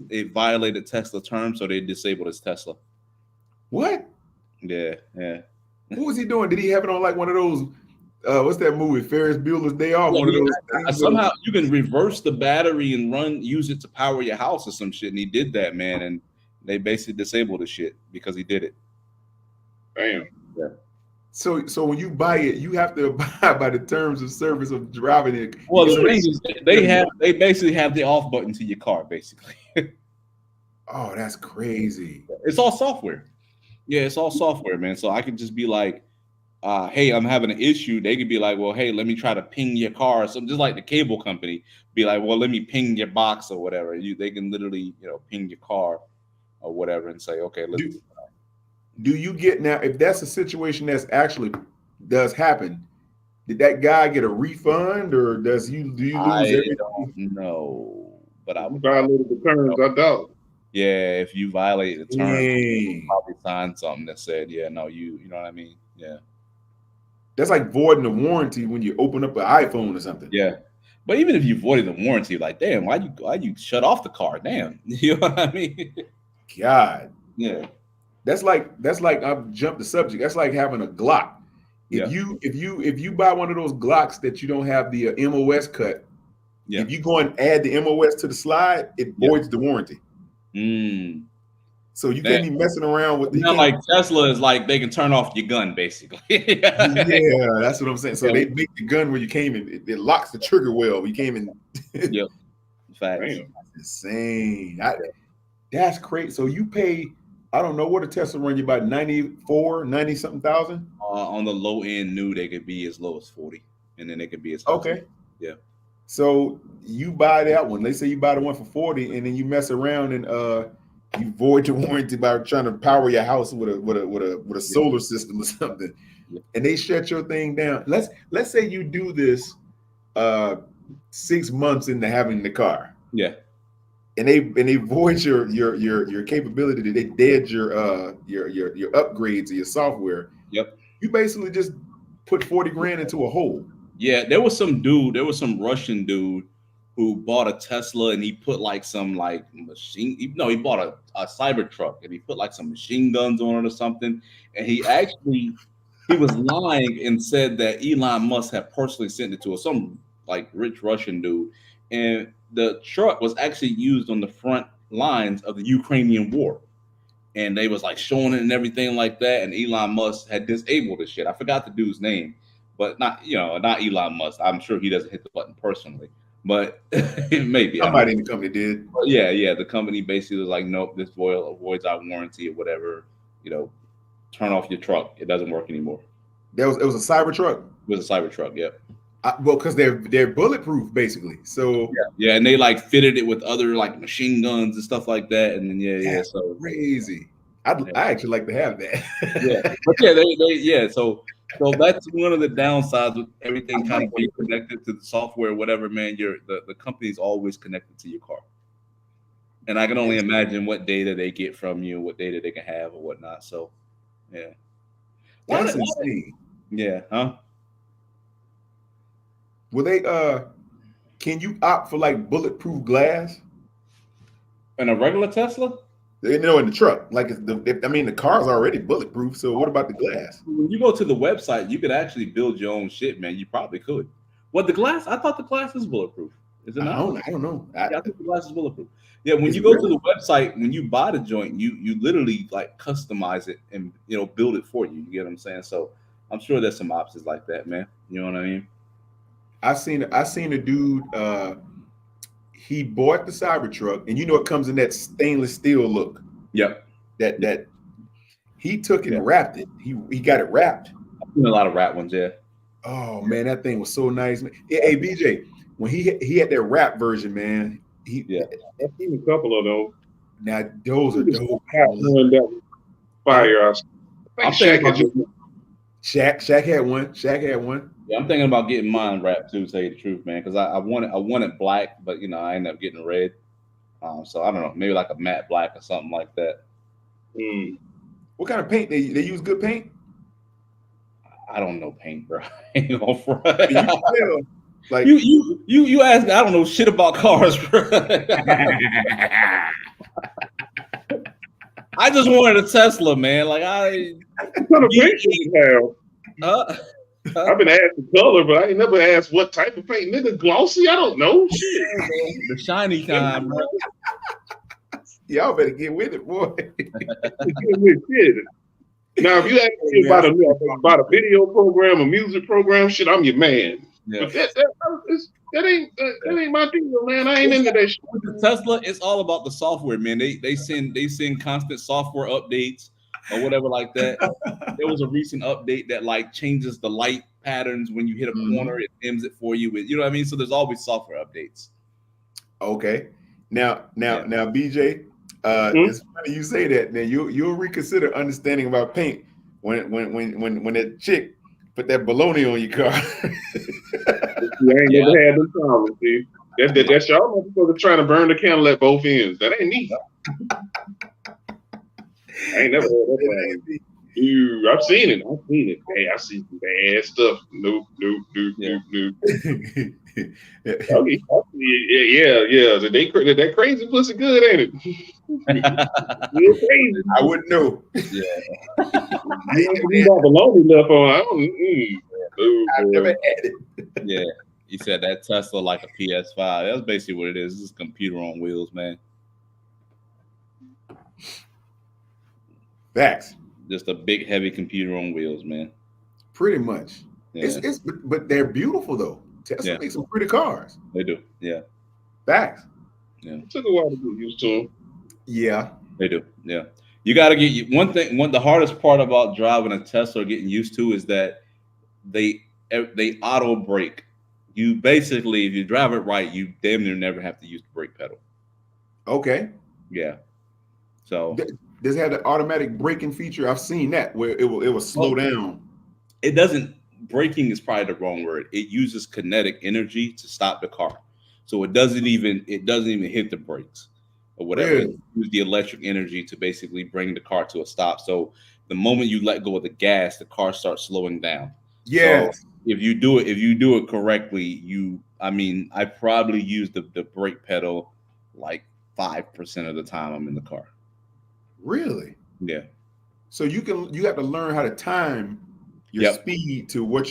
it violated Tesla terms, so they disabled his Tesla. What? Yeah. What was he doing? Did he have it on like one of those? What's that movie? Ferris Bueller's Day Off. One of those. Somehow you can reverse the battery and use it to power your house or some shit. And he did that, man. And they basically disabled the shit because he did it. Damn. Yeah. So when you buy it, you have to abide by the terms of service of driving it. Well, the thing is, they basically have the off button to your car, basically. Oh, that's crazy. It's all software. Yeah, it's all software, man. So I could just be like, hey, I'm having an issue. They could be like, well, hey, let me try to ping your car. So just like the cable company, be like, well, let me ping your box or whatever. They can literally, ping your car or whatever and say, okay, let's do you get now, if that's a situation that's actually does happen, did that guy get a refund or do you lose everything? I don't know, but I would violate the terms. I doubt. Yeah, if you violate the terms, you probably sign something that said, yeah, no, you know what I mean? Yeah. That's like voiding the warranty when you open up an iPhone or something. Yeah. But even if you voided the warranty, like, damn, why you shut off the car? Damn. You know what I mean? God. Yeah. That's like I've jumped the subject. That's like having a Glock. If you buy one of those Glocks that you don't have the MOS cut, if you go and add the MOS to the slide, it voids the warranty. So you can't be messing around with the. Not like Tesla is like they can turn off your gun basically. Yeah, that's what I'm saying. So they make the gun where you came in. It locks the trigger well. You came in. Yep. Facts. That's insane. That's crazy. So you pay. I don't know what a Tesla run you about 90 something thousand. On the low end, new they could be as low as 40, and then they could be as high. Okay. Yeah. So you buy that one. They say you buy the one for 40, and then you mess around and you void the warranty by trying to power your house with a solar system or something, and they shut your thing down. Let's say you do this 6 months into having the car. Yeah. And they void your capability. They dead your upgrades of your software. Yep. You basically just put 40 grand into a hole. Yeah, there was some Russian dude who bought a Tesla and he put like some like machine. No, he bought a Cybertruck and he put like some machine guns on it or something. And he was lying and said that Elon Musk had personally sent it to some like rich Russian dude. And the truck was actually used on the front lines of the Ukrainian war. And they was like showing it and everything like that. And Elon Musk had disabled the shit. I forgot the dude's name, but not Elon Musk. I'm sure he doesn't hit the button personally, but maybe somebody in the company did. But yeah. The company basically was like, nope, this avoids our warranty or whatever. Turn off your truck. It doesn't work anymore. It was a Cybertruck. It was a Cybertruck. Yep. Well, because they're bulletproof basically. So yeah, and they like fitted it with other like machine guns and stuff like that. And then so crazy. I actually like to have that. Yeah, but So that's one of the downsides with everything kind of being connected to the software, whatever. Man, the company's always connected to your car, and I can only imagine what data they get from you, what data they can have, or whatnot. So, yeah, that's insane. Yeah, huh? Will they? Can you opt for like bulletproof glass in a regular Tesla? In the truck, like the car's already bulletproof. So what about the glass? When you go to the website, you could actually build your own shit, man. You probably could. What, the glass? I thought the glass is bulletproof. Is it not? I don't know. I think the glass is bulletproof. Yeah, when Is you it go really? to the website, when you buy the joint, you literally like customize it and build it for you. You get what I'm saying? So I'm sure there's some options like that, man. You know what I mean? I seen a dude. He bought the Cybertruck, and it comes in that stainless steel look. Yep. That he took it and wrapped it. He got it wrapped. I've seen a lot of wrap ones, yeah. Oh man, that thing was so nice, man. Hey, BJ, when he had that wrap version, man. I've seen a couple of those. Now those are dope. Fire. I'm thinking about Shaq had one. Shaq had one. Yeah, I'm thinking about getting mine wrapped too. To tell you the truth, man, because I wanted black, but I ended up getting red. So I don't know, maybe like a matte black or something like that. What kind of paint they use? Good paint? I don't know paint, bro. Ain't gonna front. Like you ask me, I don't know shit about cars, bro. I just wanted a Tesla, man. Like what kind of paint you have? I've been asked the color, but I ain't never asked what type of paint. Nigga, glossy? I don't know. Shit. The shiny kind, bro. Y'all better get with it, boy. Now, if you ask me about a video program, a music program, shit, I'm your man. Yeah. But that ain't my deal, man. I ain't into that shit. With the Tesla, it's all about the software, man. They send constant software updates or whatever like that. There was a recent update that like changes the light patterns when you hit a corner. It dims it for you. You know what I mean? So there's always software updates. Okay. Now, BJ, it's funny you say that. Now you'll reconsider understanding about paint when that chick put that baloney on your car. You ain't never had this problem, see. That's y'all motherfuckers trying to burn the candle at both ends. That ain't me. I ain't never had that problem. Dude, I've seen it. Hey, I see some bad stuff. Nope. Okay. Yeah. That crazy pussy good, ain't it? Real crazy. I wouldn't know. Yeah. You got baloney left on. I don't. I've never had it. Yeah. You said that Tesla like a PS5. That's basically what it is. It's a computer on wheels, man. Facts. Just a big, heavy computer on wheels, man. Pretty much. Yeah. But they're beautiful though. Tesla makes some pretty cars. They do. Yeah. Facts. Yeah. It took a while to get used to them. Yeah. They do. Yeah. You got to get the hardest part about driving a Tesla or getting used to is that they auto brake. You basically, if you drive it right, you damn near never have to use the brake pedal. Okay. Yeah. So does it have the automatic braking feature? I've seen that where it will slow down. It doesn't. Braking is probably the wrong word. It uses kinetic energy to stop the car, so it doesn't even hit the brakes or whatever. Really? It uses the electric energy to basically bring the car to a stop. So the moment you let go of the gas, the car starts slowing down. Yes. So if you do it correctly, I probably use the brake pedal like 5% of the time I'm in the car. Really? Yeah. So you have to learn how to time your speed to what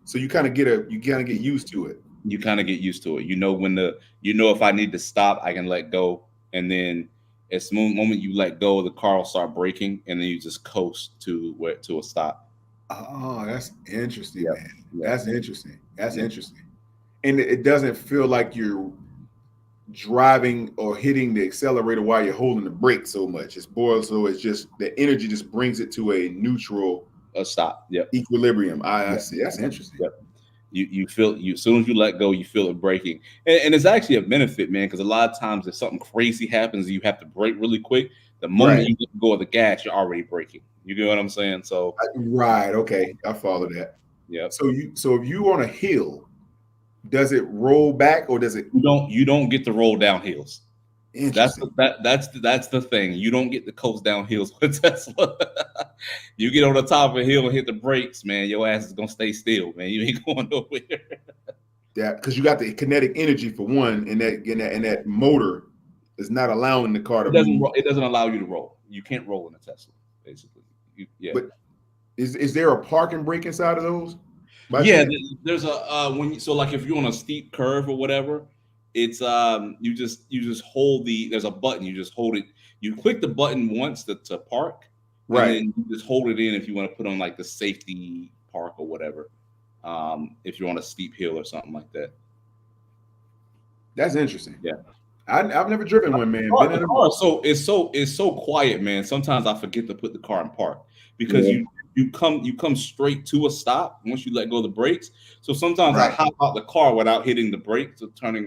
so you kind of get used to it. You kind of get used to it. If I need to stop, I can let go, and then as the moment you let go, the car will start braking, and then you just coast to a stop. Oh, that's interesting, man. That's interesting. That's interesting. And it doesn't feel like you're driving or hitting the accelerator while you're holding the brake so much. It's just the energy just brings it to a neutral stop. Equilibrium. I see. That's interesting. Yep. You feel as soon as you let go, you feel it braking, and it's actually a benefit, man. Because a lot of times, if something crazy happens, you have to brake really quick. The moment you let go of the gas, you're already braking. You get what I'm saying? So right. Okay, I follow that. Yeah. So if you're on a hill, does it roll back or does it? You don't get to roll down hills. That's Interesting. that's the thing. You don't get to coast down hills with Tesla. You get on the top of a hill and hit the brakes, man. Your ass is gonna stay still, man. You ain't going nowhere. Yeah, because you got the kinetic energy for one, and that motor is not allowing the car to move. It doesn't allow you to roll. You can't roll in a Tesla, basically. But is there a parking brake inside of those? Yeah, there's a so like if you're on a steep curve or whatever, it's you just hold there's a button, you just hold it, you click the button once to park, right? And then you just hold it in if you want to put on like the safety park or whatever. If you're on a steep hill or something like that. That's interesting. Yeah. I've never driven one, man. The car, it's so quiet, man. Sometimes I forget to put the car in park because you come straight to a stop once you let go of the brakes. So sometimes I hop out the car without hitting the brakes or turning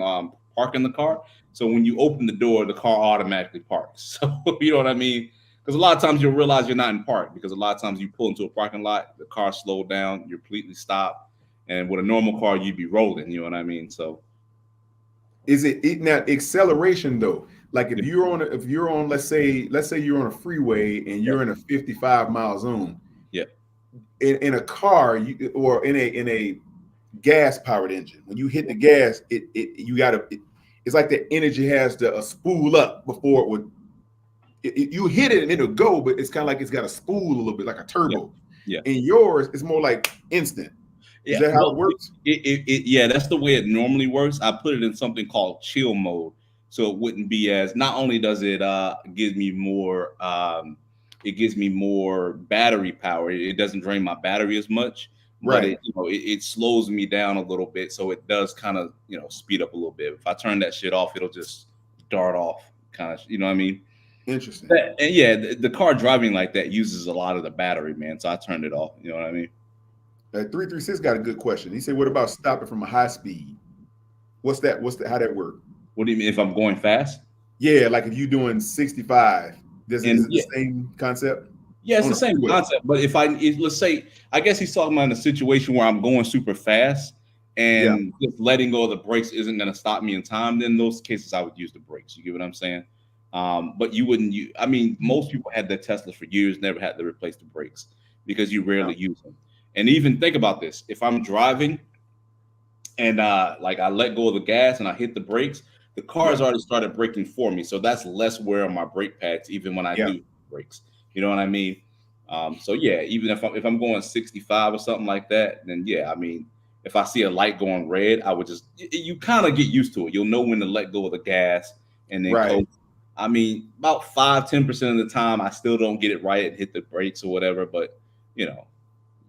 parking the car. So when you open the door, the car automatically parks. So you know what I mean? Because a lot of times you'll realize you're not in park because a lot of times you pull into a parking lot, the car slowed down, you're completely stopped, and with a normal car you'd be rolling. You know what I mean? So. Is it now acceleration though? Like if you're on let's say you're on a freeway and you're in a 55 mile zone. Yeah. In a car or in a gas powered engine, when you hit the gas, it's like the energy has to spool up before it would. You hit it and it'll go, but it's kind of like it's got a spool a little bit like a turbo. Yeah. In yours, it's more like instant. Is that how it works? Yeah, that's the way it normally works. I put it in something called chill mode, so it wouldn't be as. Not only does it give me more, it gives me more battery power. It doesn't drain my battery as much, right? But it slows me down a little bit, so it does kind of speed up a little bit. If I turn that shit off, it'll just dart off, kind of. You know what I mean? Interesting. And yeah, the car driving like that uses a lot of the battery, man. So I turned it off. You know what I mean? 336 got a good question. He said, "What about stopping from a high speed? What's that? How that work? What do you mean if I'm going fast? Yeah, like if you're doing 65, is it the same concept? Yeah, it's the same concept. But let's say, I guess he's talking about in a situation where I'm going super fast and just letting go of the brakes isn't going to stop me in time. Then in those cases, I would use the brakes. You get what I'm saying? But you wouldn't. I mean, most people had their Teslas for years, never had to replace the brakes because you rarely use them. And even think about this: if I'm driving and like I let go of the gas and I hit the brakes, the car has already started braking for me. So that's less wear on my brake pads, even when I do brakes. You know what I mean? So yeah, even if I'm going 65 or something like that, then yeah, I mean, if I see a light going red, I would you kind of get used to it. You'll know when to let go of the gas and then coast. I mean, about 5-10% of the time, I still don't get it right and hit the brakes or whatever, but you'll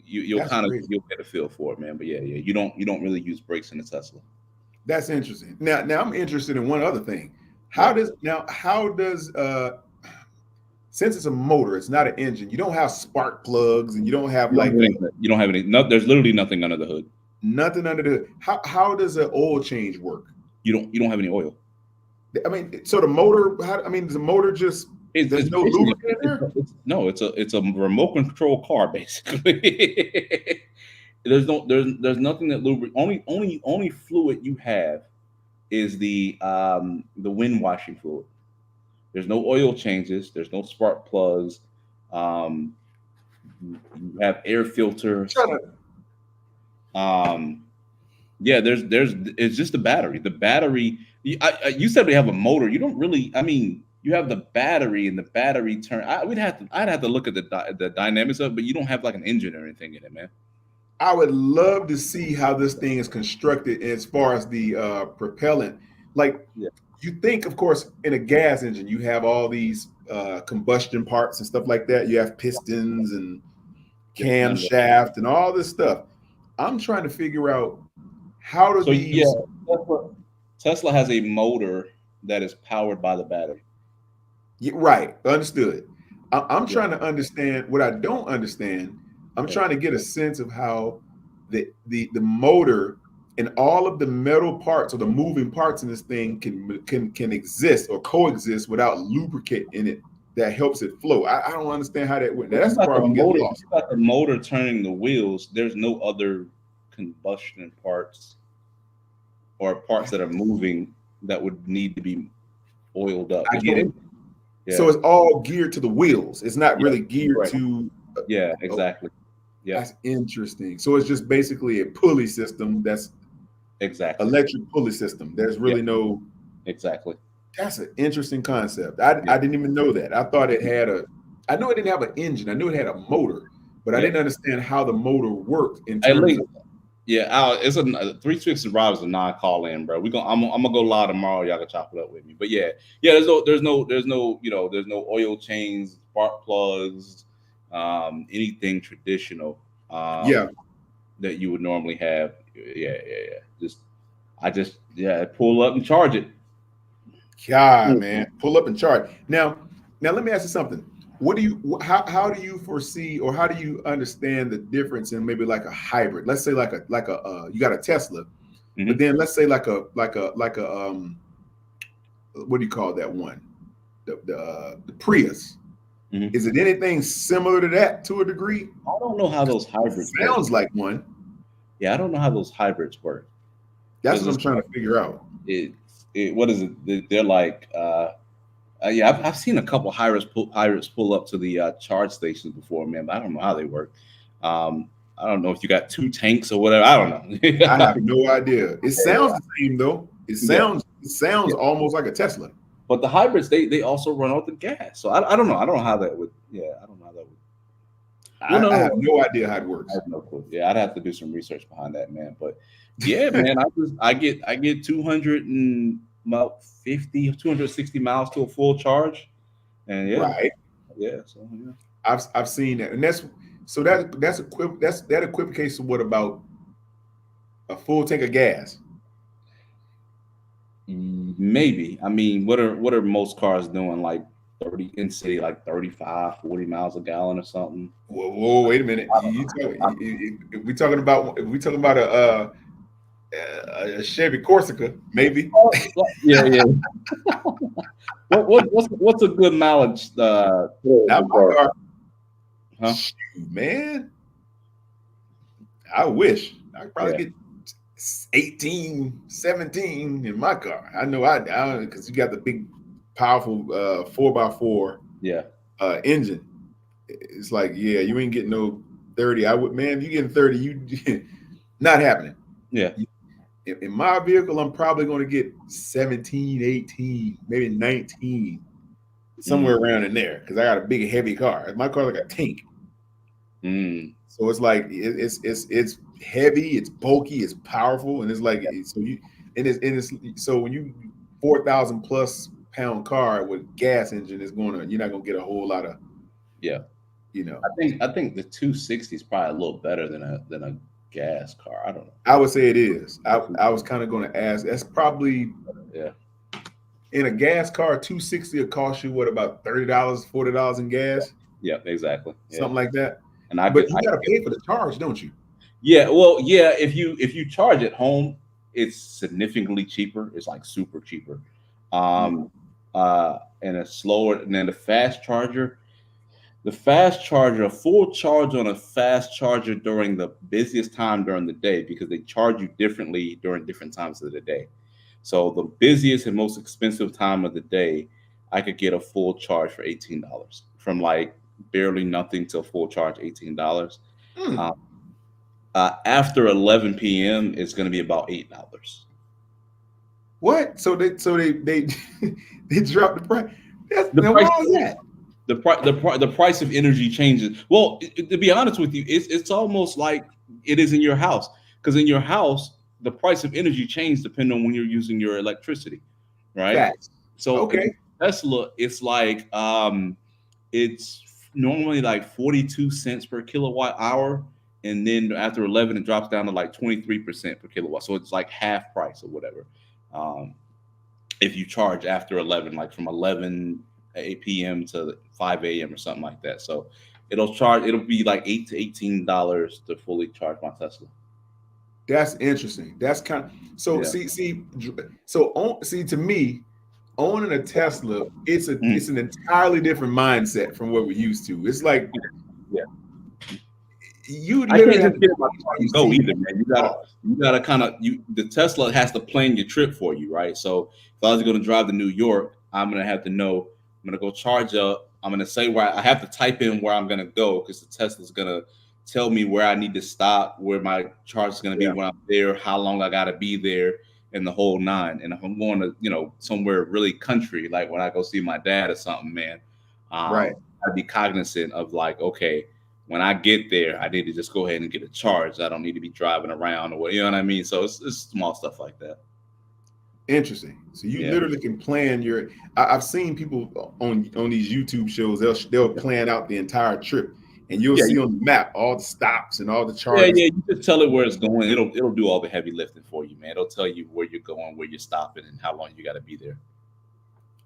get a feel for it, man. But yeah, you don't really use brakes in the Tesla. That's interesting. Now I'm interested in one other thing. How does since it's a motor, it's not an engine, you don't have spark plugs and you don't have you don't have any. No, there's literally nothing under the hood. Nothing under the hood. How does an oil change work? You don't have any oil. I mean, so the motor. Does the motor just? There's no lubricant in there? No, it's a remote control car basically. there's nothing that lubricate. Only fluid you have is the wind washing fluid. There's no oil changes. There's no spark plugs. You have air filters. Yeah, it's just the battery. The battery. You said we have a motor. You don't really. I mean. You have the battery and the battery turn. I'd have to look at the dynamics of it, but you don't have like an engine or anything in it, man. I would love to see how this thing is constructed as far as the propellant. Like you think, of course, in a gas engine, you have all these combustion parts and stuff like that. You have pistons and camshaft and all this stuff. I'm trying to figure out how do these. Yeah, Tesla has a motor that is powered by the battery. Yeah, right. Understood. I'm trying to understand what I don't understand. I'm trying to get a sense of how the motor and all of the metal parts or the moving parts in this thing can exist or coexist without lubricant in it that helps it flow. I don't understand how that went. That's the part I'm getting lost. You got the motor turning the wheels. There's no other combustion parts or parts that are moving that would need to be oiled up. I get it. Yeah. So it's all geared to the wheels. It's not really geared to. Yeah, exactly. Yeah, that's interesting. So it's just basically a pulley system. That's exactly electric pulley system. There's really no. Exactly. That's an interesting concept. I didn't even know that. I thought it had I know it didn't have an engine. I knew it had a motor, but I didn't understand how the motor worked in terms of. Yeah, it's a 360 Rob is a non-call in, bro. I'm gonna go live tomorrow. Y'all can chop it up with me. But yeah. There's no there's no oil change, spark plugs, anything traditional. That you would normally have. Yeah. I just pull up and charge it. God, man, pull up and charge. Now let me ask you something. How do you foresee, or how do you understand the difference in maybe like a hybrid? Let's say like a you got a Tesla, but then let's say like a what do you call that one? The Prius. Is it anything similar to that to a degree? I don't know how those hybrids sounds like one. Yeah, I don't know how those hybrids work. That's what I'm trying to figure out. What is it? They're like I've seen a couple hybrids pull up to the charge stations before, man, but I don't know how they work. I don't know if you got 2 tanks or whatever. I don't know. I have no idea. It sounds the same though. It sounds almost like a Tesla. But the hybrids, they also run out the gas. So I don't know. I don't know how that would. Yeah, I don't know how that would. I have no idea how it works. I have no clue. Yeah, I'd have to do some research behind that, man. But yeah, man, I get 260 miles to a full charge, and right. Yeah, so yeah. I've seen that, and that equivocates to what about a full tank of gas? Maybe. I mean, what are most cars doing? Like 30 in city, like 35, 40 miles a gallon or something. Whoa, wait a minute. We talking about a Chevy Corsica, maybe. Yeah. What's a good mileage? Not my car. Huh? Shoot, man. I wish I could probably get 18, 17 in my car. I know I because you got the big, powerful 4x4 engine. It's like, yeah, you ain't getting no 30. If you getting 30, you not happening. Yeah. In my vehicle, I'm probably going to get 17, 18, maybe 19, somewhere around in there, because I got a big, heavy car. My car's like a tank. So it's like it's heavy, it's bulky, it's powerful, and it's like so when you 4,000 plus pound car with gas engine you're not gonna get a whole lot of I think the 260 is probably a little better than a gas car. I don't know. I would say it is. I was kind of going to ask. That's probably in a gas car. 260 will cost you what, about $30, $40 in gas? Yeah, exactly. Something like that. And but you got to pay for the charge, don't you? Yeah. Well, yeah. If you charge at home, it's significantly cheaper. It's like super cheaper. And it's slower than the fast charger. The fast charger, a full charge on a fast charger during the busiest time during the day, because they charge you differently during different times of the day. So the busiest and most expensive time of the day, I could get a full charge for $18, from like barely nothing to full charge $18. After 11 p.m., it's going to be about $8. What? So they they dropped the price. The price of energy changes. Well, to be honest with you, it's almost like it is in your house, because in your house the price of energy changes depending on when you're using your electricity, right? Facts. So okay, Tesla, it's like it's normally like 42 cents per kilowatt hour, and then after 11 it drops down to like 23% per kilowatt. So it's like half price or whatever. If you charge after 11, like from 11 p.m. to 5 a.m. or something like that. So it'll be like $8 to $18 to fully charge my Tesla. That's interesting. That's kind of so see to me, owning a Tesla, it's an entirely different mindset from what we're used to. It's like you literally have to go either, man. You gotta kind of the Tesla has to plan your trip for you, right? So if I was going to drive to New York, I'm gonna have to know I'm gonna go charge up. I'm gonna say where I have to type in where I'm gonna go, because the Tesla's gonna tell me where I need to stop, where my charge is gonna be when I'm there, how long I gotta be there, and the whole nine. And if I'm going to somewhere really country, like when I go see my dad or something, man, right, I'd be cognizant of like, okay, when I get there, I need to just go ahead and get it charged. I don't need to be driving around or what, you know what I mean? So it's small stuff like that. Interesting. So you literally can plan your. I've seen people on these YouTube shows. They'll plan out the entire trip, and you'll see on the map all the stops and all the charges. Yeah. You just tell it where it's going. It'll do all the heavy lifting for you, man. It'll tell you where you're going, where you're stopping, and how long you got to be there.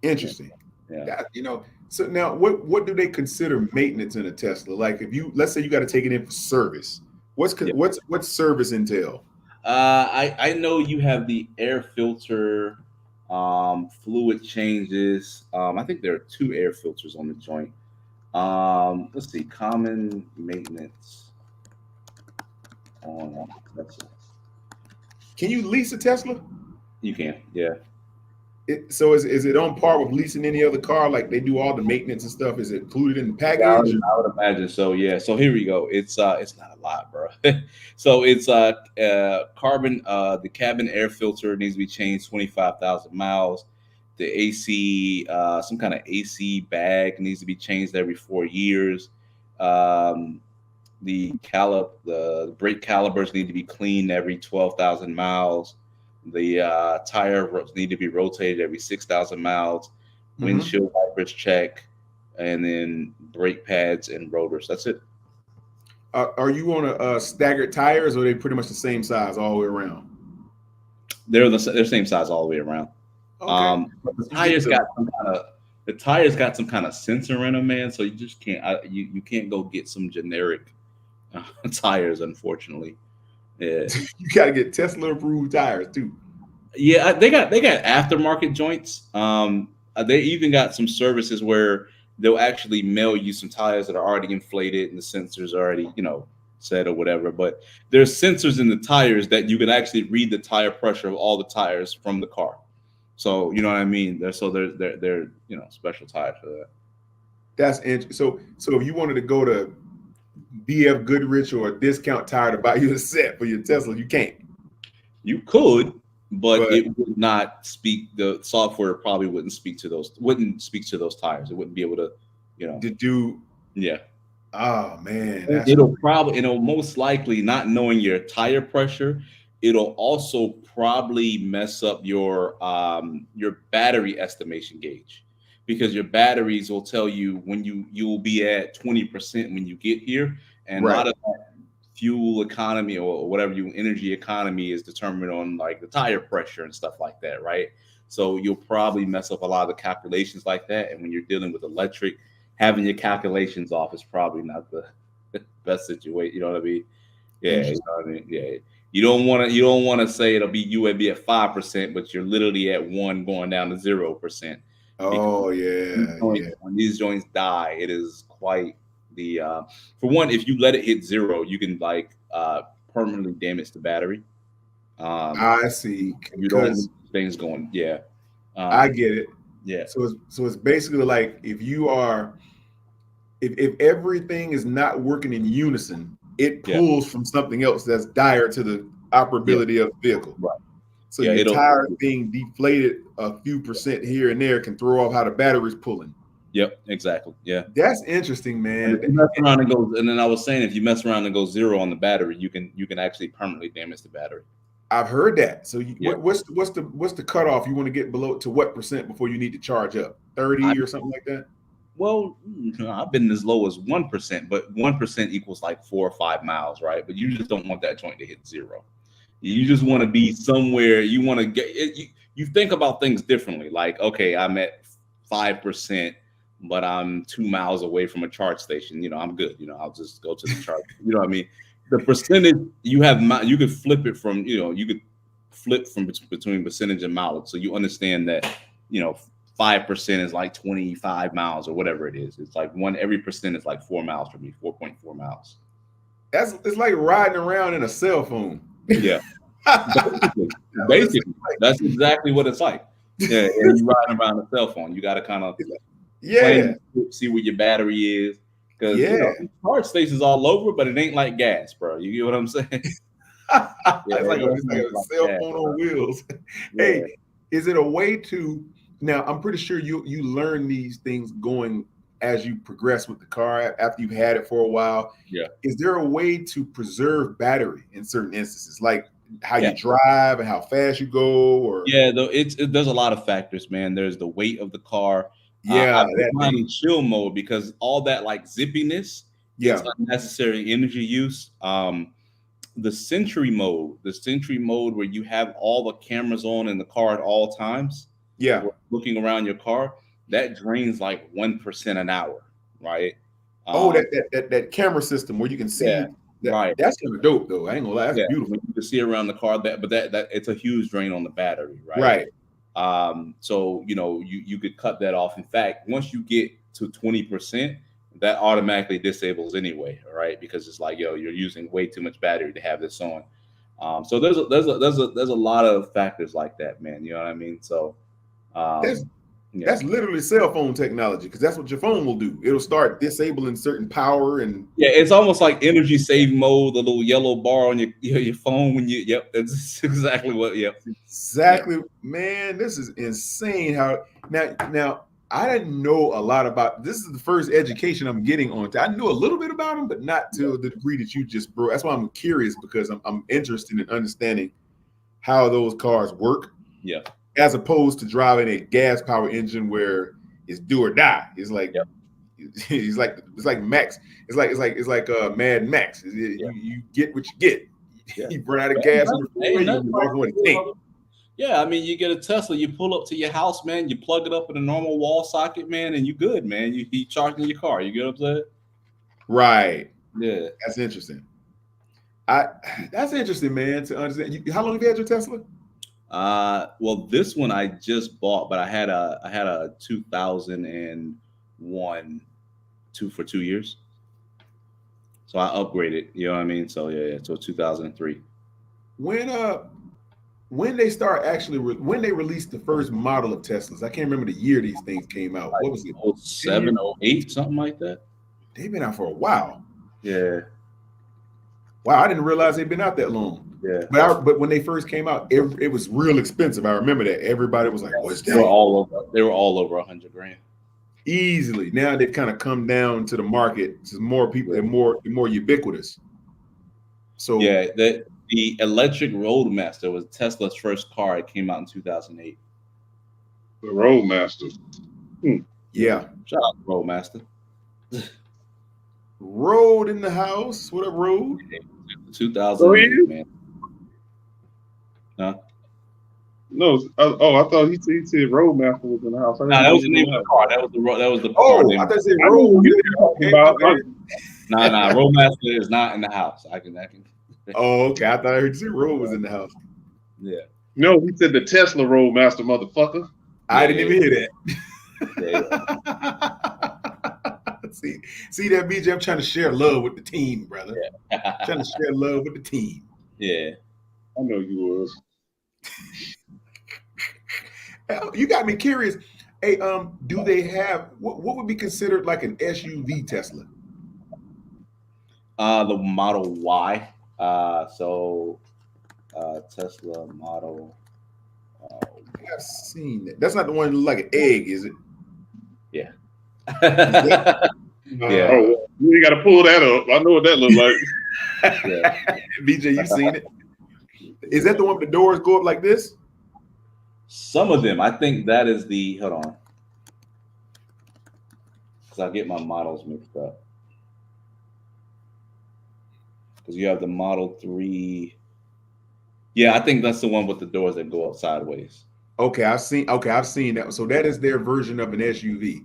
Interesting. Yeah. You know. So now, what do they consider maintenance in a Tesla? Like, if let's say you got to take it in for service, what's service entail? I know you have the air filter, fluid changes. I think there are 2 air filters on the joint. Let's see, common maintenance on Tesla. Can you lease a Tesla? You can, yeah. So is it on par with leasing any other car? Like they do all the maintenance and stuff. Is it included in the package? I would imagine so. Yeah. So here we go. It's not a lot, bro. So it's carbon. The cabin air filter needs to be changed 25,000 miles. The AC, some kind of AC bag needs to be changed every 4 years. The brake calipers need to be cleaned every 12,000 miles. The tire need to be rotated every 6,000 miles. Windshield wipers check, and then brake pads and rotors. That's it. Are you on a staggered tires, or are they pretty much the same size all the way around? They're the same size all the way around. Okay. But the tires got some kind of sensor in them, man. So you just can't you can't go get some generic tires, unfortunately. Yeah, you got to get Tesla approved tires too. Yeah, they got aftermarket joints. They even got some services where they'll actually mail you some tires that are already inflated and the sensors are already, set or whatever. But there's sensors in the tires that you can actually read the tire pressure of all the tires from the car. So you know what I mean. They're special tires for that. That's interesting. So if you wanted to go to BF Goodrich or a discount tire to buy you a set for your Tesla, you can't. You could, but it would not speak. The software probably wouldn't speak to those tires. It wouldn't be able to, to do. Yeah. Oh man. It'll most likely, not knowing your tire pressure, it'll also probably mess up your battery estimation gauge. Because your batteries will tell you when you'll be at 20% when you get here, and a lot of that fuel economy or whatever energy economy is determined on like the tire pressure and stuff like that, right? So you'll probably mess up a lot of the calculations like that. And when you're dealing with electric, having your calculations off is probably not the best situation. You know what I mean? Yeah, you know what I mean? Yeah. You don't want to say it'll be at 5%, but you're literally at 1 going down to 0%. Oh yeah. When these joints die, it is quite the for one, if you let it hit 0, you can permanently damage the battery. I see. You don't want things going. Yeah. I get it. Yeah. So it's basically like if everything is not working in unison, it pulls from something else that's dire to the operability of the vehicle. Right. So your tire being deflated a few percent here and there can throw off how the battery's pulling. Yep, exactly. Yeah. That's interesting, man. And if you mess around and then I was saying, if you mess around and go 0 on the battery, you can actually permanently damage the battery. I've heard that. So what's the cutoff you want to get below to what percent before you need to charge up? 30 or something like that? Well, I've been as low as 1%, but 1% equals like 4 or 5 miles, right? But you just don't want that joint to hit 0. You just want to be somewhere. You want to get it. You think about things differently. Like, okay, I'm at 5%, but I'm 2 miles away from a charge station. I'm good. I'll just go to the charge. You know what I mean? The percentage you have, you could flip it from. You could flip from between percentage and mileage. So you understand that. 5% is like 25 miles or whatever it is. It's like every percent is like 4 miles for me. 4.4 miles. It's like riding around in a cell phone. Yeah. Basically, that's exactly what it's like. Yeah, and you riding around a cell phone. You got to kind of see where your battery is, because charge stations all over, but it ain't like gas, bro. You get what I'm saying? It's like a cell phone on wheels. Yeah. Hey, is it a way to? Now I'm pretty sure you learn these things going as you progress with the car after you've had it for a while. Yeah. Is there a way to preserve battery in certain instances, like how you drive and how fast you go? Or yeah, though there's a lot of factors, man. There's the weight of the car. Yeah, I put mine in chill mode because all that like zippiness, it's unnecessary energy use. The Sentry mode where you have all the cameras on in the car at all times. Yeah, looking around your car, that drains like 1% an hour, right? That camera system where you can see. Right, that's kind of dope though. I ain't gonna lie, that's beautiful. You can see around the car, but that it's a huge drain on the battery, right? So you could cut that off. In fact, once you get to 20%, that automatically disables anyway, right? Because it's like, you're using way too much battery to have this on. So there's a lot of factors like that, man. You know what I mean? So that's literally cell phone technology, because that's what your phone will do. It'll start disabling certain power, and it's almost like energy save mode, the little yellow bar on your phone when you. Yep, that's exactly what. Yep, exactly, man. This is insane. How now. I didn't know a lot about this. Is the first education I'm getting on. I knew a little bit about them, but not to the degree that you just brought. That's why I'm curious, because I'm interested in understanding how those cars work. Yeah. As opposed to driving a gas power engine where it's do or die. It's like it's like Max. It's like Mad Max. You get what you get. You run out of gas on the freeway, you walk with a tank. Yeah, I mean, you get a Tesla, you pull up to your house, man, you plug it up in a normal wall socket, man, and you good, man. You charging your car. You get what I'm saying? Right. Yeah. That's interesting. That's interesting, man, to understand. How long have you had your Tesla? Well, this one I just bought, but I had a 2001 for 2 years. So I upgraded, you know what I mean? So so 2003. When they start when they released the first model of Teslas, I can't remember the year these things came out. What was it? 07, 08, something like that. They've been out for a while. Yeah. Wow, I didn't realize they'd been out that long. Yeah. But when they first came out, it was real expensive. I remember that. Everybody was like, "What's that?" They were all over $100,000. Easily. Now they've kind of come down to the market. To more people, they're more ubiquitous. So the electric Roadmaster was Tesla's first car. It came out in 2008. The Roadmaster. Yeah. Shout out to Roadmaster. Road in the house. What up, Road? 2008, man. Huh? No. I thought he said Roadmaster was in the house. That was the name of the car. That was the car name. I thought you said Road. Nah. Roadmaster is not in the house. I can. Oh, okay. I thought I heard you say Road was in the house. Yeah. No, he said the Tesla Roadmaster, motherfucker. I didn't even hear that. See that, BJ? I'm trying to share love with the team, brother. Trying to share love with the team. Yeah. I know you was. You got me curious. Hey, do they have what would be considered like an SUV Tesla? The Model Y. Tesla Model. I've seen that. That's not the one like an egg, is it? Yeah. Yeah. Oh, you got to pull that up. I know what that looks like. BJ, you seen it? Is that the one with the doors go up like this? Some of them. I think that is the. Hold on. Because I get my models mixed up. Because you have the Model 3. Yeah, I think that's the one with the doors that go up sideways. Okay, I've seen that. So that is their version of an SUV.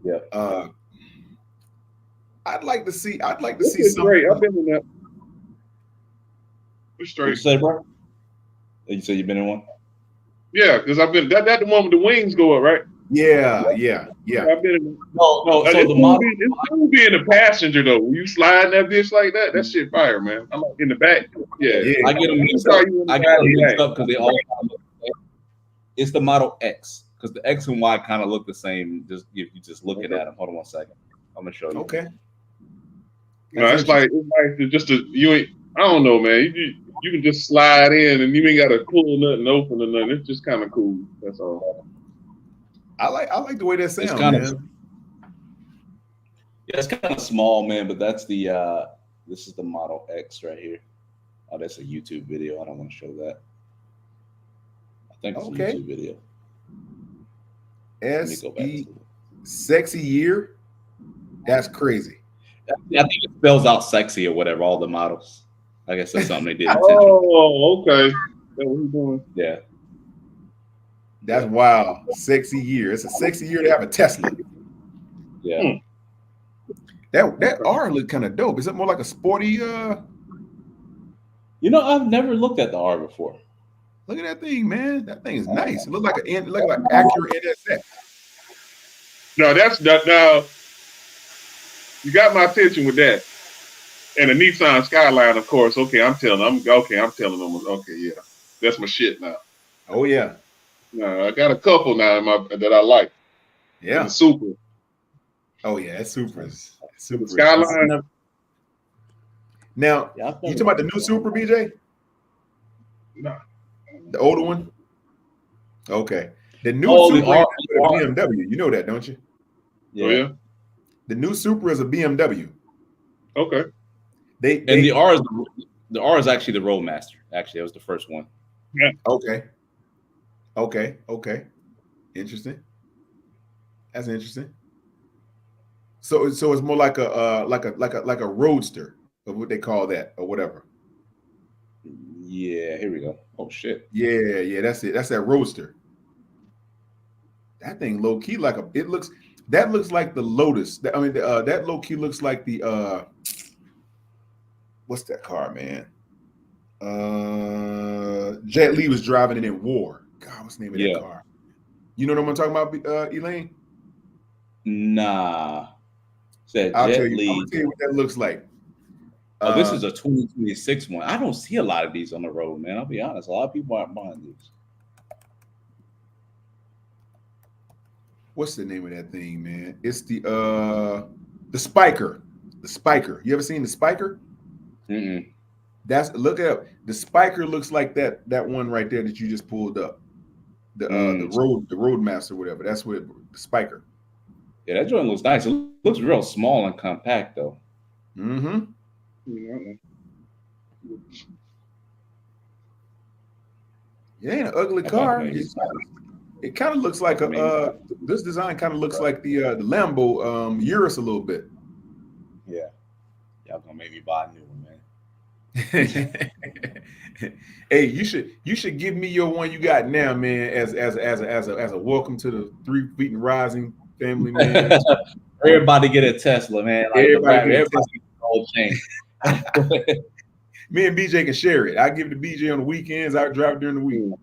Yeah. I'd like to see something. Great. I've been in that. It's straight. What you say, bro? You say you've been in one? Yeah, because I've been that the one with the wings go up, right? Yeah. I've been in. No. So it's the model. It's being a passenger though. When you slide that bitch like that, that shit fire, man. I'm like in the back. Yeah. I get them mixed up. Because they all. It's the Model X, because the X and Y kind of look the same. Just if you just looking at them. Hold on 1 second. I'm gonna show you. Okay. No, it's like just you ain't. I don't know, man. You can just slide in and you ain't got to pull nothing open or nothing. It's just kind of cool. That's all. I like the way that sounds, kind man. Yeah, it's kind of small, man, but that's the this is the Model X right here. Oh, that's a YouTube video. I don't want to show that. I think it's a YouTube video. SE sexy year. That's crazy. I think it spells out sexy or whatever, all the models. I guess that's something they did. Oh, okay. That's what he's doing. Yeah. That's wild. Sexy year. It's a sexy year to have a Tesla. Yeah. That R look kind of dope. Is it more like a sporty You know, I've never looked at the R before. Look at that thing, man. That thing is nice. It looks like an Acura NSX. No, that's not now. You got my attention with that. And the Nissan Skyline, of course. Okay, I'm telling them. Okay, yeah. That's my shit now. Oh yeah. No, I got a couple now that I like. Yeah. The Super. Oh yeah, it's Super. Super Skyline. Now, you talking about the new Super, BJ? No. The older one? Okay. The new Super is a BMW. You know that, don't you? Yeah. Oh, yeah. The new Super is a BMW. Okay. And the R is actually the Roadmaster. Actually, that was the first one. Yeah. Okay. Interesting. That's interesting. So it's more like a roadster, or what they call that, or whatever. Yeah, here we go. Oh shit. Yeah, that's it. That's that roadster. That thing low key that looks like the Lotus. That low key looks like the what's that car, man? Jet Li was driving it in War. God, what's the name of that car? You know what I'm talking about, Elaine? Nah. I'll tell you what that looks like. Oh, this is a 2026 one. I don't see a lot of these on the road, man. I'll be honest. A lot of people aren't buying these. What's the name of that thing, man? It's the Spiker. The Spiker. You ever seen the Spiker? Mm-mm. Look up. The Spiker looks like that one right there that you just pulled up. The Roadmaster, whatever. That's what the Spiker. Yeah, that joint looks nice. It looks real small and compact though. Mm-hmm. It ain't an ugly car. It kind of looks like this design kind of looks like the Lambo Urus a little bit. Yeah. Y'all gonna make me buy a new one, man. Hey, you should give me your one you got now, man, as a welcome to the 3 Feet and Rising family, man. Everybody get a Tesla, man. Like everybody get the whole chain. Me and BJ can share it. I give it to BJ on the weekends. I drive it during the week.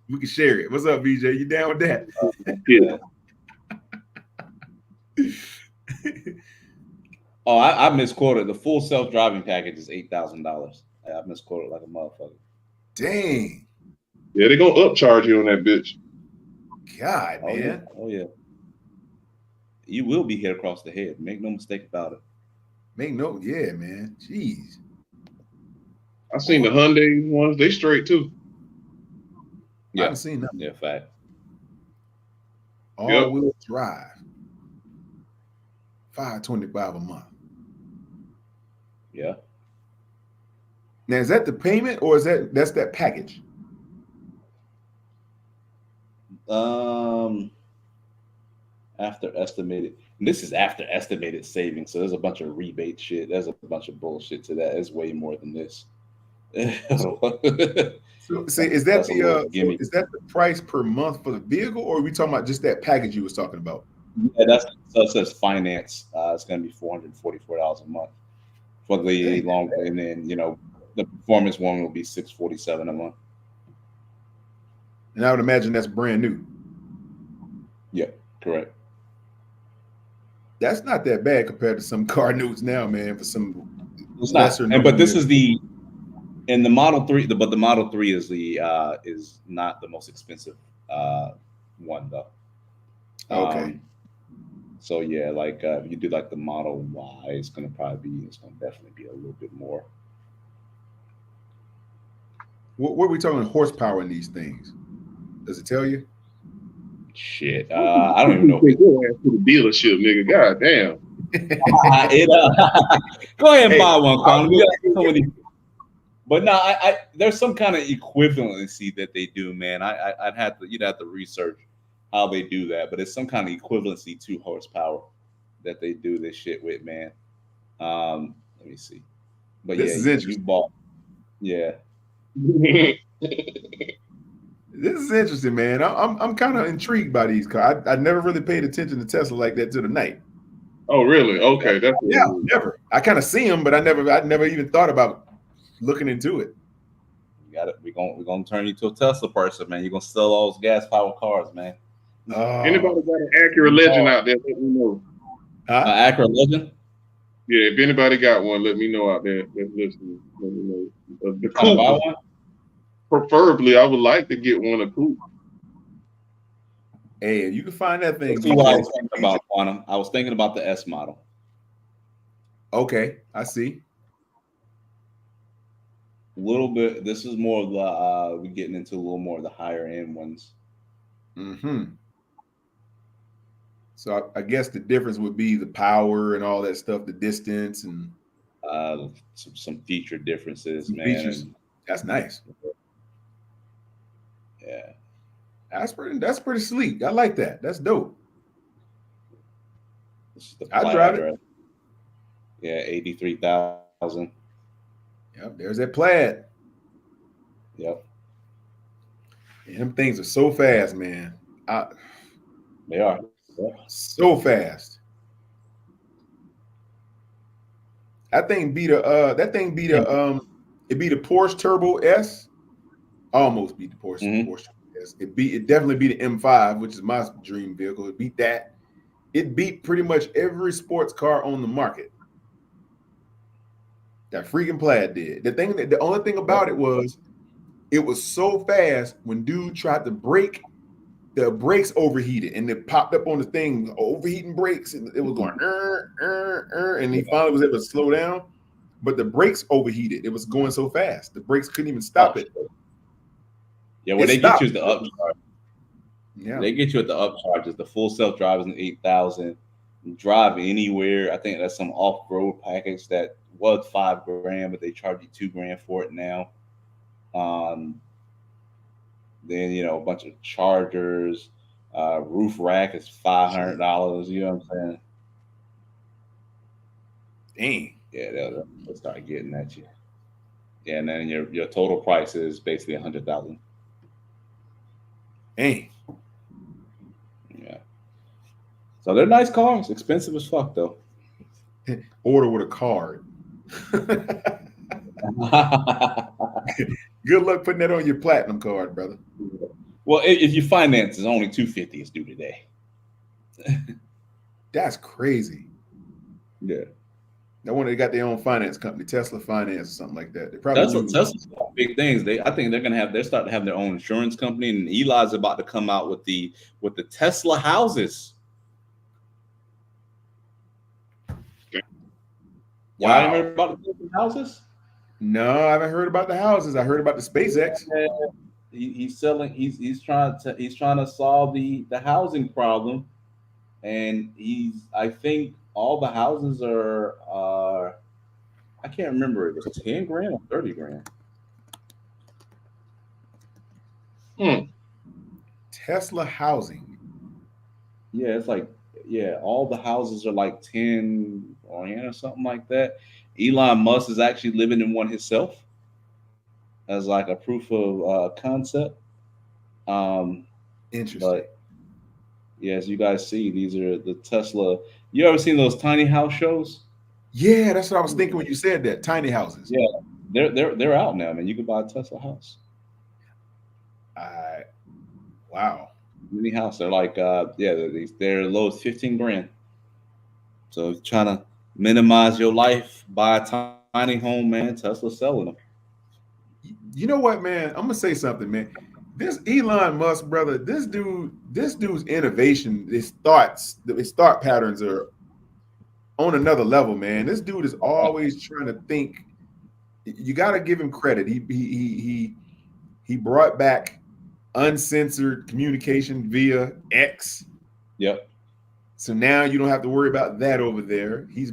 We can share it. What's up, BJ? You down with that? Yeah. Oh, I misquoted. The full self-driving package is $8,000. I misquoted like a motherfucker. Dang. Yeah, they're gonna upcharge you on that bitch. God, man. Oh yeah. You will be hit across the head. Make no mistake about it. Yeah, man. Jeez. I seen the Hyundai ones. They straight too. Yeah. I haven't seen that. Yeah, fact. All-wheel drive. $525 a month. Yeah. Now, is that the payment or that's that package? After estimated. This is after estimated savings. So there's a bunch of rebate shit. There's a bunch of bullshit to that. It's way more than this. So, is that the price per month for the vehicle, or are we talking about just that package you was talking about? Yeah, it says finance. It's going to be $444 a month for the long, and then the performance one will be $647 a month. And I would imagine that's brand new. Yeah, correct. That's not that bad compared to some car notes now, man. For some lesser, but this is the Model 3. But the Model 3 is is not the most expensive one though. Okay. So yeah, like if you do like the Model Y, it's gonna definitely be a little bit more. What are we talking horsepower in these things? Does it tell you? Shit, I don't even know. Take your ass to the dealership, nigga. God damn. Go ahead and buy one, Con. We got so many. But no, there's some kind of equivalency that they do, man. You'd have to research how they do that, but it's some kind of equivalency to horsepower that they do this shit with, man. Let me see. But this is interesting. You bought, yeah. This is interesting, man. I'm kind of intrigued by these cars. I never really paid attention to Tesla like that till tonight. Oh, really? Okay, that's never. I kind of see them, but I never even thought about looking into it. You got it. We're gonna turn you to a Tesla person, man. You're gonna sell all those gas powered cars, man. Anybody got an Acura Legend out there? Let me know. Acura Legend? Yeah, if anybody got one, let me know out there that's listening. Let me know. The Buy coupe. one? Preferably, I would like to get one a coupe. Hey, you can find that thing. That's what I was thinking about, Quantum. I was thinking about the S model. Okay, I see. A little bit. This is more of the we're getting into a little more of the higher end ones. Mm-hmm. So I guess the difference would be the power and all that stuff, the distance and some feature differences, some man. features. That's nice. Yeah. That's pretty sleek. I like that. That's dope. This is the I drive it. right? Yeah, 83,000. Yep, there's that Plaid. Yep. And them things are so fast, man. They are. Yeah. So fast. That thing beat a it beat a Porsche Turbo S. Almost beat the Porsche Turbo S. It definitely beat the M5, which is my dream vehicle. It beat that. It beat pretty much every sports car on the market. That freaking Plaid did. The only thing about it was so fast when dude tried to brake, the brakes overheated and it popped up on the thing, overheating brakes, and it was going and he finally was able to slow down, but the brakes overheated. It was going so fast. The brakes couldn't even stop it. Yeah, what they get you is the upcharge. Yeah. They get you at the upcharges. The full self-drive is an 8,000. Drive anywhere. I think that's some off-road package that was $5,000, but they charge you $2,000 for it now. Then a bunch of chargers, roof rack is $500. You know what I'm saying? Dang. Yeah, they'll start getting at you. Yeah, and then your total price is basically $100,000. Dang. Yeah. So they're nice cars, expensive as fuck though. Order with a card. Good luck putting that on your platinum card, brother. Well, if you finance, it's only $250 is due today. That's crazy. Yeah. No wonder they got their own finance company, Tesla Finance or something like that. They probably Tesla's big things. I think they're starting to have their own insurance company, and Eli's about to come out with the Tesla houses. Y'all ain't heard about the Tesla houses? No, I haven't heard about the houses. I heard about the SpaceX. He's selling. He's trying to solve the housing problem, and I think all the houses are I can't remember if it was $10,000 or $30,000. Tesla housing. Yeah, it's like all the houses are like $10,000 or something like that. Elon Musk is actually living in one himself as like a proof of concept. Interesting. But yeah, as you guys see, these are the Tesla. You ever seen those tiny house shows? Yeah, that's what I was thinking when you said that. Tiny houses. Yeah, they're out now, man. You can buy a Tesla house. Wow. Mini house. They're like they're low as $15,000. So if you're trying to minimize your life, buy a tiny home, man. Tesla's selling them. You know what, man? I'm gonna say something, man. This Elon Musk, brother, this dude's innovation, his thought patterns are on another level, man. This dude is always trying to think. You got to give him credit. He brought back uncensored communication via X. Yep. So now you don't have to worry about that over there. He's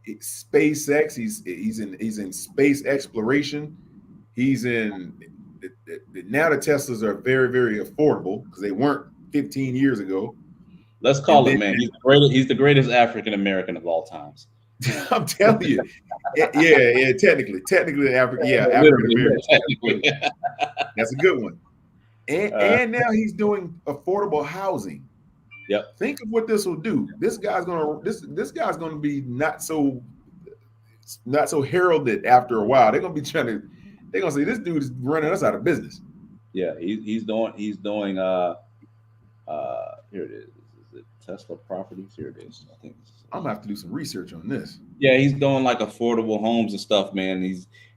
SpaceX. He's in space exploration. He's in now the Teslas are very, very affordable because they weren't 15 years ago. Let's call it, man. He's the greatest African American of all times. I'm telling you. Yeah, technically African American. That's a good one. And now he's doing affordable housing. Yep. Think of what this will do. This guy's gonna be not so heralded after a while. They're gonna say this dude is running us out of business. Yeah, he's doing here it is. Is it Tesla Properties? Here it is. I think I'm gonna have to do some research on this. Yeah, he's doing like affordable homes and stuff, man.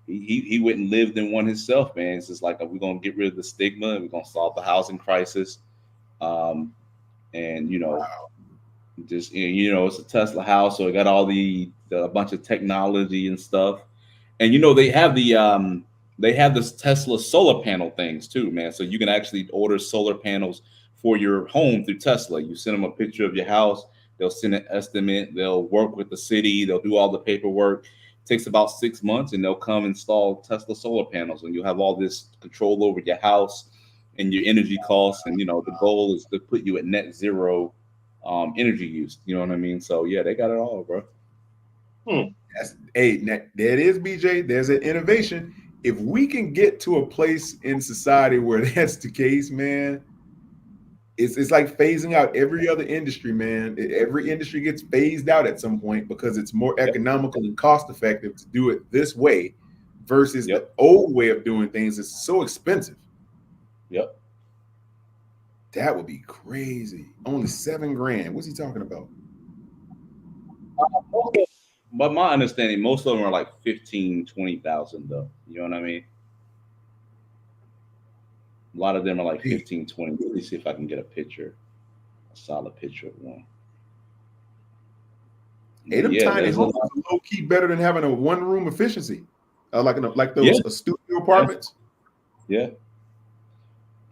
He went and lived in one himself, man. It's just like we're gonna get rid of the stigma, we're gonna solve the housing crisis. And just it's a Tesla house, so it got all a bunch of technology and stuff. And they have this Tesla solar panel things too, man. So you can actually order solar panels for your home through Tesla. You send them a picture of your house, they'll send an estimate, they'll work with the city, they'll do all the paperwork. It takes about 6 months, and they'll come install Tesla solar panels, and you'll have all this control over your house and your energy costs. And the goal is to put you at net zero energy use. You know what I mean? So yeah, they got it all, bro. That is, BJ. There's an innovation. If we can get to a place in society where that's the case, man, it's like phasing out every other industry, man. Every industry gets phased out at some point because it's more economical and cost effective to do it this way versus the old way of doing things. It's so expensive. Yep. That would be crazy. Only $7,000. What's he talking about? But my understanding, most of them are like 15, 20,000 though. You know what I mean? A lot of them are like 15, 20. Let me see if I can get a solid picture of one. Hey, them tiny homes are low key better than having a one room efficiency, like those studio apartments. Yeah.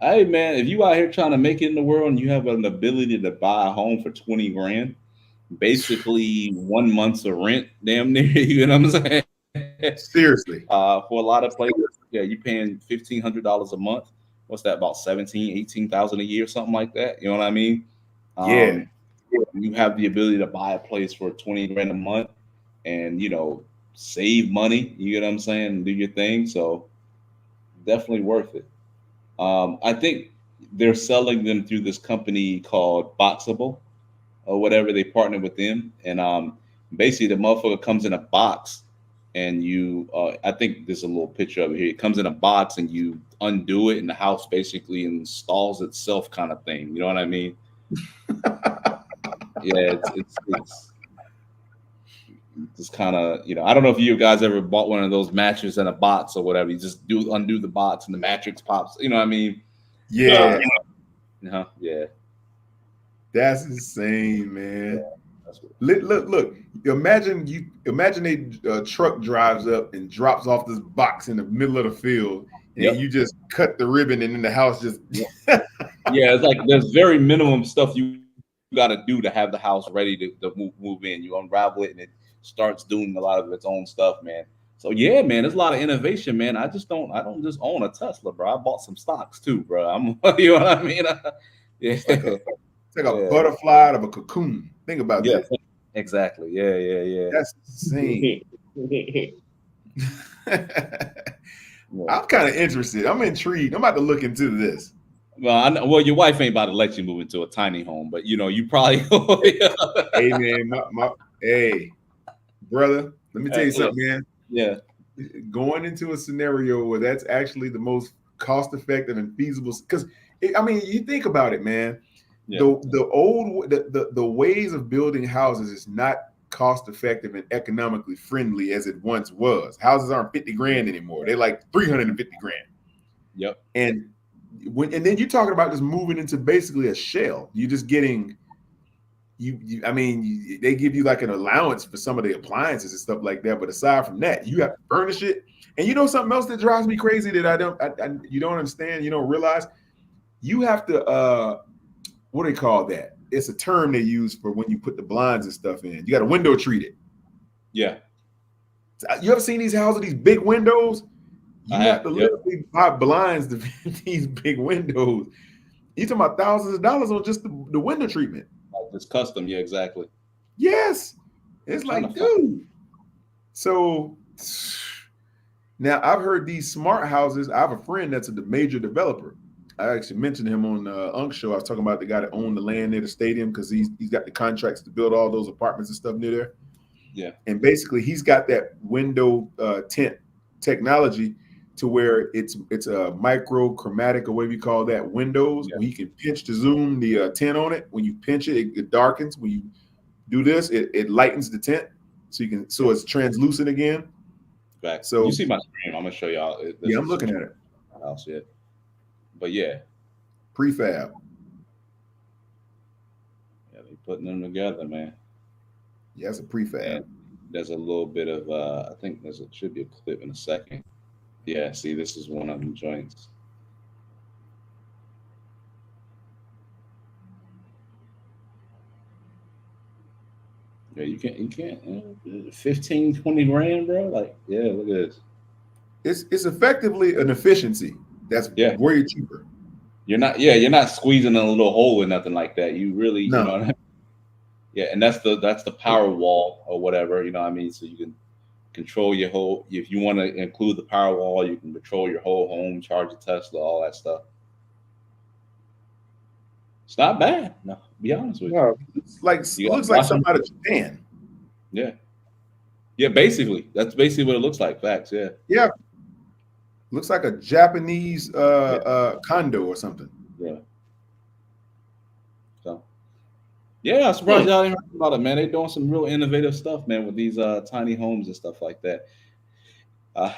Hey man, if you out here trying to make it in the world and you have an ability to buy a home for $20,000, basically 1 month's of rent, damn near, you know what I'm saying? Seriously. For a lot of places, yeah, you're paying $1,500 a month. What's that, about 18,000 a year, something like that? You know what I mean? Yeah. You have the ability to buy a place for $20,000 a month and save money, you know what I'm saying, do your thing. So definitely worth it. I think they're selling them through this company called Boxable or whatever. They partner with them, and basically the motherfucker comes in a box, and I think there's a little picture of it here. It comes in a box, and you undo it, and the house basically installs itself, kind of thing. You know what I mean? Yeah, it's just kind of, I don't know if you guys ever bought one of those mattresses in a box or whatever. You just undo the box and the mattress pops. You know what I mean? Yeah. Yeah. That's insane, man. Look. Imagine a truck drives up and drops off this box in the middle of the field, and you just cut the ribbon, and then the house just. Yeah, it's like there's very minimum stuff you got to do to have the house ready to move in. You unravel it, and it starts doing a lot of its own stuff, man. So yeah, man, there's a lot of innovation, man. I don't just own a Tesla, bro. I bought some stocks too, bro. You know what I mean? Yeah. It's like a butterfly out of a cocoon. Think about that. Exactly. Yeah. That's insane. I'm kind of interested. I'm intrigued. I'm about to look into this. Well, your wife ain't about to let you move into a tiny home, but you probably. Hey man, hey, brother, let me tell you something, man. Yeah. Going into a scenario where that's actually the most cost-effective and feasible, because you think about it, man. Yeah. The ways of building houses is not cost-effective and economically friendly as it once was. Houses aren't $50,000 anymore; they're like $350,000. Yep. And then you're talking about just moving into basically a shell. You're just getting. They give you like an allowance for some of the appliances and stuff like that. But aside from that, you have to furnish it. And something else that drives me crazy that you don't understand, you don't realize, you have to what do they call that? It's a term they use for when you put the blinds and stuff in. You got to window treat it. Yeah. You ever seen these houses, these big windows? You have to literally buy blinds to these big windows. You talking about thousands of dollars on just the window treatment. It's custom, yeah, exactly. Yes. It's like, dude. So now I've heard these smart houses. I have a friend that's a major developer. I actually mentioned him on Unk's show. I was talking about the guy that owned the land near the stadium because he's got the contracts to build all those apartments and stuff near there. Yeah. And basically he's got that window tint technology to where it's a micro chromatic or whatever you call that windows. Where you can pinch to zoom the tint on it. When you pinch it, it darkens. When you do this, it lightens the tint so it's translucent again. Back. So you see my screen. I'm gonna show y'all. Yeah, I'm looking at it. House yet. But yeah. Prefab. Yeah, they putting them together, man. Yeah, it's a prefab. And there's a little bit of I think should be a clip in a second. Yeah, see, this is one of them joints. Yeah, you can't 15, 20 grand, bro. Like, yeah, look at this. It's effectively an efficiency. That's way cheaper. You're not squeezing a little hole or nothing like that. You really, you know what I mean? Yeah, and that's the power wall or whatever, you know what I mean? So you can control your whole, if you want to include the power wall, you can control your whole home, charge a Tesla, all that stuff. It's not bad. No, to be honest with you. It's like it looks like something out of Japan. Yeah. Yeah, basically. That's basically what it looks like. Facts, yeah. Yeah. Looks like a Japanese condo or something. Yeah. So yeah, I'm surprised y'all didn't hear about it, man. They're doing some real innovative stuff, man, with these tiny homes and stuff like that.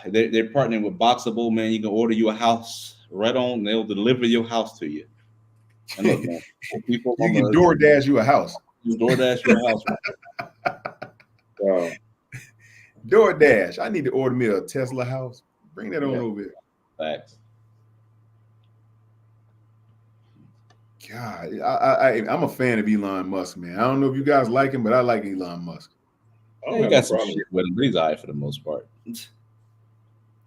They're partnering with Boxable, man. You can order you a house right on, they'll deliver your house to you. And look, man, people you can DoorDash you a house. You DoorDash you a house. DoorDash. I need to order me a Tesla house. Bring that on over here. Facts. God, I'm a fan of Elon Musk, man. I don't know if you guys like him, but I like Elon Musk. He got some shit with him, but he's all right for the most part.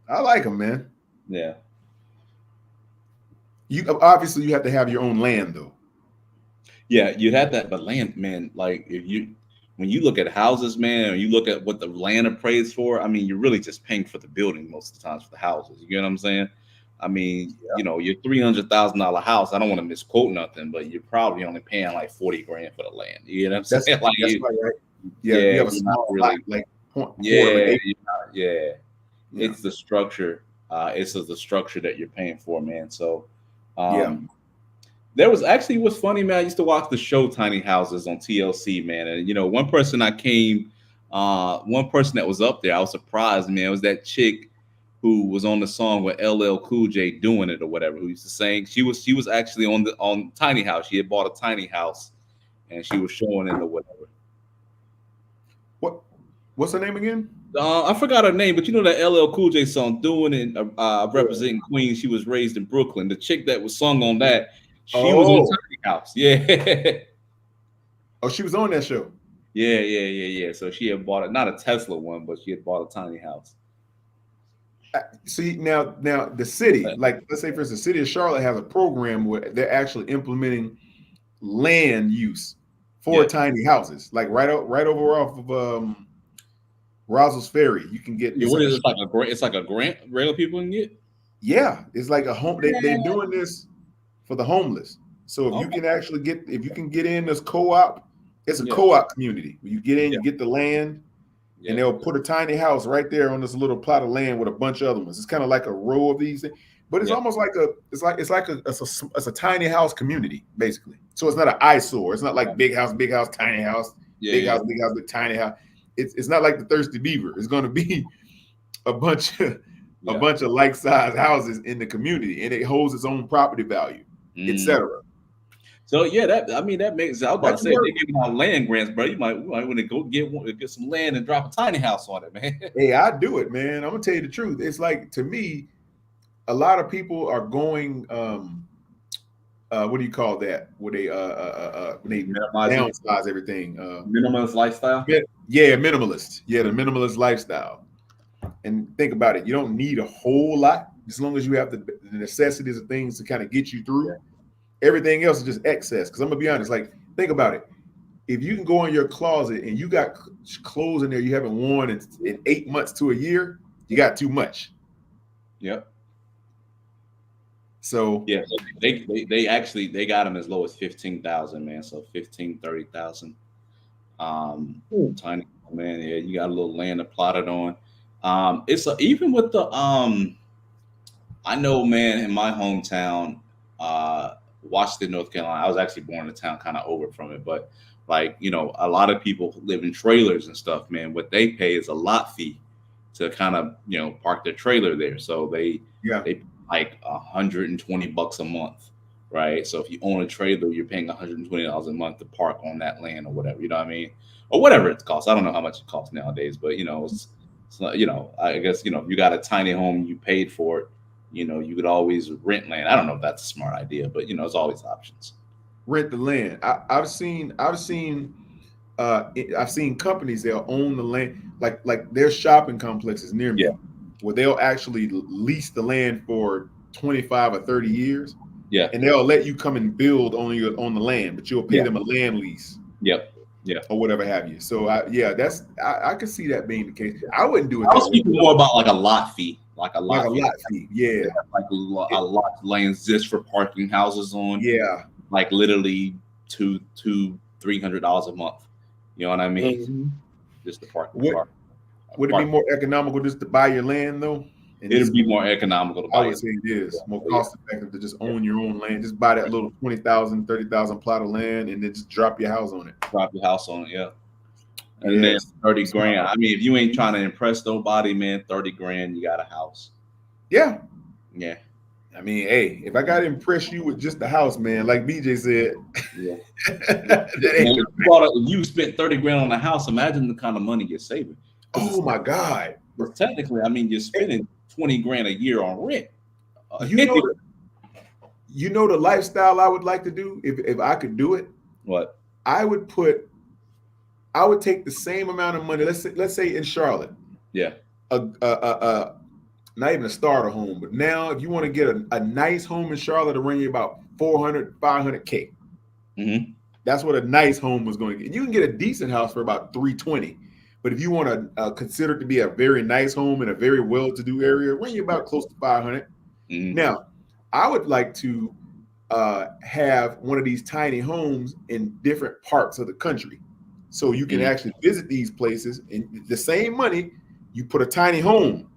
I like him, man. Yeah. You obviously you have to have your own land, though. Yeah, you'd have that, but land, man. Like when you look at houses, man, or you look at what the land appraised for, I mean, you're really just paying for the building most of the times for the houses. You get what I'm saying? I mean, you know, your $300,000 house, I don't want to misquote nothing, but you're probably only paying like 40 grand for the land. You know what I'm saying? That's right. Yeah, you have a small lot, like it's the structure. It's the structure that you're paying for, man. So there was actually what's funny, man. I used to watch the show Tiny Houses on TLC, man. And you know, one person that was up there, I was surprised, man. It was that chick who was on the song with LL Cool J Doing It or whatever, who used to sing. She was actually on Tiny House. She had bought a tiny house and she was showing it or whatever. What's her name again? I forgot her name, but you know that LL Cool J song, Doing It, representing Queens. She was raised in Brooklyn. The chick that was sung on that, she was on Tiny House. Yeah. Oh, she was on that show. Yeah. So she had bought not a Tesla one, but she had bought a tiny house. See, now the city, like let's say for instance, the city of Charlotte has a program where they're actually implementing land use for tiny houses, like right over off of Rossell's Ferry. You can get what is it, like a grant? It's like a grant regular people can get. Yeah, it's like a home. They're doing this for the homeless. So if you can actually get in this co-op, it's a co-op community. When you get in, you get the land. And they'll put a tiny house right there on this little plot of land with a bunch of other ones. It's kind of like a row of these things, but it's almost like it's a tiny house community basically. So it's not an eyesore. It's not like big house, tiny house, big house, big tiny house. It's not like the Thirsty Beaver. It's going to be a bunch of like-sized houses in the community, and it holds its own property value, etc. So that makes. I was about to say they're giving out land grants, bro. You might want to go get some land and drop a tiny house on it, man. Hey, I do it, man. I'm gonna tell you the truth. It's like, to me, a lot of people are going what do you call that? Where they Minimize it. downsize everything. Minimalist lifestyle. Yeah, minimalist. Yeah, the minimalist lifestyle. And think about it. You don't need a whole lot as long as you have the necessities of things to kind of get you through. Yeah. Everything else is just excess. Because I'm gonna be honest. Like, think about it. If you can go in your closet and you got clothes in there you haven't worn in 8 months to a year, you got too much. Yep. So yeah, so they actually got them as low as 15,000, man. So 15, 30,000. Tiny, man. Yeah, you got a little land to plot it on. It's even with the I know, man, in my hometown, Washington, North Carolina. I was actually born in the town, kind of over from it, but like, you know, a lot of people who live in trailers and stuff, man. What they pay is a lot fee to kind of, you know, park their trailer there. So they like $120 a month, right? So if you own a trailer, you're paying $120 a month to park on that land or whatever, you know what I mean? Or whatever it costs. I don't know how much it costs nowadays, but you know, it's you know, I guess, you know, if you got a tiny home, you paid for it, you know, you could always rent land. I don't know if that's a smart idea, but you know, it's always options. Rent the land. I've seen companies they'll own the land, like their shopping complexes near me, where they'll actually lease the land for 25 or 30 years. Yeah, and they'll let you come and build on the land, but you'll pay them a land lease. Yep. Yeah, or whatever have you. So I could see that being the case. I wouldn't do it. I was speaking more about like a lot fee, like a lot fee. Yeah, like a lot of lands just for parking houses on. Yeah, like literally $200-$300 a month. You know what I mean? Mm-hmm. Just to park. Would it be more economical just to buy your land though? It'd be more economical to buy. I would say it is more cost effective to just own your own land. Just buy that little 20,000, 30,000 plot of land and then just drop your house on it. Drop your house on it, yeah. And then 30 grand. I mean, if you ain't trying to impress nobody, man, 30 grand, you got a house. Yeah. Yeah. I mean, hey, if I got to impress you with just the house, man, like BJ said, yeah. If you spent 30 grand on a house, imagine the kind of money you're saving. Oh my God. But technically, I mean, you're spending 20 grand a year on rent. You know the lifestyle I would like to do if I could do it. What? I would take the same amount of money. Let's say in Charlotte. Yeah. Not even a starter home, but now if you want to get a nice home in Charlotte to run you about 400, 500K. Mm-hmm. That's what a nice home was going to get. You can get a decent house for about 320. But if you want to consider it to be a very nice home in a very well-to-do area, run you about close to 500. Mm-hmm. Now, I would like to have one of these tiny homes in different parts of the country. So you can actually visit these places and the same money, you put a tiny home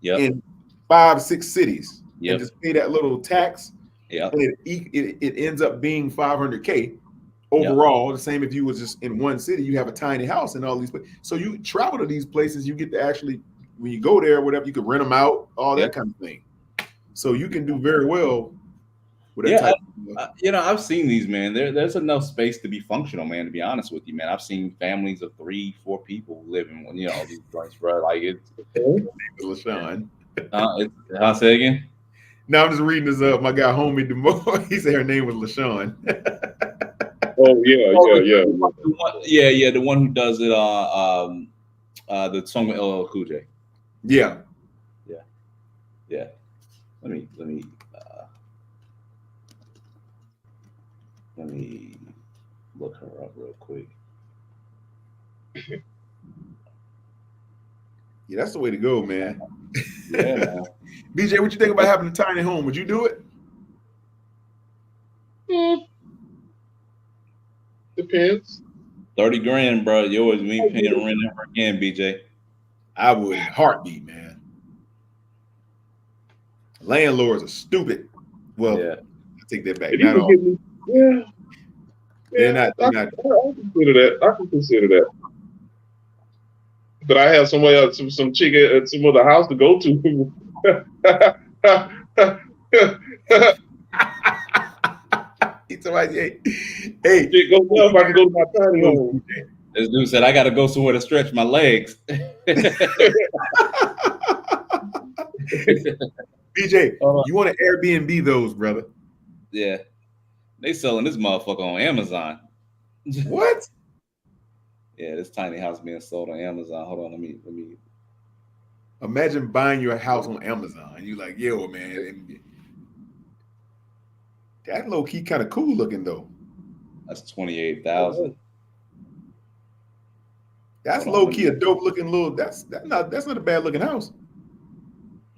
in 5-6 cities and just pay that little tax. Yeah. And it ends up being 500K overall. The same if you was just in one city, you have a tiny house in all these places. So you travel to these places, you get to actually, when you go there, whatever, you can rent them out, all that kind of thing. So you can do very well with that type of you know, I've seen these, man. There's enough space to be functional, man, to be honest with you, man. I've seen families of 3-4 people living, you know, these joints, bro. Like it's LaShawn. I'll say again. No, I'm just reading this up. My guy, homie DeMo, he said her name was LaShawn. Oh yeah. The one who does it. The song with LL Cool J. Yeah. Let me look her up real quick. Yeah, that's the way to go, man. Yeah, man. BJ, what you think about having a tiny home? Would you do it? Depends. 30 grand, bro. Yours, me paying rent ever again, BJ. I would. Heartbeat, man. Landlords are stupid. Well, I take that back. Not all. They're not. I can consider that. But I have somewhere else, some chick at some other house to go to. Hey, go if I can go to my tiny home. This dude said I got to go somewhere to stretch my legs. BJ, you want to Airbnb those, brother? Yeah. They selling this motherfucker on Amazon. What? Yeah, this tiny house being sold on Amazon. Hold on, let me. Imagine buying your house on Amazon. You like, yo, man. That low key kind of cool looking though. That's 28,000. That's low key a dope looking little. That's not a bad looking house.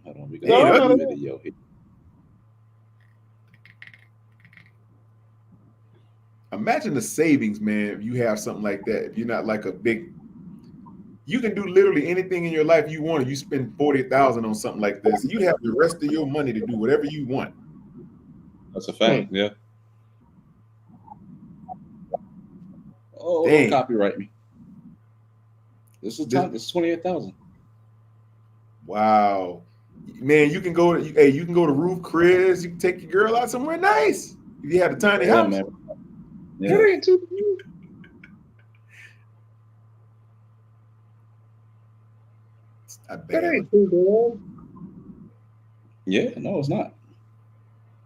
Hold on, we got a video here. Imagine the savings, man, if you have something like that. If you're not like a big, you can do literally anything in your life you want. If you spend 40,000 on something like this, you have the rest of your money to do whatever you want. That's a fact, yeah. Oh, Dang. Copyright me. This is 28,000. Wow, man, you can go to you can go to Roof Chris. You can take your girl out somewhere nice if you have a tiny house. Man. Yeah. That ain't too That ain't too bad. Yeah, no, it's not.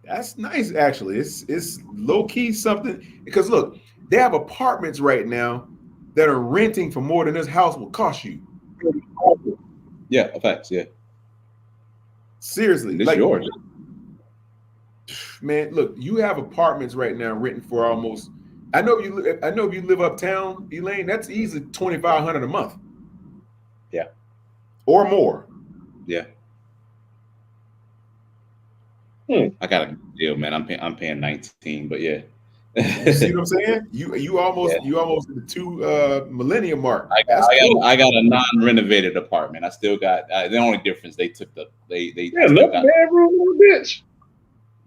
That's nice, actually. It's low key something because look, they have apartments right now that are renting for more than this house will cost you. Yeah, facts. Yeah, seriously, this like yours. Man, look, you have apartments right now renting for almost. I know if you live uptown, Elaine. That's easily $2,500 a month. Yeah, or more. Yeah. I got a good deal, man. I'm paying 19, but yeah. You see what I'm saying? You almost the $2 millennium mark. I got a non-renovated apartment. I still got the only difference they took they another bedroom, bitch.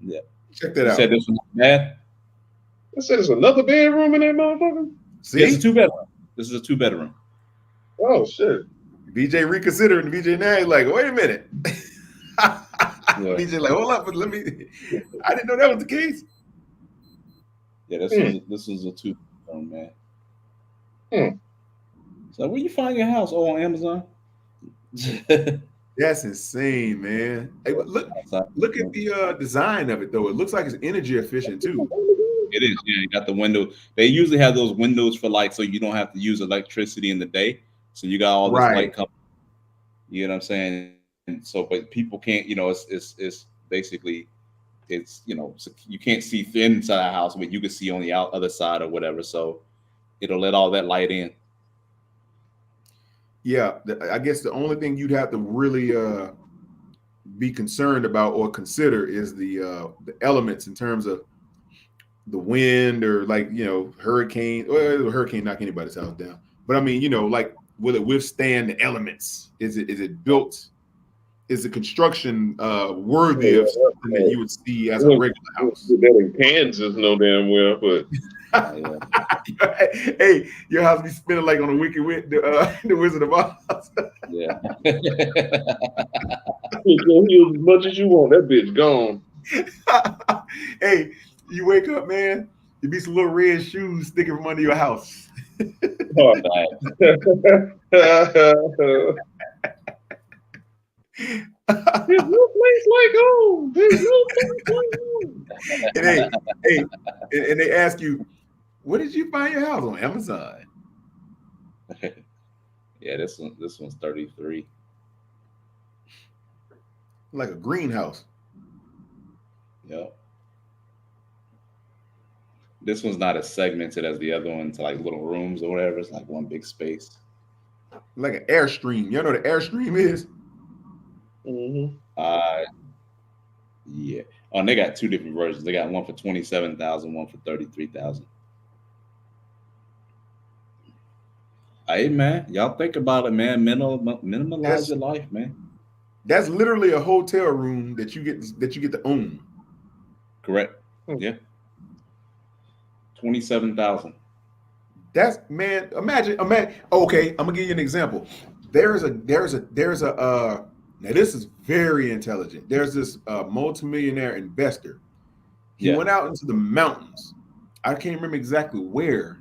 Yeah, check that out. You said this was bad. I said there's another bedroom in that motherfucker. See, it's a 2-bedroom. This is a 2-bedroom. Oh shit! BJ reconsidering. BJ now he's like, wait a minute. BJ like, hold up, but let me. I didn't know that was the case. Yeah, this is a 2-bedroom, man. So where you find your house? Oh, on Amazon. That's insane, man. Hey, look at the design of it though. It looks like it's energy efficient too. It is. Yeah, you got the window. They usually have those windows for light, so you don't have to use electricity in the day. So you got all this light coming. You know what I'm saying? And so, but people can't. It's basically, you can't see inside the house, but you can see on the other side or whatever. So it'll let all that light in. Yeah, I guess the only thing you'd have to really be concerned about or consider is the elements in terms of the wind or hurricane. Well, a hurricane knock anybody's house down, but I mean, like, will it withstand the elements? Is it built? Is the construction worthy of something that you would see as a regular house? That in Kansas, no damn well, but. Hey, your house be spinning like on the Wizard of Oz. Yeah. You can heal as much as you want. That bitch gone. Hey, you wake up, man. There be some little red shoes sticking from under your house. Oh, there's no place like home. There's no place like home. And they ask you, where did you find your house? On Amazon. Yeah, this one's 33. Like a greenhouse. Yep. This one's not as segmented as the other one to like little rooms or whatever. It's like one big space. Like an Airstream. You know what an Airstream is? Mm-hmm. Yeah. Oh, and they got 2 different versions. They got one for 27,000, one for 33,000. Hey man, y'all think about it, man. Minimalize your life, man. That's literally a hotel room that you get to own. Correct. Yeah. 27,000. That's, man. Imagine. Okay, I'm gonna give you an example. There's a now this is very intelligent. There's this multimillionaire investor. He went out into the mountains. I can't remember exactly where.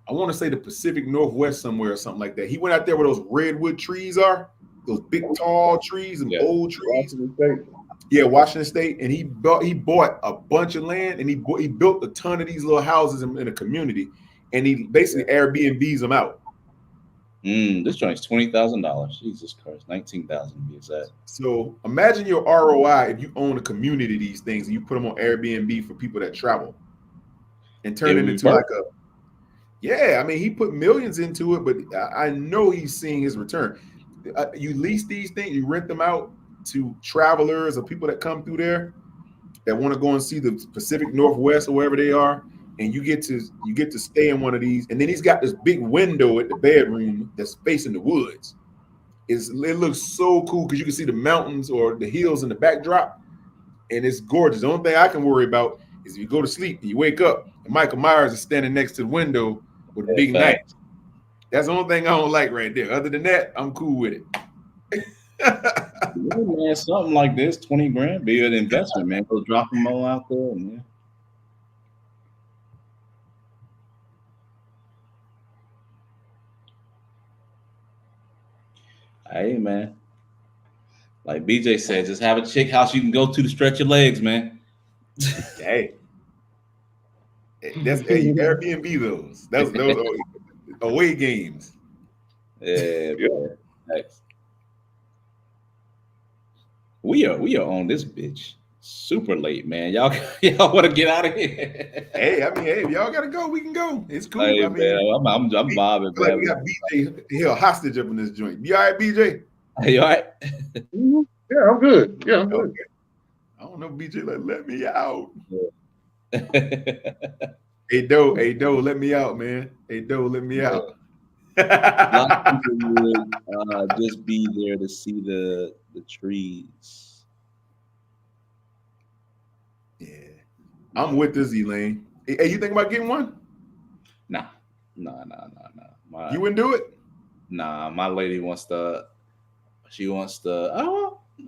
I want to say the Pacific Northwest somewhere or something like that. He went out there where those redwood trees are, those big tall trees and old trees. Yeah, Washington State, and he bought a bunch of land, and he built a ton of these little houses in a community, and he basically Airbnbs them out. This joint's $20,000. Jesus Christ, 19,000 to be exact. So imagine your ROI if you own a community of these things and you put them on Airbnb for people that travel, and turn it into like a. Yeah, I mean, he put millions into it, but I know he's seeing his return. You lease these things, you rent them out to travelers or people that come through there that want to go and see the Pacific Northwest or wherever they are, and you get to stay in one of these. And then he's got this big window at the bedroom that's facing the woods. It looks so cool because you can see the mountains or the hills in the backdrop, and it's gorgeous. The only thing I can worry about is if you go to sleep and you wake up and Michael Myers is standing next to the window with a big knife. That's the only thing I don't like right there. Other than that, I'm cool with it. Yeah, man, something like this, 20 grand, be an investment, man. Go drop them all out there, and hey, man. Like BJ said, just have a chick house you can go to stretch your legs, man. Hey, that's Airbnb those. Those away games. Yeah, man. Nice. We are on this bitch super late, man. Y'all want to get out of here? Hey, I mean, hey, if y'all gotta go, we can go. It's cool. Hey, I mean, man, I'm bobbing. Like we got BJ held hostage up in this joint. You all right, BJ? Hey, you all right? Yeah, I'm good. Yeah, I'm good. Okay. I don't know, BJ. Like, let me out. Hey, Doe, let me out, man. Hey, Doe, let me out. A lot of people would just be there to see the trees. Yeah, I'm with this, Elaine. Hey, you think about getting one? Nah. You wouldn't do it? Nah, my lady wants to. She wants to.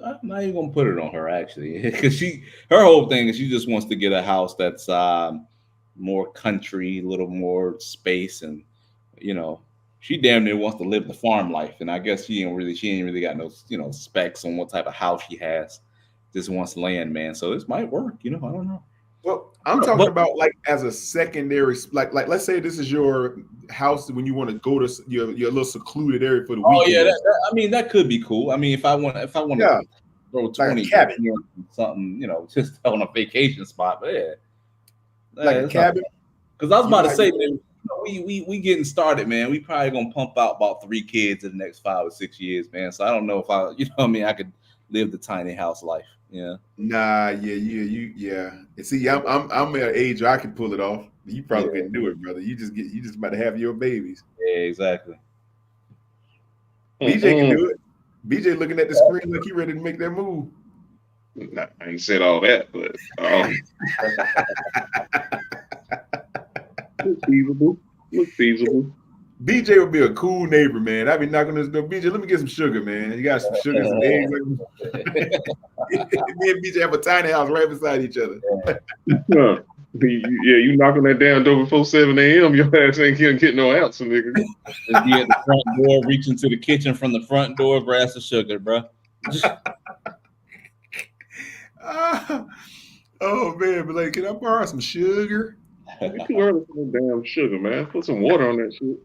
I'm not even gonna put it on her actually, because her whole thing is she just wants to get a house that's more country, a little more space, and she damn near wants to live the farm life. And I guess she ain't really got no specs on what type of house she has. Just wants land, man. So this might work, I don't know. Well, I'm talking about like as a secondary, like let's say this is your house when you want to go to your little secluded area for the weekend. Oh yeah, that could be cool. I mean, if I want to throw 20 like a cabin, something, just on a vacation spot, but yeah, like a cabin. Because I was about to say, man, we getting started, man. We probably gonna pump out about 3 kids in the next 5 or 6 years, man. So I don't know if I could live the tiny house life. Yeah. Nah, yeah. See, I'm at an age where I can pull it off. You probably couldn't do it, brother. You just about to have your babies. Yeah, exactly. BJ can do it. BJ looking at the screen like he ready to make that move. Nah, I ain't said all that, but look feasible. BJ would be a cool neighbor, man. I'd be knocking on his door. BJ, let me get some sugar, man. You got some sugar, some eggs. Me and BJ have a tiny house right beside each other. Yeah, you knocking that damn door before 7 a.m. Your ass ain't getting no ounce, nigga. Just be at the front door, reaching to the kitchen from the front door, grab some sugar, bro. Oh man, but like, can I borrow some sugar? It's too early for that damn sugar, man. Put some water on that shit.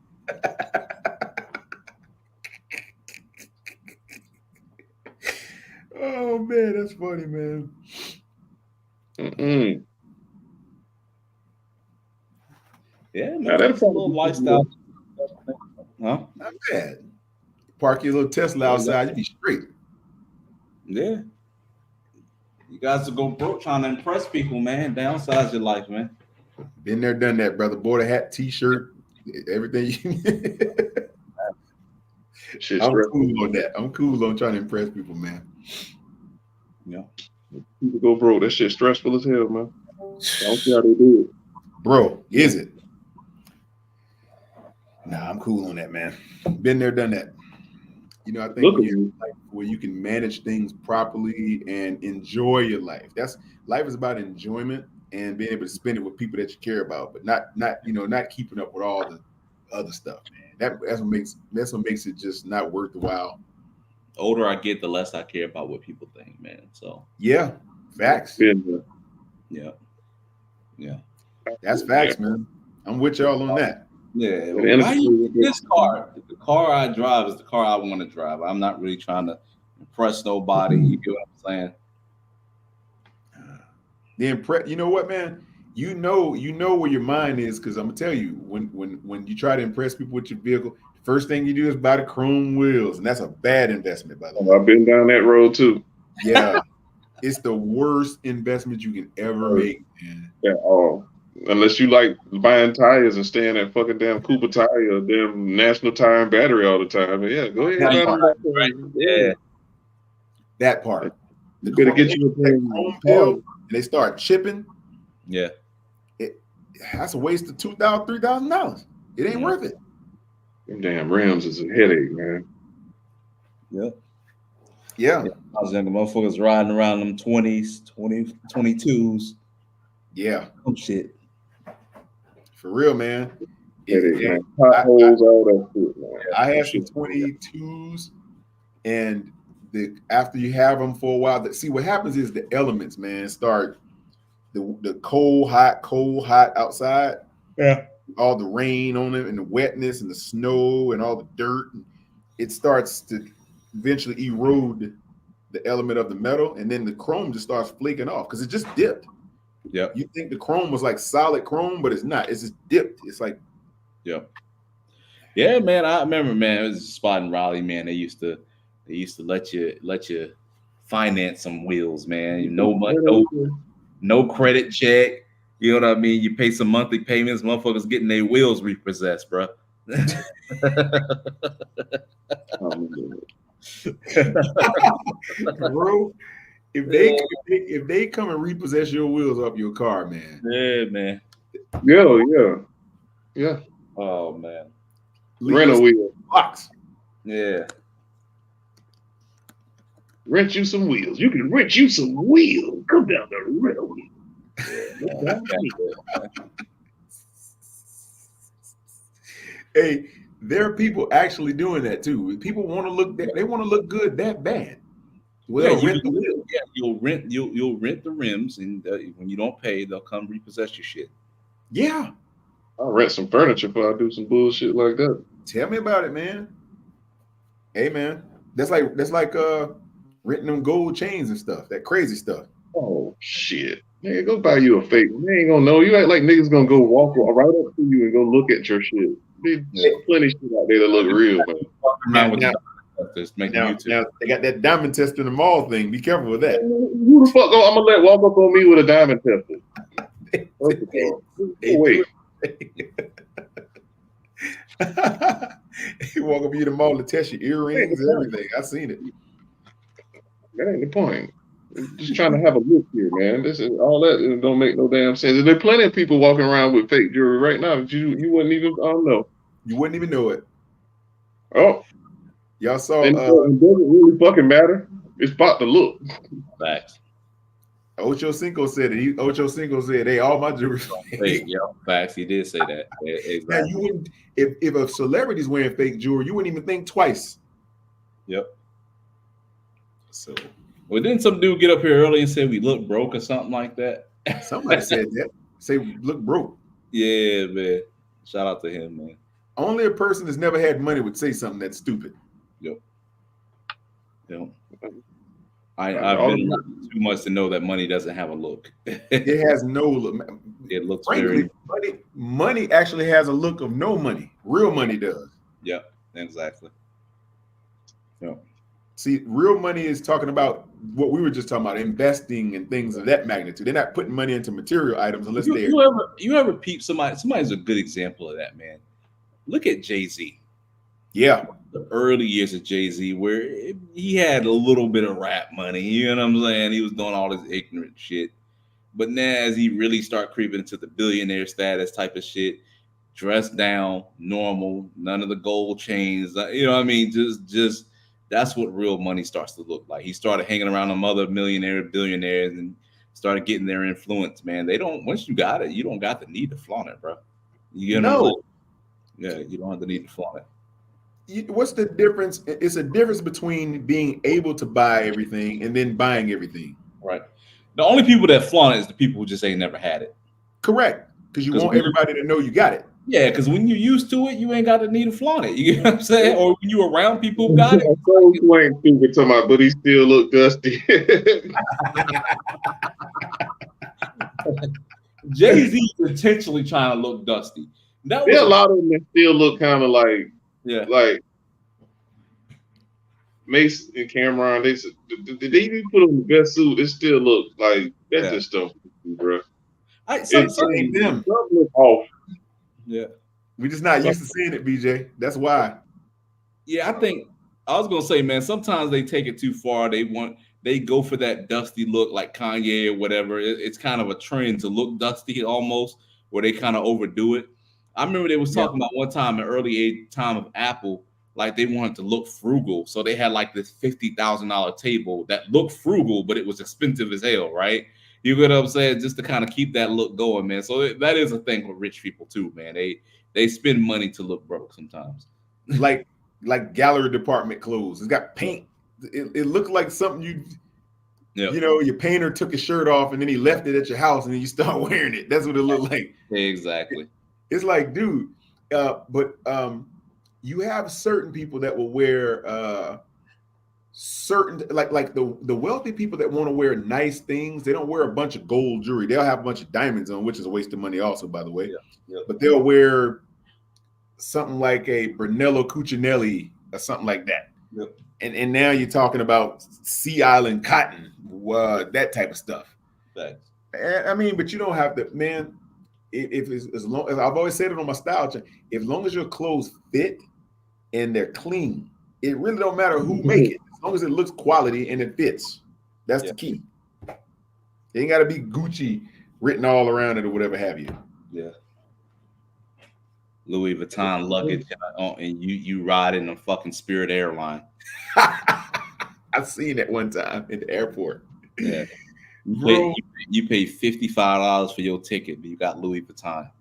Oh man, that's funny, man. Yeah, man, that's a little lifestyle. Huh? Not bad. Park your little Tesla outside, you be straight. Yeah. You guys will go broke trying to impress people, man. Downsize your life, man. Been there, done that, brother. Bought a hat, t-shirt, everything. I'm cool on that. I'm cool on trying to impress people, man. Yeah. People go broke. That shit stressful as hell, man. I don't see how they do it. Bro, is it? Nah, I'm cool on that, man. Been there, done that. I think when you're like where you can manage things properly and enjoy your life. Life is about enjoyment and being able to spend it with people that you care about, but not keeping up with all the other stuff, man. That's what makes it just not worth the while. older I get, the less I care about what people think, man. So yeah, facts. Yeah. That's facts, man. I'm with y'all on that. Yeah. Why you this car? The car I drive is the car I want to drive. I'm not really trying to impress nobody. You get what I'm saying? You know what, man? You know where your mind is, because I'm gonna tell you, when you try to impress people with your vehicle, first thing you do is buy the chrome wheels, and that's a bad investment, by the way. I've been down that road too. Yeah, it's the worst investment you can ever make, man. Yeah, unless you like buying tires and staying at fucking damn Cooper Tire or damn National Tire and Battery all the time. But yeah, go ahead. Yeah, that part. You better get you a chrome wheel, and they start chipping. Yeah, that's a waste of $2,000, $3,000. It ain't worth it. Them damn rims is a headache, man. Yeah. I was younger motherfuckers riding around them 20s, 22s. Yeah. Oh shit. For real, man. Potholes, all that shit, man. I had some 22s, and after you have them for a while, see what happens is the elements, man, start the cold, hot outside. Yeah. All the rain on it and the wetness and the snow and all the dirt. It starts to eventually erode the element of the metal, and then the chrome just starts flaking off because it just dipped. Yeah. You think the chrome was like solid chrome, but it's not. It's just dipped. It's like, yeah, man. I remember, man. It was a spot in Raleigh, man. They used to let you finance some wheels, man. No credit check. You know what I mean? You pay some monthly payments. Motherfuckers getting their wheels repossessed, bro. Bro, if they come and repossess your wheels off your car, man. Yeah, man. Yeah. Oh man. Rent a wheel. Box. Yeah. Rent you some wheels. You can rent you some wheels. Come down there, rent a wheel. Hey, there are people actually doing that too. People want to look they want to look good that bad. Well, rent the wheel. Yeah, you'll rent the rims, and when you don't pay, they'll come repossess your shit. Yeah. I'll rent some furniture before I do some bullshit like that. Tell me about it, man. Hey, man, that's like renting them gold chains and stuff. That crazy stuff. Oh shit. Man, go buy you a fake one. They ain't gonna know. You act like niggas gonna go walk right up to you and go look at your shit. There's plenty of shit out there that look real, man. Now they got that diamond tester in the mall thing. Be careful with that. Who the fuck I'm gonna let walk up on me with a diamond tester? Wait. He walk up to you the mall to test your earrings and everything. I seen it. That ain't the point. Just trying to have a look here, man. This is all that don't make no damn sense. And there are plenty of people walking around with fake jewelry right now that you wouldn't even know. You wouldn't even know it. Oh, y'all saw. And it doesn't really fucking matter. It's about the look. Facts. Ocho Cinco said it. Ocho Cinco said, "Hey, all my jewelry." Fake. Yeah, facts. He did say that. Exactly. Now, you wouldn't, if a celebrity's wearing fake jewelry, you wouldn't even think twice. Yep. So. Well, didn't some dude get up here early and say we look broke or something like that? Somebody said that. Say look broke. Yeah, man. Shout out to him, man. Only a person that's never had money would say something that's stupid. Yep. I've been too much to know that money doesn't have a look. It has no look. It looks frankly, money actually has a look of no money. Real money does. Yep, exactly. Yep. See, real money is talking about what we were just talking about, investing and things of that magnitude. They're not putting money into material items unless you ever peep somebody. Somebody's a good example of that, man. Look at Jay-Z. Yeah. The early years of Jay-Z, where he had a little bit of rap money. You know what I'm saying? He was doing all this ignorant shit. But now as he really start creeping into the billionaire status type of shit, dressed down, normal, none of the gold chains. You know what I mean? Just that's what real money starts to look like. He started hanging around them other billionaires and started getting their influence, man. They don't, once you got it, you don't got the need to flaunt it, bro. You know? Yeah, you don't have the need to flaunt it. what's the difference? It's a difference between being able to buy everything and then buying everything. Right. The only people that flaunt it is the people who just ain't never had it. Correct. Because you want everybody to know you got it. Yeah, because when you're used to it, you ain't got the need to flaunt it. You get what I'm saying? Or when you around people who got it. You ain't stupid talking about, but he still look dusty. Jay-Z is intentionally trying to look dusty. There are a lot of them that still look kind of like, like Mace and Cameron. They even put on the best suit. It still look like that. Just don't, bro. Some ain't them. Look off. Yeah, we're just not used to seeing it, BJ. That's why. Yeah, I think I was gonna say, man, sometimes they take it too far. They go for that dusty look like Kanye or whatever. It's kind of a trend to look dusty almost, where they kind of overdo it. I remember they was talking about one time in the early time of Apple, like they wanted to look frugal. So they had like this $50,000 table that looked frugal, but it was expensive as hell, right? You get what I'm saying? Just to kind of keep that look going, man. So that is a thing with rich people too, man. They spend money to look broke sometimes. like gallery department clothes. It's got paint. It looked like something you know, your painter took his shirt off and then he left it at your house and then you start wearing it. That's what it looked like. Exactly. It's like, dude, but you have certain people that will wear certain like the wealthy people that want to wear nice things. They don't wear a bunch of gold jewelry. They'll have a bunch of diamonds on, which is a waste of money also, by the way. But they'll wear something like a Brunello Cucinelli or something like that. And now you're talking about Sea Island cotton, that type of stuff. Thanks. I mean, but you don't have to, man. If it's, as long as I've always said it on my style, as long as your clothes fit and they're clean, it really don't matter who make it. As long as it looks quality and it fits, that's the key. It ain't got to be Gucci written all around it or whatever have you. Yeah. Louis Vuitton luggage, and you ride in a fucking Spirit airline. I've seen that one time in the airport. Yeah. You pay $55 for your ticket, but you got Louis Vuitton.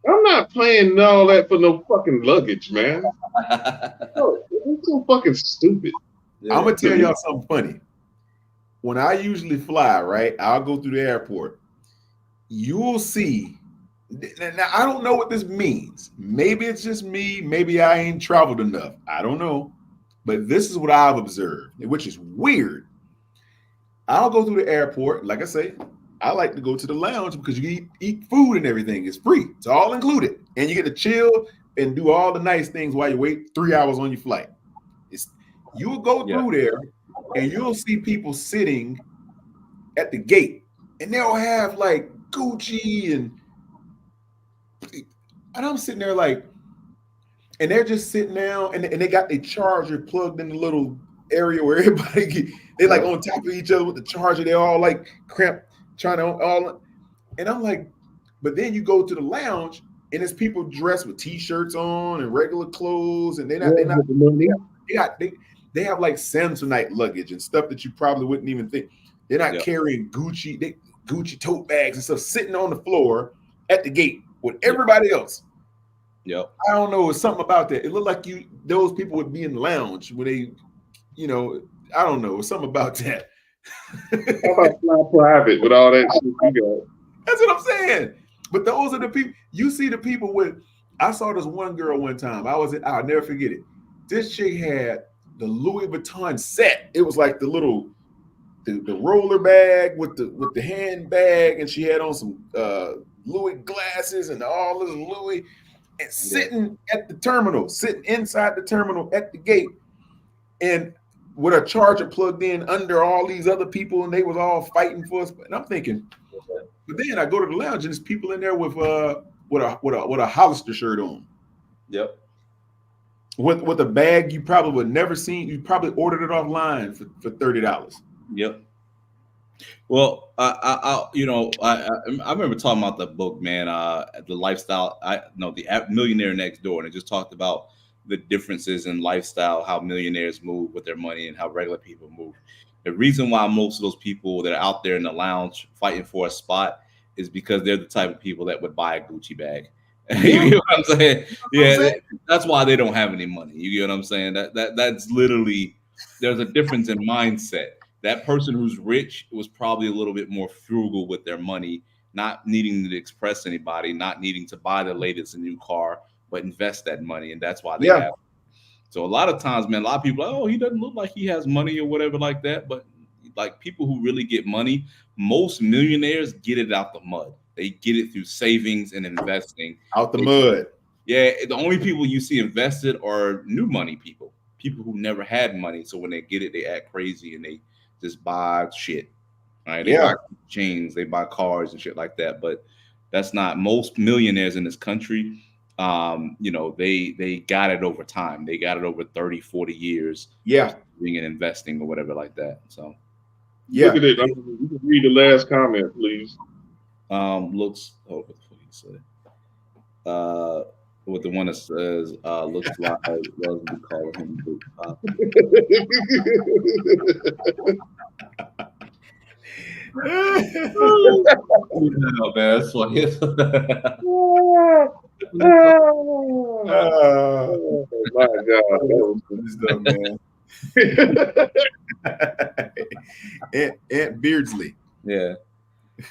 I'm not paying all that for no fucking luggage, man. It's so fucking stupid. I'm gonna tell y'all something funny. When I usually fly, right, I'll go through the airport. You'll see. Now I don't know what this means. Maybe it's just me. Maybe I ain't traveled enough. I don't know. But this is what I've observed, which is weird. I'll go through the airport. Like I say, I like to go to the lounge because you eat food and everything. It's free. It's all included. And you get to chill and do all the nice things while you wait 3 hours on your flight. You'll go through there and you'll see people sitting at the gate and they'll have like Gucci and I'm sitting there like, and they're just sitting down and they got their charger plugged in the little area where everybody they're like on top of each other with the charger. They're all like cramped, trying to all. And I'm like, but then you go to the lounge and it's people dressed with t-shirts on and regular clothes, and they have like Samsonite luggage and stuff that you probably wouldn't even think. They're not carrying Gucci tote bags and stuff, sitting on the floor at the gate with everybody else. Yep. I don't know. It's something about that. It looked like those people would be in the lounge when they, I don't know. It's something about that. How about fly private with all that shit you got? That's what I'm saying. But those are the people. You see the people with. I saw this one girl one time. I'll never forget it. This chick had the Louis Vuitton set. It was like the little, the roller bag with the handbag, and she had on some Louis glasses and all this Louis, and sitting at the terminal, sitting inside the terminal at the gate, and with a charger plugged in under all these other people, and they was all fighting for us. And I'm thinking, but then I go to the lounge and there's people in there with a Hollister shirt on. Yep. With a bag you probably would never seen. You probably ordered it offline for $30. Yep. Well, I remember talking about the book, man. The lifestyle. The Millionaire Next Door, and it just talked about the differences in lifestyle, how millionaires move with their money and how regular people move. The reason why most of those people that are out there in the lounge fighting for a spot is because they're the type of people that would buy a Gucci bag. You get what I'm saying? Yeah, that's why they don't have any money. You get what I'm saying? That's literally, there's a difference in mindset. That person who's rich was probably a little bit more frugal with their money, not needing to express anybody, not needing to buy the latest new car, but invest that money, and that's why they have. So a lot of times, man, a lot of people, oh, he doesn't look like he has money or whatever like that. But like people who really get money, most millionaires get it out the mud. They get it through savings and investing. Out the mud. Yeah, the only people you see invested are new money people who never had money. So when they get it, they act crazy and they just buy shit. Right? They buy chains, they buy cars and shit like that. But that's not most millionaires in this country. You know, they got it over time. They got it over 30, 40 years. Yeah. Being and investing or whatever like that. So look at it. You can read the last comment, please. Looks what the fuck he said. With the one that says looks like well we call him Big Papa. No, man, that's funny. Oh my God, that was good stuff, man. Aunt Beardsley. Yeah.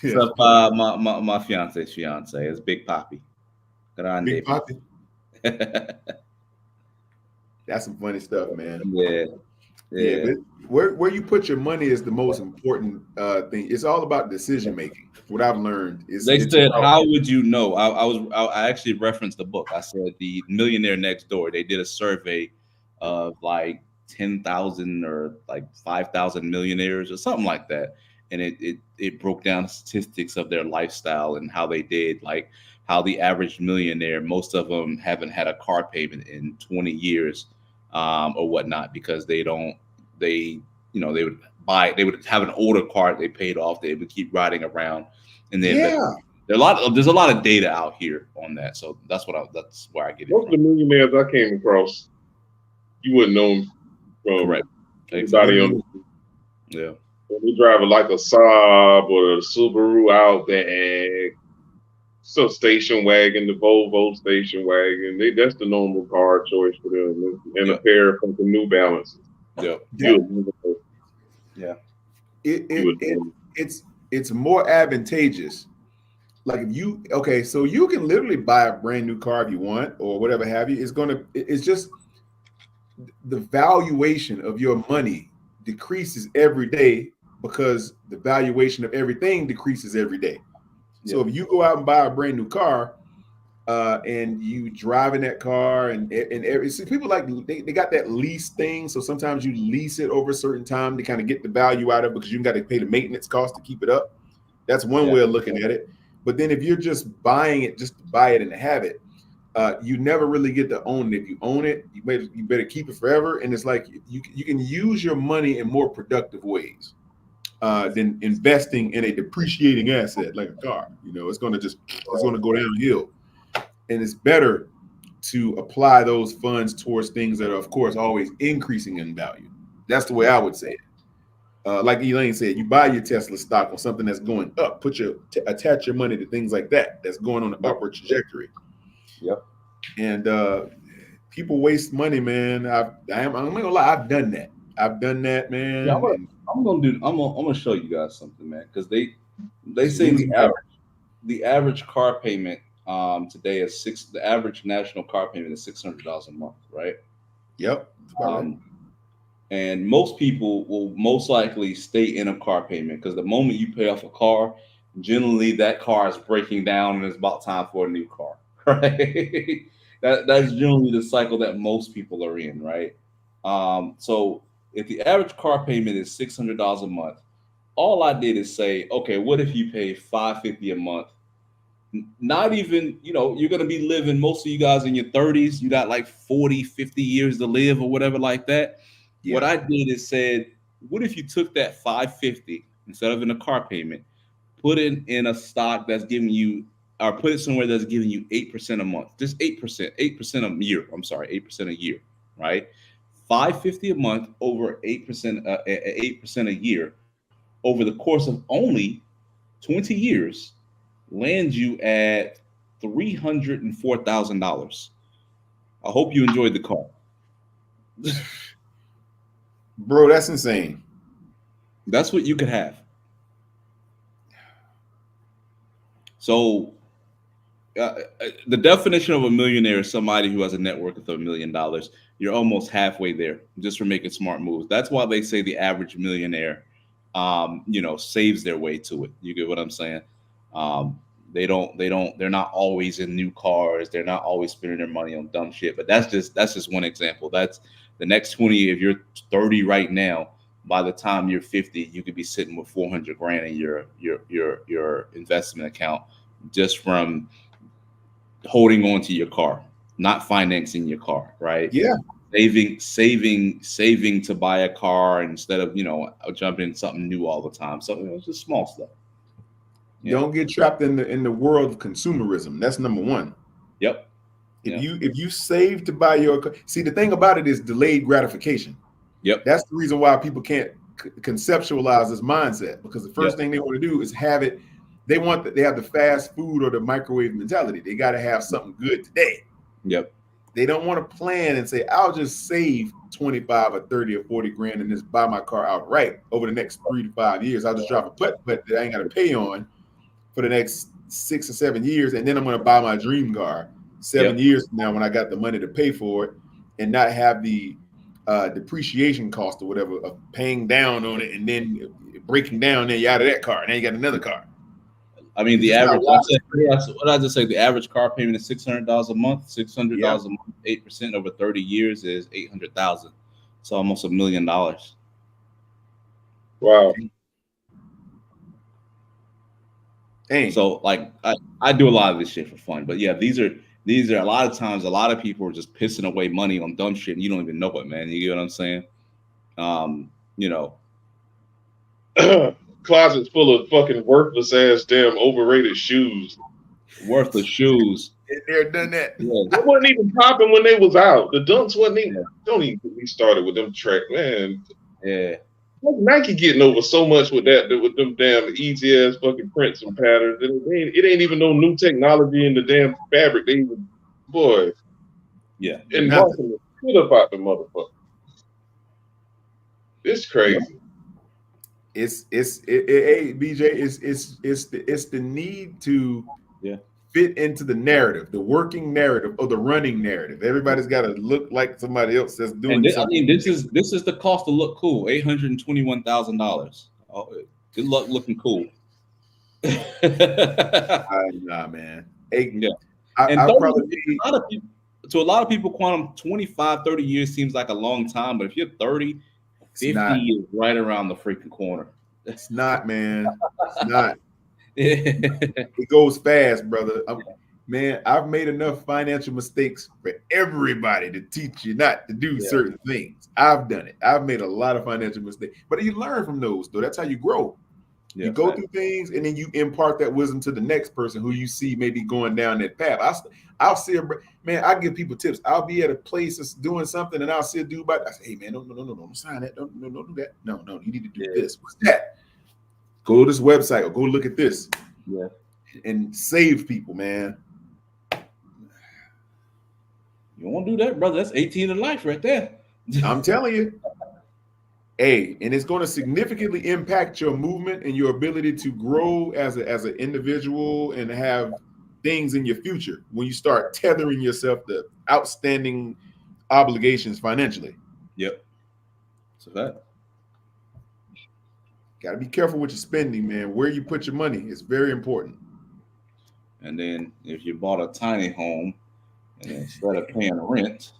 So my fiance's fiance is Big Papi. Grande. Big Papi. That's some funny stuff, man. Yeah. But where you put your money is the most important thing. It's all about decision making. What I've learned is they said, how would you know? I actually referenced the book. I said the Millionaire Next Door. They did a survey of like 10,000 or like 5,000 millionaires or something like that, and it broke down statistics of their lifestyle and how they did, like how the average millionaire, most of them haven't had a car payment in 20 years or whatnot, because they would have an older car they paid off. They would keep riding around, and then there's a lot of data out here on that. So that's where I get it. Most of the millionaires I came across, you wouldn't know them from anybody on. Yeah, they drive like a Saab or a Subaru Outback, so station wagon, the Volvo station wagon. That's the normal car choice for them, and a pair of the New Balances. It's more advantageous. Like if you so you can literally buy a brand new car if you want or whatever have you. It's just the valuation of your money decreases every day because the valuation of everything decreases every day. So if you go out and buy a brand new car, and you drive in that car, and people like they got that lease thing. So sometimes you lease it over a certain time to kind of get the value out of it, because you got to pay the maintenance cost to keep it up. That's one way of looking at it. But then if you're just buying it just to buy it and to have it, you never really get to own it. If you own it, you better keep it forever. And it's like you can use your money in more productive ways than investing in a depreciating asset like a car. You know, it's going to go downhill. And it's better to apply those funds towards things that are, of course, always increasing in value. That's the way I would say it. Like Elaine said, you buy your Tesla stock on something that's going up. Attach your money to things like that's going on an upward trajectory. Yep. And people waste money, man. I'm not gonna lie, I've done that. Man. Yeah, I'm gonna show you guys something, man, because they say the average car payment today is the average national car payment is $600 a month, right? Yep. And most people will most likely stay in a car payment, because the moment you pay off a car, generally that car is breaking down and it's about time for a new car, right? That's generally the cycle that most people are in, right? So if the average car payment is $600 a month, all I did is say, okay, what if you pay $550 a month? Not even, you're going to be living, most of you guys in your 30s, you got like 40, 50 years to live or whatever like that. Yeah. What I did is said, what if you took that $550 instead of in a car payment, put it in a stock that's giving you, or put it somewhere that's giving you 8% a month, just 8% a year. I'm sorry, 8% a year, right? $550 a month over 8% a year over the course of only 20 years lands you at $304,000. I hope you enjoyed the car. Bro, that's insane. That's what you could have. So the definition of a millionaire is somebody who has a net worth of $1 million. You're almost halfway there just for making smart moves. That's why they say the average millionaire, saves their way to it. You get what I'm saying? They're not always in new cars. They're not always spending their money on dumb shit. But that's just one example. That's the next 20. If you're 30 right now, by the time you're 50, you could be sitting with $400,000 in your investment account just from holding on to your car, not financing your car, right? Yeah. Saving to buy a car instead of jumping in something new all the time. So it's just small stuff. Don't get trapped in the world of consumerism. That's number one. Yep. If you save to buy your car, see, the thing about it is delayed gratification. Yep. That's the reason why people can't conceptualize this mindset, because the first thing they want to do is have it. They have the fast food or the microwave mentality. They got to have something good today. Yep. They don't want to plan and say, I'll just save 25 or 30 or 40 grand and just buy my car outright over the next 3 to 5 years. I'll just drive a putt that I ain't got to pay on for the next 6 or 7 years. And then I'm going to buy my dream car 7 years from now when I got the money to pay for it and not have the depreciation cost or whatever of paying down on it and then breaking down, then you're out of that car and then you got another car. I mean, the average. What did I just say? The average car payment is $600 a month. $600 a month, 8% over 30 years is $800,000. So almost $1 million. Wow. Dang. So like I do a lot of this shit for fun, but yeah, these are a lot of times a lot of people are just pissing away money on dumb shit and you don't even know it, man. You get what I'm saying? Closets full of fucking worthless ass damn overrated shoes. Worthless shoes. They're done that. Yeah. They wasn't even popping when they was out. The dunks wasn't even. Don't even get me started with them track, man. Yeah. Nike getting over so much with them damn easy ass fucking prints and patterns. It ain't even no new technology in the damn fabric. They even, boy. Yeah. And marking the shit up out the motherfucker. It's crazy. Yeah. It's BJ. It's the need to fit into the narrative, the working narrative or the running narrative. Everybody's got to look like somebody else that's doing something. I mean, this is the cost to look cool. $821,000. Oh, good luck looking cool. Nah, man. And to a lot of people, Quantum, 25, 30 years seems like a long time, but if you're 30, 50 is right around the freaking corner. It's not, man. It's not. It goes fast, brother. I've made enough financial mistakes for everybody to teach you not to do certain things. I've done it. I've made a lot of financial mistakes, but you learn from those, though. That's how you grow. You go through things, and then you impart that wisdom to the next person who you see maybe going down that path. I'll see I give people tips. I'll be at a place that's doing something, and I'll see a dude about it. I say, hey man, no, don't sign that. Don't do that. No, you need to do this. What's that? Go to this website or go look at this. Yeah. And save people, man. You won't do that, brother. That's 18 of life right there. I'm telling you. Hey, and it's going to significantly impact your movement and your ability to grow as an individual and have things in your future when you start tethering yourself to outstanding obligations financially. Yep. So that. Got to be careful with your spending, man. Where you put your money is very important. And then if you bought a tiny home and instead of paying rent,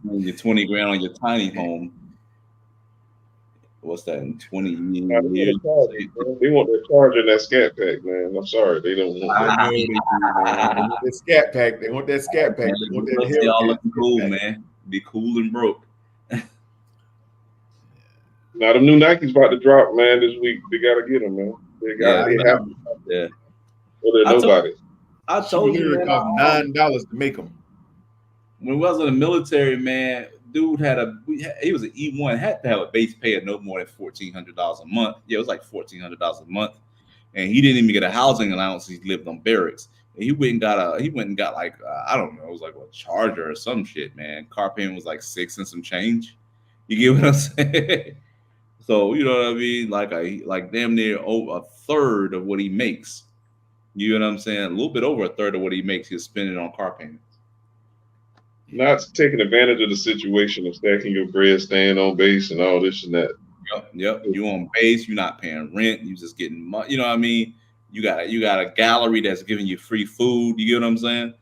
your 20 grand on your tiny home, what's that in 20 years? They want that charge in that scat pack, man. I'm sorry, they don't want that. They want that scat pack. They want that scat pack. They want that Y'all looking cool, man. Be cool and broke. Now the new Nikes about to drop, man. This week they gotta get them, man. They have them. Yeah. Well, there's nobody. I told you, it cost $9 to make them. When we was in the military, man, dude he was an E1, had to have a base pay of no more than $1,400 a month. Yeah, it was like $1,400 a month. and he didn't even get a housing allowance. He lived on barracks. And he went and got like I don't know, it was like a Charger or some shit, man. Car payment was like $6 and some change. You get what I'm saying? So you know what I mean? Like damn near over a third of what he makes. You know what I'm saying? A little bit over a third of what he makes, he's spending on car payments. Not taking advantage of the situation of stacking your bread, staying on base, and all this and that. Yep. You on base, you're not paying rent, you just getting money. You know what I mean? You got a gallery that's giving you free food. You get what I'm saying?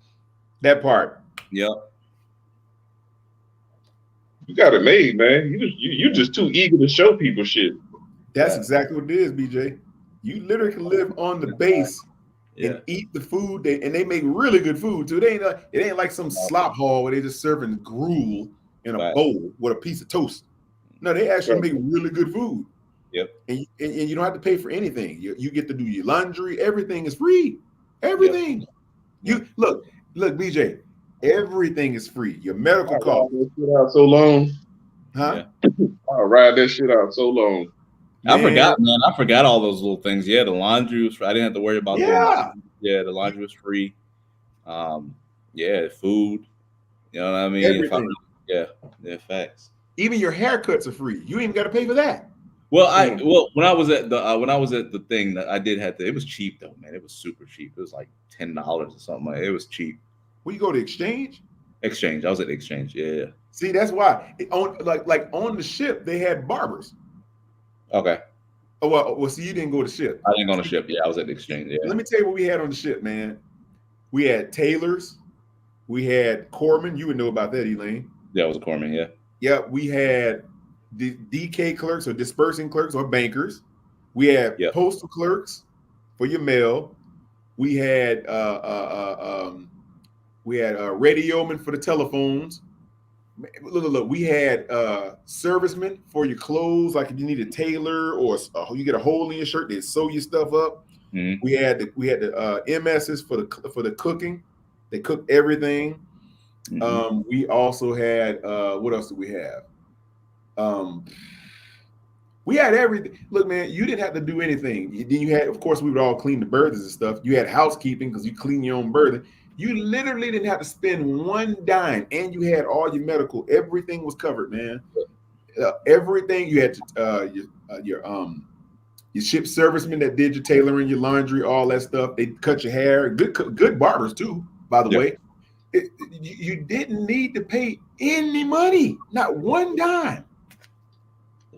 That part. Yep. You got it made, man. You just too eager to show people shit. That's exactly what it is, BJ. You literally can live on the base and eat the food, and they make really good food too. It ain't like some slop hall where they just serving gruel in a bowl with a piece of toast. No, they actually make really good food. Yep. And you don't have to pay for anything. You get to do your laundry. Everything is free. Everything. Yep. You look, BJ. Everything is free. Your medical cost. Out so long, huh? Yeah. I'll ride that shit out so long. I forgot, man. I forgot all those little things. Yeah, the laundry was free. I didn't have to worry about that. Yeah, the laundry was free. Yeah, food. You know what I mean? Everything. Yeah, facts. Even your haircuts are free. You ain't got to pay for that. Well, when I was at the thing that I did have to, it was cheap though, man. It was super cheap. It was like $10 or something. It was cheap. Where you go to Exchange? Exchange. I was at Exchange. Yeah. See, that's why on the ship they had barbers. Okay. Oh well. See, you didn't go to ship. I didn't go on the ship. Yeah, I was at the Exchange. Yeah. Let me tell you what we had on the ship, man. We had tailors. We had corpsmen. You would know about that, Elaine. Yeah, it was a corpsman. Yeah. Yeah, we had the DK clerks or dispersing clerks or bankers. We had postal clerks for your mail. We had radiomen for the telephones. Look, we had servicemen for your clothes, like if you need a tailor or you get a hole in your shirt, they sew your stuff up. Mm-hmm. We had the MSs for the cooking. They cook everything. Mm-hmm. We also had what else did we have? We had everything. Look, man, you didn't have to do anything. Then you had, of course, we would all clean the berths and stuff. You had housekeeping because you clean your own berth. You literally didn't have to spend one dime, and you had all your medical. Everything was covered, man. Everything you had your ship servicemen that did your tailoring, your laundry, all that stuff. They cut your hair. Good barbers too, by the way. You didn't need to pay any money, not one dime.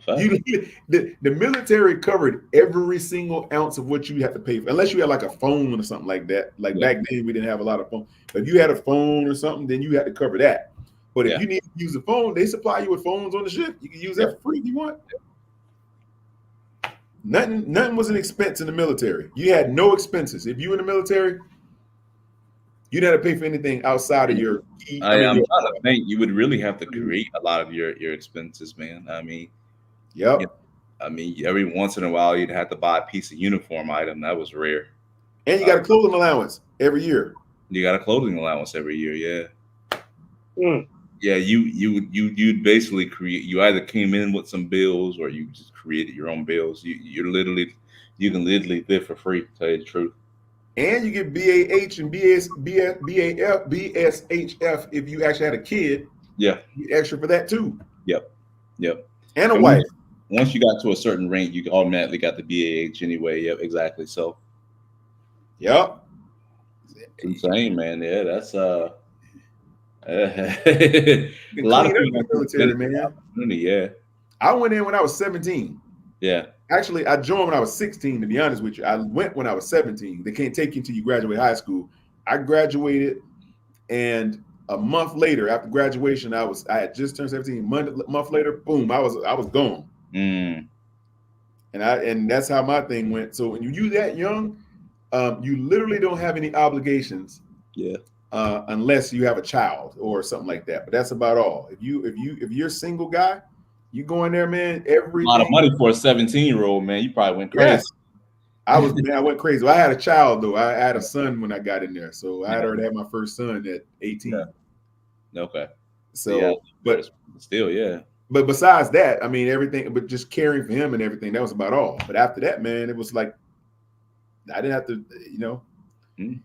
The military covered every single ounce of what you had to pay for, unless you had like a phone or something like that. Like back then, we didn't have a lot of phones. But if you had a phone or something, then you had to cover that. But if you need to use a phone, they supply you with phones on the ship. You can use that for free if you want. Nothing was an expense in the military. You had no expenses. If you were in the military, you didn't have to pay for anything outside of your. I'm trying to think. You would really have to create a lot of your expenses, man. I mean. Yep. I mean, every once in a while, you'd have to buy a piece of uniform item. That was rare. And you got a clothing allowance every year. You got a clothing allowance every year, yeah. Yeah, you basically create. You either came in with some bills or you just created your own bills. You can literally live for free. To tell you the truth. And you get BAH and BSHF if you actually had a kid. Yeah. You get extra for that too. Yep. And a wife. Once you got to a certain rank, you automatically got the BAH anyway. Yep, exactly. So, yep, it's insane, man. Yeah, that's a lot of people military, man. Yeah, I went in when I was 17. Yeah, actually, I joined when I was 16. To be honest with you, I went when I was 17. They can't take you until you graduate high school. I graduated, and a month later, after graduation, I had just turned 17. Month later, boom, I was gone. And that's how my thing went. So when you that young, you literally don't have any obligations. Yeah. Unless you have a child or something like that. But that's about all. If you're a single guy, you go in there, man. A lot of money for a 17-year-old, man. You probably went crazy. Yes. I went crazy. Well, I had a child though. I had a son when I got in there, so I had already had my first son at 18. Yeah. Okay. So, yeah, but still, yeah. But besides that, I mean, everything, but just caring for him and everything, that was about all. But after that, man, it was like I didn't have to, you know. Mm.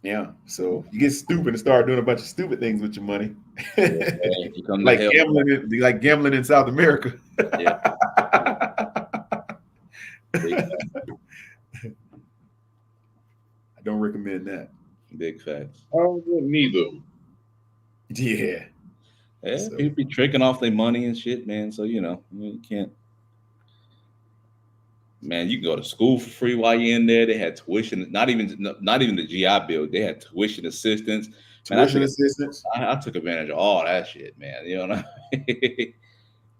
Yeah, so you get stupid and start doing a bunch of stupid things with your money, You come to like hell. gambling in South America. Yeah. I don't recommend that. Big facts. I wouldn't neither. Yeah. Yeah, So- people be tricking off their money and shit, man. So you know, you can't. Man, you can go to school for free while you're in there. They had tuition, not even the GI Bill. They had tuition assistance. Man, I took advantage of all that shit, man. You know what I mean?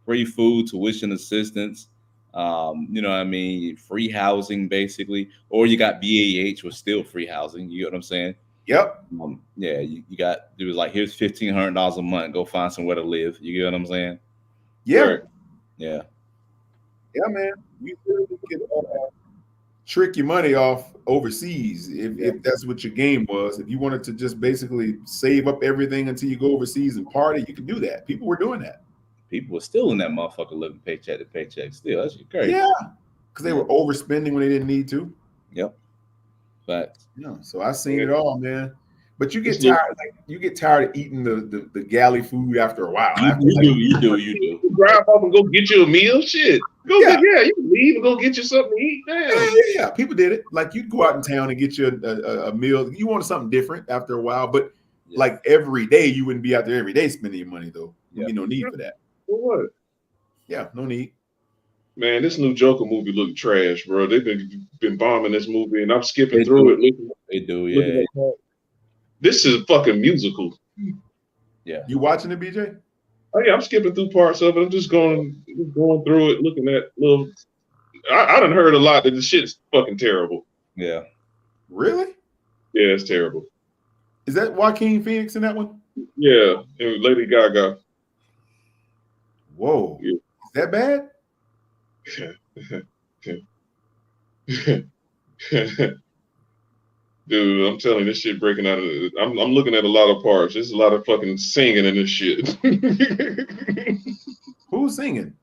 Free food, tuition assistance. You know what I mean? Free housing, basically. Or you got BAH with still free housing. You know what I'm saying? Yep. Yeah, you got. It was like, here's $1,500 a month. Go find somewhere to live. You get what I'm saying? Yeah. Yeah. Yeah, man. You really could trick your money off overseas if that's what your game was. If you wanted to just basically save up everything until you go overseas and party, you could do that. People were doing that. People were still in that motherfucker living paycheck to paycheck still. That's crazy. Yeah. Because they were overspending when they didn't need to. Yep. But yeah, so I seen it all, man. But you get tired, you get tired of eating the galley food after a while. You do. You drive off and go get you a meal. Shit. You can leave and go get you something to eat. Damn. Yeah, people did it. Like you'd go out in town and get you a meal. You wanted something different after a while, but like every day, you wouldn't be out there every day spending your money though. There'd be no need for that. For what? Yeah, no need. Man, this new Joker movie look trash, bro. They've been bombing this movie, and I'm skipping through it. They do, yeah. This is a fucking musical. Yeah. You watching it, BJ? Oh yeah, I'm skipping through parts of it. I'm just going through it, looking at little. I done heard a lot that the shit's fucking terrible. Yeah. Really? Yeah, it's terrible. Is that Joaquin Phoenix in that one? Yeah, and Lady Gaga. Whoa. Yeah. Is that bad? Dude, I'm telling you, this shit breaking out of it. I'm looking at a lot of parts. There's a lot of fucking singing in this shit. Who's singing?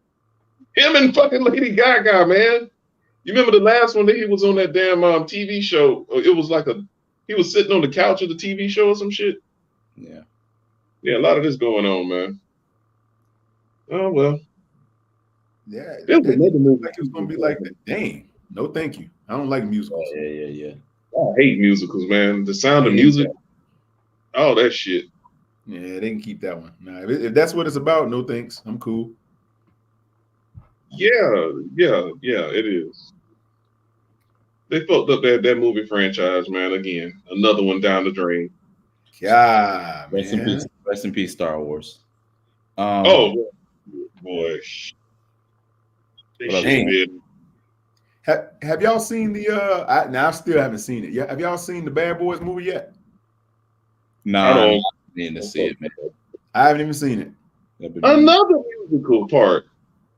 Him and fucking Lady Gaga, man. You remember the last one that he was on that damn TV show? It was like he was sitting on the couch of the TV show or some shit. Yeah. Yeah, a lot of this going on, man. Oh well. Yeah, it was another movie. Like it was gonna be like that. Dang, no, thank you. I don't like musicals. Yeah. I hate musicals, man. The Sound of Music, all that shit. Yeah, they can keep that one. Nah, if that's what it's about, no thanks. I'm cool. Yeah, it is. They fucked up that movie franchise, man. Again, another one down the drain. God, Rest in peace, Star Wars. Oh boy. Have y'all seen the I still haven't seen it. Yeah, have y'all seen the Bad Boys movie yet? No, I don't need to see it, man. I haven't even seen it. Another musical part.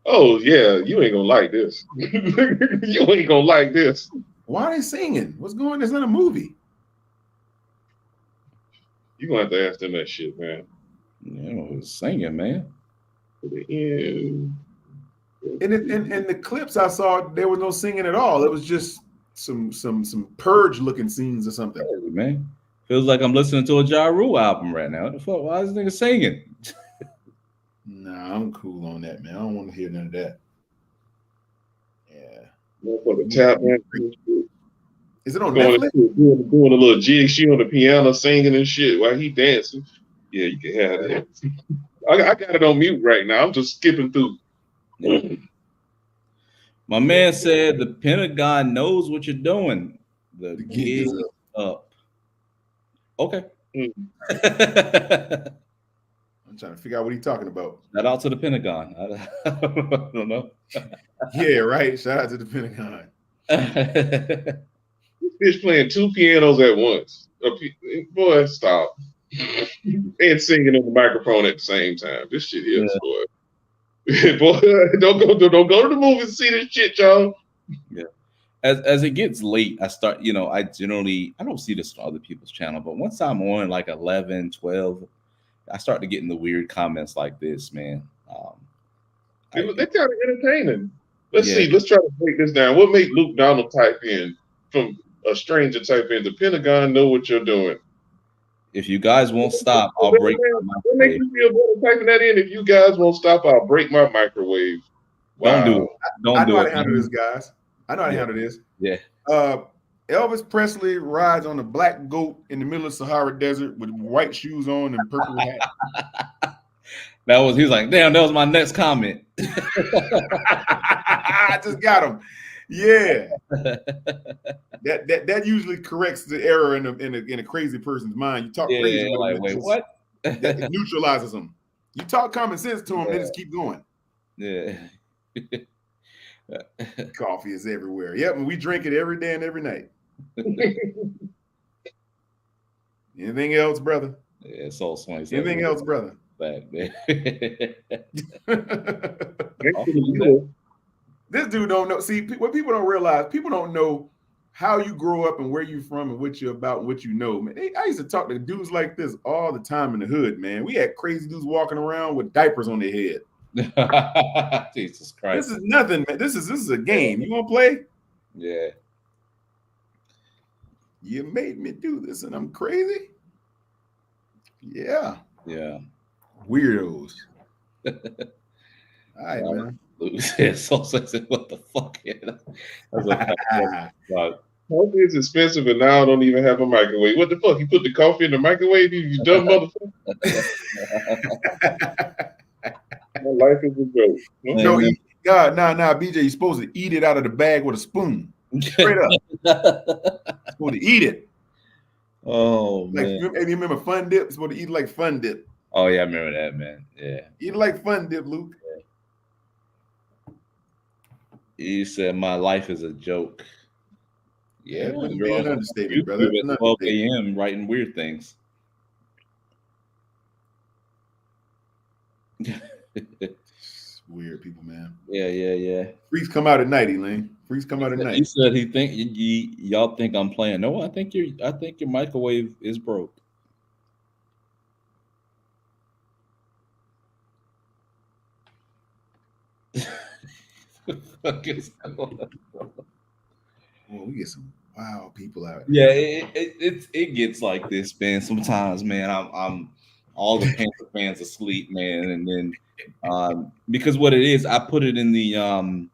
Oh yeah, you ain't gonna like this. You ain't gonna like this. Why are they singing? What's going on? It's not a movie. You're gonna have to ask them that shit, man. Yeah, who's singing, man? In the clips I saw, there was no singing at all. It was just some purge looking scenes or something. Man, feels like I'm listening to a Ja Rule album right now. What the fuck? Why is this nigga singing? Nah, I'm cool on that, man. I don't want to hear none of that. Yeah. Motherfucker tap, man. Is it on Going Netflix? Doing a little jig, she on the piano singing and shit while he dancing. Yeah, you can have that. I got it on mute right now. I'm just skipping through. My man said the Pentagon knows what you're doing. The gig is up. Okay. I'm trying to figure out what he's talking about. Shout out to the Pentagon. I don't know. Yeah, right. Shout out to the Pentagon. This bitch playing two pianos at once. Boy, stop. And singing on the microphone at the same time. This shit is, boy. Boy, don't go to the movies and see this shit, y'all. Yeah. As it gets late, I start, I don't see this on other people's channel, but once I'm on like 11, 12, I start to get in the weird comments like this, man. They're kind of entertaining. Let's see. Let's try to break this down. What make Luke Donald type in from a stranger type in? The Pentagon know what you're doing. If you guys won't stop, I'll break my What makes you feel better typing that in? If you guys won't stop, I'll break my microwave. Don't do it. I know how to handle this, guys. I know how to handle this. Yeah. Elvis Presley rides on a black goat in the middle of Sahara Desert with white shoes on and purple hat. He's like, damn, that was my next comment. I just got him. Yeah. that usually corrects the error in a crazy person's mind. You talk crazy. Yeah, like, wait, what? It neutralizes them. You talk common sense to them, they just keep going. Yeah. Coffee is everywhere. Yep, and we drink it every day and every night. Anything else, brother? Yeah, it's all swing. Anything else, brother? Back there. This dude don't know. See, what people don't realize, people don't know how you grow up and where you from and what you're about and what you know. Man, I used to talk to dudes like this all the time in the hood, man. We had crazy dudes walking around with diapers on their head. Jesus Christ. This is nothing, man. This is a game. You want to play? Yeah. You made me do this and I'm crazy? Yeah. Yeah. Weirdos. All right, man. Yeah, so what the fuck? Coffee is expensive and now I don't even have a microwave. What the fuck? You put the coffee in the microwave, you dumb motherfucker? My life is a joke. No, nah, BJ, you're supposed to eat it out of the bag with a spoon. Straight up. Supposed to eat it. Oh, like, man. You remember Fun Dip? You're supposed to eat like Fun Dip. Oh, yeah, I remember that, man. Yeah. Eat like Fun Dip, Luke. You said my life is a joke. Yeah, it wouldn't be an understatement, brother. At 12 a.m. writing weird things. Weird people, man. Yeah. Freaks come out at night, Elaine. Freaks come out at night. He said he think y'all think I'm playing. No, I think your microwave is broke. Oh, we get some wild people out. Yeah, it gets like this, man. Sometimes, man, I'm all the Panther fans asleep, man, and then because what it is, I put it in the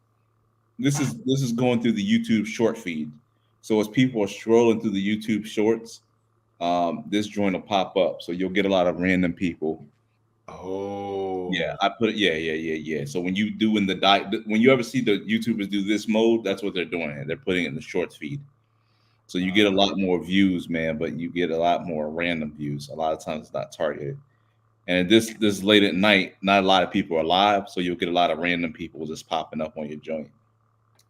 this is going through the YouTube short feed. So as people are scrolling through the YouTube shorts, this joint will pop up. So you'll get a lot of random people. Oh, yeah, I put it. Yeah. So when you do when you ever see the YouTubers do this mode, that's what they're doing. They're putting it in the shorts feed. So you get a lot more views, man, but you get a lot more random views. A lot of times it's not targeted. And this late at night, not a lot of people are live, so you'll get a lot of random people just popping up on your joint.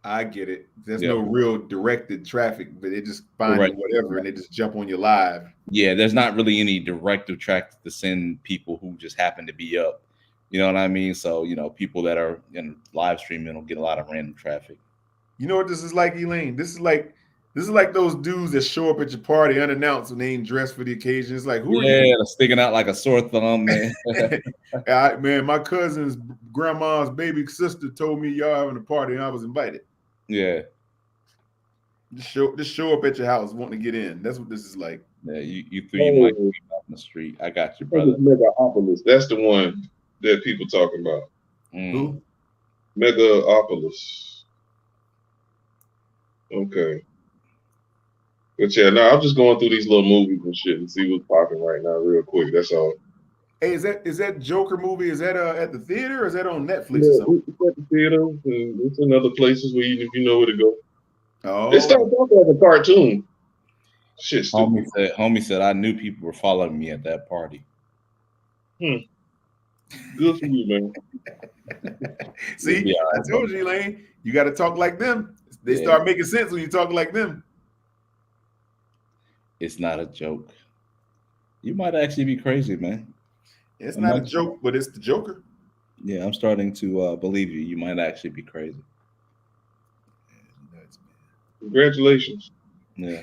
I get it. There's no real directed traffic, but they just find whatever and they just jump on your live. Yeah, there's not really any directive traffic to send people who just happen to be up. You know what I mean? So, people that are in live streaming will get a lot of random traffic. You know what this is like, Elaine? This is like those dudes that show up at your party unannounced when they ain't dressed for the occasion. It's like, who are you? Yeah, sticking out like a sore thumb, man. Man, my cousin's grandma's baby sister told me y'all having a party and I was invited. Yeah. Just show up at your house wanting to get in. That's what this is like. Yeah, you threw your mic out in the street. I got you, brother. Megaopolis. That's the one that people talking about. Who? Megaopolis. Okay. But yeah, no, I'm just going through these little movies and shit and see what's popping right now real quick. That's all. Hey, is that Joker movie? Is that at the theater or is that on Netflix or something? It's at the theater and it's in other places where you know where to go. Oh, it starts off like a cartoon. Shit, homie said I knew people were following me at that party. Good for you, man. See, I told you, Elaine, you got to talk like them. They start making sense when you talk like them. It's not a joke. You might actually be crazy, man. It's not a joke, but it's the Joker. Yeah, I'm starting to believe you. You might actually be crazy. Congratulations. Yeah.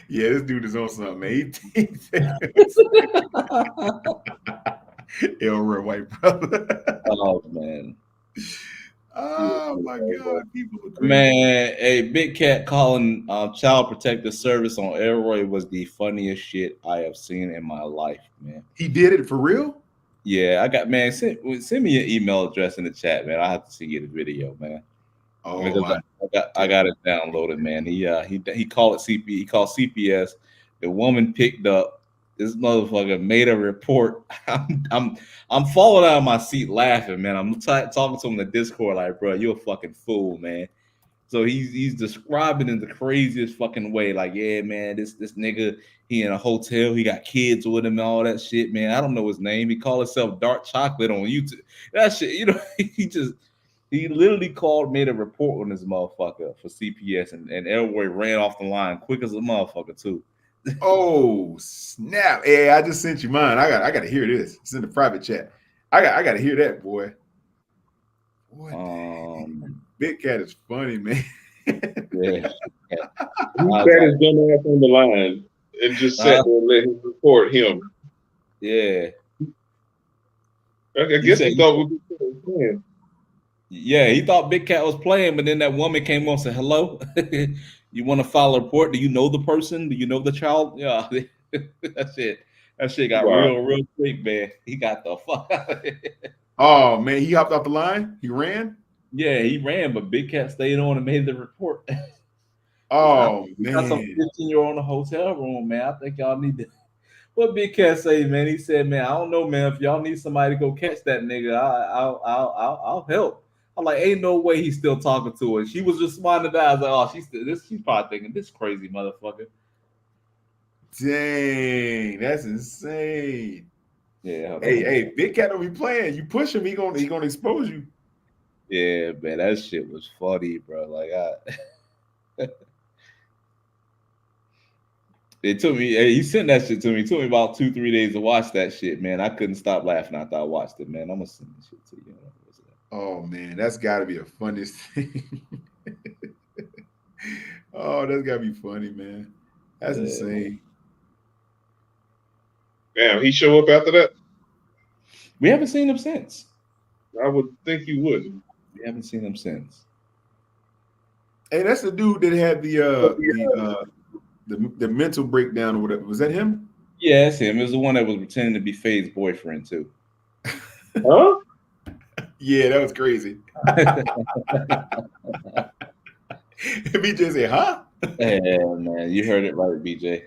Yeah, this dude is on something, man. Elroy White brother. Oh man. Oh my God, people are crazy. Man, a Big Cat calling Child Protective Service on Elroy was the funniest shit I have seen in my life, man. He did it for real? Yeah, I got man. Send me your email address in the chat, man. I have to see you the video, man. Oh, I got it downloaded, man. He called it CP. He called CPS. The woman picked up. This motherfucker made a report. I'm falling out of my seat laughing, man. I'm talking to him in the Discord like, bro, you're a fucking fool, man. So he's describing in the craziest fucking way, like, yeah, man, this nigga, he in a hotel, he got kids with him and all that shit, man. I don't know his name. He called himself Dark Chocolate on YouTube. That shit, you know, he literally made a report on this motherfucker for CPS, and Elroy ran off the line quick as a motherfucker too. Oh snap! Hey, I just sent you mine. I got to hear this. It's in the private chat. I got to hear that, boy. Big Cat is funny, man. Yeah. He sat his dumb ass on the line and just sat there and let him report him. Yeah. I guess he thought we were playing. Yeah, he thought Big Cat was playing, but then that woman came on and said, hello, you want to file a report? Do you know the person? Do you know the child? Yeah, that shit got real quick, man. He got the fuck out of it. Oh, man, he hopped off the line? He ran? Yeah, he ran, but Big Cat stayed on and made the report. Oh, man. Got some 15-year-old in a hotel room, man. I think y'all need to. What Big Cat say, man? He said, man, I don't know, man. If y'all need somebody to go catch that nigga, I'll help. I'm like, ain't no way he's still talking to her. She was just smiling at that. I was like, oh, she's probably thinking this crazy motherfucker. Dang, that's insane. Yeah. Hey, Big Cat don't be playing. You push him, he gonna expose you. Yeah, man, that shit was funny, bro. Like it took me. He sent that shit to me. It took me about 2-3 days to watch that shit, man. I couldn't stop laughing after I watched it, man. I'm gonna send this shit to you. Oh man, that's got to be the funniest thing. Oh, that's got to be funny, man. That's insane. Damn, he show up after that? We haven't seen him since. I would think he would. We haven't seen him since. Hey, that's the dude that had the mental breakdown or whatever. Was that him? Yeah, it's him. It was the one that was pretending to be Faye's boyfriend too. Huh? Yeah, that was crazy. BJ said, huh? Yeah, man, you heard it right, BJ.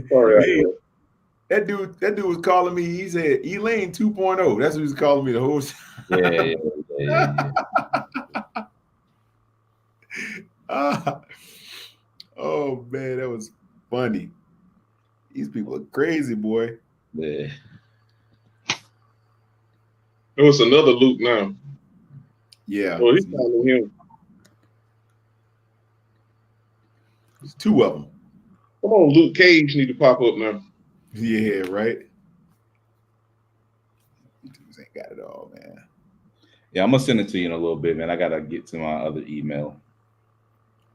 Sorry, that dude was calling me. He said Elaine 2.0. That's what he was calling me the whole time. Yeah. Oh man, that was funny. These people are crazy, boy. Yeah. There was another Luke now. Yeah. Oh, he's calling him. There's two of them. Come on, Luke Cage need to pop up now. Yeah, right. Dudes ain't got it all, man. Yeah, I'm gonna send it to you in a little bit, man. I gotta get to my other email.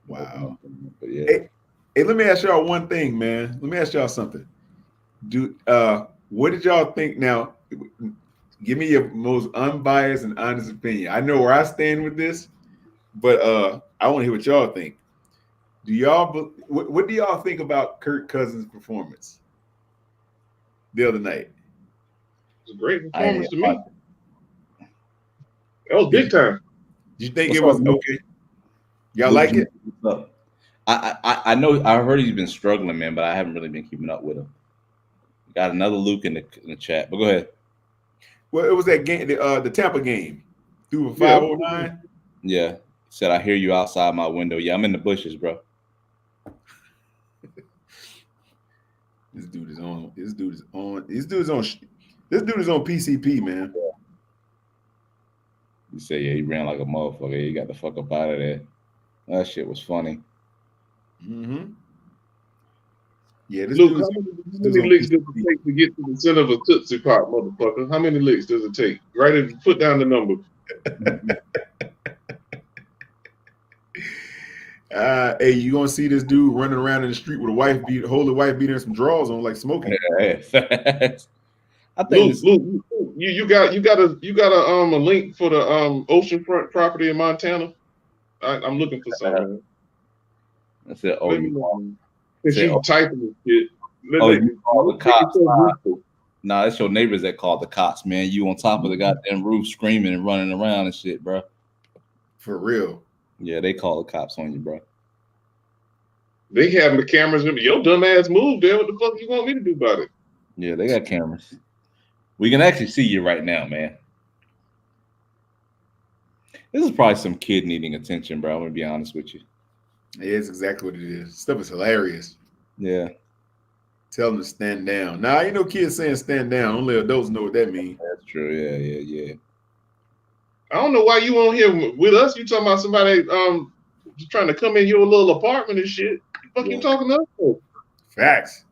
Wow. But yeah. Hey, let me ask y'all one thing, man. Let me ask y'all something. What did y'all think now? Give me your most unbiased and honest opinion. I know where I stand with this, but I want to hear what y'all think. What do y'all think about Kirk Cousins' performance the other night? It was a great performance to me. That was big time. Do you think it was okay? Y'all like it? I know. I heard he's been struggling, man, but I haven't really been keeping up with him. Got another Luke in the chat, but go ahead. Well, it was that game, the Tampa game. Through a 509. Yeah. Said I hear you outside my window. Yeah, I'm in the bushes, bro. This dude is on PCP, man. You say, yeah, he ran like a motherfucker. He got the fuck up out of there. That shit was funny. Mm-hmm. Yeah, this Luke, how many licks does it take to get to the center of a Tootsie Pop, motherfucker? How many licks does it take? Write it, put down the number. Hey, you gonna see this dude running around in the street with a holy wife beater and some drawers on, like smoking. Yeah. I think Luke, you got a link for the oceanfront property in Montana. I'm looking for something. I said, oh, you Cause you typing this shit. You call the cops. Nah, it's your neighbors that called the cops, man. You on top of the goddamn roof screaming and running around and shit, bro. For real. Yeah, they call the cops on you, bro. They have the cameras. Your dumb ass moved there. What the fuck you want me to do about it? Yeah, they got cameras. We can actually see you right now, man. This is probably some kid needing attention, bro. I'm gonna be honest with you. Yeah, it's exactly what it is. Stuff is hilarious. Yeah. Tell them to stand down. Nah, ain't no kids saying stand down. Only adults know what that means. That's true. Yeah. I don't know why you on here with us. You talking about somebody just trying to come in your little apartment and shit. What the fuck you talking to us for? Facts.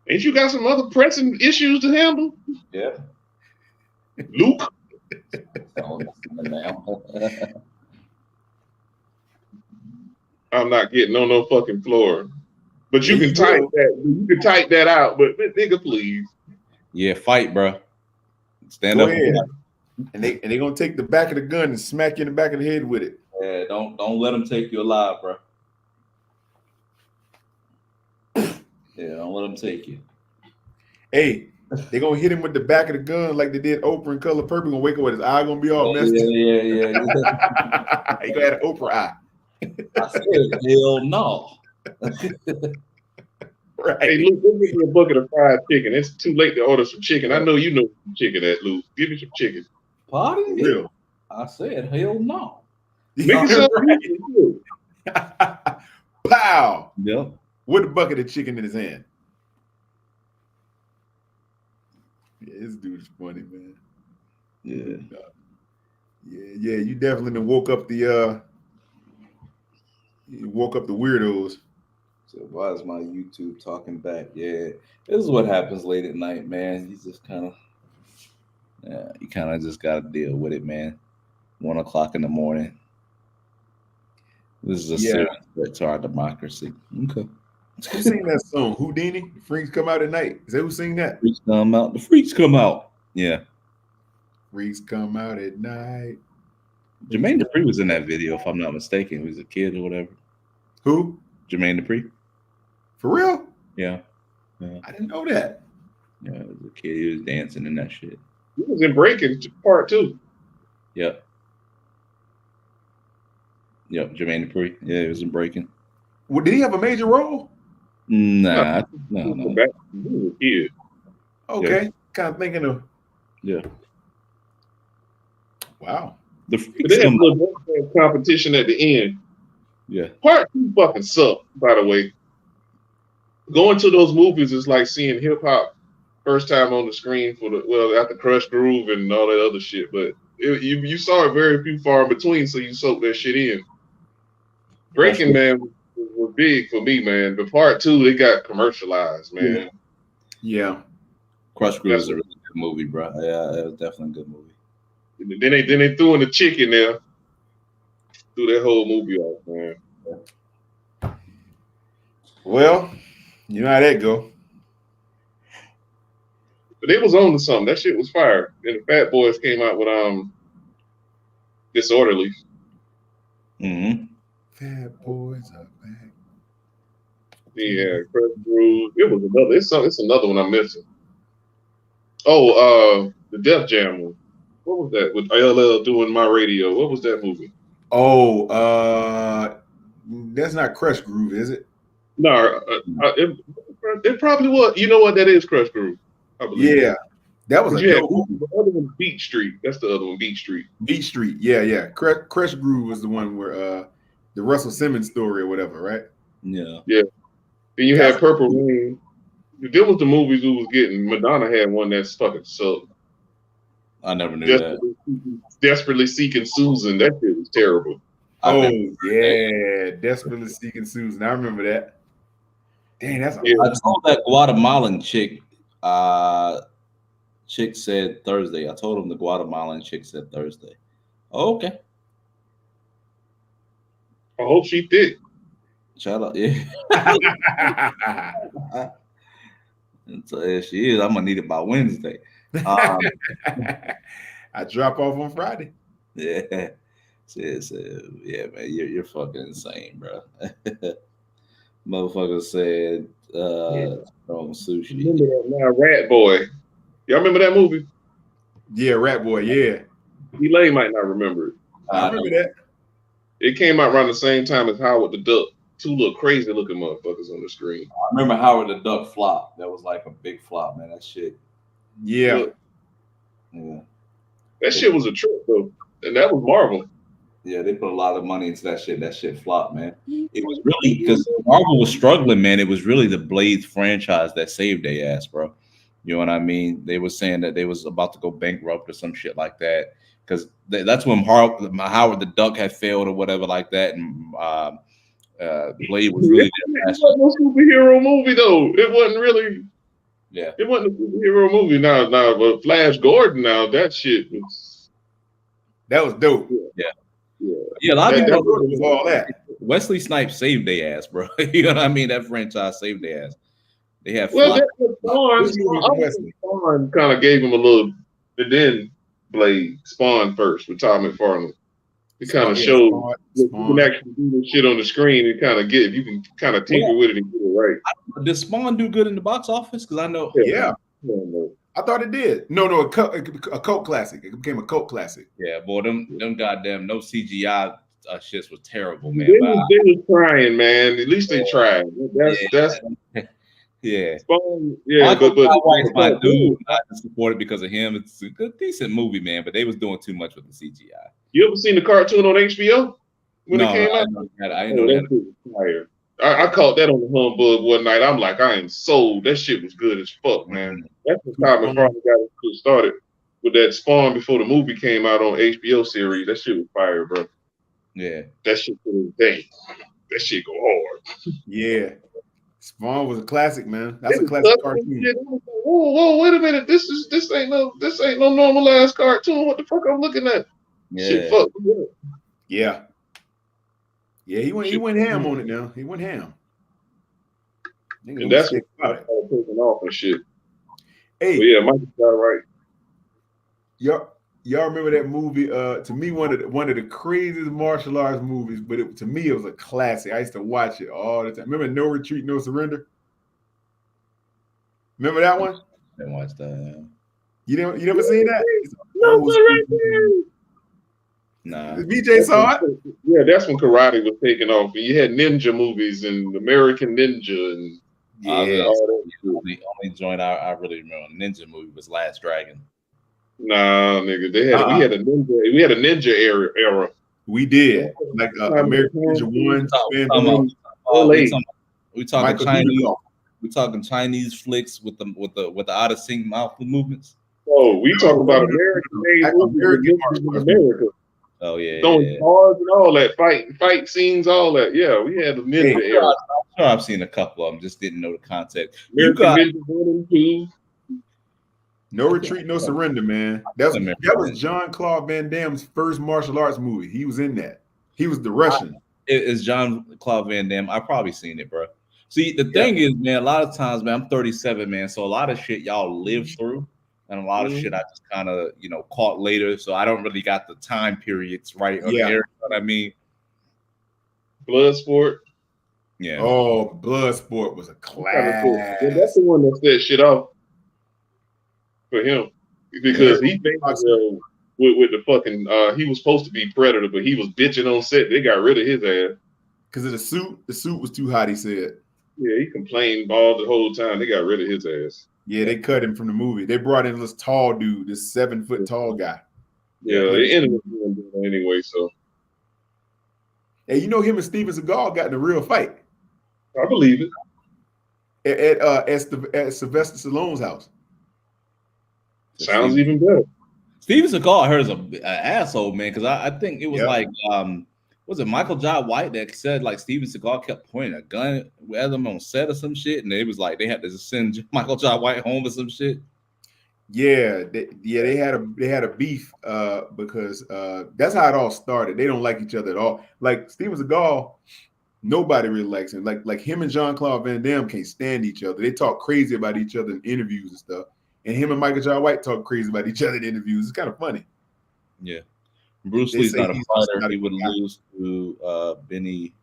Ain't you got some other pressing issues to handle? Yeah. Luke. I'm not getting on no fucking floor. But you can type that. You can type that out. But nigga, please. Yeah, fight, bro. Stand Go up. ahead. And they gonna take the back of the gun and smack you in the back of the head with it. Yeah, don't let them take you alive, bro. Yeah, don't let them take you. Hey, they gonna hit him with the back of the gun like they did Oprah in Color Purple. Gonna wake up with his eye gonna be all messed up. Yeah. He gonna have an Oprah eye. I said, hell no. Right. Hey, Luke, give me a bucket of fried chicken. It's too late to order some chicken. I know you know some chicken at Luke. Give me some chicken. Pardon? Real. I said, hell no. Make it Pow. Yep. With a bucket of chicken in his hand. Yeah, this dude is funny, man. Yeah. Yeah. You definitely done woke up the weirdos. So why is my YouTube talking back? Yeah, this is what happens late at night, man. You just you kind of just gotta deal with it, man. 1 o'clock in the morning. This is a serious threat to our democracy. Okay. Who sing that song? Houdini? The Freaks Come Out at Night. Is that who sing that? Freaks come out. The freaks come out. Yeah. Freaks come out at night. Jermaine Dupri was in that video, if I'm not mistaken. He was a kid or whatever. Who? Jermaine Dupri. For real? Yeah. I didn't know that. Yeah, as a kid, he was dancing in that shit. He was in Breaking Part 2. Yep. Jermaine Dupri. Yeah, he was in Breaking. Well, did he have a major role? No. He was a kid. Okay. Yeah. Kind of thinking of. Yeah. Wow. The But freaks they had a come out. little competition at the end. Yeah. Part 2 fucking sucked, by the way. Going to those movies is like seeing hip hop first time on the screen after Crush Groove and all that other shit. But you saw it very few far in between, so you soaked that shit in. Breaking Man was big for me, man. But Part 2, they got commercialized, man. Yeah. Crush Groove is a really good movie, bro. Yeah, it was definitely a good movie. Then they threw in the chick in there. Threw that whole movie off, man. Well, you know how that go. But it was on to something. That shit was fire. And the Fat Boys came out with Disorderly. Mm-hmm. Fat Boys are back. Yeah, Crush Groove. It was another. It's another one I'm missing. Oh, the Def Jam one. What was that with LL doing My Radio? What was that movie? Oh, that's not Crush Groove, is it? No, it probably was. You know what? That is Crush Groove. I believe. Yeah, that was a the dope other one, Beat Street. That's the other one, Beat Street. Beat Street. Yeah. Crush Groove was the one where the Russell Simmons story or whatever, right? Yeah. Yeah. Then you had Purple Rain. There was the movies we was getting. Madonna had one that's fucking sucked. I never knew that. Desperately Seeking Susan. That shit was terrible. Yeah, Desperately Seeking Susan. I remember that. Dang, that's. I told that Guatemalan chick. Chick said Thursday. I told him the Guatemalan chick said Thursday. Oh, okay. I hope she did. Shout out, yeah. And so there she is. I'm gonna need it by Wednesday. I drop off on Friday. Yeah. Yeah, man, you're fucking insane, bro. Motherfucker said from sushi. Remember that now, Rat Boy. Y'all remember that movie? Yeah, Rat Boy, yeah. Elaine might not remember it. I remember that. It came out around the same time as Howard the Duck. Two little crazy looking motherfuckers on the screen. I remember Howard the Duck flop. That was like a big flop, man. That shit. Yeah. That shit was a trip though. And that was Marvel. Yeah, they put a lot of money into that shit. That shit flopped, man. It was really because Marvel was struggling, man. It was really the Blade franchise that saved their ass, bro. You know what I mean? They were saying that they was about to go bankrupt or some shit like that because that's when Howard the Duck had failed or whatever like that, and Blade was really. It wasn't a superhero movie though. It wasn't really. Yeah. It wasn't a superhero movie. Now, but Flash Gordon. Now that shit was. That was dope. Yeah, a lot of people was all that. Wesley Snipes saved their ass, bro. You know what I mean? That franchise saved their ass. They have Spawn kind of gave him a little, and then Blade Spawn first with Todd McFarlane. It kind of showed you can actually do this shit on the screen and kind of get if you can kind of tinker with it and get it right. Did Spawn do good in the box office? Because I know. Yeah. I thought it did. No, a cult classic. It became a cult classic. Yeah, boy, them goddamn no CGI shits was terrible, man. They was trying, man. At least they tried. That's yeah. Spawn, yeah, but White's my dude. I support it because of him. It's a good, decent movie, man. But they was doing too much with the CGI. You ever seen the cartoon on HBO when it came out? I didn't know that. I caught that on the humbug one night. I'm like, I am sold. That shit was good as fuck, man. That's the time McFarlane got it started with that Spawn before the movie came out on HBO series. That shit was fire, bro. Yeah. That shit was dang. That shit go hard. Yeah. Spawn was a classic, man. That's a classic cartoon. Whoa, wait a minute. This ain't no normal ass cartoon. What the fuck I'm looking at? Yeah. Shit, fuck. Yeah. Yeah, he went ham on it now. He went ham. And that's what taking off and shit. Hey, but yeah, Michael's got right. Y'all remember that movie? To me, one of the craziest martial arts movies, but to me, it was a classic. I used to watch it all the time. Remember No Retreat, No Surrender? Remember that one? I didn't watch that. You never seen that? No Surrender. Nah. BJ saw it. Yeah, that's when karate was taking off. You had ninja movies and American Ninja and all that. The only joint I really remember on Ninja movie was Last Dragon. Nah, nigga, we had a ninja era. We did like American Ninja 1. We talking Chinese. We talking Chinese flicks with the out of sync mouth movements. Oh, we talking about America. Oh yeah, throwing bars and all that, fight scenes, all that. Yeah, we had a ninja era. I'm sure I've seen a couple of them, just didn't know the context. Ninja 1 and 2. No Retreat, No Surrender, man. That was Jean-Claude Van Damme's first martial arts movie. He was in that. He was the Russian. It's Jean-Claude Van Damme. I've probably seen it, bro. See, the thing is, man, a lot of times, man, I'm 37, man, so a lot of shit y'all live through. And a lot of shit I just kind of, caught later. So I don't really got the time periods right on there. You know what I mean? Bloodsport. Yeah. Oh, Bloodsport was a classic. Yeah, that's the one that set shit off for him. Because he famous with the fucking, he was supposed to be Predator, but he was bitching on set. They got rid of his ass. Because of the suit. The suit was too hot, he said. Yeah, he complained all the whole time. They got rid of his ass. Yeah, they cut him from the movie. They brought in this tall dude, this 7-foot tall guy. Yeah, they ended up doing that anyway. So, hey, him and Steven Seagal got in a real fight. I believe it. At Sylvester Stallone's house. Sounds even better. Steven Seagal, I heard, is an asshole, man. Because I think it was was it Michael Jai White that said like Steven Seagal kept pointing a gun at them on set or some shit, and it was like they had to just send Michael Jai White home or some shit. Yeah, they had a beef because that's how it all started. They don't like each other at all. Like Steven Seagal, Nobody really likes him. Like him and Jean-Claude Van Damme can't stand each other. They talk crazy about each other in interviews and stuff. And him and Michael Jai White talk crazy about each other in interviews. It's kind of funny. Yeah. Bruce Lee's not a fighter. He would lose to Benny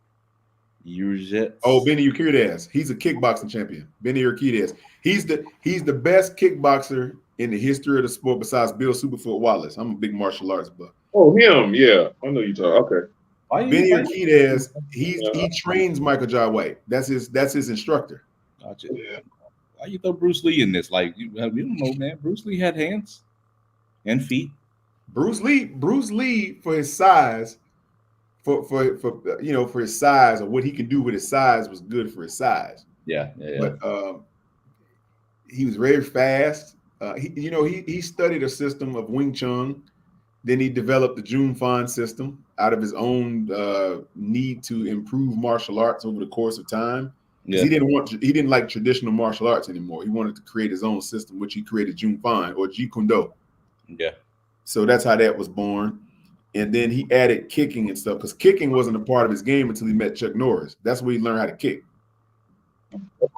Urquidez. Oh, Benny Urquidez. He's a kickboxing champion. Benny Urquidez. He's the best kickboxer in the history of the sport besides Bill Superfoot Wallace. I'm a big martial arts buff. Oh, him. Yeah. I know you talk. Okay. Benny Urquidez, he trains Michael Jai White. That's his instructor. Gotcha. Yeah. Why you throw Bruce Lee in this? Like you don't know, man. Bruce Lee had hands and feet. Bruce Lee for his size, for his size or what he can do with his size was good for his size. Yeah. But he was very fast. He studied a system of Wing Chun. Then he developed the Jun Fan system out of his own need to improve martial arts over the course of time. Yeah. He didn't like traditional martial arts anymore. He wanted to create his own system, which he created Jun Fan or Jeet Kune Do. Yeah. So that's how that was born. And then he added kicking and stuff because kicking wasn't a part of his game until he met Chuck Norris. That's where he learned how to kick.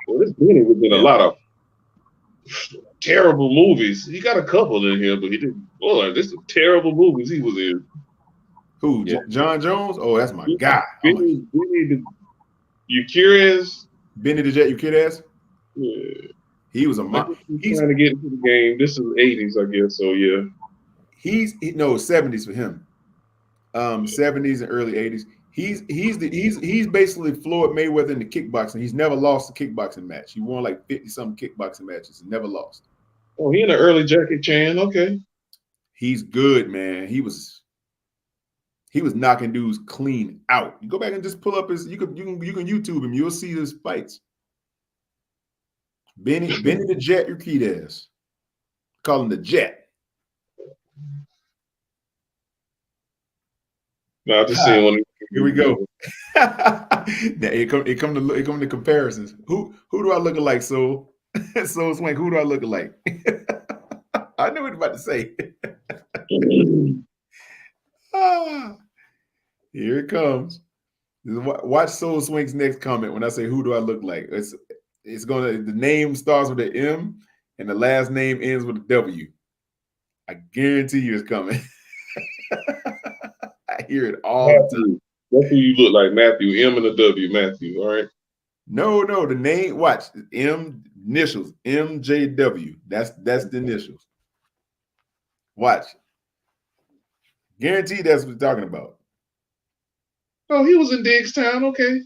Well, this Benny was in a lot of terrible movies. He got a couple in here, but he didn't. Boy, this is terrible movies he was in. Who? Yeah. John Jones? Oh, that's my guy. Benny Urquidez. Benny the Jet Urquidez? Yeah. He was he's trying to get into the game. This is 80s, I guess. So yeah. He's 70s for him. 70s and early 80s. He's basically Floyd Mayweather in the kickboxing. He's never lost a kickboxing match. He won like 50-something kickboxing matches and never lost. Oh, he in the early Jackie Chan. Okay. He's good, man. He was knocking dudes clean out. You go back and just pull up his. You can YouTube him. You'll see his fights. Benny the Jet Urquidez. Call him the Jet. No, I just see one. Here we go. Now it come to comparisons. Who do I look like? Soul Swing. Who do I look like? I knew what I was about to say. Here it comes. Watch Soul Swing's next comment when I say who do I look like. It's gonna, the name starts with an M and the last name ends with a W. I guarantee you it's coming. I hear it all the time. That's who you look like, Matthew. M and a W, Matthew. All right. No, the name. Watch M initials MJW. That's the initials. Watch. Guaranteed that's what we're talking about. Oh, he was in Diggstown. Okay.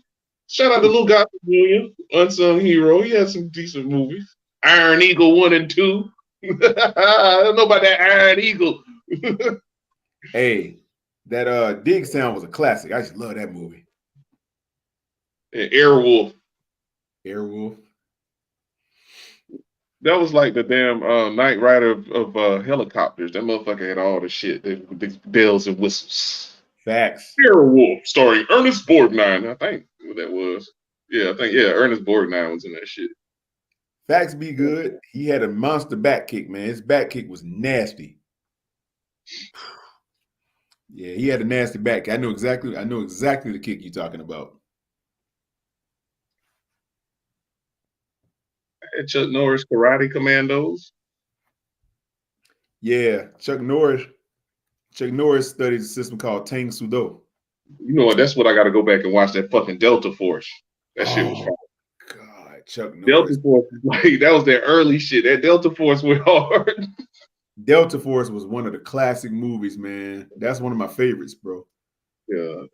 Shout out to Lou Gossett Jr., unsung hero. He had some decent movies. Iron Eagle 1 and 2. I don't know about that Iron Eagle. Hey, that Diggstown was a classic. I just love that movie. And Airwolf. Airwolf. That was like the damn Knight Rider of helicopters. That motherfucker had all the shit, the bells and whistles. Facts. Airwolf, starring Ernest Borgnine. I think what that was. Yeah, Ernest Borgnine was in that shit. Facts be good. He had a monster back kick, man. His back kick was nasty. Yeah, he had a nasty back. I know exactly the kick you're talking about. And Chuck Norris Karate Commandos. Yeah, Chuck Norris studied a system called Tang Soo Do. You know what? That's what I got to go back and watch, that fucking Delta Force. That shit was fun. God, Chuck Norris. Delta Force, like, that was their early shit. That Delta Force went hard. Delta Force was one of the classic movies, man. That's one of my favorites, bro. Yeah,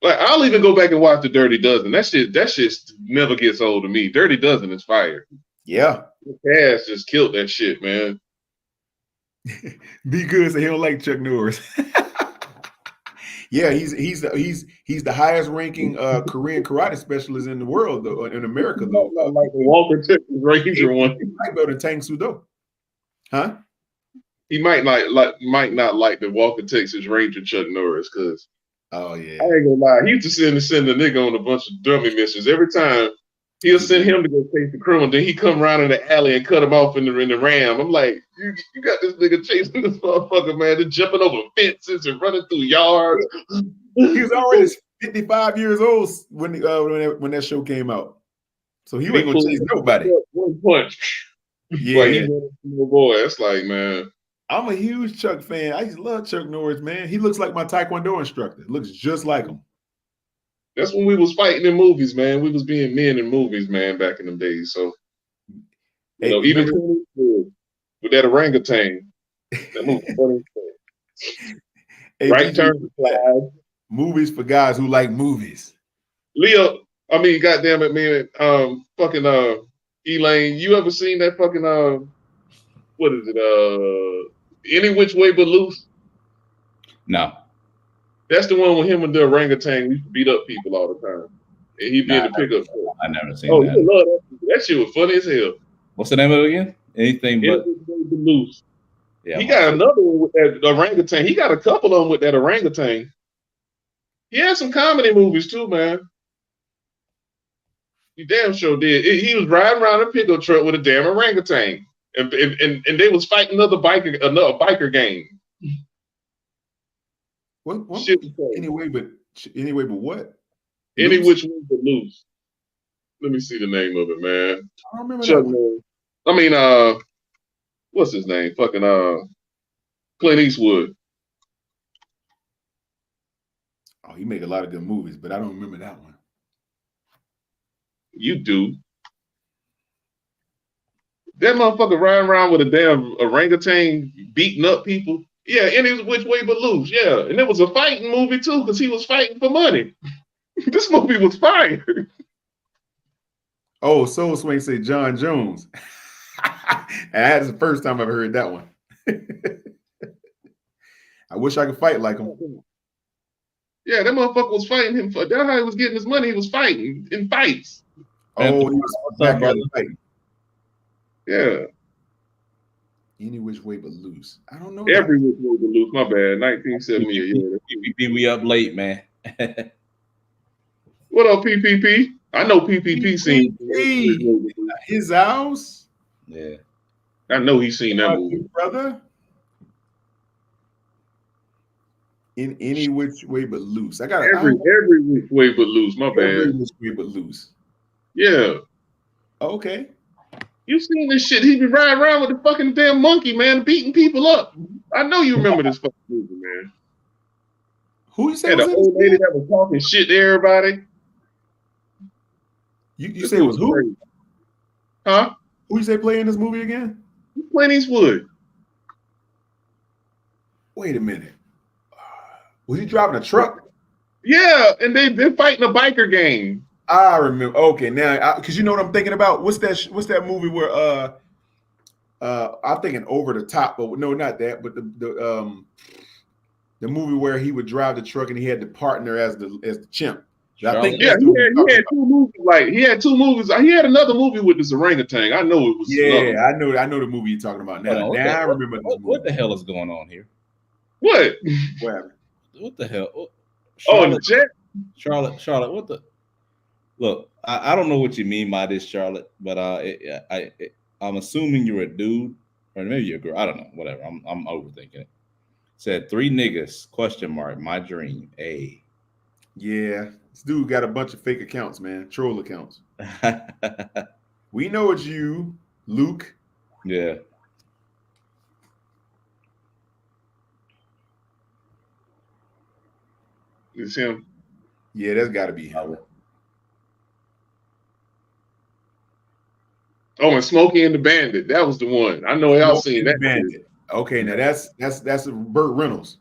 I'll even go back and watch the Dirty Dozen. That shit never gets old to me. Dirty Dozen is fire. Yeah. Cass just killed that shit, man. Be good, so he don't like Chuck Norris. Yeah, he's the highest ranking Korean karate specialist in the world, though, in America, though. Not like the Walker Texas Ranger one. He might go to Tang Soo Do. Huh? He might not like the Walker Texas Ranger Chuck Norris, because oh yeah, I ain't gonna lie, he used to send a nigga on a bunch of dummy missions. Every time he'll send him to go chase the criminal, then he come around in the alley and cut him off in the ram. I'm like, you got this nigga chasing this motherfucker, man. They're jumping over fences and running through yards. He was 55 years old when that show came out. So he ain't gonna chase nobody. One punch. Yeah, Like, he's a boy. It's like, man. I'm a huge Chuck fan. I used to love Chuck Norris, man. He looks like my Taekwondo instructor. Looks just like him. That's when we was fighting in movies, man. We was being men in movies, man, back in them days. So, you know, even with that orangutan, that movie funny. Right turn. Movies for guys who like movies. Leo, I mean, goddamn it, man. Fucking Elaine, you ever seen that fucking what is it? Any Which Way But Loose? No. That's the one with him and the orangutan. We used to beat up people all the time. And he'd be in the pickup truck. I never seen Oh, that. you love that. That shit was funny as hell. What's the name of it again? Anything but Loose. Yeah. He got another one with that orangutan. He got a couple of them with that orangutan. He had some comedy movies too, man. He damn sure did. He was riding around a pickup truck with a damn orangutan, and they was fighting another biker gang. What? Shit. Anyway, but what? Any Which Way But Loose. Let me see the name of it, man. I don't remember Chuck that one. Norris. I mean, what's his name? Fucking Clint Eastwood. Oh, he make a lot of good movies, but I don't remember that one. You do. That motherfucker riding around with a damn orangutan beating up people. Yeah, Any Which Way But Loose. Yeah, and it was a fighting movie too, because he was fighting for money. This movie was fire. Oh, Soul Swing say John Jones. And that's the first time I've heard that one. I wish I could fight like him. Yeah, that motherfucker was fighting him. That's how he was getting his money. He was fighting in fights. Oh, he was back out fighting. Yeah. Any Which Way But Loose. I don't know. Every Which Way But Loose. My bad. 1970. Yeah. PPP, we up late, man. What up, PPP? I know PPP seen his house. Yeah. I know he's seen that movie. Brother. In Any Which Way But Loose. I got every Which Way But Loose. My bad. Every Which Way But Loose. Yeah. Okay. You seen this shit? He be riding around with the fucking damn monkey, man, beating people up. I know you remember this fucking movie, man. Who you said was the old lady that was talking shit to everybody? You say it was who? Huh? Who you say play in this movie again? Clint Eastwood. Wait a minute. Was he driving a truck? Yeah, and they're fighting a biker gang. I remember. Okay, now because you know what I'm thinking about. What's that movie where I'm thinking Over the Top, but no, not that. But the movie where he would drive the truck and he had the partner as the chimp. I think he had two movies. Like he had two movies. He had another movie with this orangutan. I know it was. Yeah, I know the movie you're talking about now. I remember. What the hell is going on here? What? What the hell? Charlotte, the jet. Charlotte. What the? Look, I don't know what you mean by this, Charlotte, but I'm assuming you're a dude or maybe you're a girl. I don't know. Whatever. I'm overthinking it. Said 3 niggas ? My dream. A. Yeah, this dude got a bunch of fake accounts, man. Troll accounts. We know it's you, Luke. Yeah. It's him. Yeah, that's got to be him. Oh, and Smokey and the Bandit. That was the one. I know y'all seen that. Bandit. Okay, now that's Burt Reynolds.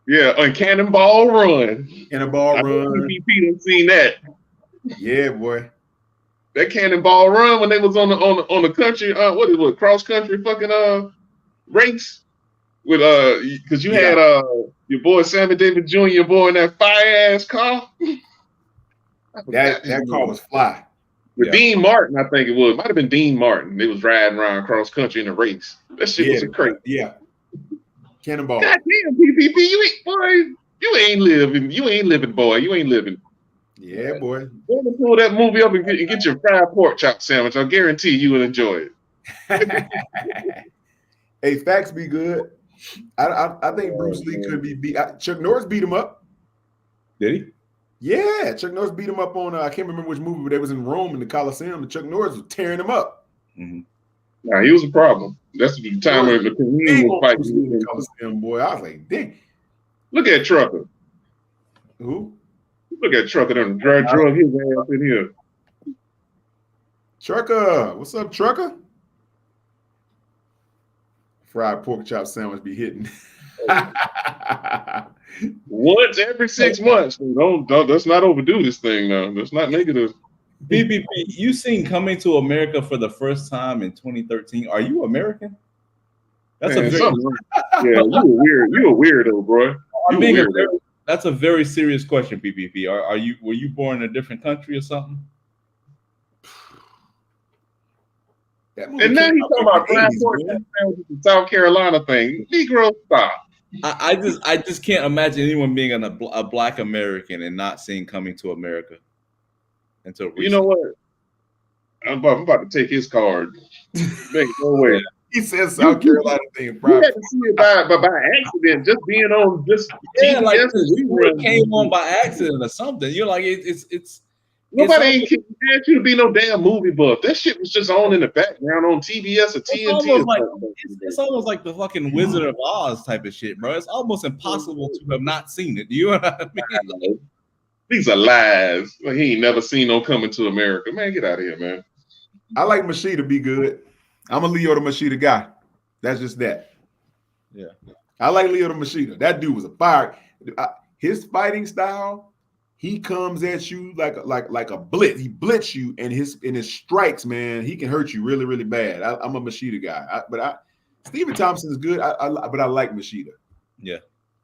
Yeah, on Cannonball Run. Cannonball Run. PPP done seen that. Yeah, boy. That Cannonball Run when they was on the country, what is it, cross country fucking race with because you had your boy Sammy Davis Jr. your boy in that fire ass car. that car was fly. With Dean Martin, I think it was. Might have been Dean Martin. They was riding around cross country in a race. That shit was crazy. Yeah. Cannonball. God damn, PPP, you ain't living, boy. You ain't living. Yeah, boy. Go and pull that movie up and get your fried pork chop sandwich. I guarantee you will enjoy it. Hey, facts be good. I think Bruce Lee could be beat. Chuck Norris beat him up. Did he? Yeah, Chuck Norris beat him up on I can't remember which movie, but they was in Rome in the Coliseum, and Chuck Norris was tearing him up. Nah, he was a problem. That's the time when the Kareem was fighting in the Coliseum, boy. I was like, dang. Look at Trucker. Who? Look at Trucker done drug his ass in here. Trucker, what's up, Trucker? Fried pork chop sandwich be hitting. Once every 6 months. Don't let's not overdo this thing now. Let's not make it a BBP. You seen Coming to America for the first time in 2013. Are you American? That's Man, a very, yeah, you a weirdo, bro. I'm being that's a very serious question, BBP. Were you born in a different country or something? And now he's talking about fried pork sandwiches in South Carolina thing. Negro, stop. I just can't imagine anyone being a Black American and not seeing Coming to America until recently. You know what? I'm about to take his card. Make no way. He says South Carolina thing. You had to see it by accident, just being on just like it came on by accident or something. You're like it's nobody ain't asked you to be no damn movie buff. That shit was just on in the background on TBS or TNT. It's almost like the fucking Wizard of Oz type of shit, bro. It's almost impossible to have not seen it. Do you know what I mean? These are lies. Like, he ain't never seen no Coming to America. Man, get out of here, man. I like Machida be good. I'm a Leo the Machida guy. That's just that. Yeah. I like Leo the Machida. That dude was a fire. His fighting style, he comes at you like a blitz. He blitz you, and his strikes, man, he can hurt you really, really bad. I'm a Machida guy. Stephen Thompson is good, but I like Machida. Yeah.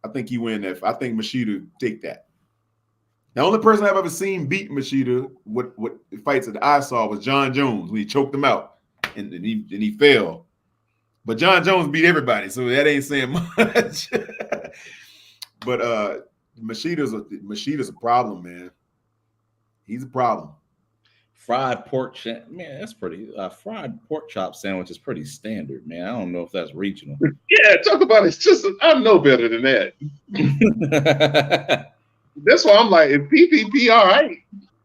I think he win that. I think Machida take that. The only person I've ever seen beat Machida, what fights that I saw was John Jones when he choked him out and he fell. But John Jones beat everybody, so that ain't saying much. But Machida's a problem, man. He's a problem. Fried pork chop, man, that's pretty. Fried pork chop sandwich is pretty standard, man. I don't know if that's regional. Yeah, talk about it. I know better than that. That's why I'm like, if PPP, all right.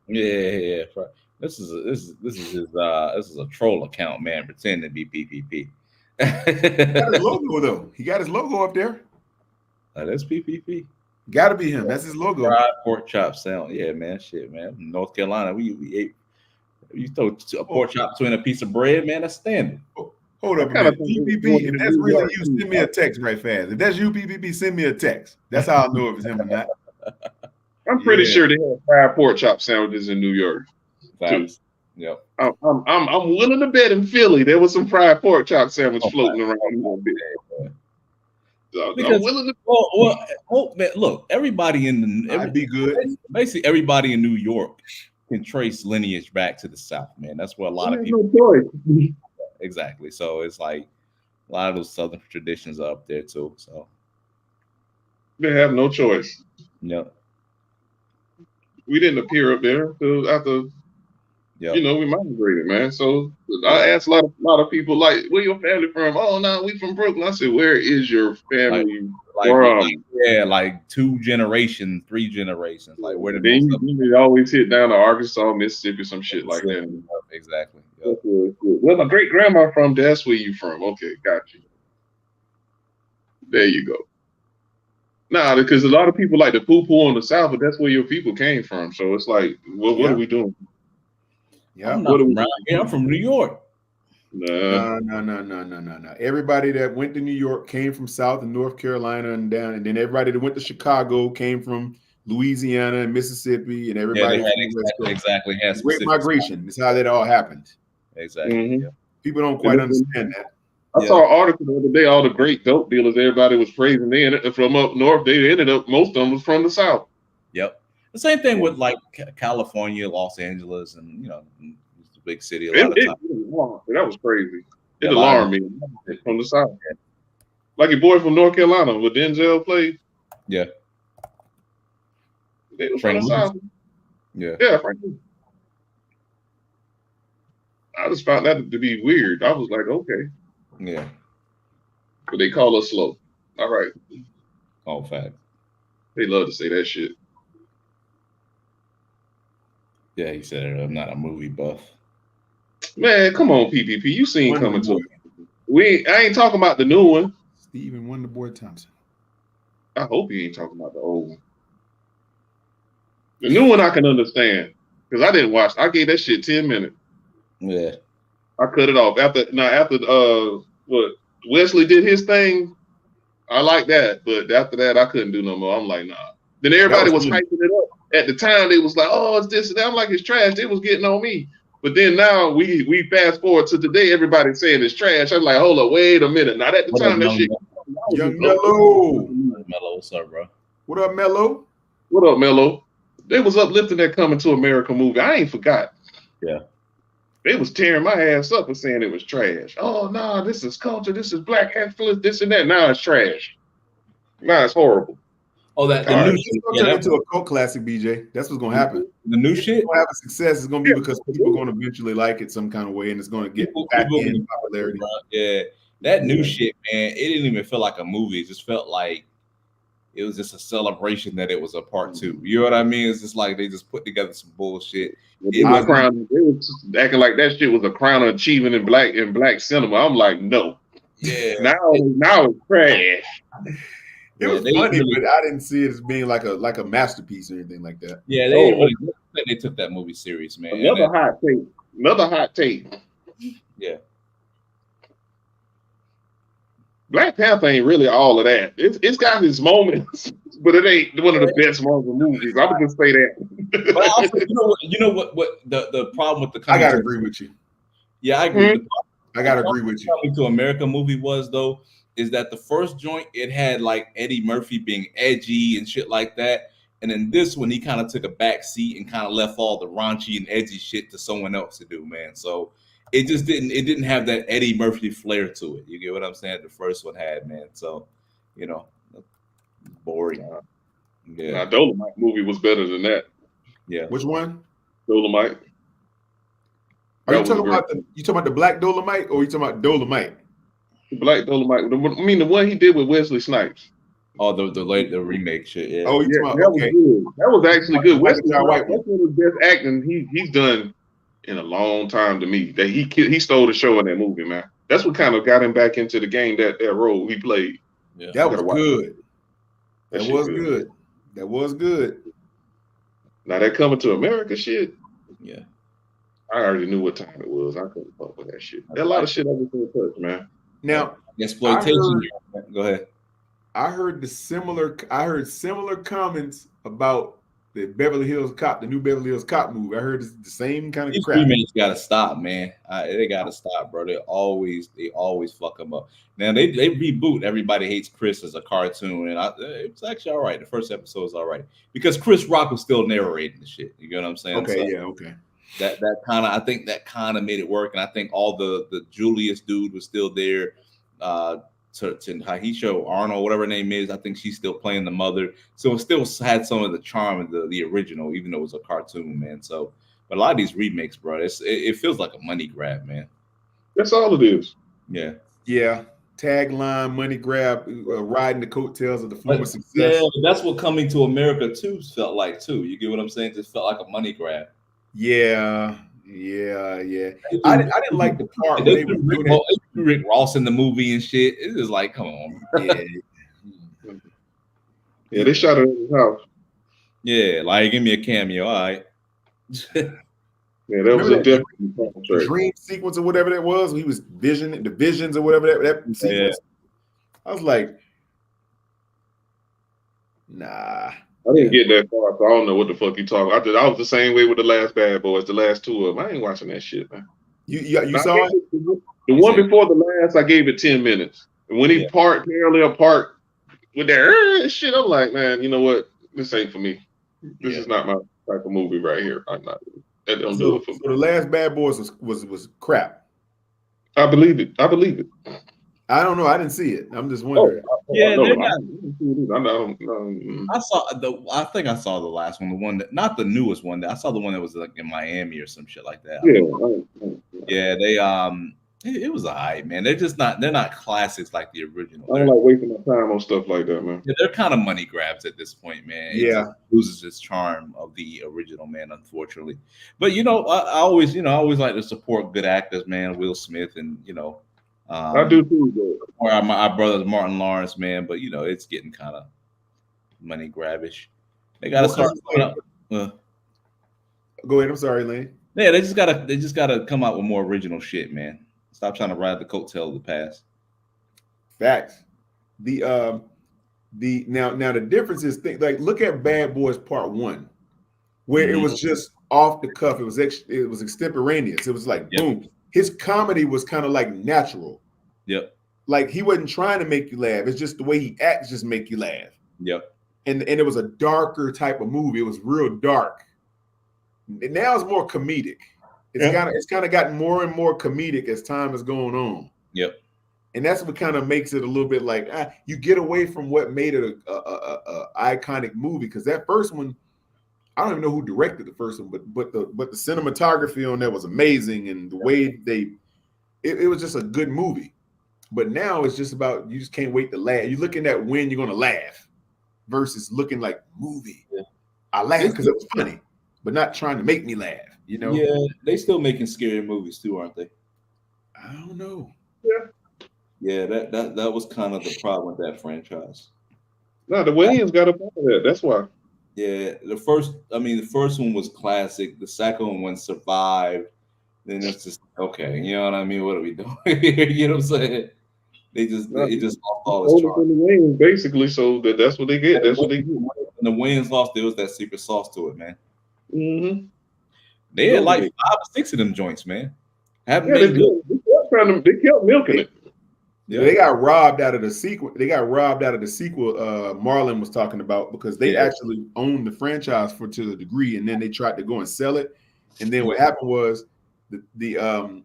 Yeah. This is a troll account, man, pretending to be PPP. He got his logo though. He got his logo up there. That's PPP. Got to be him. That's his logo. Fried pork chop sandwich. Yeah, man. Shit, man. North Carolina, we ate. You throw a pork chop between a piece of bread, man. That's standard. Hold up, man. PPP. If that's really you, send me a text right fast. If that's you, PPP, send me a text. That's how I'll know if it's him or not. I'm pretty sure they have fried pork chop sandwiches in New York. Facts. Yep. I'm willing to bet in Philly there was some fried pork chop sandwich floating around a little bit. So I'm willing to. Man, look, everybody be good. Basically, everybody in New York can trace lineage back to the South, man. That's where a lot of people. No choice. Exactly. So it's like a lot of those Southern traditions are up there too. So they have no choice. Yep. We didn't appear up there until after, we migrated, man. So I asked a lot of people, like, where your family from? Oh, no, we from Brooklyn. I said, where is your family from? Like 2 generations, 3 generations. Like, where did they always hit down to Arkansas, Mississippi, some shit like that. Exactly. Yep. Well, my great grandma from. That's where you from. Okay, got you. There you go. Nah, because a lot of people like to poo-poo on the South, but that's where your people came from. So it's like, what are we doing? Yeah, I'm from New York. No. Everybody that went to New York came from South and North Carolina and down, and then everybody that went to Chicago came from Louisiana and Mississippi, and everybody exactly has Great Migration. That's how that all happened. Exactly. Mm-hmm. Yeah. People don't quite understand that. I saw an article the other day. All the great dope dealers, everybody was praising. They ended from up north. They ended up, most of them was from the South. Yep. The same thing with like California, Los Angeles, and the big city. That was crazy. It alarmed me from the South. Like your boy from North Carolina, with Denzel played. Yeah. They was from the South. Yeah. Yeah, frankly. I just found that to be weird. I was like, okay. Yeah. But they call us slow. All right. All fact. They love to say that shit. Yeah, he said it. I'm not a movie buff. Man, come on, PPP. You seen Wonder Coming to Boy. I ain't talking about the new one. Stephen Wonderboy Thompson. I hope you ain't talking about the old one. The new one I can understand because I didn't watch. I gave that shit 10 minutes. Yeah, I cut it off after what Wesley did his thing. I like that, but after that I couldn't do no more. I'm like, nah. Then everybody was hyping it up. At the time, they was like, "Oh, it's this and that." I'm like, "It's trash." They was getting on me. But then now we fast forward to today. Everybody's saying it's trash. I'm like, hold up, wait a minute. Not at the time that shit. Young Mello. Mello, what's up, bro? What up, Mello? What up, Mello? They was uplifting that Coming to America movie. I ain't forgot. Yeah. They was tearing my ass up and saying it was trash. Oh no, this is culture. This is black excellence. This and that. Now it's trash. Now it's horrible. Oh, that the new shit. It's gonna turn into a cult classic, BJ. That's what's gonna happen. The new shit. Gonna have a success. It's gonna be because people are gonna eventually like it some kind of way, and it's gonna get back in popularity. Yeah, that new shit, man. It didn't even feel like a movie. It just felt like it was just a celebration that it was a part two. You know what I mean? It's just like they just put together some bullshit. They was acting like that shit was a crown of achievement in black cinema. I'm like, no. Yeah. Now it's trash. It was funny, but I didn't see it as being like a masterpiece or anything like that. Yeah, they took that movie serious, man. Another hot take. Yeah. Black Panther ain't really all of that. It's got its moments, but it ain't one of the best Marvel movies. I would just say that. But also, you know what the problem with the I gotta agree with you. Yeah, I agree. I gotta agree with you. Coming to America movie was though is that the first joint it had like Eddie Murphy being edgy and shit like that, and then this one he kind of took a back seat and kind of left all the raunchy and edgy shit to someone else to do, man. So it just didn't have that Eddie Murphy flair to it. You get what I'm saying? The first one had, man. So you know, boring. Yeah. Now, Dolomite movie was better than that. Yeah. Which one? Dolomite. Are you talking about the Black Dolomite, or are you talking about Dolomite? Black Dolomite. I mean, the one he did with Wesley Snipes. Oh, the remake shit. Yeah. Oh, that was good. That was actually good. Wesley Snipes, that's one of the best acting he's done in a long time to me. That he stole the show in that movie, man. That's what kind of got him back into the game. That role he played. Yeah. That was good. That was good. That was good. Now that Coming to America shit. Yeah. I already knew what time it was. I couldn't fuck with that shit. There's a lot of shit I was going to touch, man. Now, exploitation. Go ahead. I heard similar comments about the Beverly Hills Cop, the new Beverly Hills Cop movie. I heard the same kind of These crap. remakes gotta stop, man. They gotta stop, bro. They always fuck them up. Now they reboot Everybody Hates Chris as a cartoon, and it's actually all right. The first episode is all right because Chris Rock was still narrating the shit. You get what I'm saying? Okay, so, yeah, okay. That kind of, I think that kind of made it work, and I think all the Julius dude was still there. Tahisha Arnold, whatever her name is, I think she's still playing the mother, so it still had some of the charm of the original, even though it was a cartoon, man. So, but a lot of these remakes, bro, it feels like a money grab, man. That's all it is. Yeah, yeah. Tagline, money grab, riding the coattails of the former success. Yeah, that's what Coming to America 2 felt like too. You get what I'm saying? It just felt like a money grab. Yeah. I didn't like the part where they were doing Rick Ross in the movie and shit. It's just like, come on. Yeah, they shot it in his house. Yeah, like give me a cameo, all right. Yeah, that was a different the dream sequence or whatever that was. He was the visions or whatever that sequence. Yeah. I was like, nah. I didn't get that far, so I don't know what the fuck you talking. I was the same way with the last Bad Boys, the last two of them. I ain't watching that shit, man. You saw it? The one before the last, I gave it 10 minutes. And when he parallel parked with that shit, I'm like, man, you know what? This ain't for me. This is not my type of movie right here. I'm not. That don't do it for me. So the last Bad Boys was crap. I believe it. I don't know. I didn't see it. I'm just wondering. Yeah, they're not. I think I saw the last one, the one that, not the newest one. I saw the one that was like in Miami or some shit like that. Yeah. Yeah, they It was alright, man. They're not classics like the original. I don't like wasting my time on stuff like that, man. Yeah, they're kind of money grabs at this point, man. It Yeah. just loses its charm of the original, man, unfortunately. But I always like to support good actors, man. Will Smith and I do too, or our brothers Martin Lawrence, man. But it's getting kind of money grabbish. They gotta start. Go ahead. I'm sorry, Lane. Yeah, they just gotta come out with more original shit, man. Stop trying to ride the coattail of the past. Facts. Now the difference is like look at Bad Boys Part 1, where it was just off the cuff. It was extemporaneous. It was like boom. His comedy was kind of like natural. Yep. Like he wasn't trying to make you laugh. It's just the way he acts just make you laugh. Yep. And it was a darker type of movie. It was real dark. And now it's more comedic. It's kind of gotten more and more comedic as time is going on. Yep. And that's what kind of makes it a little bit like you get away from what made it a iconic movie. Because that first one, I don't even know who directed the first one, but the cinematography on that was amazing, and the way it was just a good movie. But now it's just about you just can't wait to laugh. You're looking at when you're gonna laugh versus looking like movie. Yeah. I laughed because it was funny, but not trying to make me laugh. Yeah, they still making scary movies too, aren't they? I don't know. Yeah, that was kind of the problem with that franchise. No, the Wayans got up out of that. That's why. Yeah, the first one was classic. The second one survived. Then it's just okay. You know what I mean? What are we doing? You know what I'm saying? It just lost all its charm. The Wayans basically, so that's what they get. That's what they get. When the Wayans lost, there was that secret sauce to it, man. Mm-hmm. They had like 5 or 6 of them joints, man. They kept milking it. Yeah, they got robbed out of the sequel. Marlon was talking about because they actually owned the franchise to a degree, and then they tried to go and sell it. And then what happened was the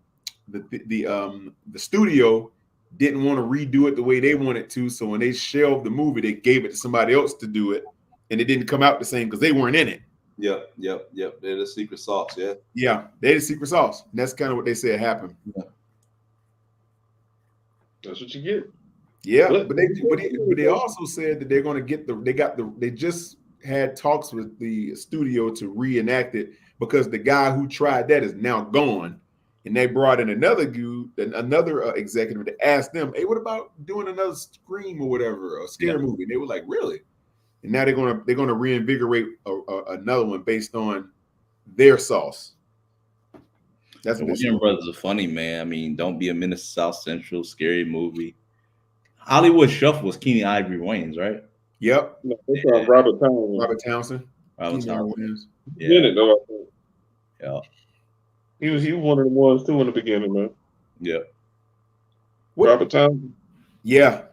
studio didn't want to redo it the way they wanted to. So when they shelved the movie, they gave it to somebody else to do it, and it didn't come out the same because they weren't in it. Yep. They're the secret sauce. Yeah, they're the secret sauce. And that's kind of what they said happened. Yeah. That's what you get. Yeah, but they also said that they're going to get they just had talks with the studio to reenact it because the guy who tried that is now gone, and they brought in another executive to ask them, hey, what about doing another Scream or whatever, a scare movie? And they were like, really? And now they're gonna reinvigorate another one based on their sauce. That's what Wayans brothers are funny, man. I mean, Don't Be a Menace to South Central, scary movie. Hollywood Shuffle was Keenan Ivory Wayans, right? Yep. No, that's Robert Townsend. Robert Townsend. Yeah. Though, I think. Yeah. He was one of the ones too in the beginning, man. Yeah. Robert Townsend. Yeah.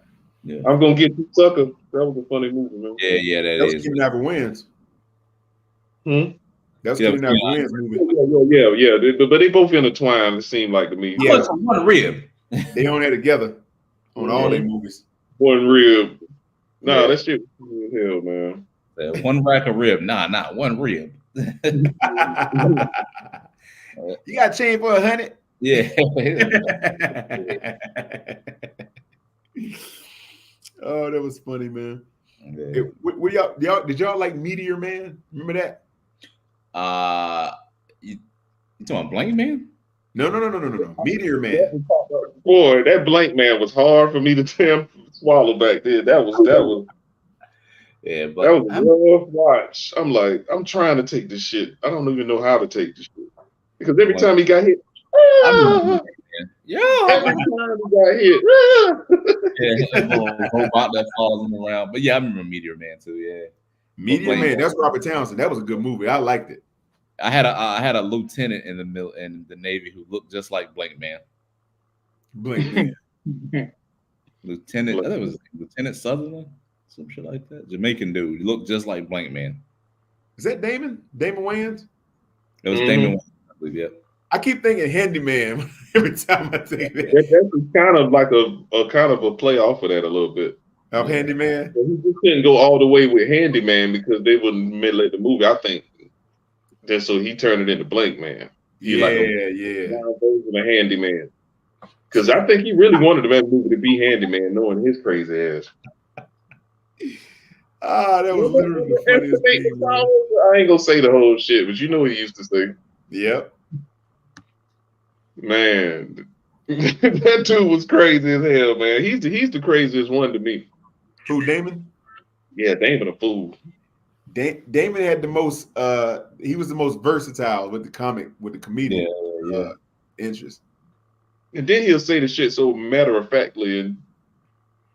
I'm gonna get you, sucker. That was a funny movie, man. Yeah, that was Keenan Ivory Wayans. That's Keenan Ivory Wayans movie. Yeah. But they both intertwined. It seemed like to me. Yeah, one rib. They own that together on all their movies. One rib. No, that shit was hell, man. One rack of rib. Nah, not one rib. You got a chain for 100? Yeah. Oh, that was funny, man. Yeah. Did y'all like Meteor Man? Remember that? You talking about Blank Man? No. Meteor Man. Boy, that Blank Man was hard for me to swallow back then. That was yeah, but that was a rough watch. I'm like, I'm trying to take this shit. I don't even know how to take this shit. Because every time he got hit, every time he got hit, robot that falls around. But yeah, I remember Meteor Man too. Yeah, Meteor Man. That's Robert Townsend. That was a good movie. I liked it. I had a lieutenant in the Navy who looked just like Blank Man. Blank Man. Lieutenant. I think it was Lieutenant Sutherland, some shit like that. Jamaican dude. He looked just like Blank Man. Is that Damon? Damon Wayans? It was Damon Wayans, I believe. Yeah. I keep thinking Handyman every time I think that. That's kind of like a kind of a play off of that a little bit. Of Handyman? He just couldn't go all the way with Handyman because they wouldn't let the movie. I think then so he turned it into Blank Man. He yeah. version of Handyman. Because I think he really wanted the movie to be Handyman, knowing his crazy ass. That was literally the funniest thing. I ain't gonna say the whole shit, but you know what he used to say. Yep. Man, that dude was crazy as hell, man. He's the craziest one to me. Who, Damon? Yeah, Damon a fool. Damon had the most. He was the most versatile with the comedian interest. And then he'll say the shit so matter of factly, and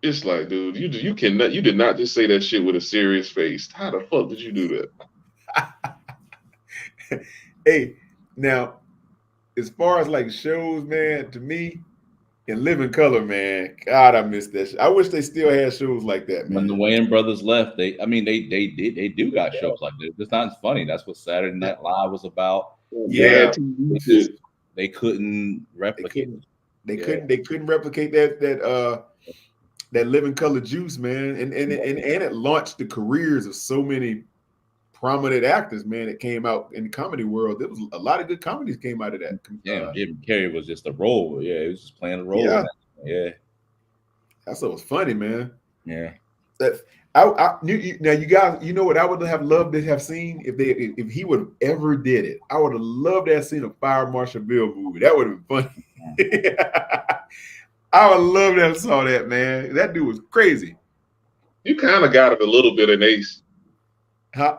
it's like, dude, you did not just say that shit with a serious face. How the fuck did you do that? Hey, now, as far as like shows, man, to me, in Living Color, man, God, I miss that shit. I wish they still had shows like that, man. When the Wayans brothers left, they do got shows like this. It's not funny. That's what Saturday Night Live was about. Yeah, they couldn't replicate. They couldn't replicate that Living Color juice, man. And it launched the careers of so many prominent actors, man. It came out in the comedy world. There was a lot of good comedies came out of that. Yeah, Jim Carrey was just a role. Yeah, he was just playing a role. Yeah. That's what was funny, man. Yeah. Now you guys, you know what I would have loved to have seen if he would have ever did it. I would have loved to have seen a Fire Marshal Bill movie. That would have been funny. I would love to have saw that, man. That dude was crazy. You kind of got it a little bit in Ace.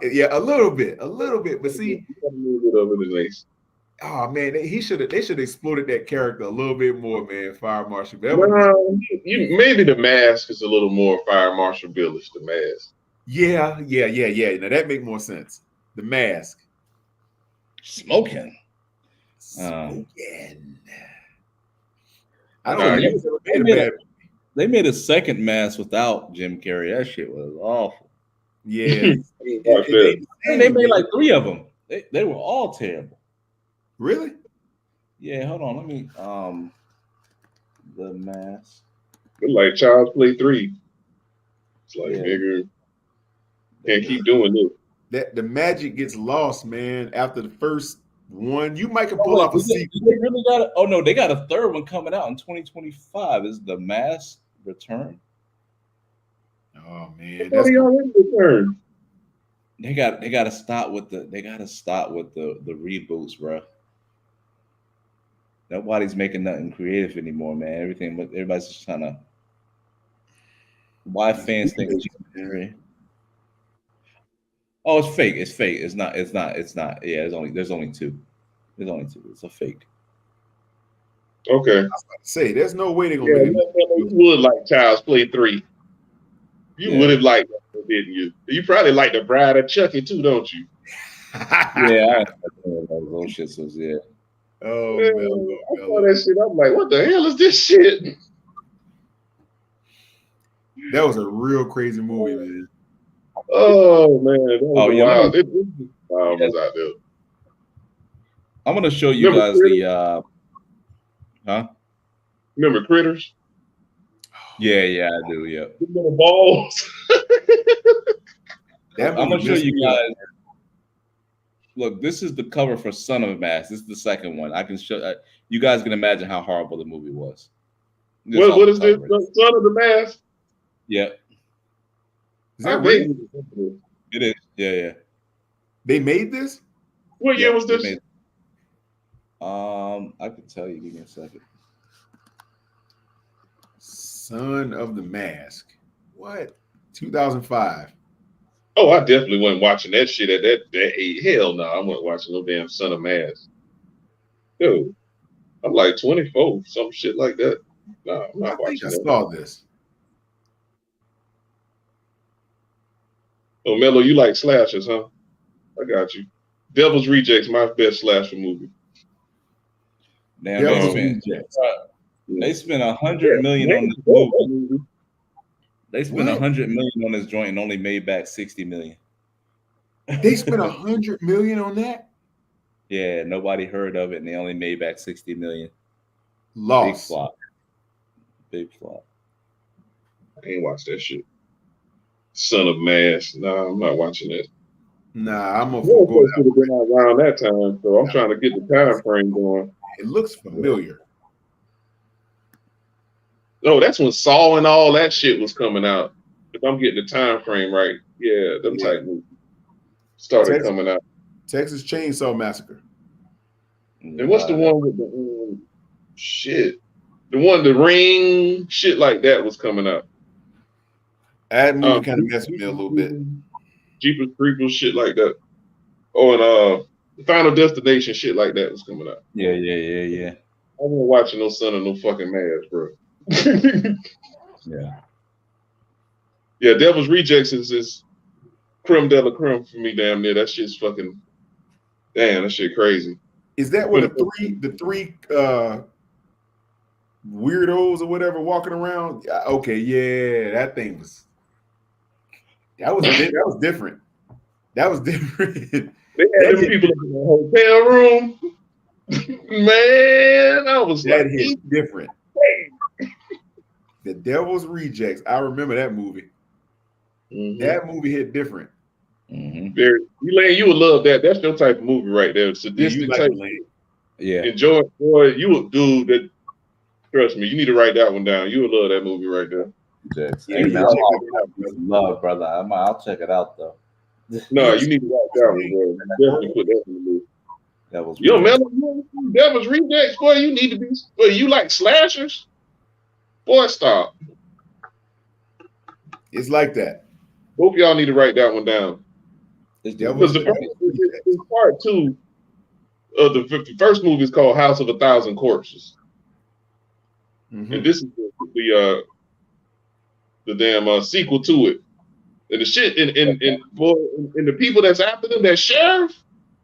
Yeah, a little bit. But see, a little bit of it in Ace. Oh man, they should have exploited that character a little bit more, man. Fire Marshal Bill. Maybe the mask is a little more Fire Marshal Billish. The mask. Yeah. Now that makes more sense. The mask. Smoking. I don't know. They made a second mask without Jim Carrey. That shit was awful. Yeah. They made like 3 of them. They were all terrible. Really? Yeah, hold on. Let me The Mask. It's like Child's Play 3. It's like, nigga, can't keep doing this. That the magic gets lost, man, after the first one. You might can pull off a sequel. They really got it. Oh no, they got a third one coming out in 2025. Is The Mask Return? Oh man, that's already returned. They got to stop with the reboots, bro. Nobody's making nothing creative anymore, man. Everybody's just trying to. Why fans think it's oh, it's fake. It's fake. It's not. Yeah, there's only 2. There's only 2. It's a fake. Okay. I was about to say, there's no way they're gonna make it. You would like Child's Play 3. You would have liked that, didn't you? You probably like The Bride of Chucky too, don't you? Yeah, those shits was Oh, man, I saw that shit. I'm like, what the hell is this shit? That was a real crazy movie, man. Oh man, that was wild. It was out there. I'm gonna show you guys the Remember Critters? Yeah, I do. Yeah. The little balls. I'm gonna show you guys. Look, this is the cover for Son of a Mask. This is the second one. I can show you guys can imagine how horrible the movie was. What is this? Son of the Mask? Yeah. Is that real? It is. Yeah. They made this? What year was this? I can tell you. Give me a second. Son of the Mask. What? 2005. Oh, I definitely wasn't watching that shit at that age. Hell no, I wasn't watching no damn Son of Mask. Dude, I'm like 24, some shit like that. No, I'm not watching that. I saw this. Oh, Mello, you like slashers, huh? I got you. Devil's Rejects, my best slasher movie. Damn, they spent $100 million on this movie. They spent $100 million on this joint and only made back $60 million. They spent $100 million on that? Yeah, nobody heard of it, and they only made back $60 million. Lost. Big flop. I ain't watched that shit. Son of Mask. Nah, I'm not watching that. Nah, I'm gonna go. Should have been out around that time, so I'm trying to get the time frame going. It looks familiar. No, that's when Saw and all that shit was coming out. If I'm getting the time frame right, yeah, them type movies started coming out. Texas Chainsaw Massacre. And what's the one with the shit? The one, The Ring, shit like that was coming out. That movie kind of messed with me a little bit. Jeepers Creepers, shit like that. Oh, and Final Destination, shit like that was coming out. Yeah. I wasn't watching no Son of No Fucking Mads, bro. Yeah. Yeah, Devil's Rejects is creme de la creme for me, damn near. That shit's fucking, damn, that shit crazy. Is that what the three weirdos or whatever walking around? Okay, yeah, that thing was that was different. That was different. They had them people in the hotel room. Man, I was that like, hit different. The Devil's Rejects. I remember that movie. That movie hit different. Very, Elaine, you would love that. That's your type of movie right there. Sadistic type. Yeah. Enjoy, boy. You would do that. Trust me, you need to write that one down. You would love that movie right there. Hey, man, love, brother. I'll check it out though. No, you need to write that one, bro. Definitely put that in the movie. That was Yo, man, Devil's Rejects, boy. You need to be. Boy, you like slashers? Boy, stop. It's like that. Both of y'all need to write that one down. Because the part two of the first movie is called House of a Thousand Corpses, and this is the damn sequel to it. And the shit and the people that's after them, that sheriff.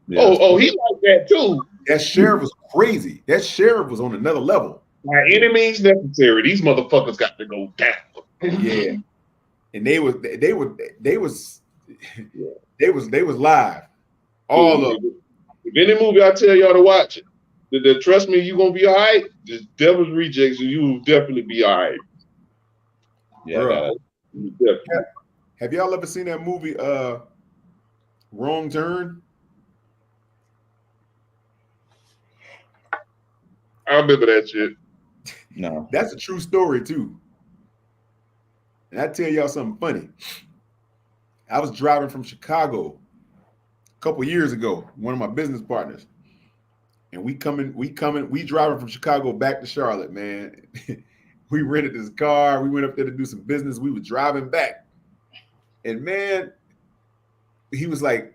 Yeah. Oh, he like that too. That sheriff was crazy. That sheriff was on another level. By any means necessary, these motherfuckers got to go down. Yeah, and they was live. All of them. If any movie I tell y'all to watch it, trust me, you gonna be all right. The Devil's Rejects, you will definitely be all right. Yeah. Have y'all ever seen that movie, Wrong Turn? I remember that shit. No. That's a true story too. And I tell y'all something funny. I was driving from Chicago a couple years ago, one of my business partners. And we driving from Chicago back to Charlotte, man. We rented this car. We went up there to do some business. We were driving back. And man, he was like,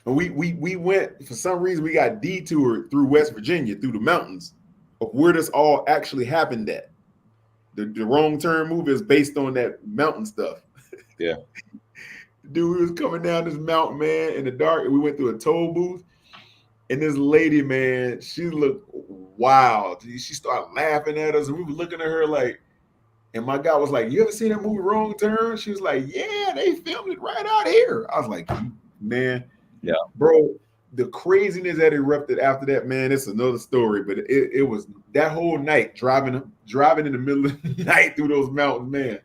we went, for some reason, we got detoured through West Virginia, through the mountains of where this all actually happened at. The Wrong Turn movie is based on that mountain stuff. Yeah. Dude, we was coming down this mountain, man, in the dark, and we went through a toll booth. And this lady, man, she looked wild. She started laughing at us, and we were looking at her like, and my guy was like, "You ever seen that movie Wrong Turn?" She was like, "Yeah, they filmed it right out here." I was like, man, yeah, bro, the craziness that erupted after that, man, it's another story. But it was that whole night driving in the middle of the night through those mountains, man.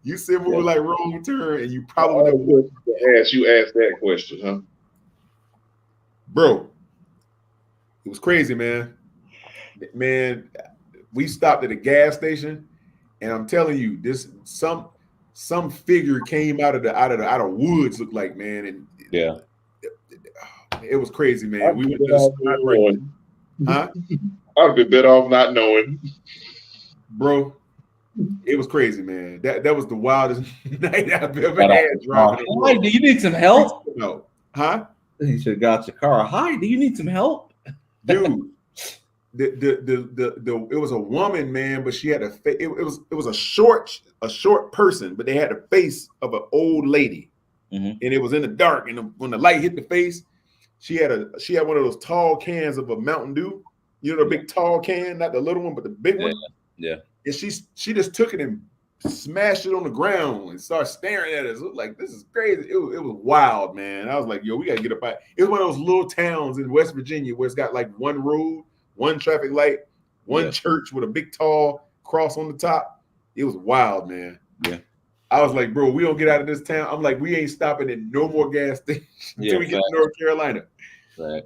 You see a movie like Wrong Turn, and you probably asked that question, huh? Bro, it was crazy, man. Man, we stopped at a gas station, and I'm telling you, this some figure came out of woods, looked like, man, and yeah, it was crazy, man. We went to the spot right. Huh? I'd be better off not knowing, bro. It was crazy, man. That was the wildest night I've ever had driving. Hi, do you need some help? No, huh? You should have got your car. Hi, do you need some help, dude? It was a woman, man, but she had a face. It was a short person, but they had the face of an old lady, and it was in the dark. And when the light hit the face, she had one of those tall cans of a Mountain Dew. You know, the big tall can, not the little one, but the big one. Yeah. And she just took it and smashed it on the ground and started staring at us. It was like, this is crazy. It was wild, man. I was like, yo, we gotta get up out. It was one of those little towns in West Virginia where it's got like one road, one traffic light, one church with a big tall cross on the top. It was wild, man. Yeah. I was like, bro, we don't get out of this town. I'm like, we ain't stopping at no more gas stations until we get to North Carolina. Right.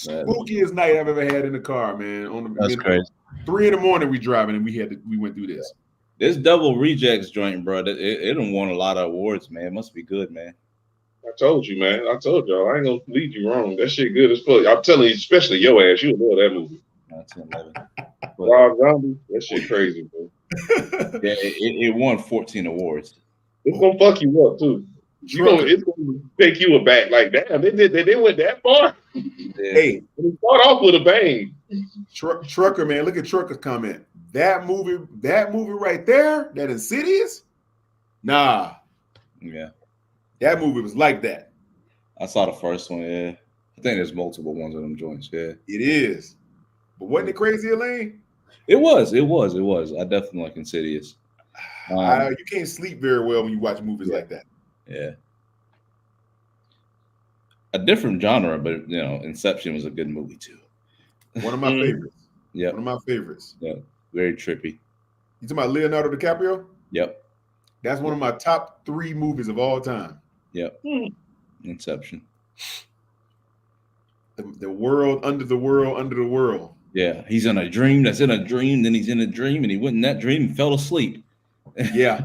spookiest night I've ever had in the car, man. That's crazy. 3 in the morning we driving and we went through this. This Double Rejects joint, bro, it done won a lot of awards, man. It must be good, man. I told you, man. I told y'all. I ain't gonna lead you wrong. That shit good as fuck. I'm telling you, especially your ass. You love that movie. 1911. Rob Zombie. That shit crazy, bro. Yeah, it won 14 awards. It's gonna fuck you up too. It's gonna take you aback. Like, damn, they went that far. Yeah. Hey, they start off with a bang. Trucker, man, look at Trucker's comment. That movie right there, that Insidious, nah. Yeah. That movie was like that. I saw the first one, yeah. I think there's multiple ones of them joints, yeah. It is. But wasn't it crazy, Elaine? It was. I definitely like Insidious. You can't sleep very well when you watch movies like that. Yeah. A different genre, but Inception was a good movie too. One of my favorites. Yeah. One of my favorites. Yeah. Very trippy. You talking about Leonardo DiCaprio? Yep. That's one of my top 3 movies of all time. Yep. Inception. The world under the world under the world. Yeah. He's in a dream that's in a dream, then he's in a dream, and he went in that dream and fell asleep. Yeah.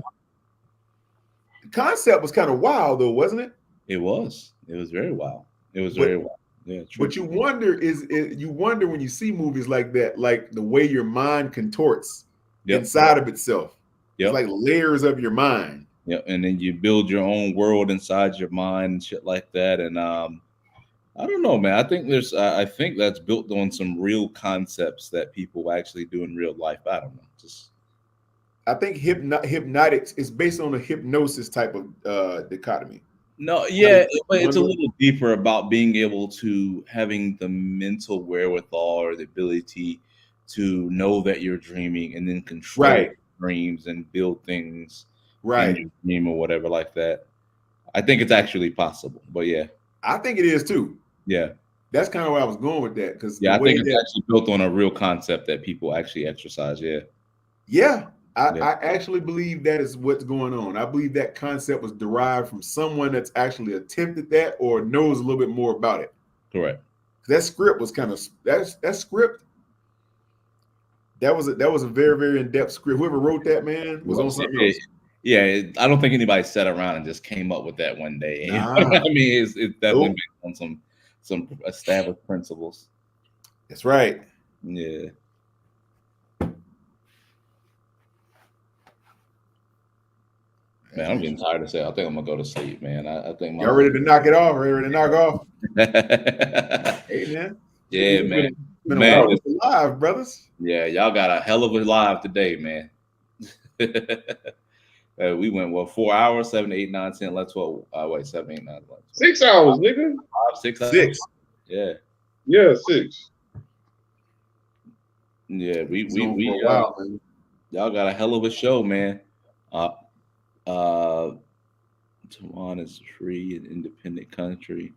The concept was kind of wild though, wasn't it? It was. It was very wild. It was very wild. Yeah. True. But you wonder when you see movies like that, like the way your mind contorts inside of itself. Yep. It's like layers of your mind. Yeah, and then you build your own world inside your mind and shit like that. And I don't know, man. I think I think that's built on some real concepts that people actually do in real life. I don't know. I think hypnotics is based on a hypnosis type of dichotomy. No, yeah, but it's a little deeper about being able to having the mental wherewithal or the ability to know that you're dreaming and then control dreams and build things in your dream or whatever like that. I think it's actually possible, but yeah. I think it is too. Yeah. That's kind of where I was going with that. Because I think it's actually built on a real concept that people actually exercise. Yeah. Yeah. I actually believe that is what's going on. I believe that concept was derived from someone that's actually attempted that or knows a little bit more about it. Correct. That script was kind of that script. That was a very, very in-depth script. Whoever wrote that, man, was on something else. Yeah, I don't think anybody sat around and just came up with that one day. Nah. I mean, it's definitely based on some established principles. That's right. Yeah. Man, I'm getting tired of saying. I think I'm gonna go to sleep, man. I think y'all ready to knock it off? Ready to knock off? Hey, man. Yeah, man. Been a while live, brothers. Yeah, y'all got a hell of a live today, man. We went 4 hours, 7, 8, 9, 10, 11, 12. Wait, 7, 8, 9, 11, 12. 6 hours, nigga. 5, 6 hours. 6. Yeah. Yeah, 6. Yeah, we y'all got a hell of a show, man. Taiwan is a free and independent country.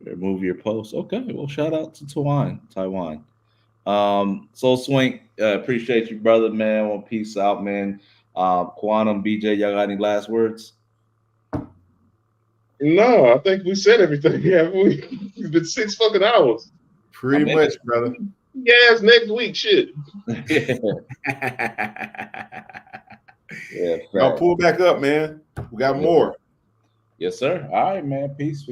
Remove your post. Okay, well, shout out to Taiwan. Soul Swing, appreciate you, brother, man. Well, peace out, man. Quantum, BJ, y'all got any last words? No, I think we said everything. Yeah, it's been 6 fucking hours. Pretty much, brother. Yes, next week, shit. Yeah, I'll pull back up, man. We got more. Yes, sir. All right, man. Peace.